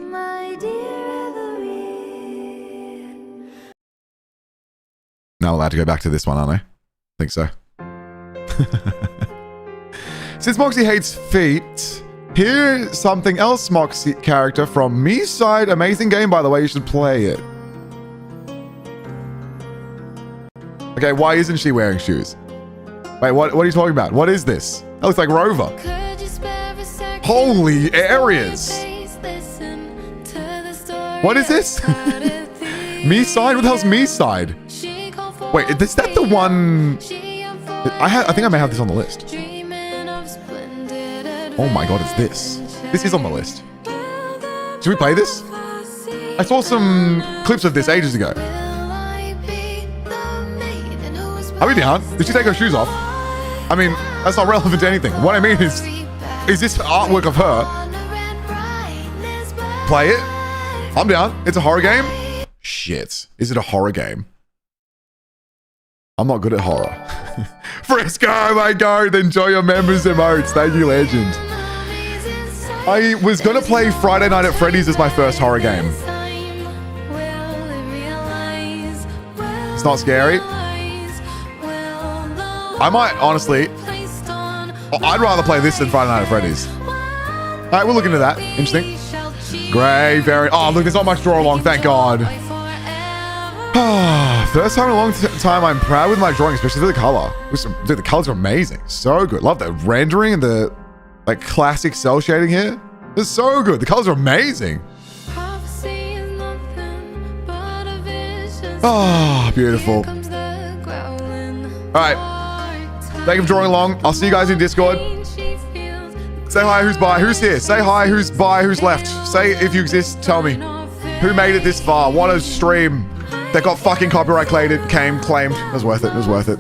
Now allowed to go back to this one, aren't I? Think so. Since Moxie hates feet, here's something else Moxie character from Misheard. Amazing game, by the way. You should play it. Okay, why isn't she wearing shoes? Wait, what are you talking about? What is this? That looks like Rover. Holy areas. What is this? Misheard? What the hell's Misheard? Wait, is that the one? I think I may have this on the list. Oh my god, it's this. This is on the list. Should we play this? I saw some clips of this ages ago. Are we down? Did she take her shoes off? I mean, that's not relevant to anything. What I mean is this artwork of her? Play it? I'm down. It's a horror game? Shit. Is it a horror game? I'm not good at horror. Frisco, my god, enjoy your members emotes. Thank you, legend. I was gonna play Friday Night at Freddy's as my first horror game. It's not scary. I might, honestly, I'd rather play this than Friday Night at Freddy's. All right, we'll look into that. Interesting. Great, very, oh, look, there's not much draw along, thank God. First time in a long time, I'm proud with my drawing, especially the color. Dude, the colors are amazing. So good. Love the rendering and the like classic cell shading here. It's so good. The colors are amazing. Oh, beautiful. All right. Thank you for drawing along. I'll see you guys in Discord. Say hi, who's by, who's here. Say hi, who's by, who's left. Say if you exist, tell me. Who made it this far? What a stream. That got fucking copyright claimed. It was worth it. It was worth it.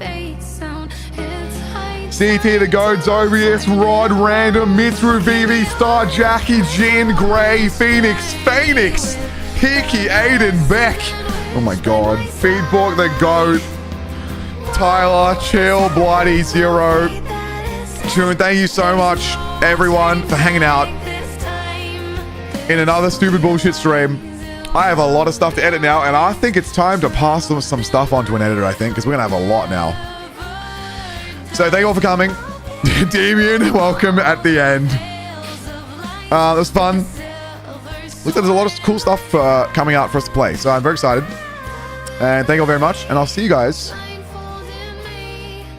CT, the Goats, OBS, Rod, Random, Mithru, VV, Star, Jackie, Jin, Gray, Phoenix, Hickey, Aiden, Beck. Oh my god. Feedborg, the Goat, Tyler, Chill, Bloody, Zero. Tune, thank you so much, everyone, for hanging out in another stupid bullshit stream. I have a lot of stuff to edit now, and I think it's time to pass some stuff onto an editor, I think, because we're going to have a lot now. So thank you all for coming. Damien, welcome at the end. That was fun. Looks like there's a lot of cool stuff coming out for us to play, so I'm very excited. And thank you all very much, and I'll see you guys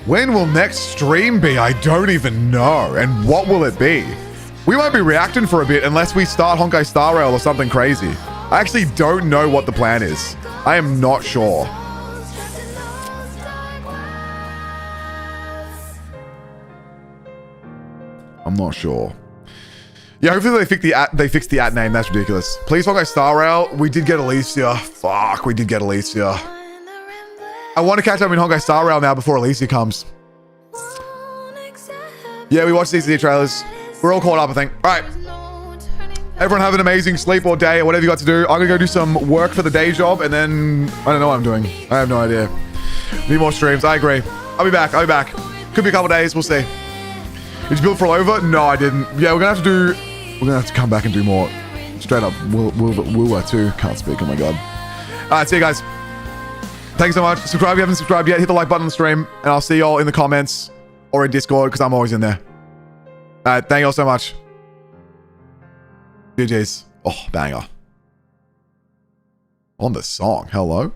When will next stream be? I don't even know. And what will it be? We might be reacting for a bit unless we start Honkai Star Rail or something crazy. I actually don't know what the plan is. I am not sure. I'm not sure. Yeah, hopefully they fixed the at name. That's ridiculous. Please Honkai Star Rail. We did get Elysia. Fuck, we did get Elysia. I want to catch up in Honkai Star Rail now before Elysia comes. Yeah, we watched ZZZ trailers. We're all caught up, I think. All right. Everyone have an amazing sleep or day or whatever you got to do. I'm going to go do some work for the day job and then I don't know what I'm doing. I have no idea. Need more streams. I agree. I'll be back. Could be a couple days. We'll see. Did you build for all over? No, I didn't. Yeah, we're going to have to come back and do more. Straight up. WuWa too. Can't speak. Oh my God. All right. See you guys. Thanks so much. Subscribe if you haven't subscribed yet. Hit the like button on the stream and I'll see y'all in the comments or in Discord because I'm always in there. All right. Thank y'all so much. GG's. Oh, banger. On the song. Hello.